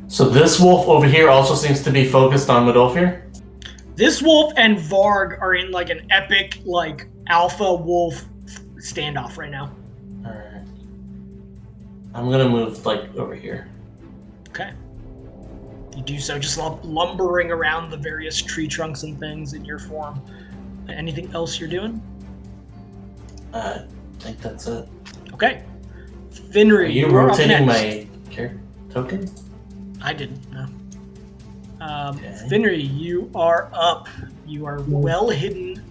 So this wolf over here also seems to be focused on Medolfir? This wolf and Varg are in like an epic, like, alpha wolf standoff right now. Alright. I'm gonna move, like, over here. Okay. You do so just lumbering around the various tree trunks and things in your form. Anything else you're doing? I think that's it. Okay. Finry, Are you you're up rotating next. my character token? I didn't, no. Okay. Finry, you are up. You are well hidden.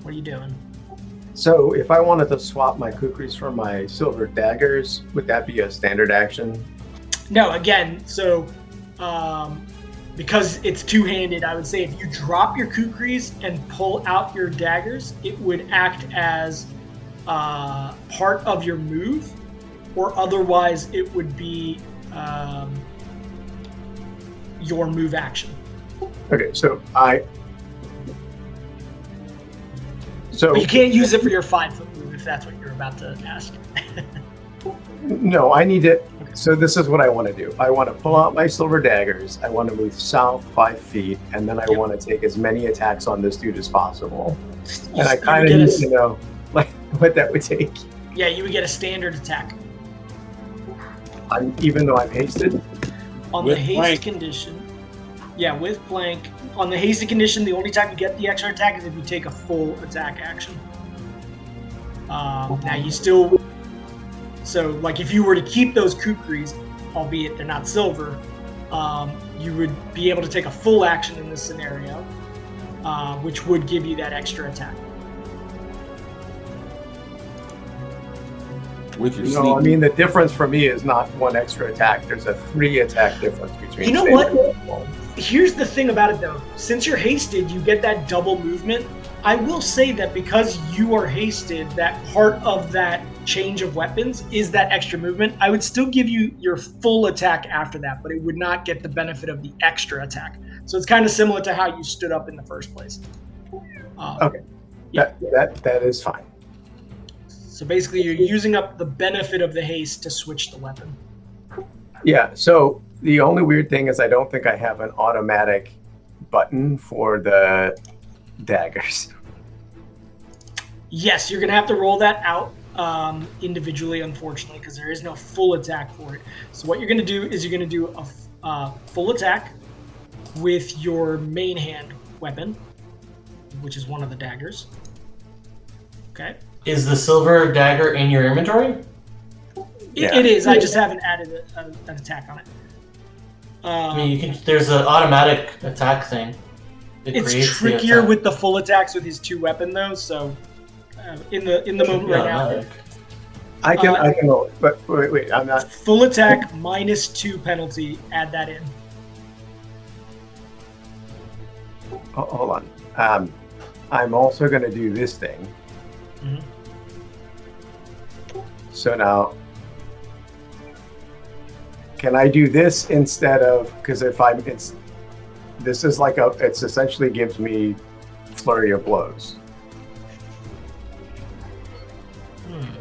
What are you doing? So if I wanted to swap my kukris for my silver daggers, would that be a standard action? No, again, so because it's two-handed, I would say if you drop your kukris and pull out your daggers, it would act as part of your move, or otherwise it would be your move action. Okay, so But you can't use it for your 5-foot move if that's what you're about to ask. No, I need it. So this is what I want to do. I want to pull out my silver daggers. I want to move south 5 feet, and then I want to take as many attacks on this dude as possible. And I kind of need to know like what that would take. Yeah, you would get a standard attack. Even though I'm hasted? On With the haste flank. condition. Yeah, with flank. On the hasted condition, the only time you get the extra attack is if you take a full attack action. Now you still... So, like, if you were to keep those kukris, albeit they're not silver, you would be able to take a full action in this scenario, which would give you that extra attack. With your No, I mean, the difference for me is not one extra attack. There's a 3 attack difference between You know standard what? and full. Here's the thing about it, though. Since you're hasted, you get that double movement. I will say that because you are hasted, that part of that change of weapons is that extra movement. I would still give you your full attack after that, but it would not get the benefit of the extra attack. So it's kind of similar to how you stood up in the first place. Okay, Yeah. that is fine. So basically, you're using up the benefit of the haste to switch the weapon. Yeah, so the only weird thing is I don't think I have an automatic button for the daggers. Yes, you're going to have to roll that out. individually, unfortunately, because there is no full attack for it. So what you're going to do is you're going to do a full attack with your main hand weapon, which is one of the daggers. Okay. Is the silver dagger in your inventory? It is. I just haven't added an attack on it. I mean, there's an automatic attack thing. It's trickier with the full attacks with his 2 weapon though. So in the moment right now, I can. But wait, I'm not. Full attack -2 penalty. Add that in. Oh, hold on. I'm also going to do this thing. Mm-hmm. So now, can I do this instead of? Because this is like it's essentially gives me flurry of blows.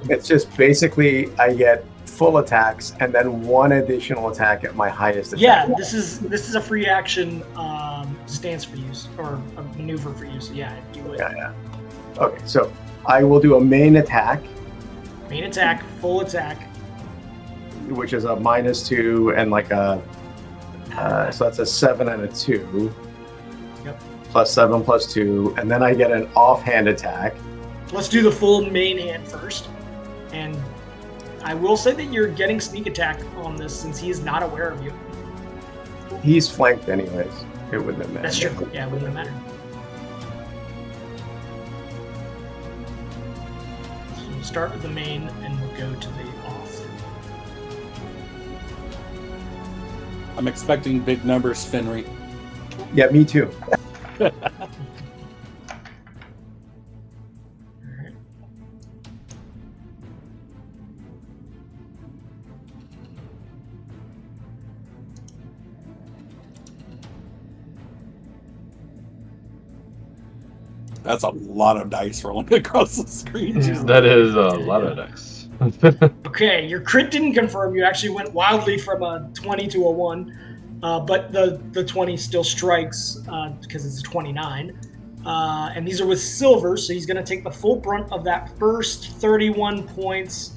It's just basically I get full attacks and then 1 additional attack at my highest attack. Yeah, this is a free action stance for use or a maneuver for use. So yeah, you would. Yeah. Okay, so I will do a main attack. Main attack, full attack. Which is a -2 and like a so that's a 7 and a 2. Yep. +7 +2, and then I get an offhand attack. Let's do the full main hand first. And I will say that you're getting sneak attack on this since he is not aware of you. He's flanked anyways. It wouldn't have mattered. That's true. Yeah, it wouldn't have mattered. So we'll start with the main and we'll go to the off. I'm expecting big numbers, Fenry. Yeah, me too. That's a lot of dice rolling across the screen. That is a lot of dice. Okay, your crit didn't confirm. You actually went wildly from a 20 to a 1, but the 20 still strikes because it's a 29. And these are with silver, so he's going to take the full brunt of that first 31 points.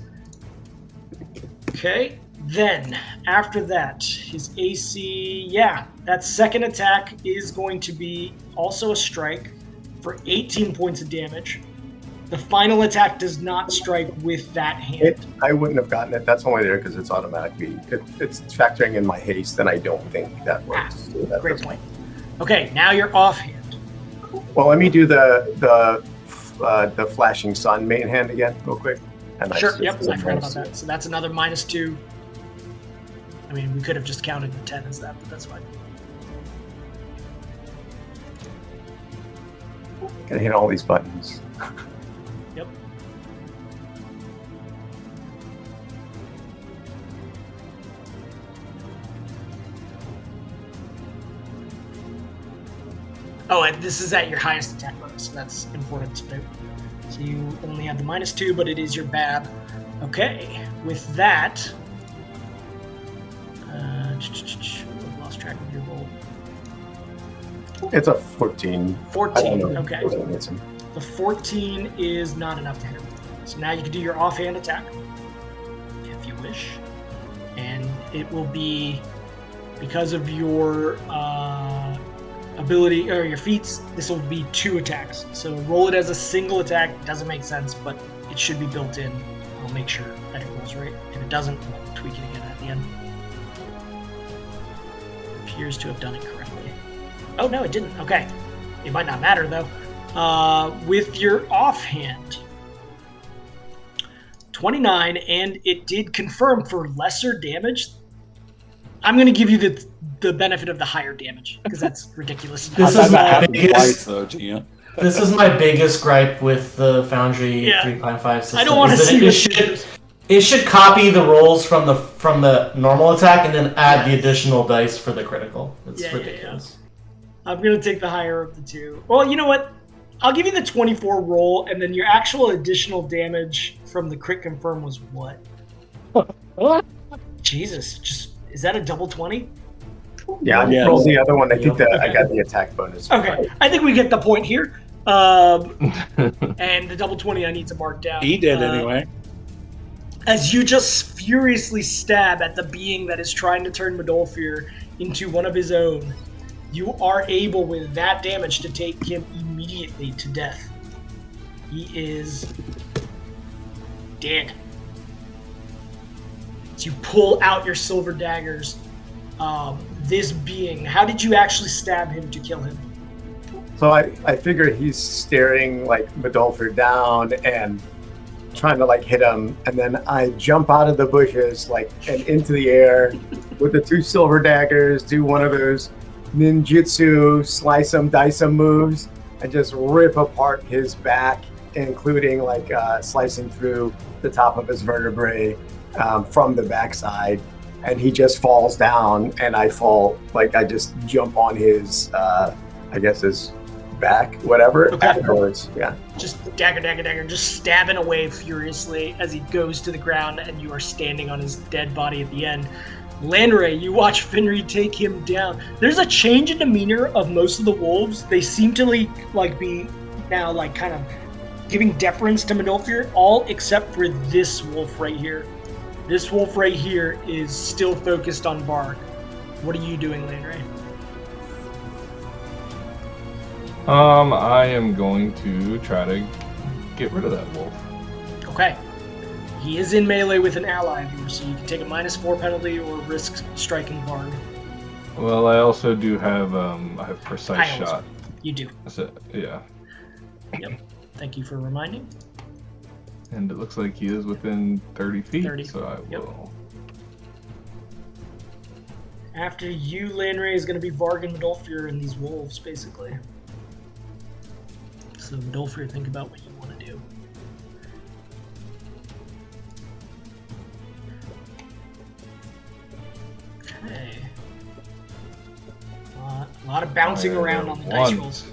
Okay, then after that, his AC, that second attack is going to be also a strike for 18 points of damage. The final attack does not strike with that hand. I wouldn't have gotten it. That's only there because it's automatically. It's factoring in my haste, and I don't think that works. So Great point. Okay, now you're offhand. Well, let me do the flashing sun main hand again, real quick. And Sure. Yep. I forgot about that. So that's another -2. I mean, we could have just counted the 10 as that, but that's fine. Gotta hit all these buttons. Yep. Oh, and this is at your highest attack bonus, so that's important to note. So you only have the -2, but it is your BAB. Okay, with that, lost track of your roll. It's a 14. 14, okay. 14 hits him. The 14 is not enough to hit him. So now you can do your offhand attack, if you wish. And it will be, because of your ability, or your feats, this will be 2 attacks. So roll it as a single attack. It doesn't make sense, but it should be built in. I'll make sure that it rolls right. If it doesn't, we'll tweak it again at the end. It appears to have done it correctly. Oh, no, it didn't. Okay. It might not matter, though. With your offhand, 29, and it did confirm for lesser damage. I'm going to give you the benefit of the higher damage, because that's ridiculous. This is my biggest, though, Gia. This is my biggest gripe with the Foundry 3.5 system. I don't want to see this. It should copy the rolls from the normal attack and then add the additional dice for the critical. It's ridiculous. I'm going to take the higher of the 2. Well, you know what? I'll give you the 24 roll, and then your actual additional damage from the crit confirm was what? Jesus, is that a double 20? Yeah, I rolled the other one. I think I got the attack bonus. Okay, I think we get the point here. And the double 20 I need to mark down. He did anyway. As you just furiously stab at the being that is trying to turn Modolfir into one of his own, you are able with that damage to take him immediately to death. He is dead. So you pull out your silver daggers. This being, how did you actually stab him to kill him? So I figure he's staring like Modolfir down and trying to like hit him, and then I jump out of the bushes like and into the air with the 2 silver daggers, do one of those ninjutsu slice 'em dice 'em moves, and just rip apart his back, including like slicing through the top of his vertebrae from the backside, and he just falls down, and I fall like I just jump on his I guess his back, whatever, Okay. afterwards. Yeah. Just dagger, just stabbing away furiously as he goes to the ground, and you are standing on his dead body at the end. Lanray, you watch Finry take him down. There's a change in demeanor of most of the wolves. They seem to like be now like kind of giving deference to Modolfir, all except for this wolf right here. This wolf right here is still focused on Varg. What are you doing, Lanray? I am going to try to get rid of that wolf. Okay. He is in melee with an ally of yours, so you can take a -4 penalty or risk striking Varg. Well, I also do have I have precise I also- shot. You do. So, yeah, Yep. Thank you for reminding. and it looks like he is within 30 feet. 30. So I Yep. will. After you, Lanray, is going to be Varg and Modolfir and these wolves, basically. So, Modolfir, think about what you want to do. Okay. A lot of bouncing around on the dice rolls.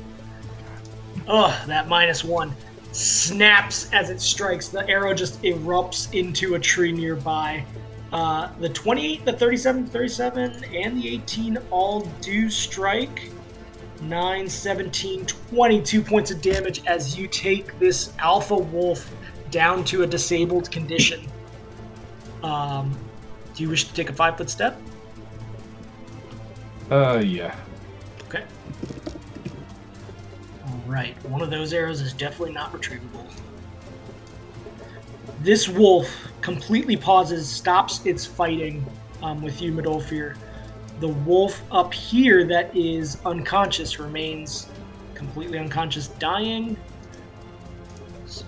Ugh, that -1 snaps as it strikes. The arrow just erupts into a tree nearby. The 28, the 37, and the 18 all do strike. 9, 17, 22 points of damage as you take this alpha wolf down to a disabled condition. Do you wish to take a 5-foot step? Yeah. Okay. Alright, one of those arrows is definitely not retrievable. This wolf completely pauses, stops its fighting with you, Modolfir. The wolf up here that is unconscious remains completely unconscious, dying. So,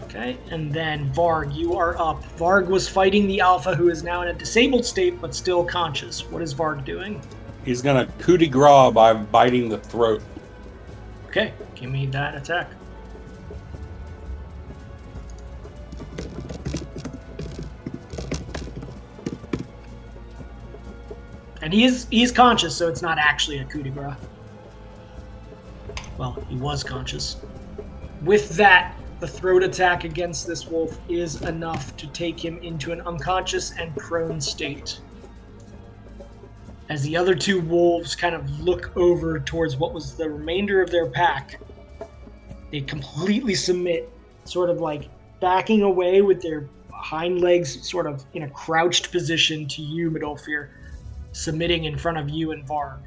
okay, and then Varg, you are up. Varg was fighting the alpha, who is now in a disabled state but still conscious. What is Varg doing? He's gonna coup de grace by biting the throat. Okay, give me that attack. And he is conscious, so it's not actually a coup de grace. Well, he was conscious. With that, the throat attack against this wolf is enough to take him into an unconscious and prone state. As the other 2 wolves kind of look over towards what was the remainder of their pack, they completely submit, sort of like backing away with their hind legs sort of in a crouched position to you, Modolfir, submitting in front of you and Varg.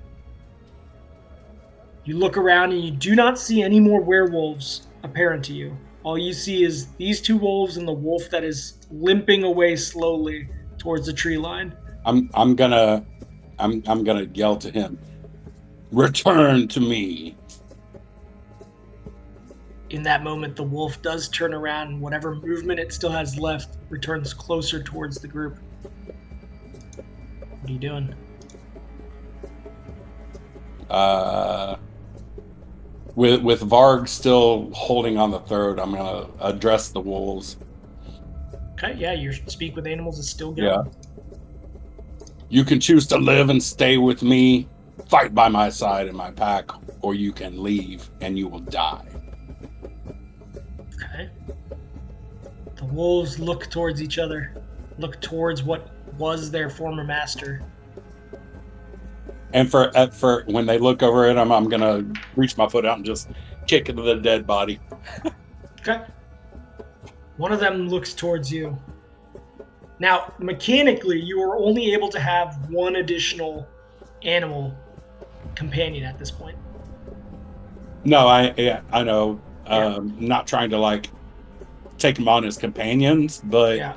You look around and you do not see any more werewolves apparent to you. All you see is these 2 wolves and the wolf that is limping away slowly towards the tree line. I'm gonna yell to him, "Return to me." In that moment, the wolf does turn around, and whatever movement it still has left returns closer towards the group. What are you doing? With Varg still holding on the throat, I'm gonna address the wolves. Okay, yeah, your speak with animals is still going. Yeah. You can choose to live and stay with me, fight by my side in my pack, or you can leave and you will die. Okay. The wolves look towards each other, look towards what was their former master. And for when they look over at him, I'm gonna reach my foot out and just kick into the dead body. Okay. One of them looks towards you. Now, mechanically, you are only able to have one additional animal companion at this point. No, I know. Yeah. Not trying to like take them on as companions, but Yeah.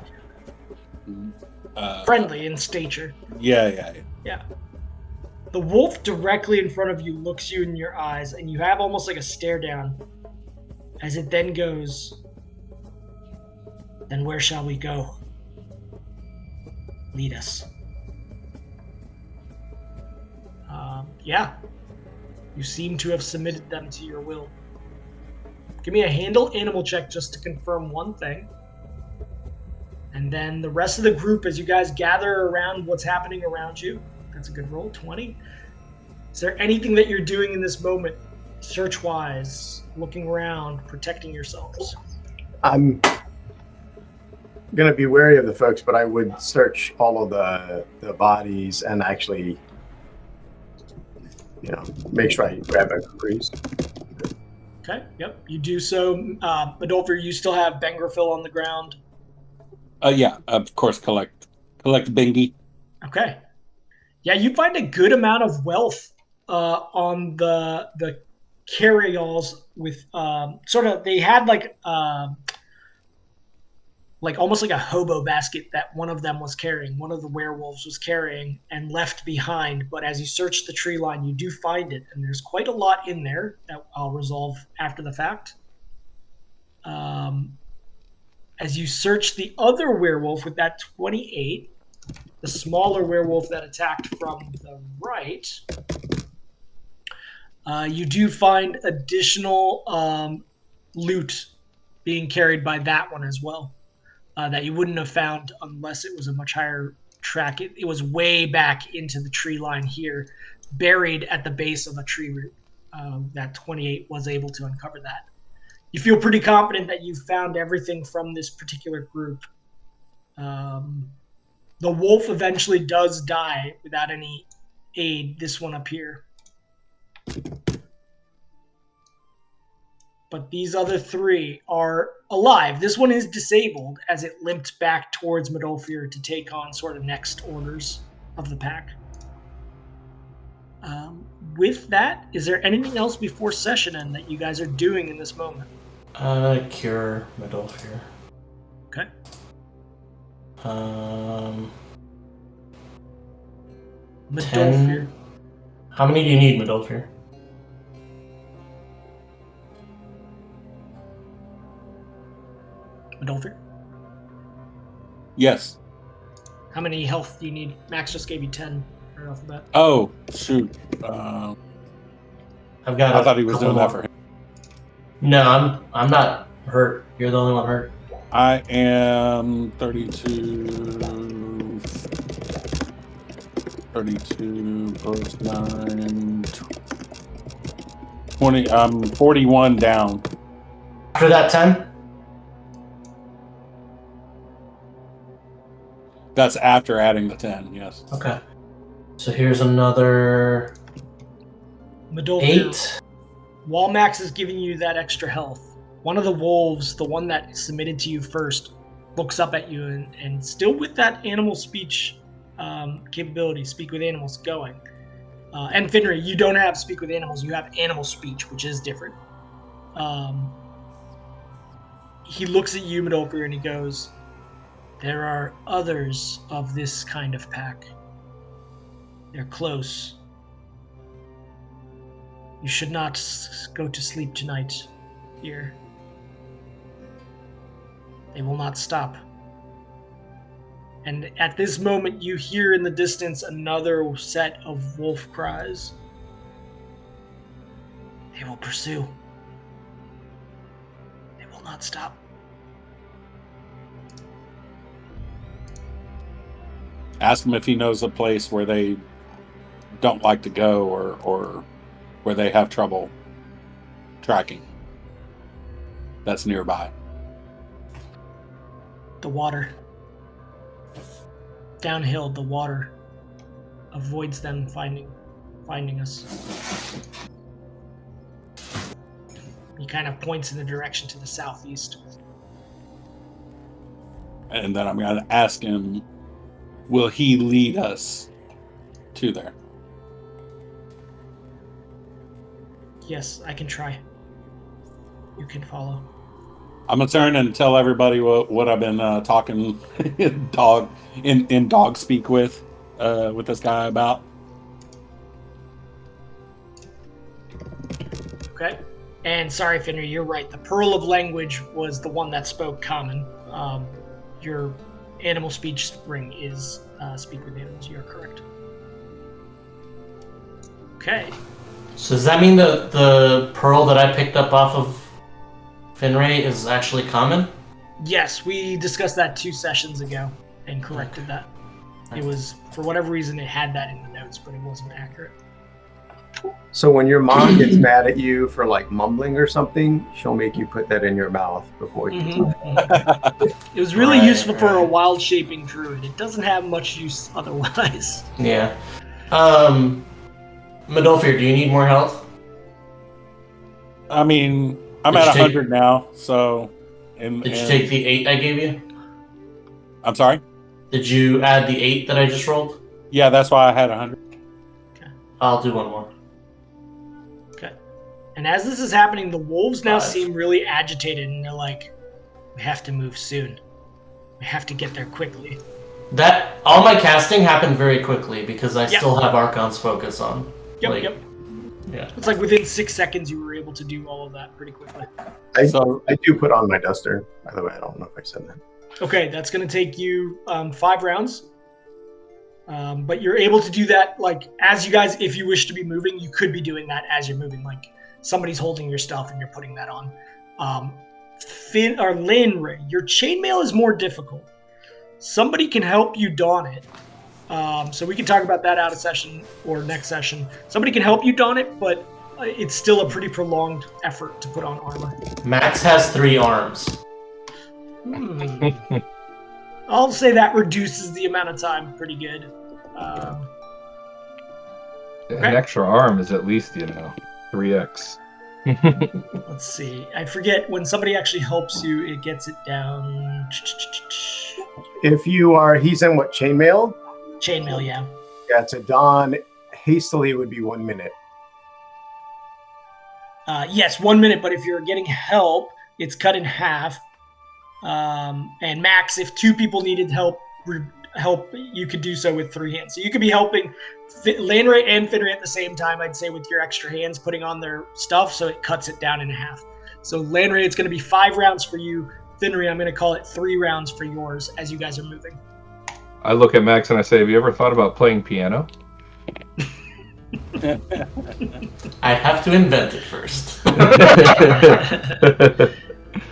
Friendly in stature. Yeah. The wolf directly in front of you looks you in your eyes, and you have almost like a stare down as it then goes, "Then where shall we go? Lead us." Yeah. You seem to have submitted them to your will. Give me a handle animal check just to confirm one thing. And then the rest of the group, as you guys gather around what's happening around you, that's a good roll, 20. Is there anything that you're doing in this moment, search-wise, looking around, protecting yourselves? I'm going to be wary of the folks, but I would search all of the bodies and actually, make sure I grab a crease. Okay, yep, you do so. Adolfir, you still have Bengrafil on the ground. Yeah, of course, collect Bingy. Okay. Yeah, you find a good amount of wealth on the carryalls with they had like almost like a hobo basket that one of them was carrying, one of the werewolves was carrying and left behind. But as you search the tree line, you do find it, and there's quite a lot in there that I'll resolve after the fact. As you search the other werewolf with that 28, the smaller werewolf that attacked from the right, you do find additional loot being carried by that one as well. That you wouldn't have found unless it was a much higher track. It was way back into the tree line here, buried at the base of a tree root. That 28 was able to uncover that. You feel pretty confident that you've found everything from this particular group. The wolf eventually does die without any aid, this one up here. But these other three are alive. This one is disabled as it limped back towards Midolfir to take on sort of next orders of the pack. With that, is there anything else before session end that you guys are doing in this moment? Cure Midolfir. Okay. Midolfir. How many do you need, Midolfir? Midolfir? Yes. How many health do you need? Max just gave you 10 right off the bat. Oh, shoot. I've got. I thought he was doing that for him. No, I'm not hurt. You're the only one hurt. I am 32 plus 9, 20. I'm 41 down. After that 10? That's after adding the 10, yes. Okay. So here's another Midolfir, 8. while Max is giving you that extra health, one of the wolves, the one that submitted to you first, looks up at you and still with that animal speech capability, speak with animals going. And Finry, you don't have speak with animals, you have animal speech, which is different. He looks at you, Midolfir, and he goes, "There are others of this kind of pack. They're close. You should not go to sleep tonight here. They will not stop." And at this moment, you hear in the distance another set of wolf cries. They will pursue. They will not stop. Ask him if he knows a place where they don't like to go or where they have trouble tracking. That's nearby. The water. Downhill, the water avoids them finding us. He kind of points in the direction to the southeast. and then I'm going to ask him, will he lead us to there? Yes, I can try. You can follow. I'm gonna turn and tell everybody what I've been talking in dog speak with this guy about. Okay. And sorry, Finry, you're right. The Pearl of Language was the one that spoke common. Your animal speech ring is speak with animals. You're correct. Okay. So does that mean the pearl that I picked up off of Finray is actually common? Yes, we discussed that 2 sessions ago and corrected that. It was, for whatever reason, it had that in the notes, but it wasn't accurate. So when your mom gets mad at you for like mumbling or something, she'll make you put that in your mouth before you talk. It was really useful for a wild shaping druid. It doesn't have much use otherwise. Yeah. Medolfir, do you need more health? I mean, I'm at 100 now, so... Did you take the 8 I gave you? I'm sorry? Did you add the 8 that I just rolled? Yeah, that's why I had 100. Okay. I'll do one more. Okay. And as this is happening, the wolves now 5. seem really agitated, and they're like, we have to move soon. We have to get there quickly. All my casting happened very quickly because I still have Archon's focus on. Yep. Yeah. It's like within 6 seconds you were able to do all of that pretty quickly. I do put on my duster, by the way. I don't know if I said that. Okay, that's going to take you 5 rounds. But you're able to do that, like, as you guys, if you wish to be moving, you could be doing that as you're moving. Like, somebody's holding your stuff and you're putting that on. Lanray, your chainmail is more difficult. Somebody can help you don it. So we can talk about that out of session or next session. Somebody can help you don it, but it's still a pretty prolonged effort to put on armor. Max has 3 arms. I'll say that reduces the amount of time pretty good. An extra arm is at least, 3x. Let's see. I forget, when somebody actually helps you, it gets it down. If he's in what, chainmail? Chainmail, yeah. Yeah, to don hastily would be 1 minute. Yes, 1 minute, but if you're getting help, it's cut in half. And max, if 2 people needed help, you could do so with 3 hands. So you could be helping Lanray and Finray at the same time, I'd say, with your extra hands putting on their stuff, so it cuts it down in half. So Lanray, it's going to be 5 rounds for you. Finray, I'm going to call it 3 rounds for yours as you guys are moving. I look at Max and I say, have you ever thought about playing piano? I have to invent it first.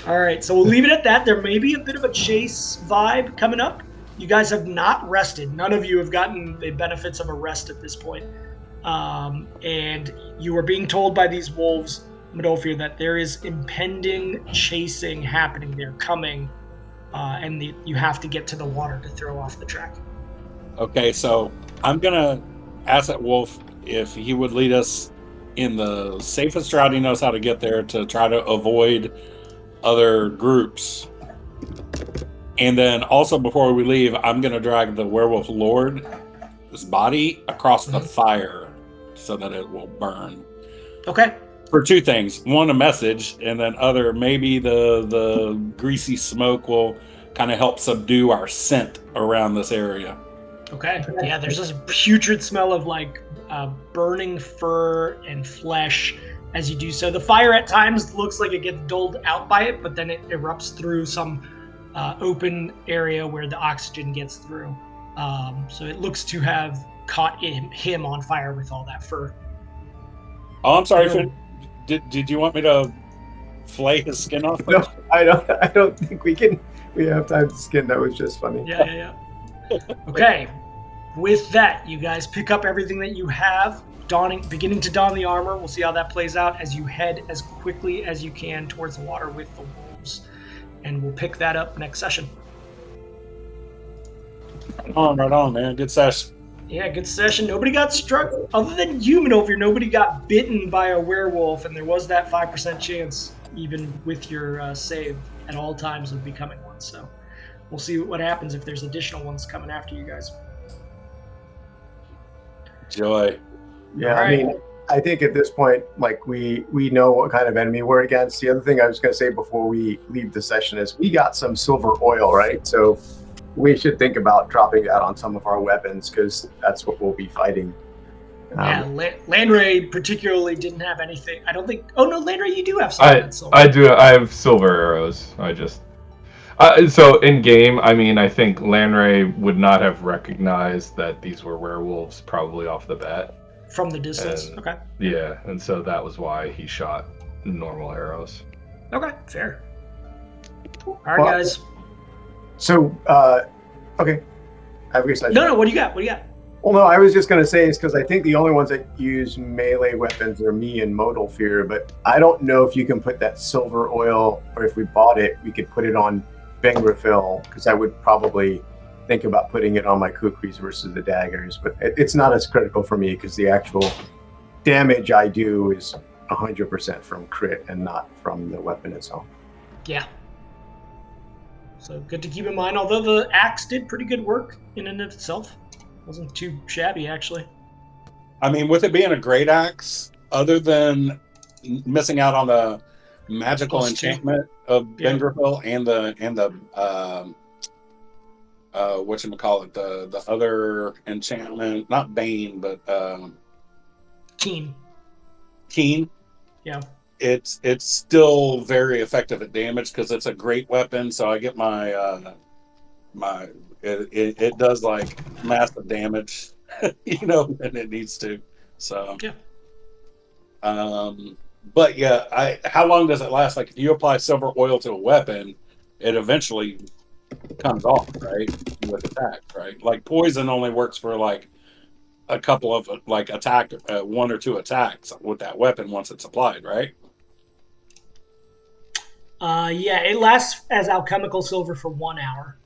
All right, so we'll leave it at that. There may be a bit of a chase vibe coming up. You guys have not rested. None of you have gotten the benefits of a rest at this point. And you are being told by these wolves, Medolfir, that there is impending chasing happening. They're coming, and you have to get to the water to throw off the track. Okay, so I'm going to ask that wolf if he would lead us in the safest route he knows how to get there to try to avoid other groups. And then also before we leave, I'm going to drag the werewolf lord's body across the fire so that it will burn. Okay. For 2 things. 1, a message, and then other, maybe the greasy smoke will kind of help subdue our scent around this area. Okay. Yeah, there's this putrid smell of like burning fur and flesh as you do so. The fire at times looks like it gets dulled out by it, but then it erupts through some open area where the oxygen gets through. So it looks to have caught him on fire with all that fur. Oh, I'm sorry. Did you want me to flay his skin off? No, I don't think we have time to skin. That was just funny. Yeah. Okay. With that, you guys pick up everything that you have, beginning to don the armor. We'll see how that plays out as you head as quickly as you can towards the water with the wolves. And we'll pick that up next session. Right on, man. Good session. Yeah, good session. Nobody got struck. Other than you, Manova, nobody got bitten by a werewolf, and there was that 5% chance, even with your save, at all times of becoming one. So we'll see what happens if there's additional ones coming after you guys. Joy. Yeah, All I right. mean, I think at this point, like we know what kind of enemy we're against. The other thing I was going to say before we leave the session is we got some silver oil, right? So we should think about dropping that on some of our weapons because that's what we'll be fighting. Yeah, Landray particularly didn't have anything. I don't think. Oh no, Landray, you do have some of that silver. I do. I have silver arrows. So in game, I mean, I think Landray would not have recognized that these were werewolves probably off the bat. From the distance. And, okay. Yeah, and so that was why he shot normal arrows. Okay, fair. All right, guys. So, okay. I guess No, what do you got? What do you got? Well, no, I was just going to say is because I think the only ones that use melee weapons are me and Modal Fear, but I don't know if you can put that silver oil, or if we bought it, we could put it on Bengrafil, because I would probably think about putting it on my kukris versus the daggers, but it's not as critical for me because the actual damage I do is 100% from crit and not from the weapon itself. Yeah. So good to keep in mind, although the axe did pretty good work in and of itself. Wasn't too shabby, actually. I mean, with it being a great axe, other than missing out on the magical enchantment of Bengrafil and the whatchamacallit, the other enchantment, not Bane, but Keen. Yeah. It's still very effective at damage because it's a great weapon. So I get my it does like massive damage, when it needs to. So yeah. But yeah, how long does it last? Like if you apply silver oil to a weapon, it eventually comes off, right? With attack, right? Like poison only works for like a couple of like attack, 1 or 2 attacks with that weapon once it's applied, right? Yeah, it lasts as alchemical silver for 1 hour.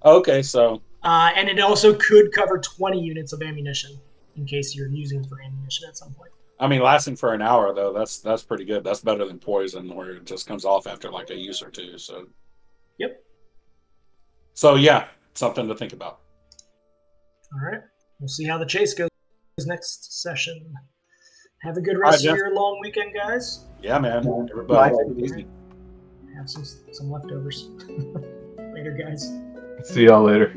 Okay, so. And it also could cover 20 units of ammunition in case you're using it for ammunition at some point. I mean, lasting for an hour though, that's pretty good. That's better than poison, where it just comes off after like a use or two. So. Yep. So yeah, something to think about. All right, we'll see how the chase goes next session. Have a good rest of your long weekend, guys. Yeah, man. Everybody take it easy. Have some leftovers. Later, guys. See y'all later.